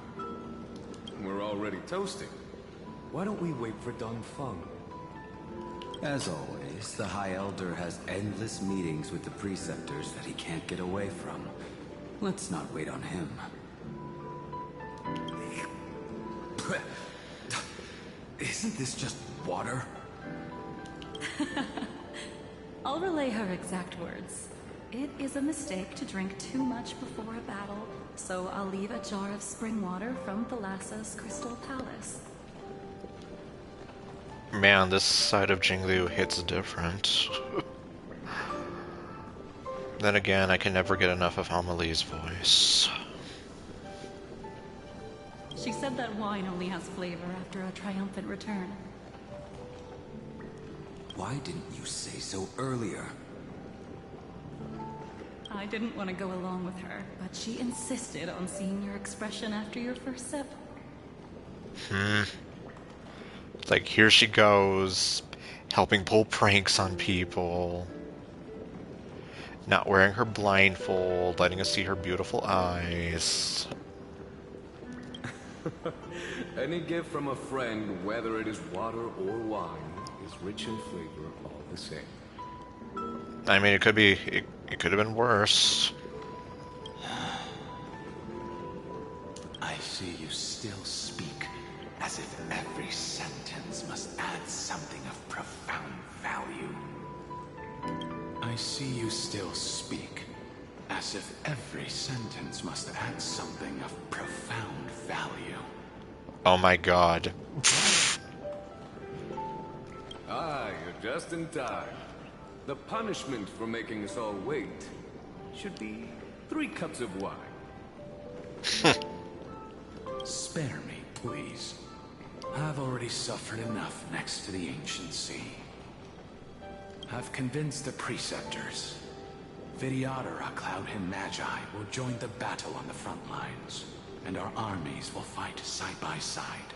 Speaker 22: We're already toasting. Why don't we wait for Dong Feng?
Speaker 20: As always, the High Elder has endless meetings with the Preceptors that he can't get away from. Let's not wait on him.
Speaker 3: Isn't this just water?
Speaker 9: I'll relay her exact words. It is a mistake to drink too much before a battle, so I'll leave a jar of spring water from Thalassa's Crystal Palace.
Speaker 1: Man, this side of Jingliu hits different. Then again, I can never get enough of Amelie's voice.
Speaker 9: She said that wine only has flavor after a triumphant return.
Speaker 20: Why didn't you say so earlier?
Speaker 9: I didn't want to go along with her, but she insisted on seeing your expression after your first sip.
Speaker 1: It's like, here she goes, helping pull pranks on people. Not wearing her blindfold, letting us see her beautiful eyes.
Speaker 22: Any gift from a friend, whether it is water or wine, is rich in flavor all the same.
Speaker 1: I mean, it could be, it could have been worse.
Speaker 17: I see you still speak as if every sentence must add something of profound value. I see you still speak as if every sentence must add something of profound value.
Speaker 1: Oh my god.
Speaker 22: You're just in time. The punishment for making us all wait should be 3 cups of wine.
Speaker 17: Spare me, please. I've already suffered enough next to the ancient sea. I've convinced the Preceptors. Vidyadhara Cloudhim Magi will join the battle on the front lines, and our armies will fight side by side.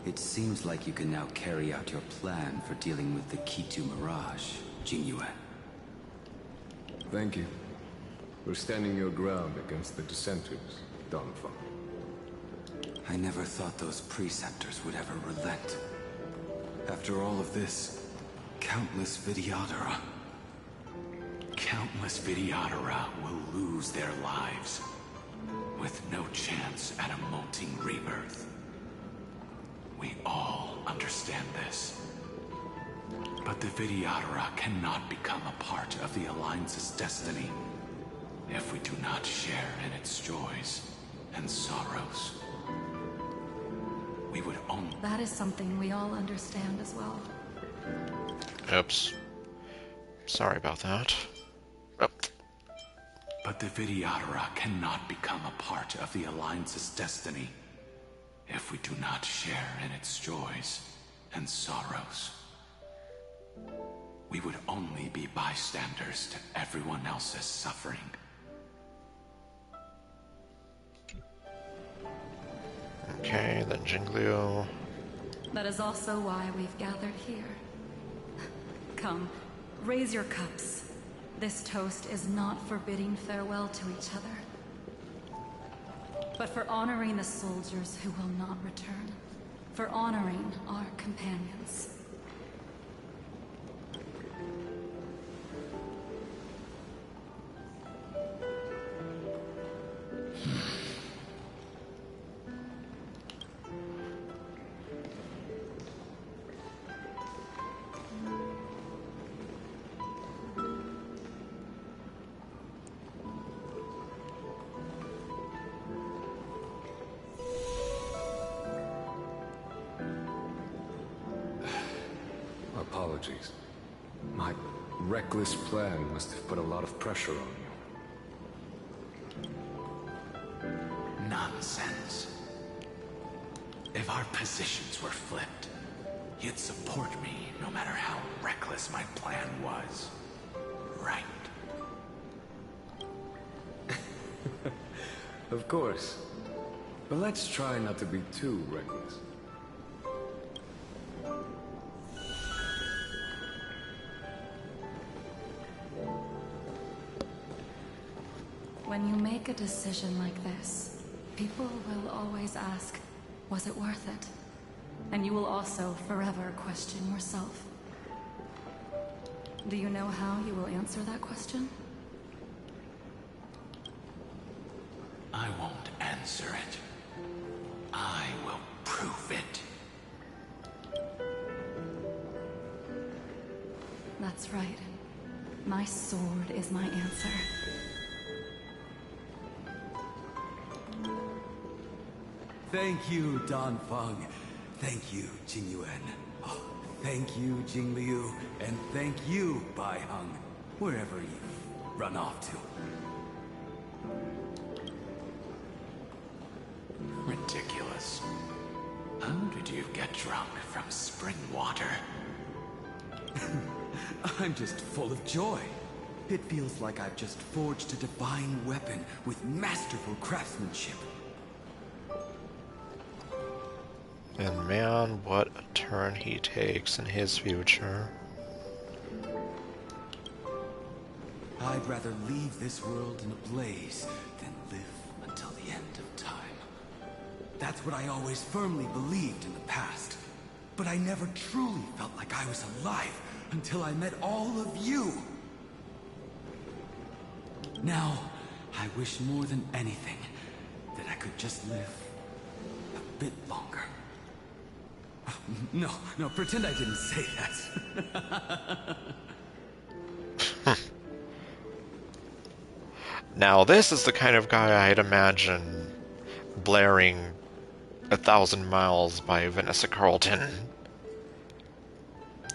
Speaker 20: It seems like you can now carry out your plan for dealing with the Kitu Mirage, Jingyuan.
Speaker 22: Thank you for standing your ground against the dissenters, Donphan.
Speaker 20: I never thought those preceptors would ever relent. After all of this, countless Vidyadhara.
Speaker 17: Countless Vidyadhara will lose their lives, with no chance at a molting rebirth. We all understand this. But the Vidyadhara cannot become a part of the Alliance's destiny if we do not share in its joys and sorrows. We would only...
Speaker 9: That is something we all understand as well.
Speaker 1: Oops. Sorry about that. Oh.
Speaker 17: But the Vidyadhara cannot become a part of the Alliance's destiny if we do not share in its joys and sorrows. We would only be bystanders to everyone else's suffering.
Speaker 1: Okay, then Jingliu.
Speaker 9: That is also why we've gathered here. Come, raise your cups. This toast is not for bidding farewell to each other, but for honoring the soldiers who will not return, for honoring our companions.
Speaker 22: Apologies. My reckless plan must have put a lot of pressure on you.
Speaker 17: Nonsense. If our positions were flipped, you'd support me no matter how reckless my plan was. Right?
Speaker 22: Of course. But let's try not to be too reckless.
Speaker 9: When you make a decision like this, people will always ask, was it worth it? And you will also forever question yourself. Do you know how you will answer that question?
Speaker 17: I won't answer it. I will prove it.
Speaker 9: That's right. My sword is my answer.
Speaker 3: Thank you, Donphan. Thank you, Jingyuan. Oh, thank you, Jingliu. And thank you, Baiheng, wherever you've run off to.
Speaker 17: Ridiculous. How did you get drunk from spring water?
Speaker 3: I'm just full of joy. It feels like I've just forged a divine weapon with masterful craftsmanship.
Speaker 1: And man, what a turn he takes in his future.
Speaker 3: I'd rather leave this world in a blaze than live until the end of time. That's what I always firmly believed in the past. But I never truly felt like I was alive until I met all of you. Now, I wish more than anything that I could just live a bit longer. No, pretend I didn't say that.
Speaker 1: Now, this is the kind of guy I'd imagine blaring 1,000 miles by Vanessa Carlton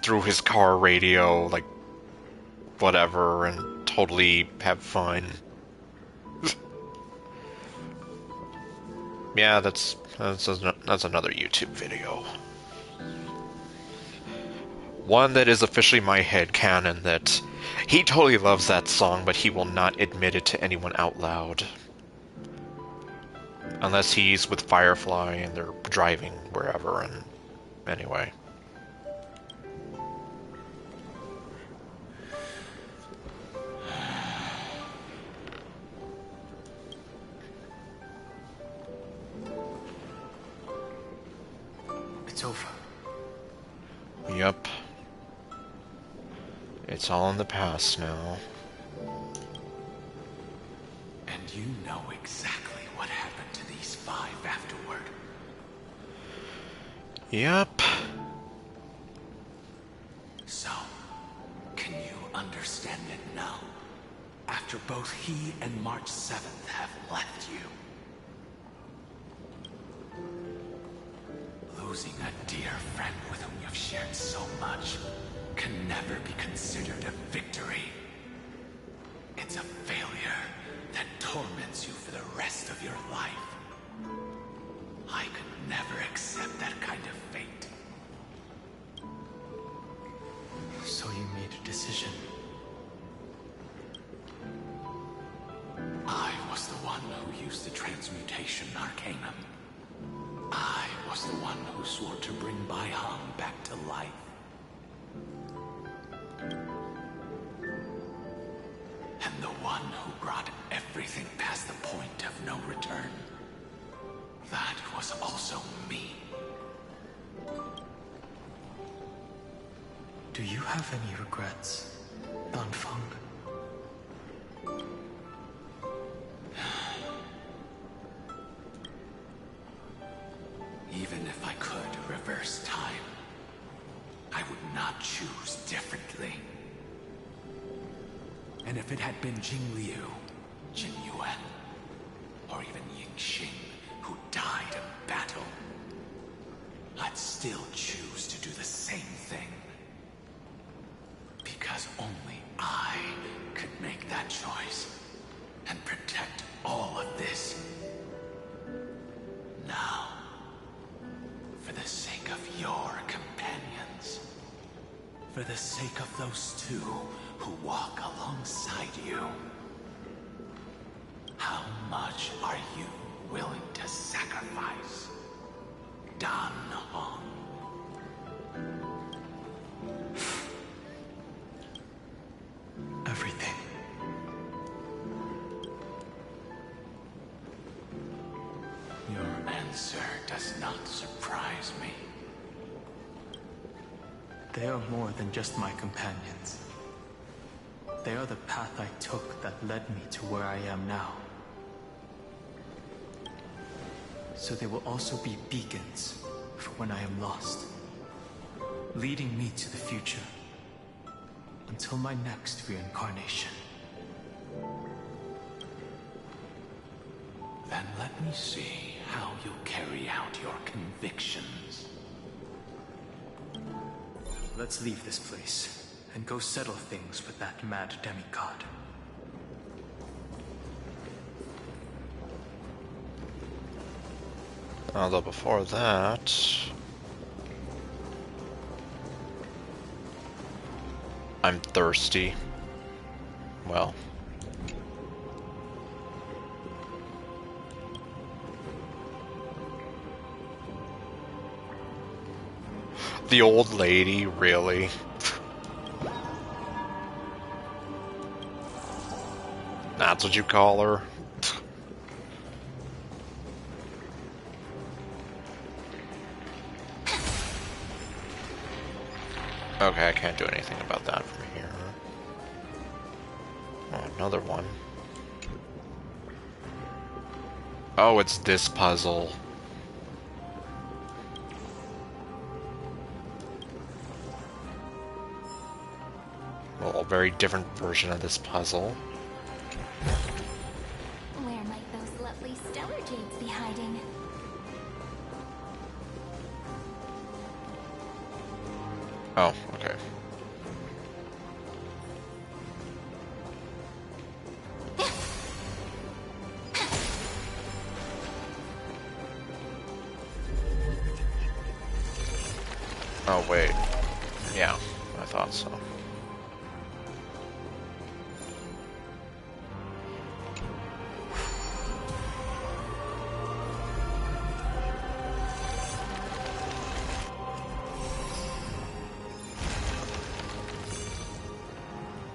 Speaker 1: through his car radio, like, whatever, and totally have fun. Yeah, that's another YouTube video. One that is officially my headcanon that he totally loves that song, but he will not admit it to anyone out loud. Unless he's with Firefly and they're driving wherever, and anyway.
Speaker 21: It's over.
Speaker 1: Yep. It's all in the past now.
Speaker 17: And you know exactly what happened to these 5 afterward.
Speaker 1: Yep.
Speaker 17: So, can you understand it now? After both he and March 7th have left you. Losing a dear friend with whom you've shared so much can never be considered a victory. It's a failure that torments you for the rest of your life. I could never accept that kind of fate.
Speaker 21: So you made a decision.
Speaker 17: I was the one who used the transmutation arcanum. I was the one who swore to bring Baihang back to life. And the one who brought everything past the point of no return. That was also me.
Speaker 21: Do you have any regrets, Danfeng?
Speaker 17: Even if I could reverse time, I would not choose differently. And if it had been Jing Liu, Jin Yuan, or even Ying Xing who died in battle, I'd still choose to do the same thing. Because only I could make that choice and protect all of this. Now, for the sake of your companions, for the sake of those 2 who walk alongside you, how much are you willing to sacrifice, Dan Hong?
Speaker 21: Everything.
Speaker 17: Your answer does not surprise me.
Speaker 21: They are more than just my companions. They are the path I took that led me to where I am now. So they will also be beacons for when I am lost, leading me to the future until my next reincarnation.
Speaker 17: Then let me see how you'll carry out your convictions.
Speaker 21: Let's leave this place and go settle things with that mad demigod.
Speaker 1: Although before that... I'm thirsty. Well... The old lady, really? That's what you call her? Okay, I can't do anything about that from here. Oh, another one. Oh, it's this puzzle. Well, a very different version of this puzzle.
Speaker 7: Where might those lovely stellar jades be hiding?
Speaker 1: Oh, okay. Oh, wait. Yeah, I thought so.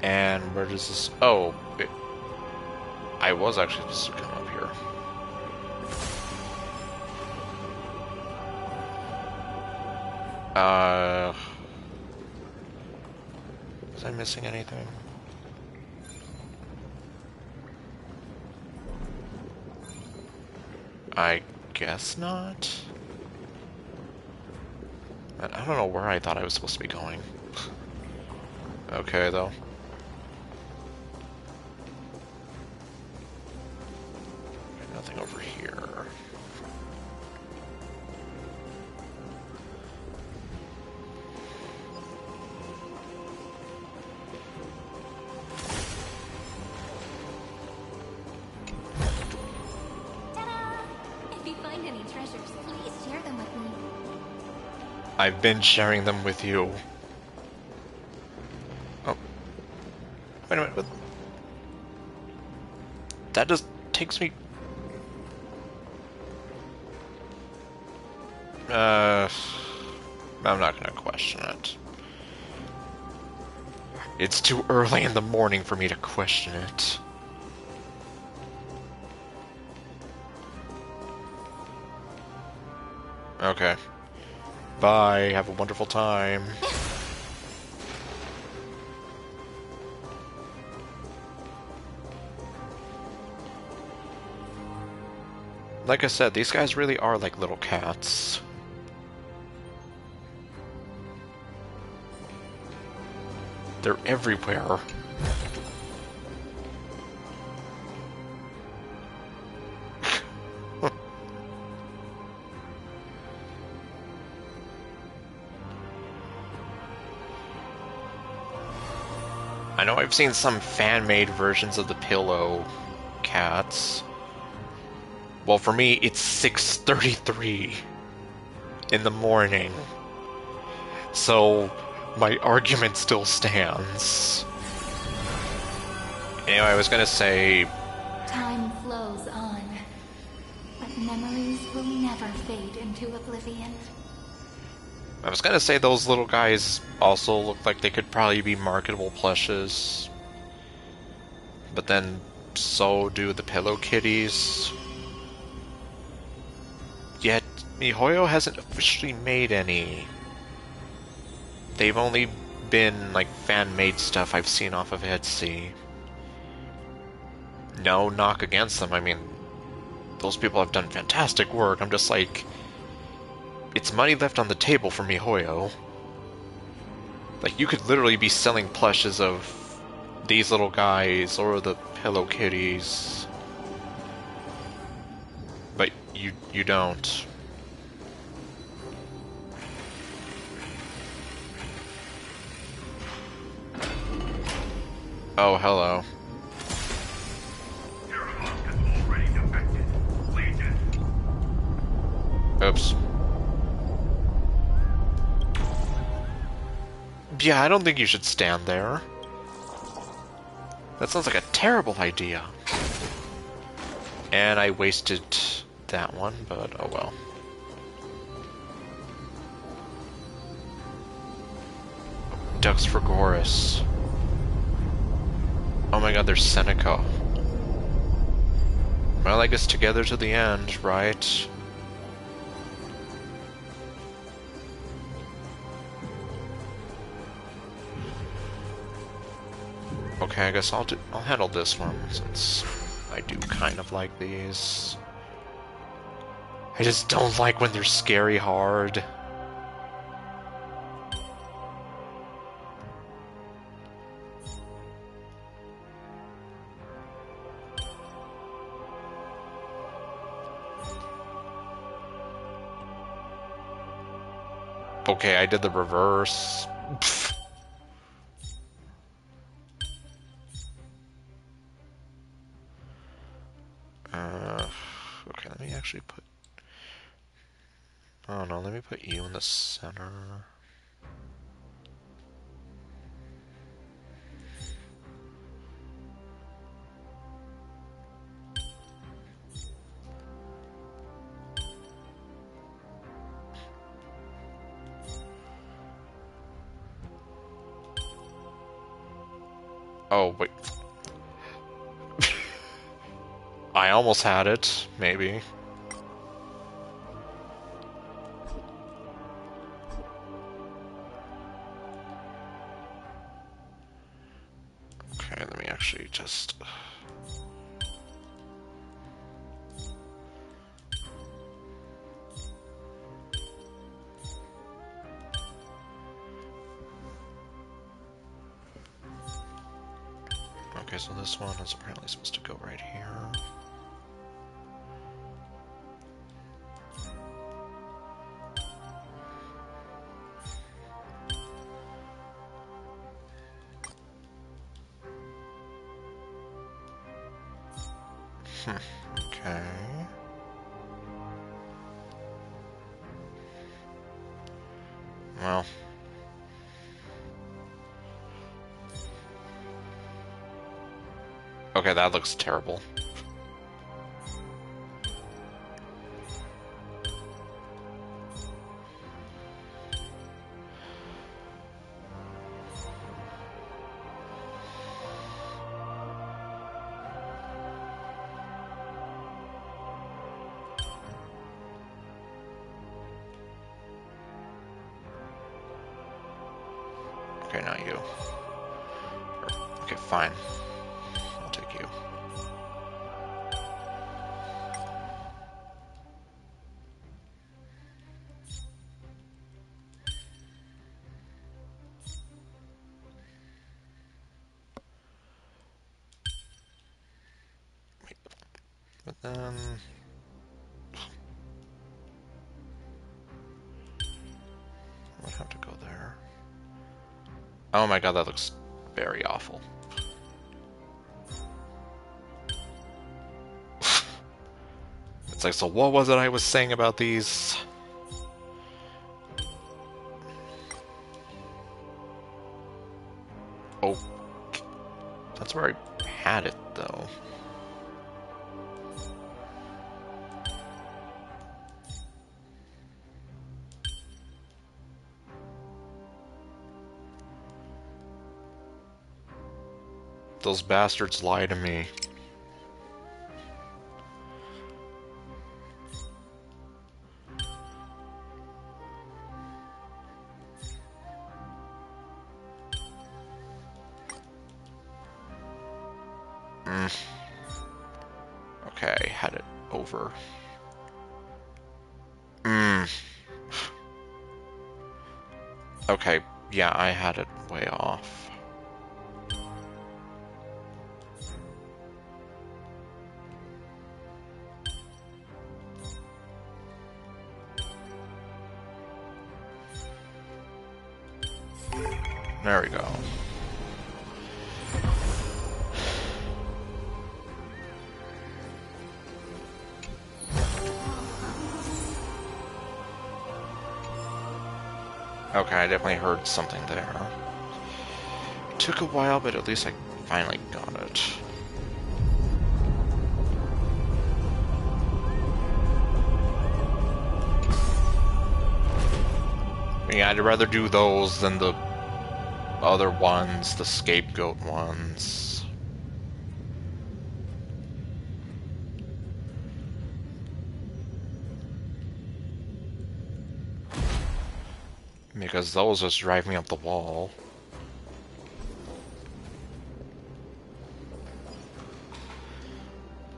Speaker 1: And where does this... Oh, I was actually supposed to come up here. Was I missing anything? I guess not. I don't know where I thought I was supposed to be going. Okay, though. Nothing over here.
Speaker 8: If you find any treasures, please share them with me.
Speaker 1: I've been sharing them with you. Oh. Wait a minute. What? That just takes me... I'm not gonna question it. It's too early in the morning for me to question it. Okay. Bye, have a wonderful time. Like I said, these guys really are like little cats. They're everywhere. I know I've seen some fan-made versions of the pillow cats. Well, for me, it's 6:33 in the morning. So, my argument still stands. Anyway, I was gonna say...
Speaker 8: Time flows on, but memories will never fade into oblivion.
Speaker 1: I was gonna say those little guys also look like they could probably be marketable plushes. But then, so do the pillow kitties. Yet, MiHoYo hasn't officially made any. They've only been, like, fan-made stuff I've seen off of Etsy. No knock against them, I mean, those people have done fantastic work. I'm just like, it's money left on the table for MiHoYo. Like, you could literally be selling plushes of these little guys or the pillow kitties. But you don't. Oh, hello. Oops. Yeah, I don't think you should stand there. That sounds like a terrible idea. And I wasted that one, but oh well. Ducks for Goris. Oh my god, there's Seneca. Well, I guess together to the end, right? Okay, I guess I'll handle this one, since I do kind of like these. I just don't like when they're scary hard. Okay, I did the reverse. Pfft. Okay, let me actually put... Oh no, let me put you in the center. Oh, wait. I almost had it, maybe. Okay, let me actually just... Okay, so this one is apparently supposed to go right here. Okay. Well. Okay, that looks terrible. Okay, not you. Okay, fine. I'll take you. Wait. But then... I would have to go there. Oh my god, that looks very awful. It's like, so what was it I was saying about these? Oh. That's where I had it, though. Those bastards lie to me. Okay, had it over. Okay, yeah, I had it way off. There we go. Okay, I definitely heard something there. Took a while, but at least I finally got it. Yeah, I'd rather do those than the other ones, the scapegoat ones. Because those just drive me up the wall.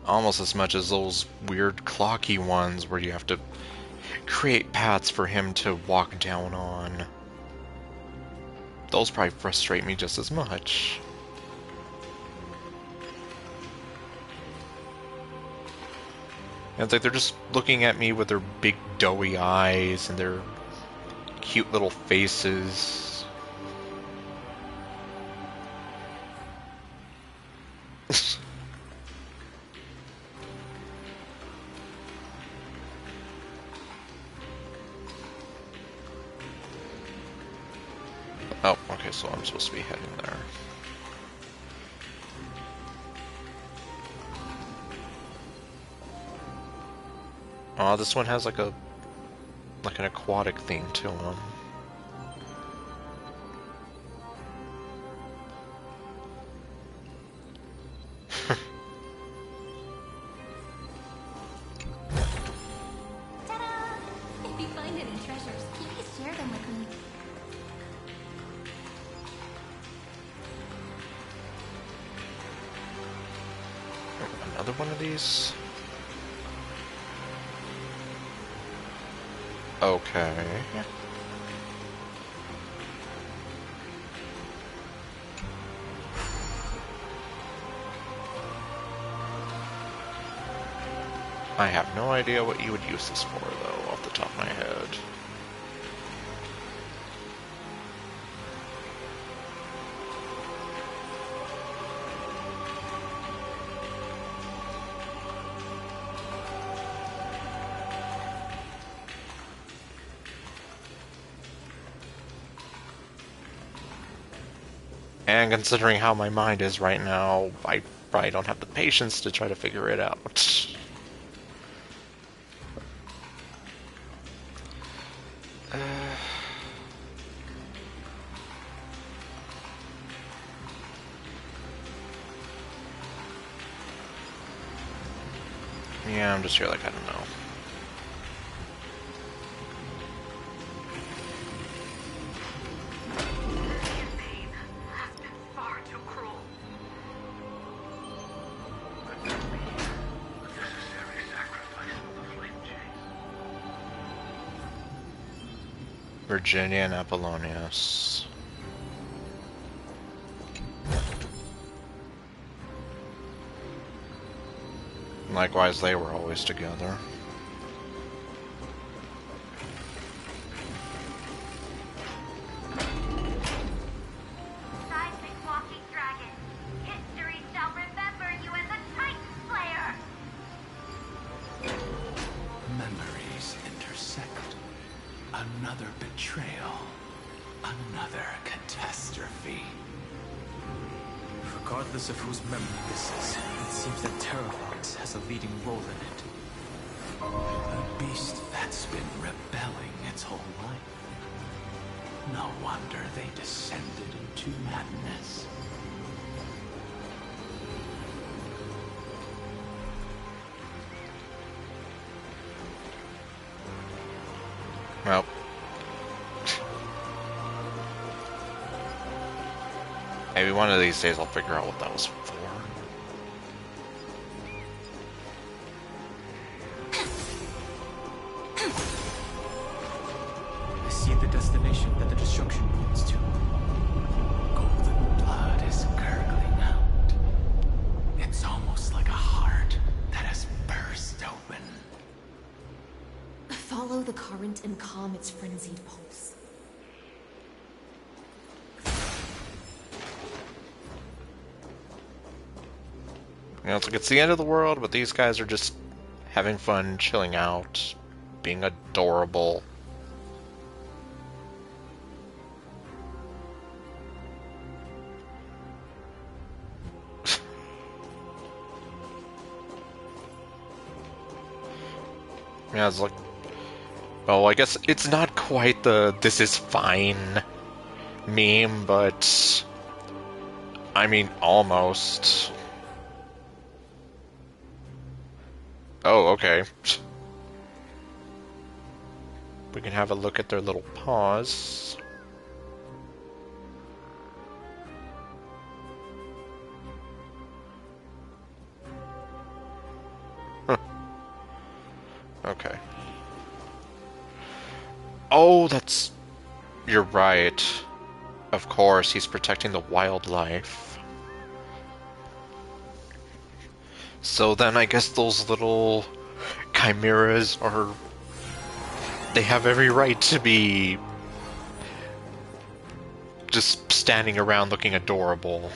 Speaker 1: Almost as much as those weird clocky ones where you have to create paths for him to walk down on. Those probably frustrate me just as much. And it's like they're just looking at me with their big doughy eyes and their cute little faces. Oh, okay, so I'm supposed to be heading there. Oh, this one has like an aquatic theme to him. another one of these? Okay. I have no idea what you would use this for, though, off the top of my head. And considering how my mind is right now, I probably don't have the patience to try to figure it out. Yeah, I'm just here like, I don't know. Virginia and Apollonius. Likewise, they were always together.
Speaker 15: Seismic walking dragon, history shall remember you as a Titan Slayer!
Speaker 17: Memories intersect. Another betrayal. Another catastrophe.
Speaker 21: Regardless of whose memory this is, it seems that Terravox has a leading role in it.
Speaker 17: A beast that's been rebelling its whole life. No wonder they descended into madness.
Speaker 1: Well. Maybe one of these days I'll figure out what that was for.
Speaker 21: I see the destination that the destruction points to.
Speaker 17: Golden blood is gurgling out. It's almost like a heart that has burst open.
Speaker 19: Follow the current and calm its frenzied pulse.
Speaker 1: You know, it's like it's the end of the world, but these guys are just having fun, chilling out, being adorable. Yeah, it's like, well, I guess it's not quite the "this is fine" meme, but I mean, almost. Oh, okay. We can have a look at their little paws. Huh. Okay. Oh, that's... You're right. Of course, he's protecting the wildlife. So then I guess those little chimeras are... They have every right to be just standing around looking adorable.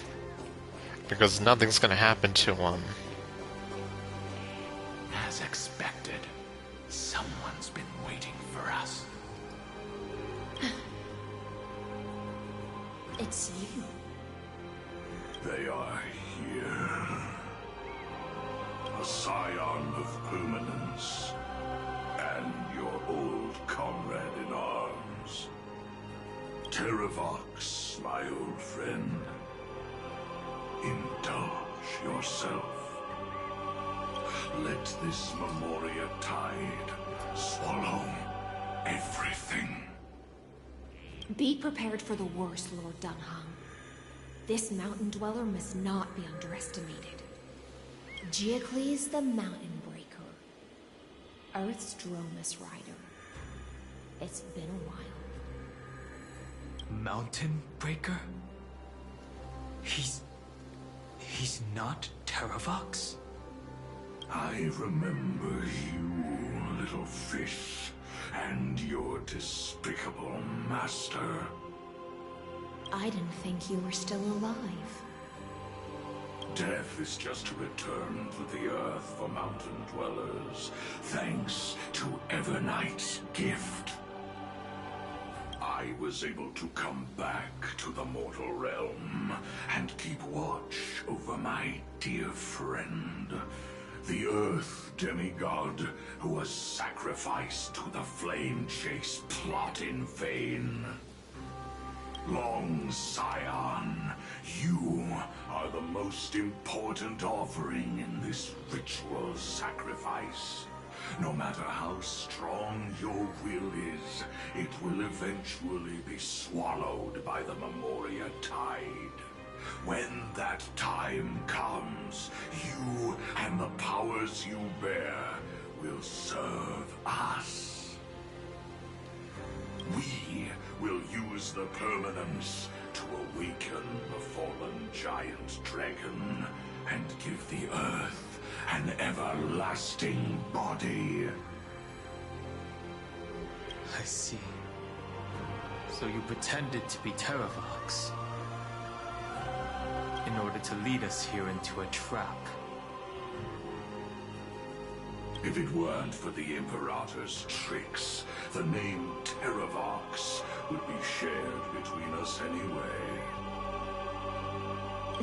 Speaker 1: Because nothing's gonna happen to them.
Speaker 17: As expected, someone's been waiting for us.
Speaker 19: It's you.
Speaker 16: They are here. A scion of permanence. And your old comrade in arms. Terravox, my old friend. Indulge yourself. Let this Memoria tide swallow everything.
Speaker 19: Be prepared for the worst, Lord Dunham. This mountain dweller must not be underestimated. Geocles the Mountain Breaker. Earth's Dromus Rider. It's been a while.
Speaker 21: Mountain Breaker? He's not Terravox?
Speaker 16: I remember you, little fish, and your despicable master.
Speaker 19: I didn't think you were still alive.
Speaker 16: Death is just a return to the earth for mountain dwellers, thanks to Evernight's gift. I was able to come back to the mortal realm and keep watch over my dear friend, the Earth demigod who was sacrificed to the flame chase plot in vain. Long Scion, you are the most important offering in this ritual sacrifice. No matter how strong your will is, it will eventually be swallowed by the Memoria Tide. When that time comes, you and the powers you bear will serve us. We will use the permanence to awaken the fallen giant dragon and give the earth an everlasting body.
Speaker 21: I see. So you pretended to be Terravox in order to lead us here into a trap.
Speaker 16: If it weren't for the Imperator's tricks, the name Terravox would be shared between us anyway.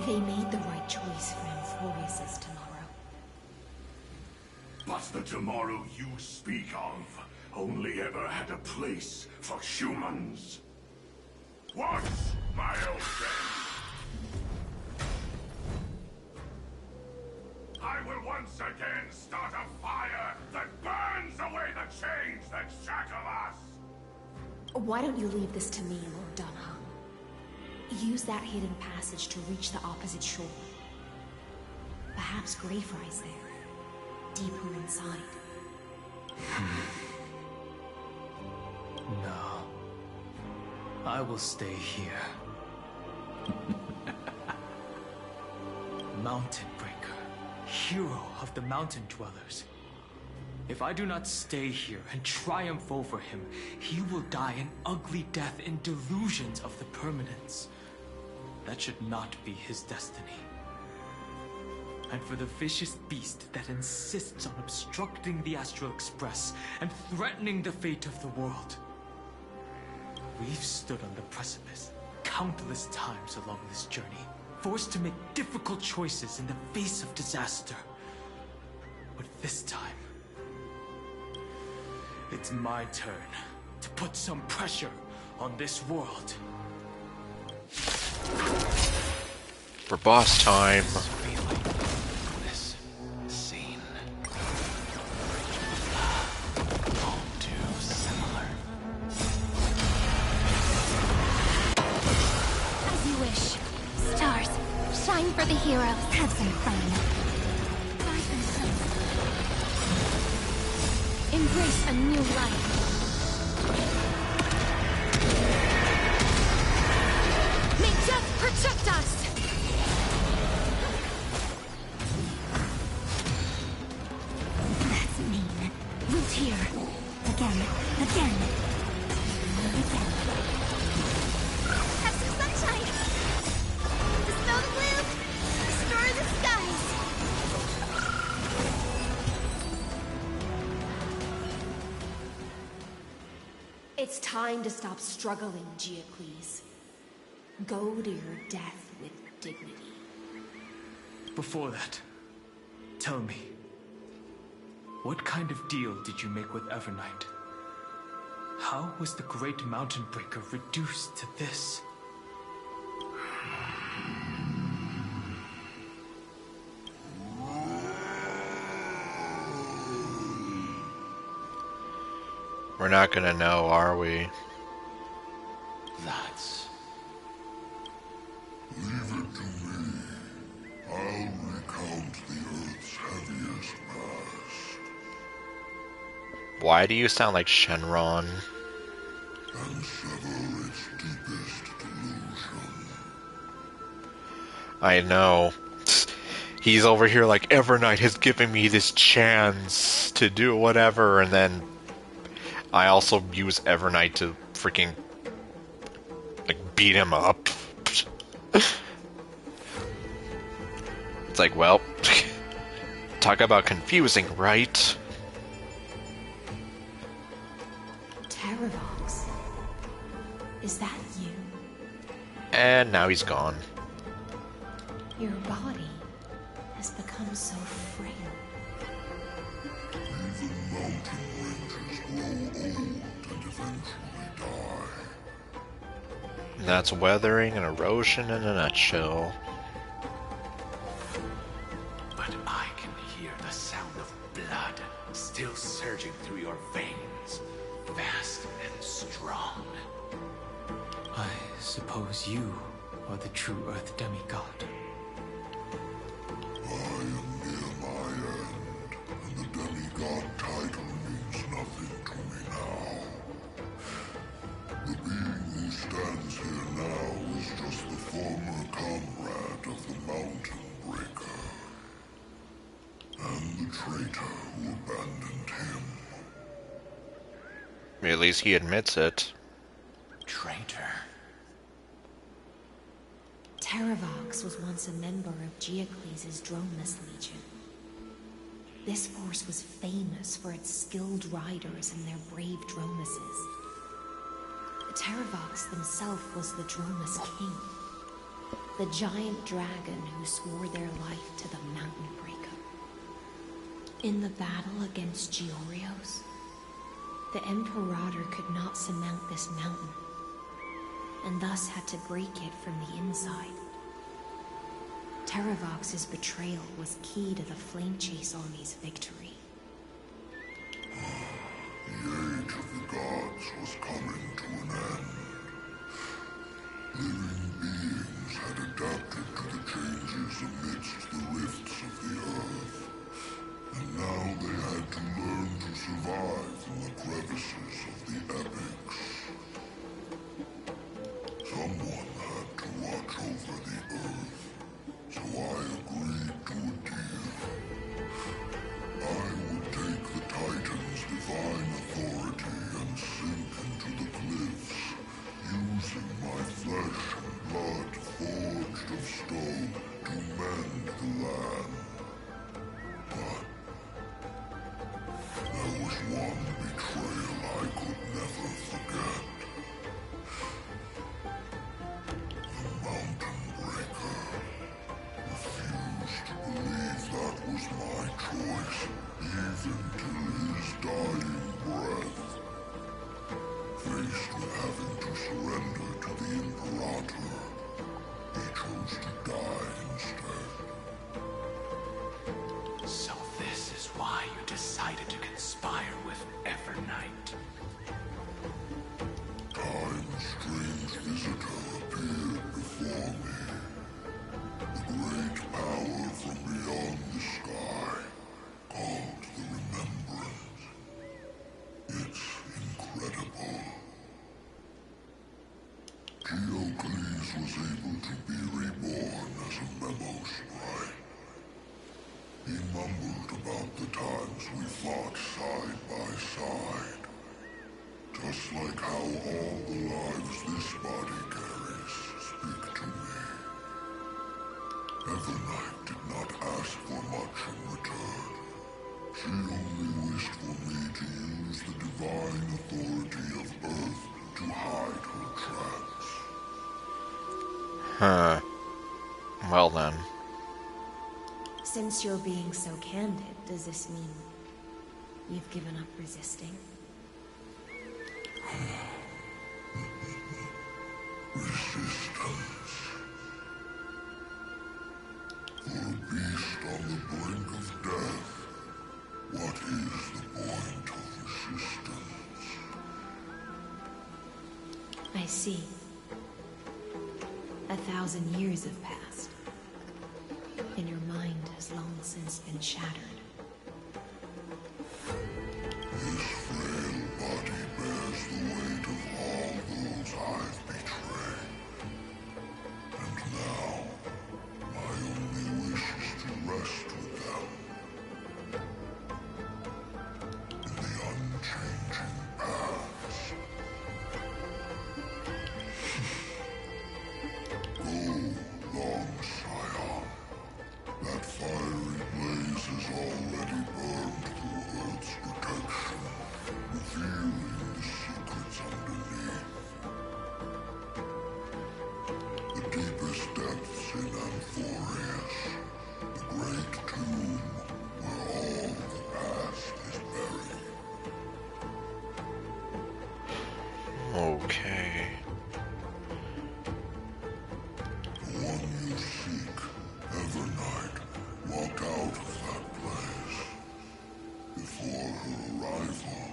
Speaker 19: They made the right choice for Amphorius' tomorrow.
Speaker 16: But the tomorrow you speak of only ever had a place for humans. What, my old friend? I will once again start a fire that burns away the chains that shackle us!
Speaker 19: Why don't you leave this to me, Lord Dunham? Use that hidden passage to reach the opposite shore. Perhaps Greyfry's there, deeper inside.
Speaker 21: No. I will stay here. Mountain Breaker, hero of the mountain dwellers. If I do not stay here and triumph over him, he will die an ugly death in delusions of the permanence. That should not be his destiny. And for the vicious beast that insists on obstructing the Astral Express and threatening the fate of the world. We've stood on the precipice countless times along this journey, forced to make difficult choices in the face of disaster. But this time, it's my turn to put some pressure on this world.
Speaker 1: For boss time.
Speaker 17: This scene. All too similar.
Speaker 7: As you wish. Stars, shine for the heroes. Have some fun. Embrace a new life. May death protect us! That's mean. Root here. Again. Have some sunshine! Dispel the gloom! Restore the skies!
Speaker 19: It's time to stop struggling, Geocles. Go to your death with dignity.
Speaker 21: Before that, tell me, what kind of deal did you make with Evernight? How was the Great Mountain Breaker reduced to this?
Speaker 1: We're not gonna know, are we?
Speaker 17: That's...
Speaker 16: Leave it to me. I'll recount the Earth's
Speaker 1: Why do you sound like Shenron?
Speaker 16: And sever its deepest delusion.
Speaker 1: I know. He's over here like, Evernight has given me this chance to do whatever, and then I also use Evernight to freaking, like, beat him up. It's like, well, talk about confusing, right?
Speaker 19: Terravox. Is that you?
Speaker 1: And now he's gone.
Speaker 19: Your body has become so frail.
Speaker 16: Even mountain ranges grow old and eventually die.
Speaker 1: That's weathering and erosion in a nutshell.
Speaker 17: But I can hear the sound of blood still surging through your veins, fast and strong.
Speaker 6: I suppose you are the true Earth demigod.
Speaker 16: I am near my end, and the demigod title means nothing to me now. The being who stands here now is just the former comrade of the Mountain Breaker. And the traitor who abandoned him.
Speaker 1: At least he admits it.
Speaker 17: Traitor.
Speaker 19: Terravox was once a member of Geocles' Dromus Legion. This force was famous for its skilled riders and their brave Dromuses. Terravox himself was the Dromus King, the giant dragon who swore their life to the Mountain Breaker. In the battle against Georios, the Imperator could not surmount this mountain, and thus had to break it from the inside. Terravox's betrayal was key to the Flame Chase Army's victory.
Speaker 16: The age of the gods was coming to an end. Living beings had adapted to the changes amidst the rifts of the earth, and now they had to learn to survive in the crevices of the epics. Someone had to watch over the earth, so I agreed to a deal. I would take the Titan's divine authority and sink into the cliffs, using my flesh and blood forged of stone to mend the land. But there was one betrayal I could never forget. The Mountain Breaker refused to believe that was my choice, even till his dying breath. Faced with having to surrender to the Imperator, he chose to die instead.
Speaker 17: So this is why you decided to conspire with Evernight.
Speaker 16: Time's strange visitor appeared before me. The great power from beyond the sky, called the Remembrance. It's incredible. Geocles was able to be reborn as a memo sprite. He mumbled about the times we fought side by side. Just like how all the lives this body carries speak to me. Evernight did not ask for much in return. She only wished for me to use the divine authority of Earth to hide her tracks.
Speaker 1: Huh. Well then.
Speaker 19: Since you're being so candid, does this mean you've given up resisting?
Speaker 16: Resistance. For a beast on the brink of death, what is the point of resistance?
Speaker 19: I see. 1,000 years have passed, and your mind has long since been shattered.
Speaker 16: This depths in Amphorius, the great tomb where all the past is buried.
Speaker 1: Okay.
Speaker 16: The one you seek, Evernight, walked out of that place. Before her arrival,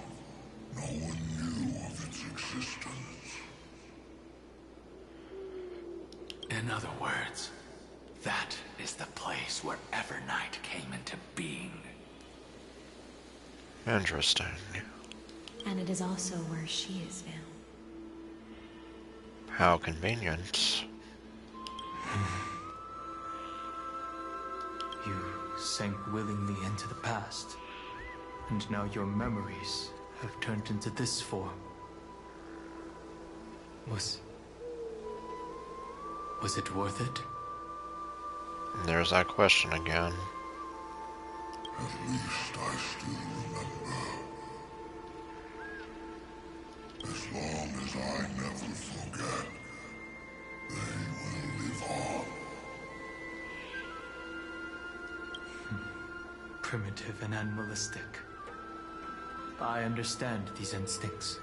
Speaker 16: no one knew of its existence.
Speaker 17: In other words, that is the place where Evernight came into being.
Speaker 1: Interesting.
Speaker 19: And it is also where she is now.
Speaker 1: How convenient.
Speaker 21: You sank willingly into the past, and now your memories have turned into this form. Was it worth it?
Speaker 1: There's that question again.
Speaker 16: At least I still remember. As long as I never forget, they will live on.
Speaker 21: Primitive and animalistic. I understand these instincts.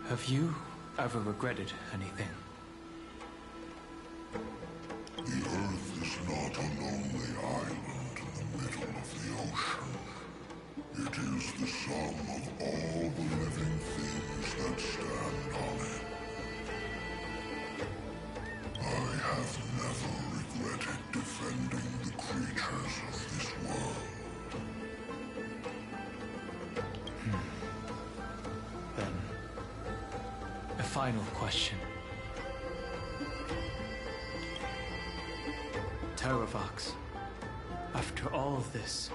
Speaker 21: Have you ever regretted anything?
Speaker 16: The Earth is not a lonely island in the middle of the ocean. It is the sum of all the living things that stand on it. I have never regretted defending the creatures of this world.
Speaker 21: Then, a final question. Terravox, after all of this,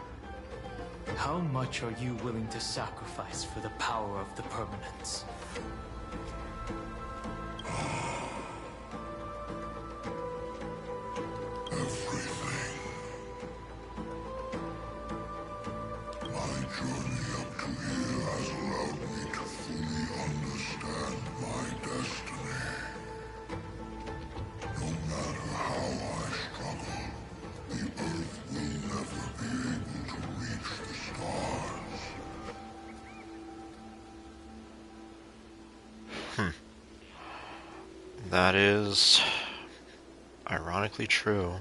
Speaker 21: how much are you willing to sacrifice for the power of the permanence?
Speaker 16: Everything. My journey up to here has allowed me to fully understand my destiny. No matter how I struggle, the Earth will never be able to reach the stars.
Speaker 1: That is ironically true.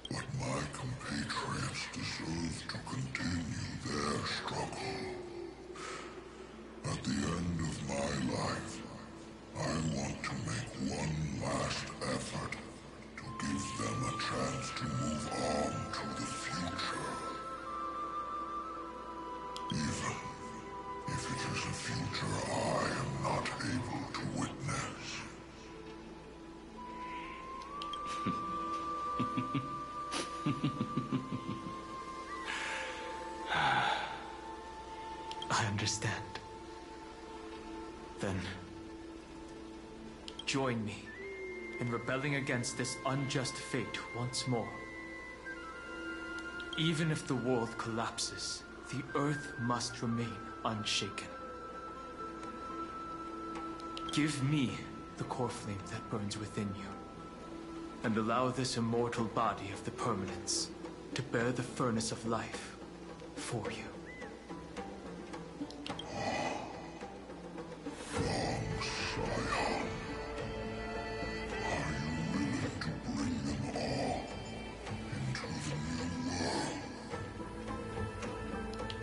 Speaker 16: But my compatriots deserve to continue their struggle. At the end of my life, I want to make one last effort to give them a chance to move on to the future. Even if it is a future I am not able to witness.
Speaker 21: I understand. Then, join me in rebelling against this unjust fate once more. Even if the world collapses, the Earth must remain unshaken. Give me the core flame that burns within you, and allow this immortal body of the permanence to bear the furnace of life for you.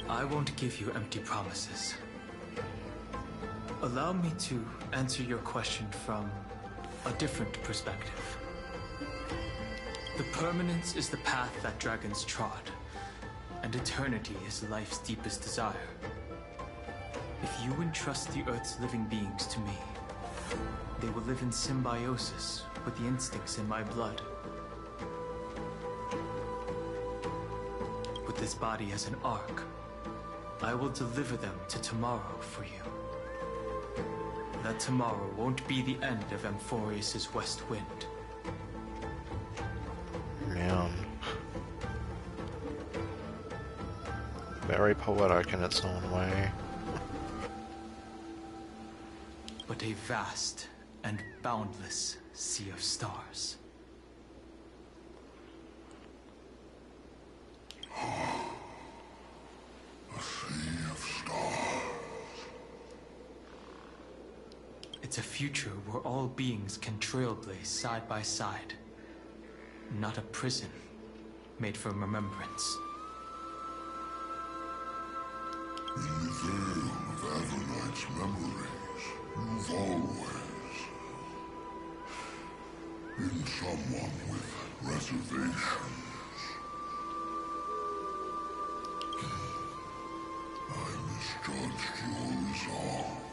Speaker 21: I won't give you empty promises. Allow me to answer your question from a different perspective. The permanence is the path that dragons trod, and eternity is life's deepest desire. If you entrust the Earth's living beings to me, they will live in symbiosis with the instincts in my blood. With this body as an ark, I will deliver them to tomorrow for you. That tomorrow won't be the end of Amphorius' west wind.
Speaker 1: Man. Very poetic in its own way.
Speaker 21: But a vast and boundless sea of stars.
Speaker 16: A sea of stars.
Speaker 21: It's a future where all beings can trailblaze side by side. Not a prison made for remembrance.
Speaker 16: In the veil of Avernight's memories, you've always been someone with reservations. I misjudged your resolve.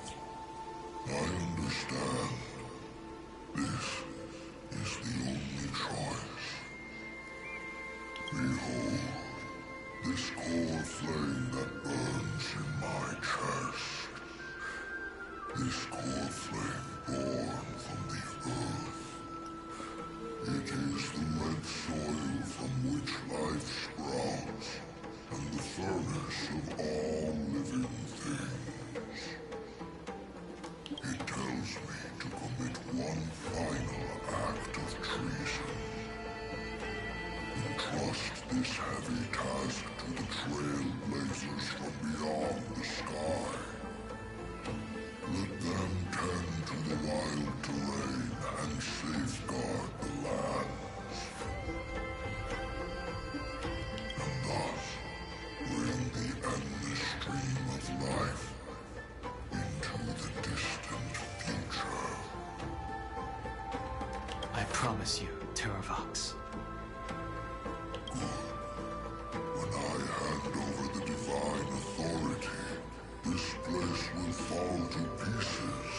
Speaker 16: I understand. This is the only choice. Behold, this core flame that burns in my chest. This core flame born from the earth. It is the red soil from which life sprouts, and the furnace of all living things. It tells me to commit one final act of treason. Entrust this heavy task to the trailblazers from beyond the sky. Let them tend to the wild terrain and safeguard the lands. And thus bring the endless stream of life into the distant future.
Speaker 21: I promise you, Terravox.
Speaker 16: When I hand over the divine authority, this place will fall to pieces.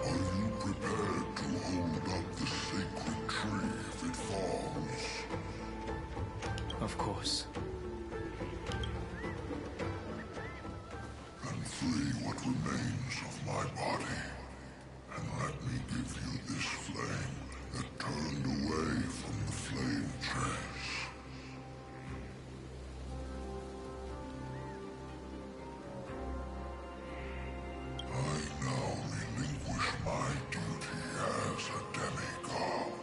Speaker 16: Are you prepared to hold up the sacred tree if it falls?
Speaker 21: Of course.
Speaker 16: And free what remains of my body. And let me give you this flame that turned away from the flame chase. I now relinquish my duty as a demigod.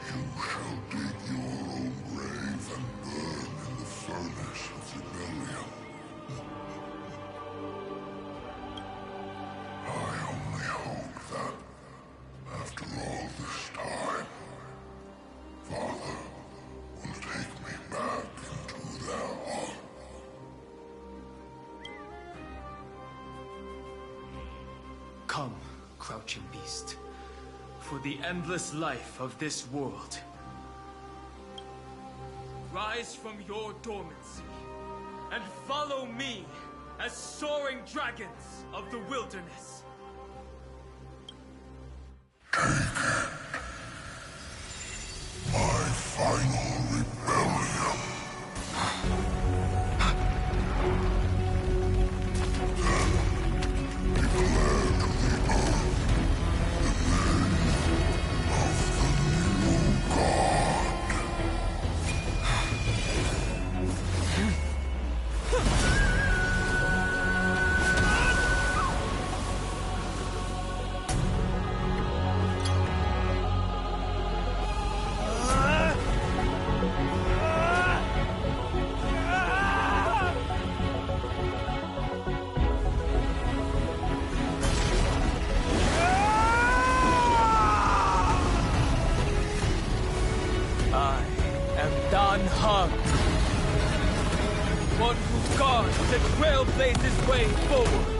Speaker 16: You shall dig your own grave and burn in the furnace of rebellion. I only hope that, after all this time, Father will take me back into their heart.
Speaker 21: Come, crouching beast, for the endless life of this world. Rise from your dormancy, and follow me as soaring dragons of the wilderness.
Speaker 16: My final rebellion. Then declare to the earth the name of the new god.
Speaker 21: I am Dan Heng, one who guards the trailblazer's way forward.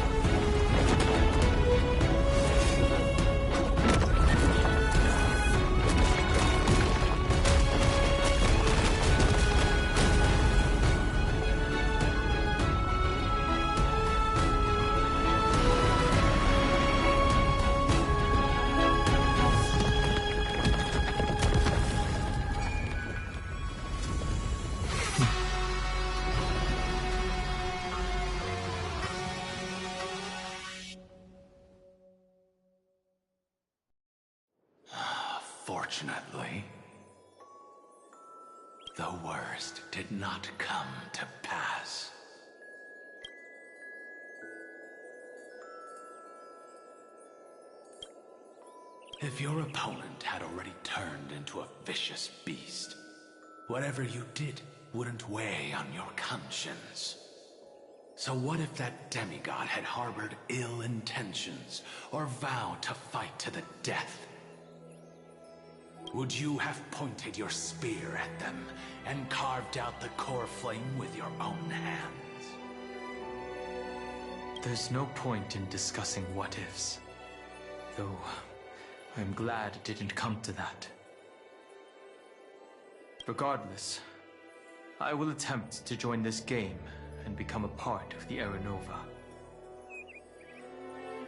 Speaker 17: Fortunately, the worst did not come to pass. If your opponent had already turned into a vicious beast, whatever you did wouldn't weigh on your conscience. So what if that demigod had harbored ill intentions or vowed to fight to the death? Would you have pointed your spear at them and carved out the core flame with your own hands?
Speaker 21: There's no point in discussing what-ifs. Though, I'm glad it didn't come to that. Regardless, I will attempt to join this game and become a part of the Era Nova.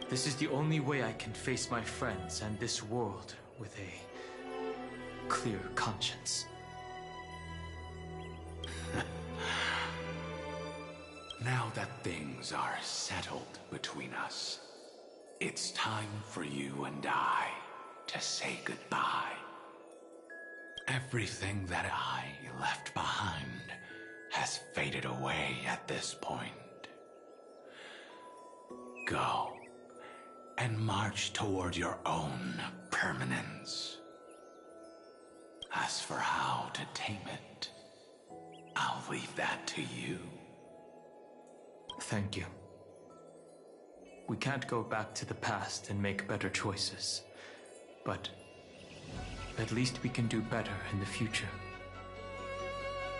Speaker 21: This is the only way I can face my friends and this world with a clear conscience.
Speaker 17: Now that things are settled between us, it's time for you and I to say goodbye. Everything that I left behind has faded away at this point. Go and march toward your own permanence. As for how to tame it, I'll leave that to you.
Speaker 21: Thank you. We can't go back to the past and make better choices, but at least we can do better in the future.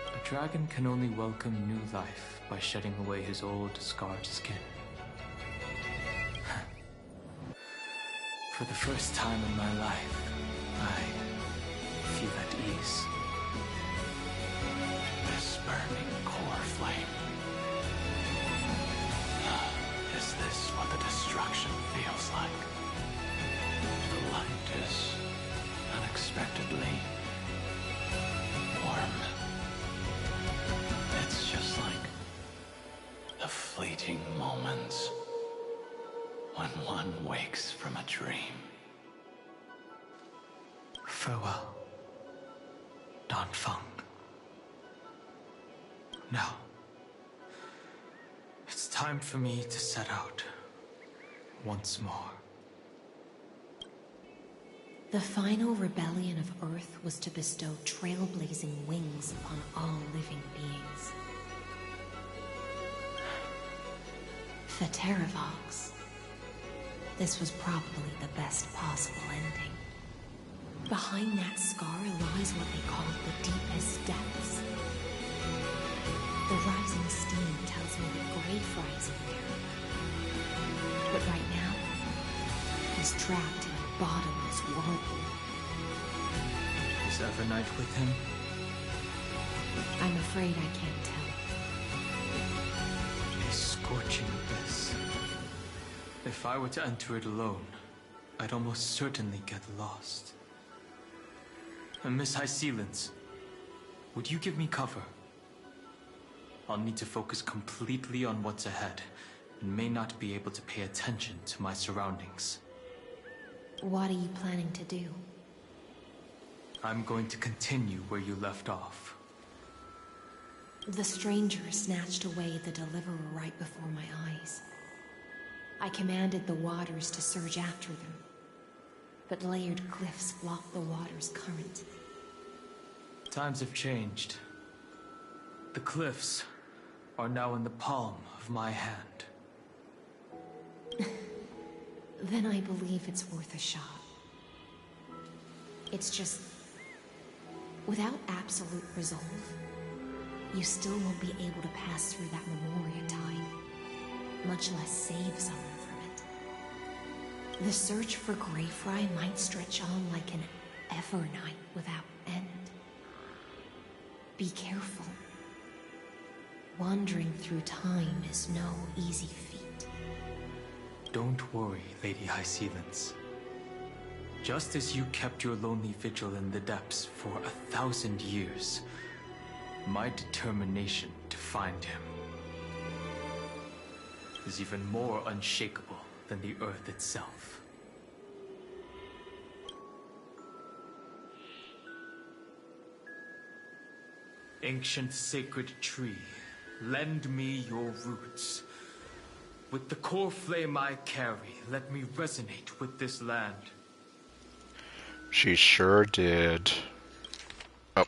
Speaker 21: A dragon can only welcome new life by shedding away his old, scarred skin. For the first time in my life, I feel at ease.
Speaker 17: This burning core flame. Is this what the destruction feels like? The light is unexpectedly warm. It's just like the fleeting moments when one wakes from a dream.
Speaker 21: Farewell, Don Feng. Now, it's time for me to set out once more.
Speaker 19: The final rebellion of Earth was to bestow trailblazing wings upon all living beings. The Terravox. This was probably the best possible ending. Behind that scar lies what they called the deepest depths. The rising steam tells me that Greyfry is in there. But right now, he's trapped in a bottomless whirlpool.
Speaker 21: Is Evernight with him?
Speaker 19: I'm afraid I can't tell.
Speaker 21: A scorching abyss. If I were to enter it alone, I'd almost certainly get lost. And Miss High Sealants, would you give me cover? I'll need to focus completely on what's ahead, and may not be able to pay attention to my surroundings.
Speaker 19: What are you planning to do?
Speaker 21: I'm going to continue where you left off.
Speaker 19: The stranger snatched away the deliverer right before my eyes. I commanded the waters to surge after them, but layered cliffs blocked the water's current.
Speaker 21: Times have changed. The cliffs are now in the palm of my hand.
Speaker 19: Then I believe it's worth a shot. It's just, without absolute resolve, you still won't be able to pass through that Memoria tide, much less save someone from it. The search for Greyfry might stretch on like an Evernight without end. Be careful. Wandering through time is no easy feat.
Speaker 21: Don't worry, Lady High Sealants. Just as you kept your lonely vigil in the depths for 1,000 years, my determination to find him is even more unshakable than the earth itself. Ancient sacred tree, lend me your roots. With the core flame I carry, let me resonate with this land.
Speaker 1: She sure did. Oh.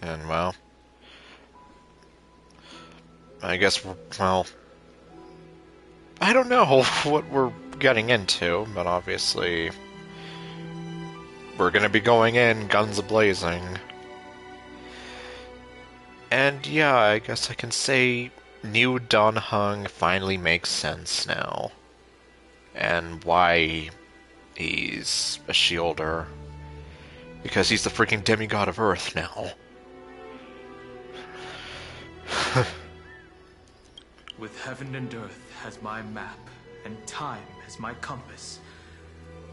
Speaker 1: And well, I guess, well, I don't know what we're getting into, but obviously we're gonna be going in guns a-blazing. And yeah, I guess I can say new Dan Heng finally makes sense now. And why he's a shielder. Because he's the freaking demigod of Earth now.
Speaker 21: With heaven and earth as my map, and time as my compass,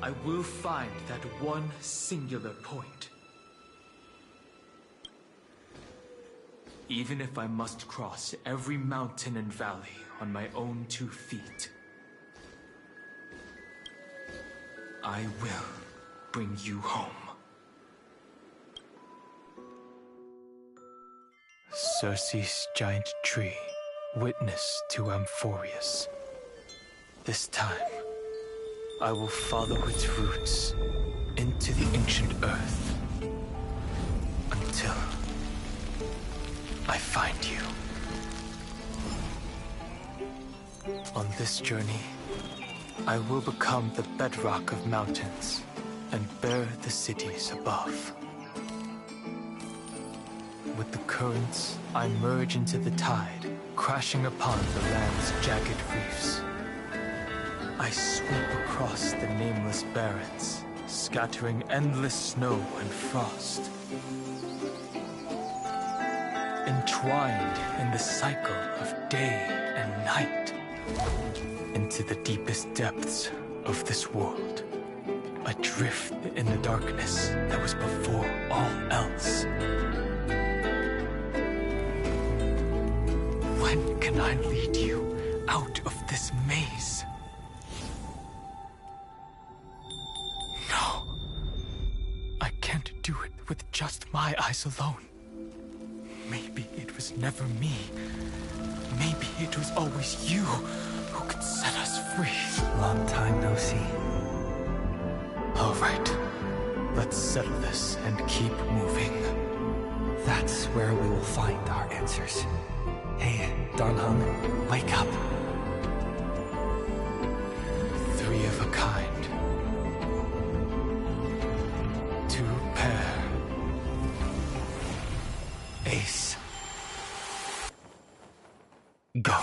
Speaker 21: I will find that one singular point. Even if I must cross every mountain and valley on my own 2 feet, I will bring you home. Circe's giant tree, witness to Amphorius. This time, I will follow its roots into the ancient earth until I find you. On this journey, I will become the bedrock of mountains and bear the cities above. With the currents, I merge into the tide, crashing upon the land's jagged reefs. I sweep across the nameless barrens, scattering endless snow and frost. Entwined in the cycle of day and night, into the deepest depths of this world, adrift in the darkness that was before all else. When can I lead you out of this maze? No. I can't do it with just my eyes alone. Maybe it was never me. Maybe it was always you who could set us free.
Speaker 3: Long time no see.
Speaker 21: All right. Let's settle this and keep moving.
Speaker 3: That's where we will find our answers. Hey, Dan Heng, wake up.
Speaker 21: 3 of a kind. 2 pair. Ace. Go.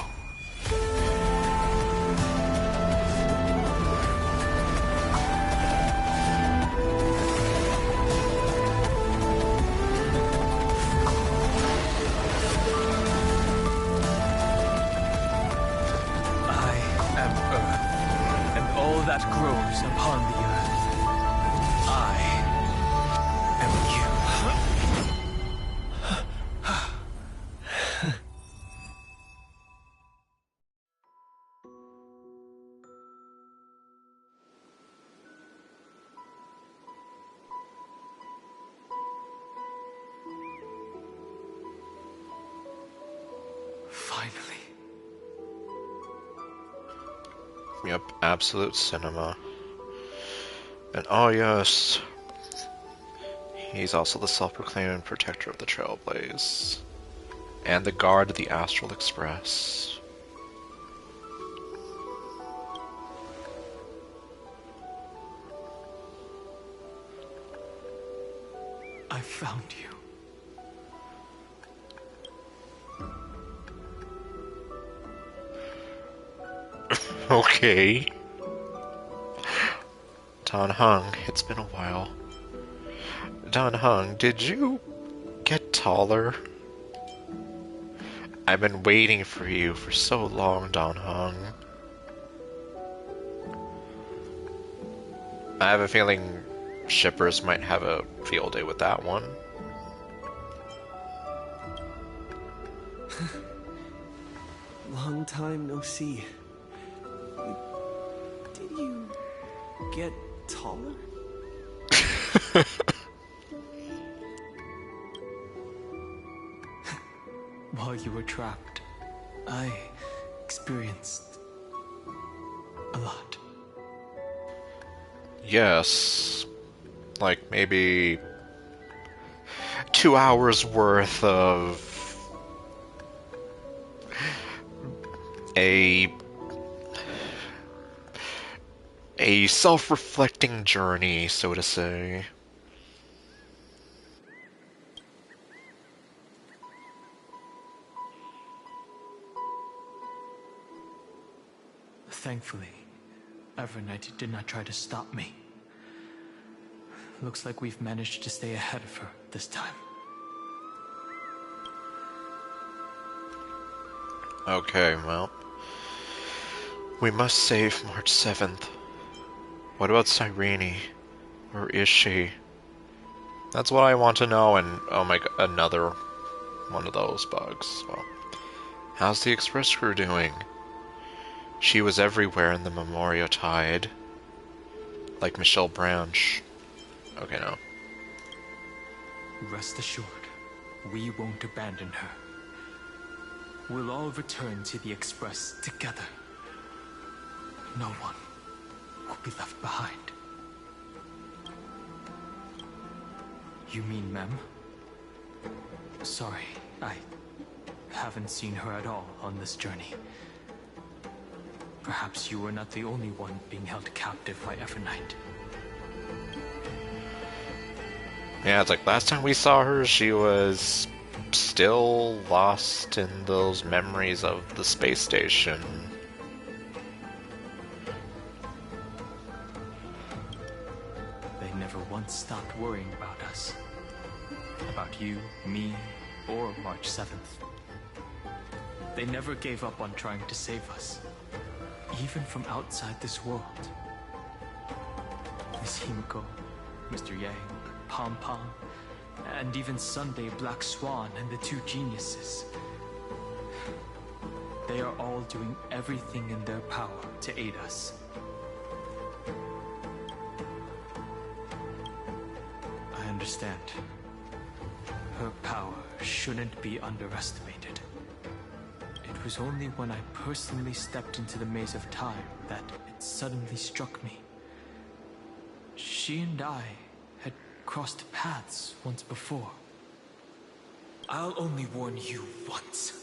Speaker 21: That grows upon the earth. I am you. Finally.
Speaker 1: Yep, absolute cinema. And oh yes, he's also the self-proclaimed protector of the Trailblaze. And the guard of the Astral Express.
Speaker 21: I found you.
Speaker 1: Okay. Dan Heng, it's been a while. Dan Heng, did you get taller? I've been waiting for you for so long, Dan Heng. I have a feeling shippers might have a field day with that one.
Speaker 3: Long time no see. Did you get taller?
Speaker 21: While you were trapped, I experienced a lot.
Speaker 1: Yes. Like, maybe 2 hours worth of a self-reflecting journey, so to say.
Speaker 21: Thankfully, Evernight did not try to stop me. Looks like we've managed to stay ahead of her this time.
Speaker 1: Okay, well. We must save March 7th. What about Cyrene? Where is she? That's what I want to know, and oh my god, another one of those bugs. Well, how's the express crew doing? She was everywhere in the Memoria Tide. Like Michelle Branch. Okay, no.
Speaker 21: Rest assured, we won't abandon her. We'll all return to the Express together. No one will be left behind. You mean Mem? Sorry, I haven't seen her at all on this journey. Perhaps you were not the only one being held captive by Evernight.
Speaker 1: Yeah, it's like last time we saw her, she was still lost in those memories of the space station.
Speaker 21: They never once stopped worrying about us. About you, me, or March 7th. They never gave up on trying to save us. Even from outside this world. Miss Himiko, Mr. Yang, Pom Pom, and even Sunday Black Swan and the two geniuses. They are all doing everything in their power to aid us. I understand. Her power shouldn't be underestimated. It was only when I personally stepped into the maze of time that it suddenly struck me. She and I had crossed paths once before. I'll only warn you once.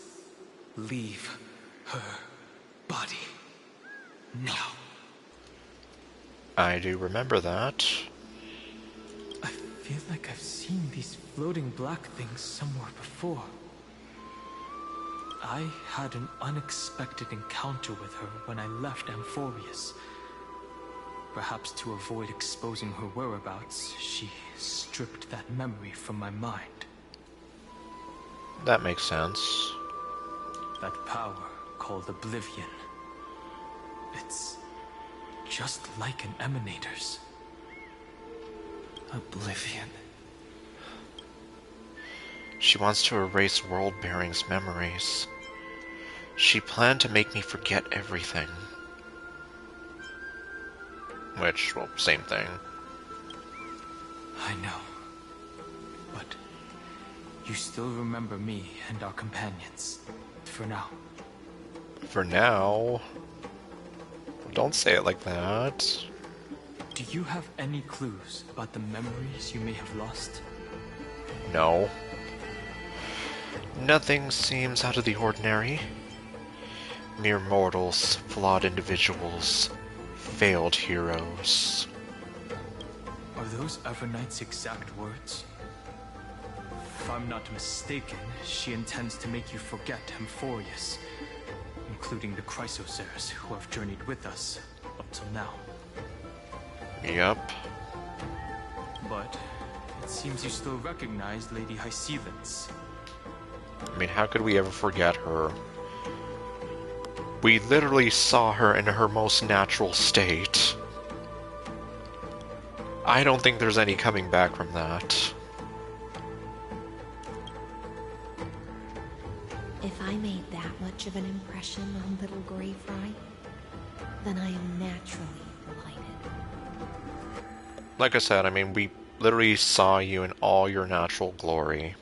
Speaker 21: Leave her body. Now.
Speaker 1: I do remember that.
Speaker 21: I feel like I've seen these floating black things somewhere before. I had an unexpected encounter with her when I left Amphorius. Perhaps to avoid exposing her whereabouts, she stripped that memory from my mind.
Speaker 1: That makes sense.
Speaker 21: That power called Oblivion. It's just like an Emanator's.
Speaker 3: Oblivion.
Speaker 1: She wants to erase World-Bearing's memories. She planned to make me forget everything. Which, well, same thing.
Speaker 21: I know. But you still remember me and our companions. For now.
Speaker 1: For now? Don't say it like that.
Speaker 21: Do you have any clues about the memories you may have lost?
Speaker 1: No. Nothing seems out of the ordinary. Mere mortals, flawed individuals, failed heroes.
Speaker 21: Are those Evernight's exact words? If I'm not mistaken, she intends to make you forget Amphorius, including the Chrysosaurs who have journeyed with us up till now.
Speaker 1: Yep.
Speaker 21: But it seems you still recognize Lady Hycelens.
Speaker 1: I mean, how could we ever forget her? We literally saw her in her most natural state. I don't think there's any coming back from that.
Speaker 19: If I made that much of an impression on little Grey Fry, then I am naturally delighted.
Speaker 1: Like I said, I mean, we literally saw you in all your natural glory.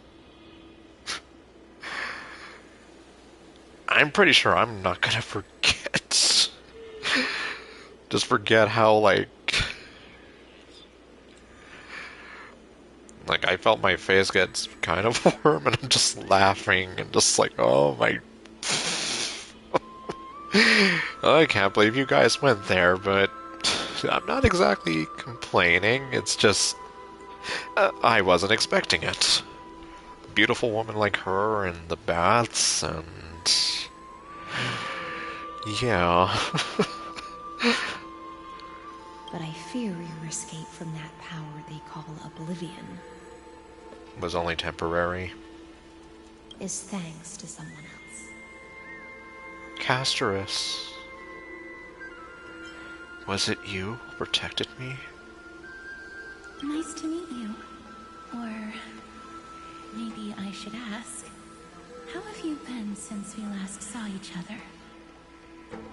Speaker 1: I'm pretty sure I'm not gonna forget. just forget how, like, I felt my face get kind of warm, and I'm just laughing, and just like, oh my... I can't believe you guys went there, but I'm not exactly complaining, it's just... I wasn't expecting it. A beautiful woman like her, and the baths, and... yeah.
Speaker 19: But I fear your escape from that power they call oblivion
Speaker 1: Was only temporary.
Speaker 19: is thanks to someone else.
Speaker 1: Castorus. Was it you who protected me?
Speaker 8: Nice to meet you. Or maybe I should ask, how have you been since we last saw each other?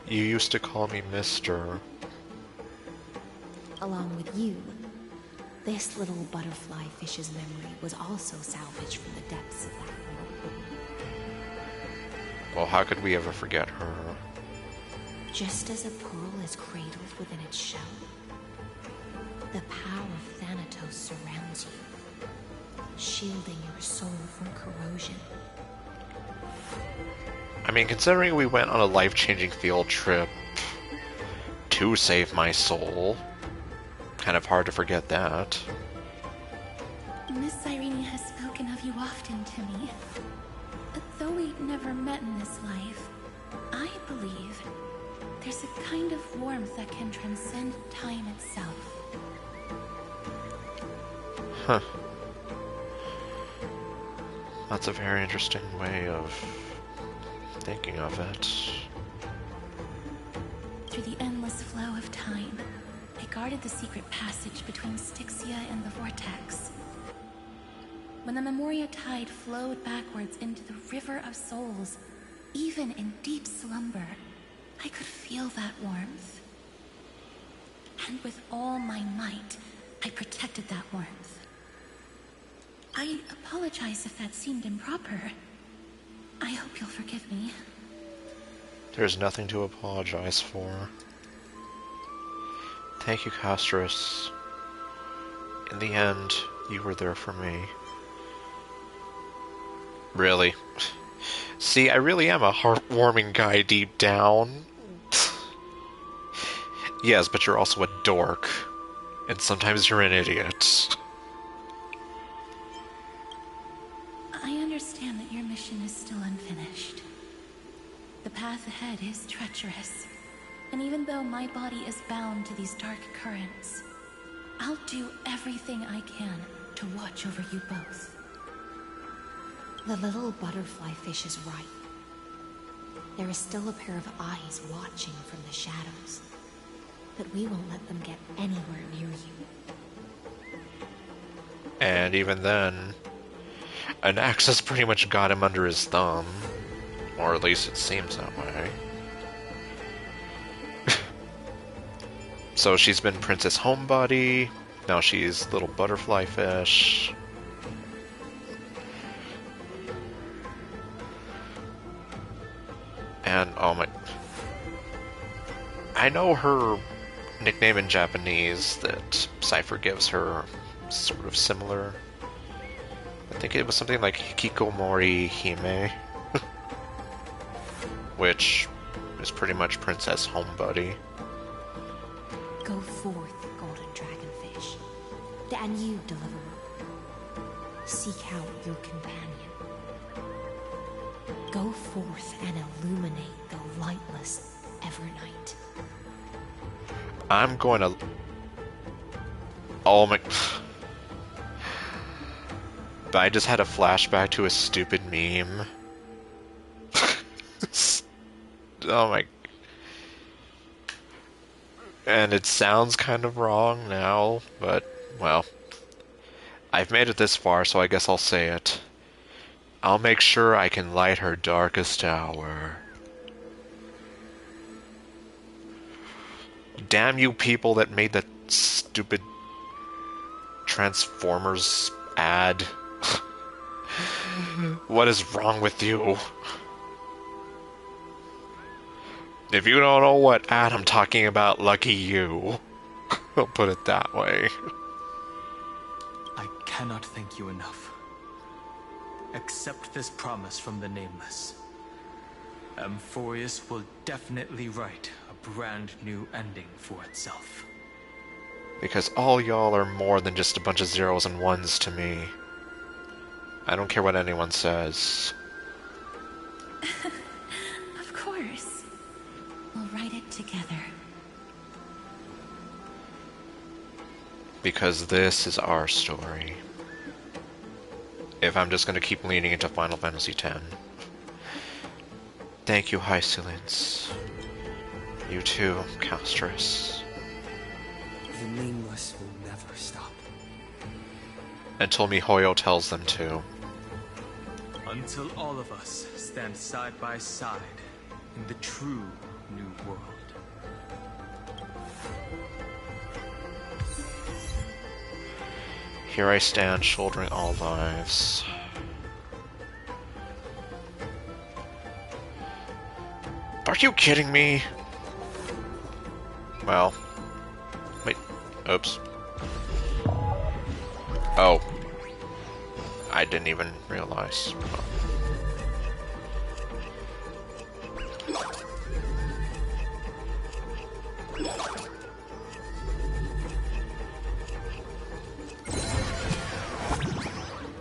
Speaker 1: You used to call me Mister.
Speaker 19: Along with you, this little butterfly fish's memory was also salvaged from the depths of that world.
Speaker 1: Well, how could we ever forget her?
Speaker 19: Just as a pearl is cradled within its shell, the power of Thanatos surrounds you, shielding your soul from corrosion.
Speaker 1: I mean, considering we went on a life-changing field trip to save my soul, kind of hard to forget that.
Speaker 8: Miss Irene has spoken of you often to me. Though we never met in this life, I believe there's a kind of warmth that can transcend time itself.
Speaker 1: Huh. That's a very interesting way of thinking of it.
Speaker 8: Through the endless flow of time, I guarded the secret passage between Styxia and the Vortex. When the Memoria tide flowed backwards into the River of Souls, even in deep slumber, I could feel that warmth. And with all my might, I protected that warmth. I apologize if that seemed improper. I hope you'll forgive me.
Speaker 1: There's nothing to apologize for. Thank you, Castorus. In the end, you were there for me. Really. See, I really am a heartwarming guy deep down. Yes, but you're also a dork. And sometimes you're an idiot.
Speaker 8: I understand that your mission is still unfinished. The path ahead is treacherous. And even though my body is bound to these dark currents, I'll do everything I can to watch over you both.
Speaker 19: The little butterfly fish is right. There is still a pair of eyes watching from the shadows, but we won't let them get anywhere near you.
Speaker 1: And even then, an axe has pretty much got him under his thumb. Or at least it seems that way. So she's been Princess Homebody, now she's little butterfly fish. And, oh my... I know her nickname in Japanese that Cypher gives her sort of similar. I think it was something like Hikikomori Hime. Which is pretty much Princess Homebody.
Speaker 19: Go forth, golden dragonfish, and you, deliverer. Seek out your companion. Go forth and illuminate the lightless Evernight.
Speaker 1: I'm going to... Oh my... But I just had a flashback to a stupid meme. Oh my... And it sounds kind of wrong now, but, well... I've made it this far, so I guess I'll say it. I'll make sure I can light her darkest hour. Damn you people that made that stupid Transformers ad. What is wrong with you? If you don't know what ad I'm talking about, lucky you. I'll put it that way.
Speaker 21: I cannot thank you enough. Accept this promise from the Nameless. Amphorius will definitely write a brand new ending for itself.
Speaker 1: Because all y'all are more than just a bunch of zeros and ones to me. I don't care what anyone says.
Speaker 8: Of course. We'll write it together.
Speaker 1: Because this is our story. If I'm just gonna keep leaning into Final Fantasy X. Thank you, Hysilence. You too, Castris.
Speaker 3: The Nameless will never stop.
Speaker 1: Until MiHoYo tells them to.
Speaker 21: Until all of us stand side by side in the true new world.
Speaker 1: Here I stand, shouldering all lives. Are you kidding me? Well. Wait. Oops. Oh. I didn't even realize.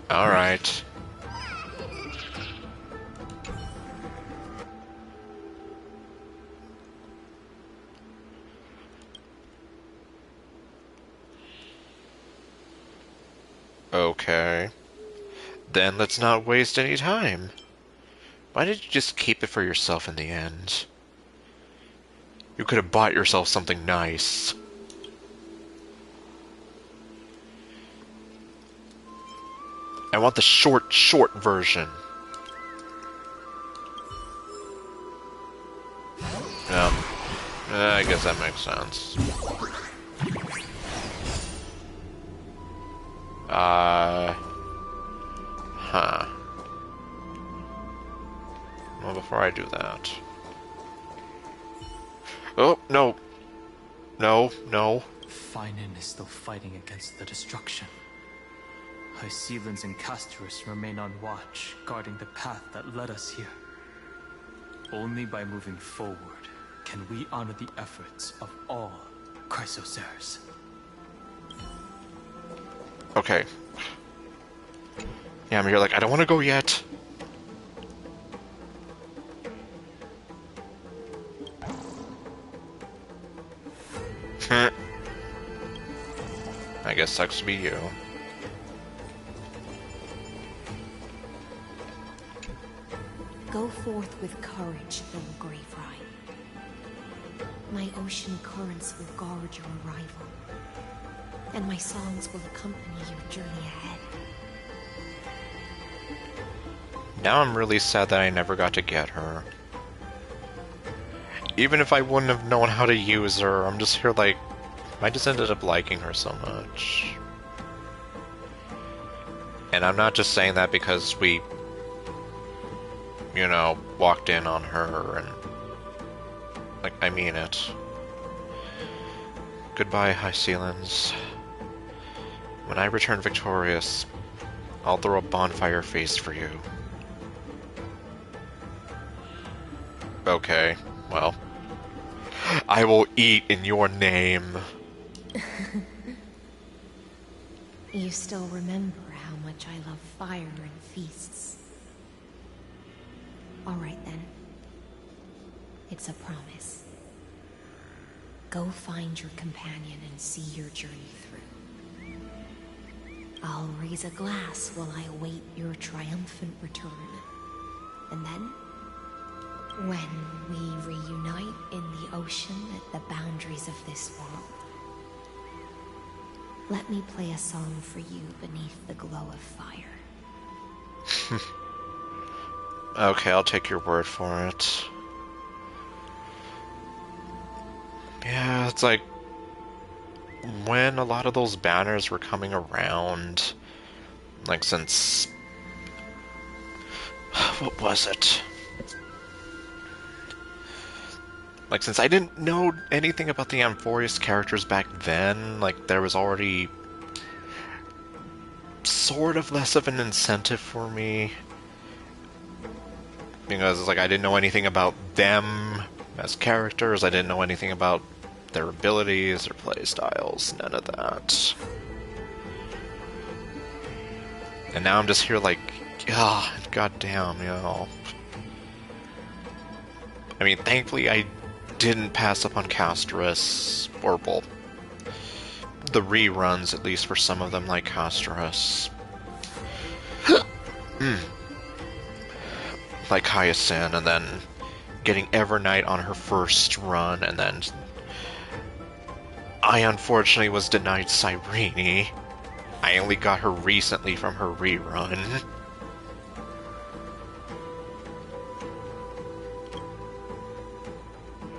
Speaker 1: Alright. Okay. Then let's not waste any time. Why did you just keep it for yourself in the end? You could have bought yourself something nice. I want the short version. No. I guess that makes sense. Huh. Well, before I do that... Oh, no. No, no.
Speaker 21: Finan is still fighting against the destruction. Hysilence and Castorus remain on watch, guarding the path that led us here. Only by moving forward can we honor the efforts of all Chrysosaurs.
Speaker 1: Okay. Yeah, I'm here like, I don't want to go yet. I guess sucks to be you.
Speaker 19: Go forth with courage, little Graveri. My ocean currents will guard your arrival, and my songs will accompany your journey ahead.
Speaker 1: Now I'm really sad that I never got to get her. Even if I wouldn't have known how to use her, I'm just here like, I just ended up liking her so much. And I'm not just saying that because we, you know, walked in on her and, like, I mean it. Goodbye, Hysilence. When I return victorious, I'll throw a bonfire feast for you. Okay, well. I will eat in your name.
Speaker 19: You still remember how much I love fire and feasts. Alright then. It's a promise. Go find your companion and see your journey through. I'll raise a glass while I await your triumphant return. And then, when we reunite in the ocean at the boundaries of this world, let me play a song for you beneath the glow of fire.
Speaker 1: Okay, I'll take your word for it. Yeah, it's like when a lot of those banners were coming around, like since, what was it? Like, since I didn't know anything about the Amphorius characters back then, like, there was already sort of less of an incentive for me. Because, like, I didn't know anything about them as characters, I didn't know anything about their abilities or playstyles, none of that. And now I'm just here like, goddamn, you know. I mean, thankfully I didn't pass up on Castorus, or, well, the reruns, at least for some of them, like Castorus. Like Hyacinth, and then getting Evernight on her first run, and then I unfortunately was denied Cyrene. I only got her recently from her rerun.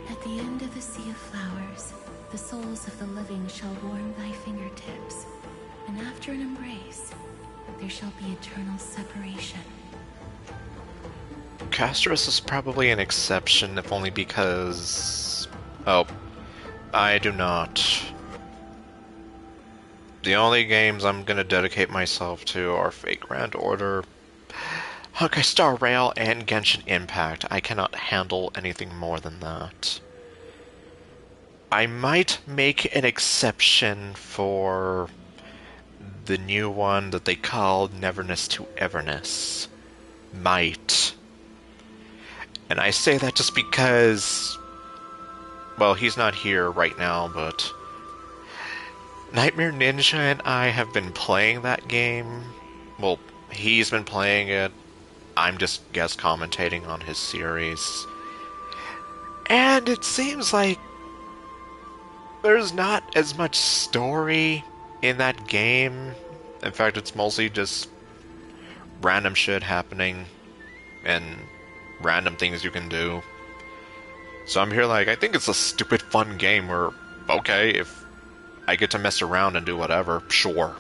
Speaker 12: At the end of the Sea of Flowers, the souls of the living shall warm thy fingertips, and after an embrace, there shall be eternal separation.
Speaker 1: Castorus is probably an exception, if only because... Oh, I do not. The only games I'm gonna dedicate myself to are Fate Grand Order, Honkai Star Rail, and Genshin Impact. I cannot handle anything more than that. I might make an exception for the new one that they called Neverness to Everness. Might. And I say that just because, well, he's not here right now, but Nightmare Ninja and I have been playing that game. Well, he's been playing it. I'm just guest commentating on his series. And it seems like there's not as much story in that game. In fact, it's mostly just random shit happening and random things you can do. So I'm here like, I think it's a stupid fun game where, okay, if I get to mess around and do whatever, sure.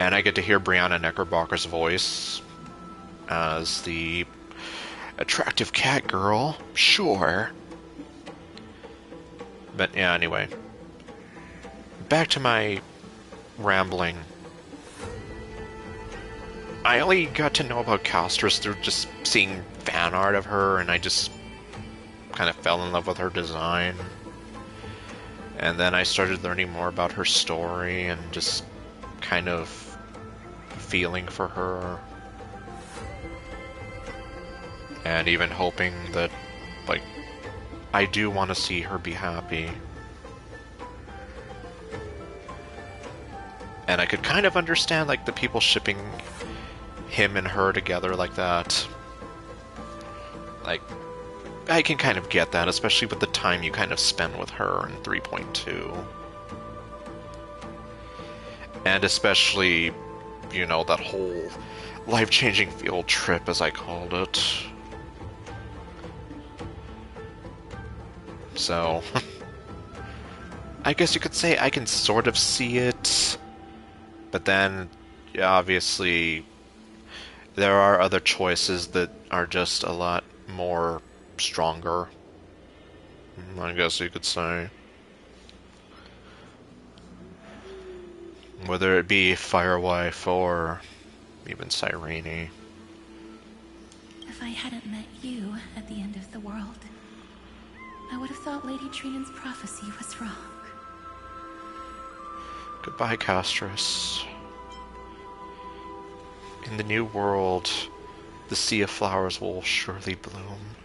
Speaker 1: And I get to hear Brianna Knickerbocker's voice as the attractive cat girl, sure. But yeah, anyway. Back to my rambling. I only got to know about Castorus through just seeing fan art of her, and I just kind of fell in love with her design. And then I started learning more about her story and just kind of feeling for her. And even hoping that, like, I do want to see her be happy. And I could kind of understand, like, the people shipping him and her together like that. Like, I can kind of get that, especially with the time you kind of spend with her in 3.2. And especially, you know, that whole life-changing field trip, as I called it. So, I guess you could say I can sort of see it, but then, yeah, obviously, there are other choices that are just a lot more stronger, I guess you could say. Whether it be Firewife or even Cyrene.
Speaker 12: If I hadn't met you at the end of the world, I would have thought Lady Trinan's prophecy was wrong.
Speaker 1: Goodbye, Castorus. In the new world, the Sea of Flowers will surely bloom.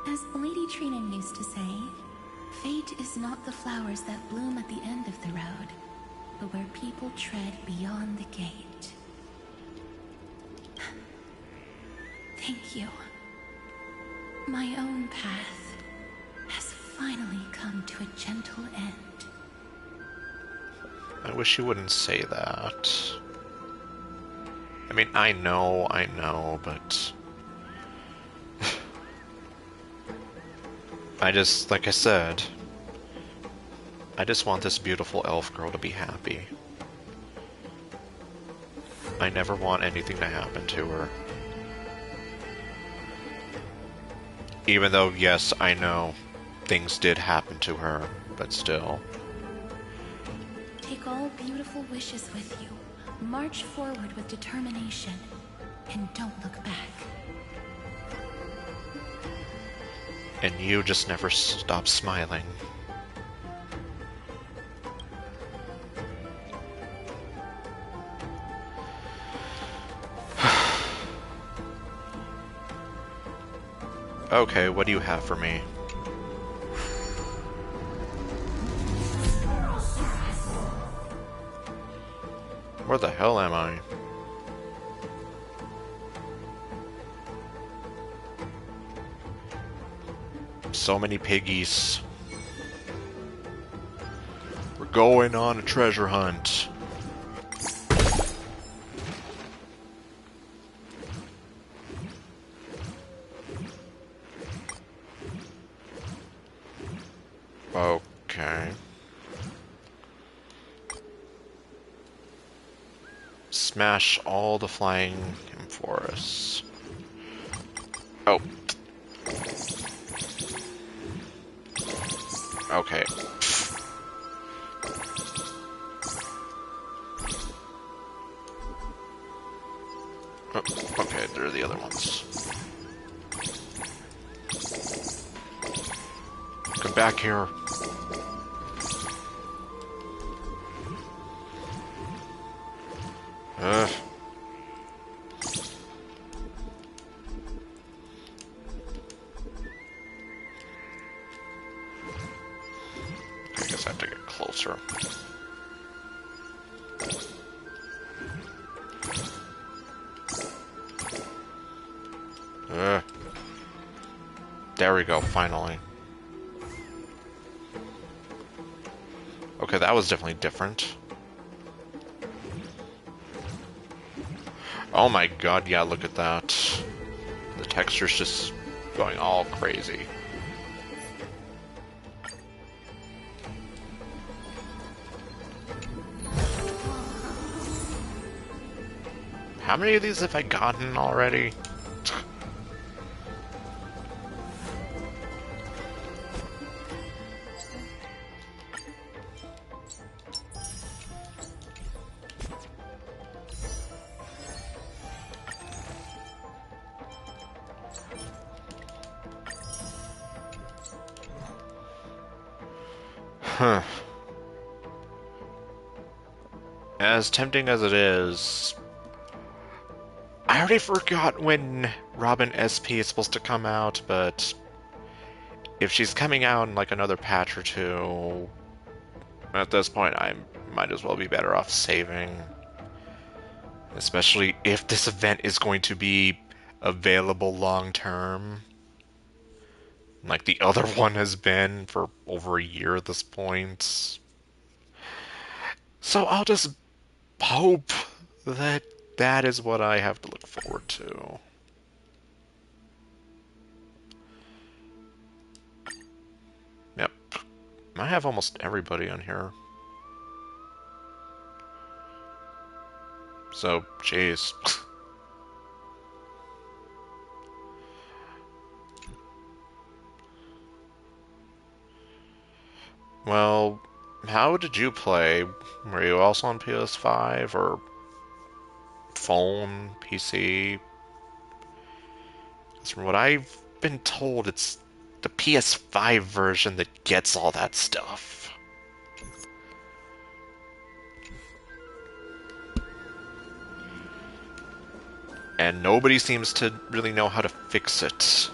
Speaker 12: As Lady Trinan used to say, fate is not the flowers that bloom at the end of the road, but where people tread beyond the gate. Thank you. My own path has finally come to a gentle end.
Speaker 1: I wish you wouldn't say that. I mean, I know, but... I just, like I said, I just want this beautiful elf girl to be happy. I never want anything to happen to her. Even though, yes, I know things did happen to her, but still.
Speaker 12: Take all beautiful wishes with you. March forward with determination. And don't look back.
Speaker 1: And you just never stop smiling. Okay, what do you have for me? Where the hell am I? So many piggies. We're going on a treasure hunt. Okay. Smash all the flying forests. Oh. Okay. Oh, okay, there are the other ones. Come back here. Ugh. I guess I have to get closer. Ugh. There we go, finally. Okay, that was definitely different. Oh my god, yeah, look at that. The texture's just going all crazy. How many of these have I gotten already? Huh. As tempting as it is, I already forgot when Robin SP is supposed to come out, but if she's coming out in like another patch or two, at this point I might as well be better off saving. Especially if this event is going to be available long term. Like the other one has been for over a year at this point. So I'll just hope that that is what I have to look forward to. Yep. I have almost everybody on here. So, jeez. Well, how did you play? Were you also on PS5 or phone, PC? 'Cause from what I've been told, it's the PS5 version that gets all that stuff. And nobody seems to really know how to fix it.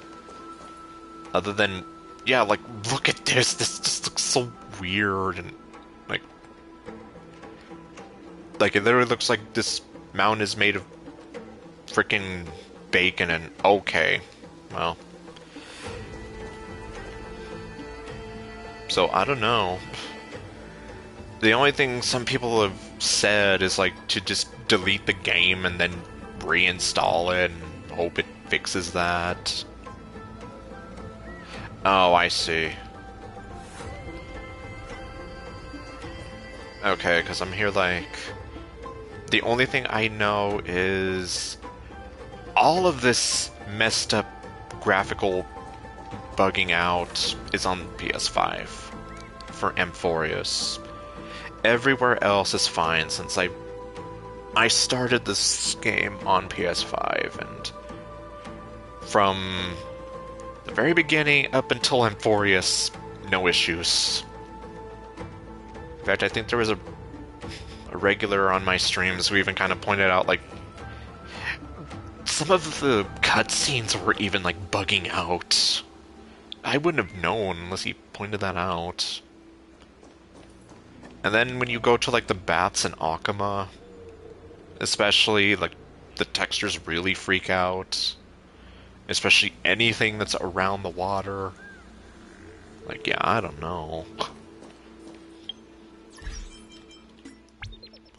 Speaker 1: Other than, yeah, like, look at this. This just looks so weird and, like it literally looks like this mountain is made of freaking bacon and, okay, well. So, I don't know. The only thing some people have said is, like, to just delete the game and then reinstall it and hope it fixes that. Oh, I see. Okay, because I'm here like... The only thing I know is... all of this messed up graphical bugging out is on PS5 for Amphorius. Everywhere else is fine since I started this game on PS5, and from the very beginning up until Amphorius, no issues. In fact, I think there was a regular on my streams who even kind of pointed out, like, some of the cutscenes were even, like, bugging out. I wouldn't have known unless he pointed that out. And then when you go to, like, the bats in Akama, especially, like, the textures really freak out. Especially anything that's around the water. Like, yeah, I don't know.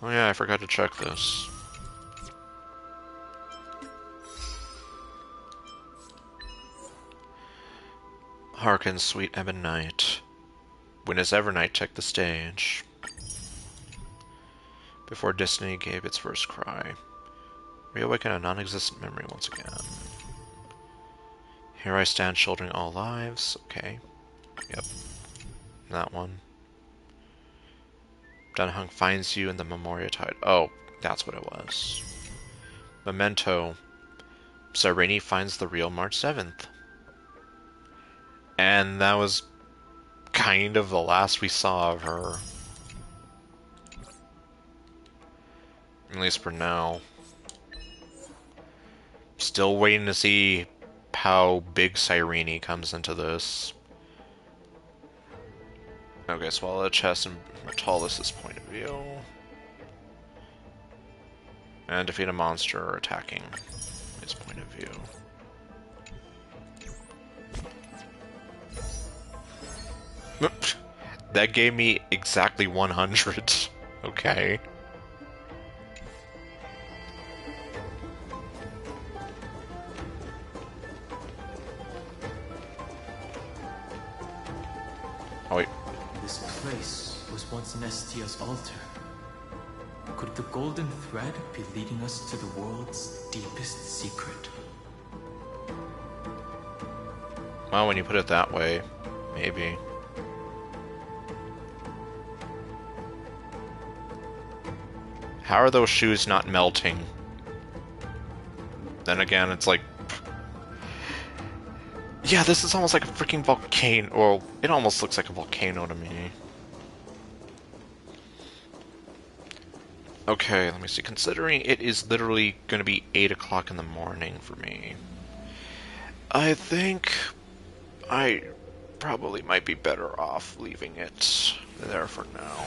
Speaker 1: Oh yeah, I forgot to check this. Hearken, sweet ebon night. When is Evernight check the stage? Before destiny gave its first cry. Reawaken a non-existent memory once again. Here I stand shouldering all lives. Okay. Yep. That one. Dunhung finds you in the Memoria Tide. Oh, that's what it was. Memento. Sareni finds the real March 7th. And that was kind of the last we saw of her. At least for now. Still waiting to see how big Cyrene comes into this. Okay, swallow the chest and Mortalis' point of view. And defeat a monster attacking his point of view. That gave me exactly 100. Okay. Oh wait.
Speaker 21: This place was once Nestia's altar. Could the golden thread be leading us to the world's deepest secret?
Speaker 1: Well, when you put it that way, maybe. How are those shoes not melting? Then again, it's like... Yeah, this is almost like a freaking volcano. Well, it almost looks like a volcano to me. Okay, let me see. Considering it is literally going to be 8 o'clock in the morning for me, I think I probably might be better off leaving it there for now.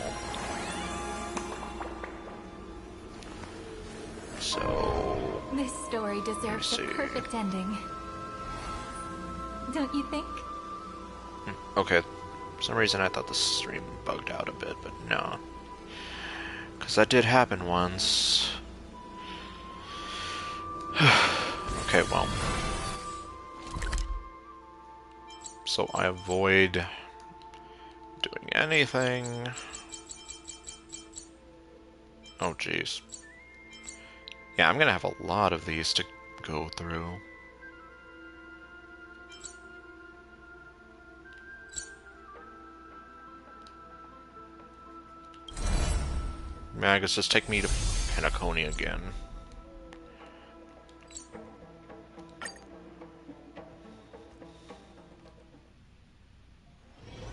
Speaker 1: So...
Speaker 8: This story deserves a perfect ending. Don't you think?
Speaker 1: Okay, for some reason I thought the stream bugged out a bit, but no. Because that did happen once. Okay, well. So I avoid doing anything. Oh, jeez. Yeah, I'm gonna have a lot of these to go through. Yeah, I guess just take me to Penacony again.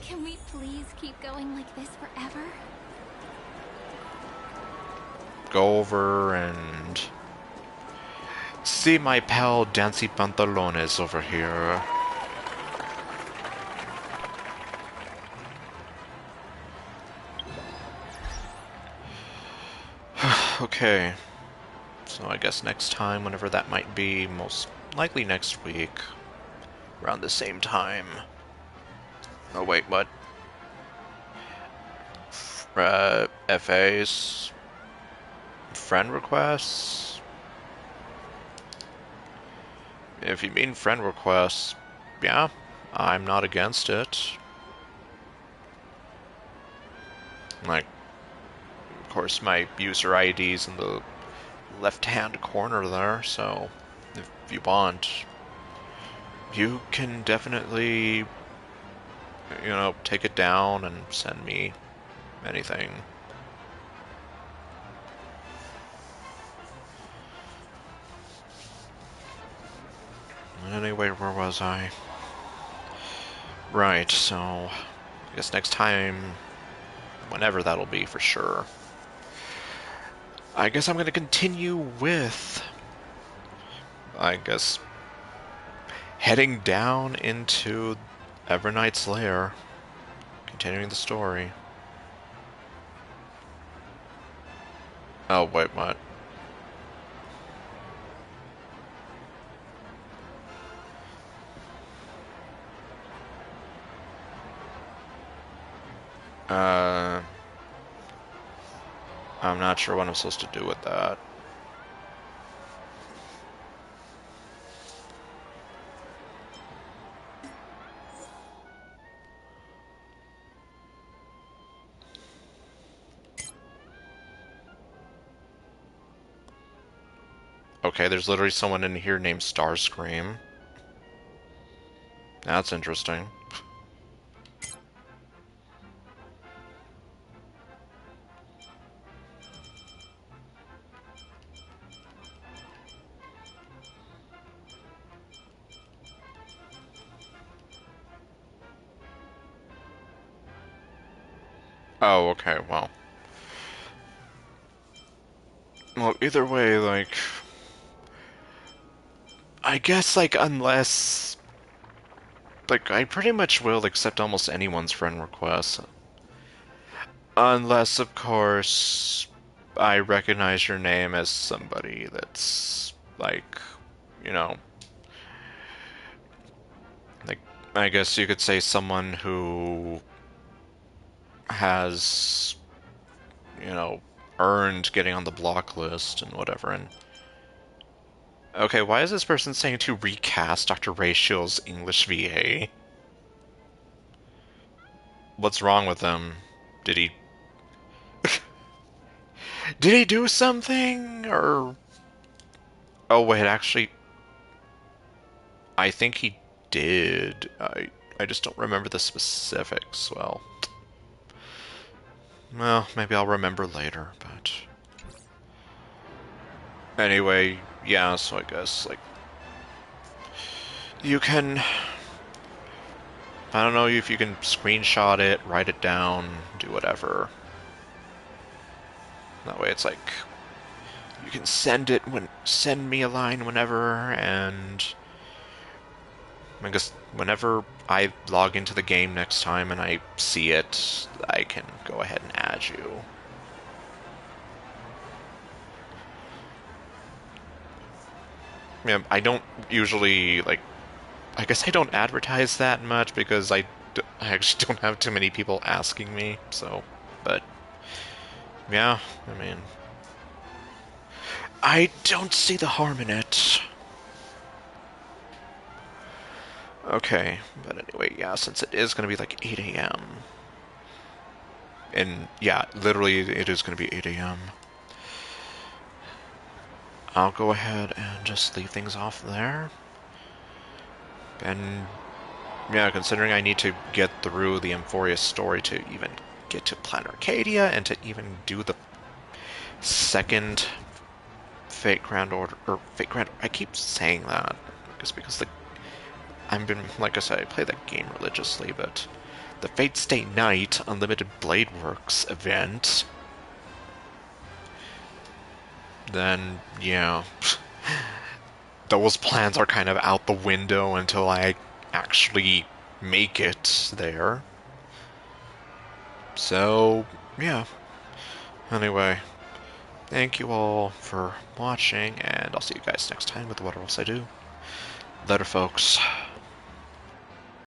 Speaker 8: Can we please keep going like this forever?
Speaker 1: Go over and see my pal Dancy Pantalones over here. Okay, so I guess next time, whenever that might be, most likely next week, around the same time. Oh wait, what? FAs? Friend requests? If you mean friend requests, yeah, I'm not against it. Like, of course, my user ID's in the left-hand corner there, so if you want, you can definitely, you know, take it down and send me anything. Anyway, where was I? Right, so I guess next time, whenever that'll be for sure, I guess I'm going to continue with, I guess, heading down into Evernight's lair, continuing the story. Oh, wait, what? I'm not sure what I'm supposed to do with that. Okay, there's literally someone in here named Starscream. That's interesting. Oh, okay, well. Well, either way, like... I guess, like, unless... Like, I pretty much will accept almost anyone's friend request. Unless, of course, I recognize your name as somebody that's, like, you know... Like, I guess you could say someone who has, you know, earned getting on the block list and whatever, and... Okay, why is this person saying to recast Dr. Ratial's English VA? What's wrong with him? Did he... Did he do something? Or... Oh, wait, actually... I think he did. I just don't remember the specifics. Well, maybe I'll remember later, but... Anyway, yeah, so I guess, like... You can... I don't know if you can screenshot it, write it down, do whatever. That way it's like... You can send me a line whenever, and... I guess whenever I log into the game next time and I see it, I can go ahead and add you. Yeah, I don't usually, like... I guess I don't advertise that much because I actually don't have too many people asking me, so... But... Yeah, I mean... I don't see the harm in it. Okay, but anyway, yeah, since it is going to be like 8 a.m. And yeah, literally it is going to be 8 a.m. I'll go ahead and just leave things off there. And yeah, considering I need to get through the Emphorius story to even get to Planet Arcadia and to even do the second Fate Grand Order, or Fate Grand, I keep saying that just because like I said, I play that game religiously, but the Fate Stay Night Unlimited Blade Works event, then, yeah, those plans are kind of out the window until I actually make it there. So, yeah. Anyway, thank you all for watching, and I'll see you guys next time with What Else I Do. Later, folks.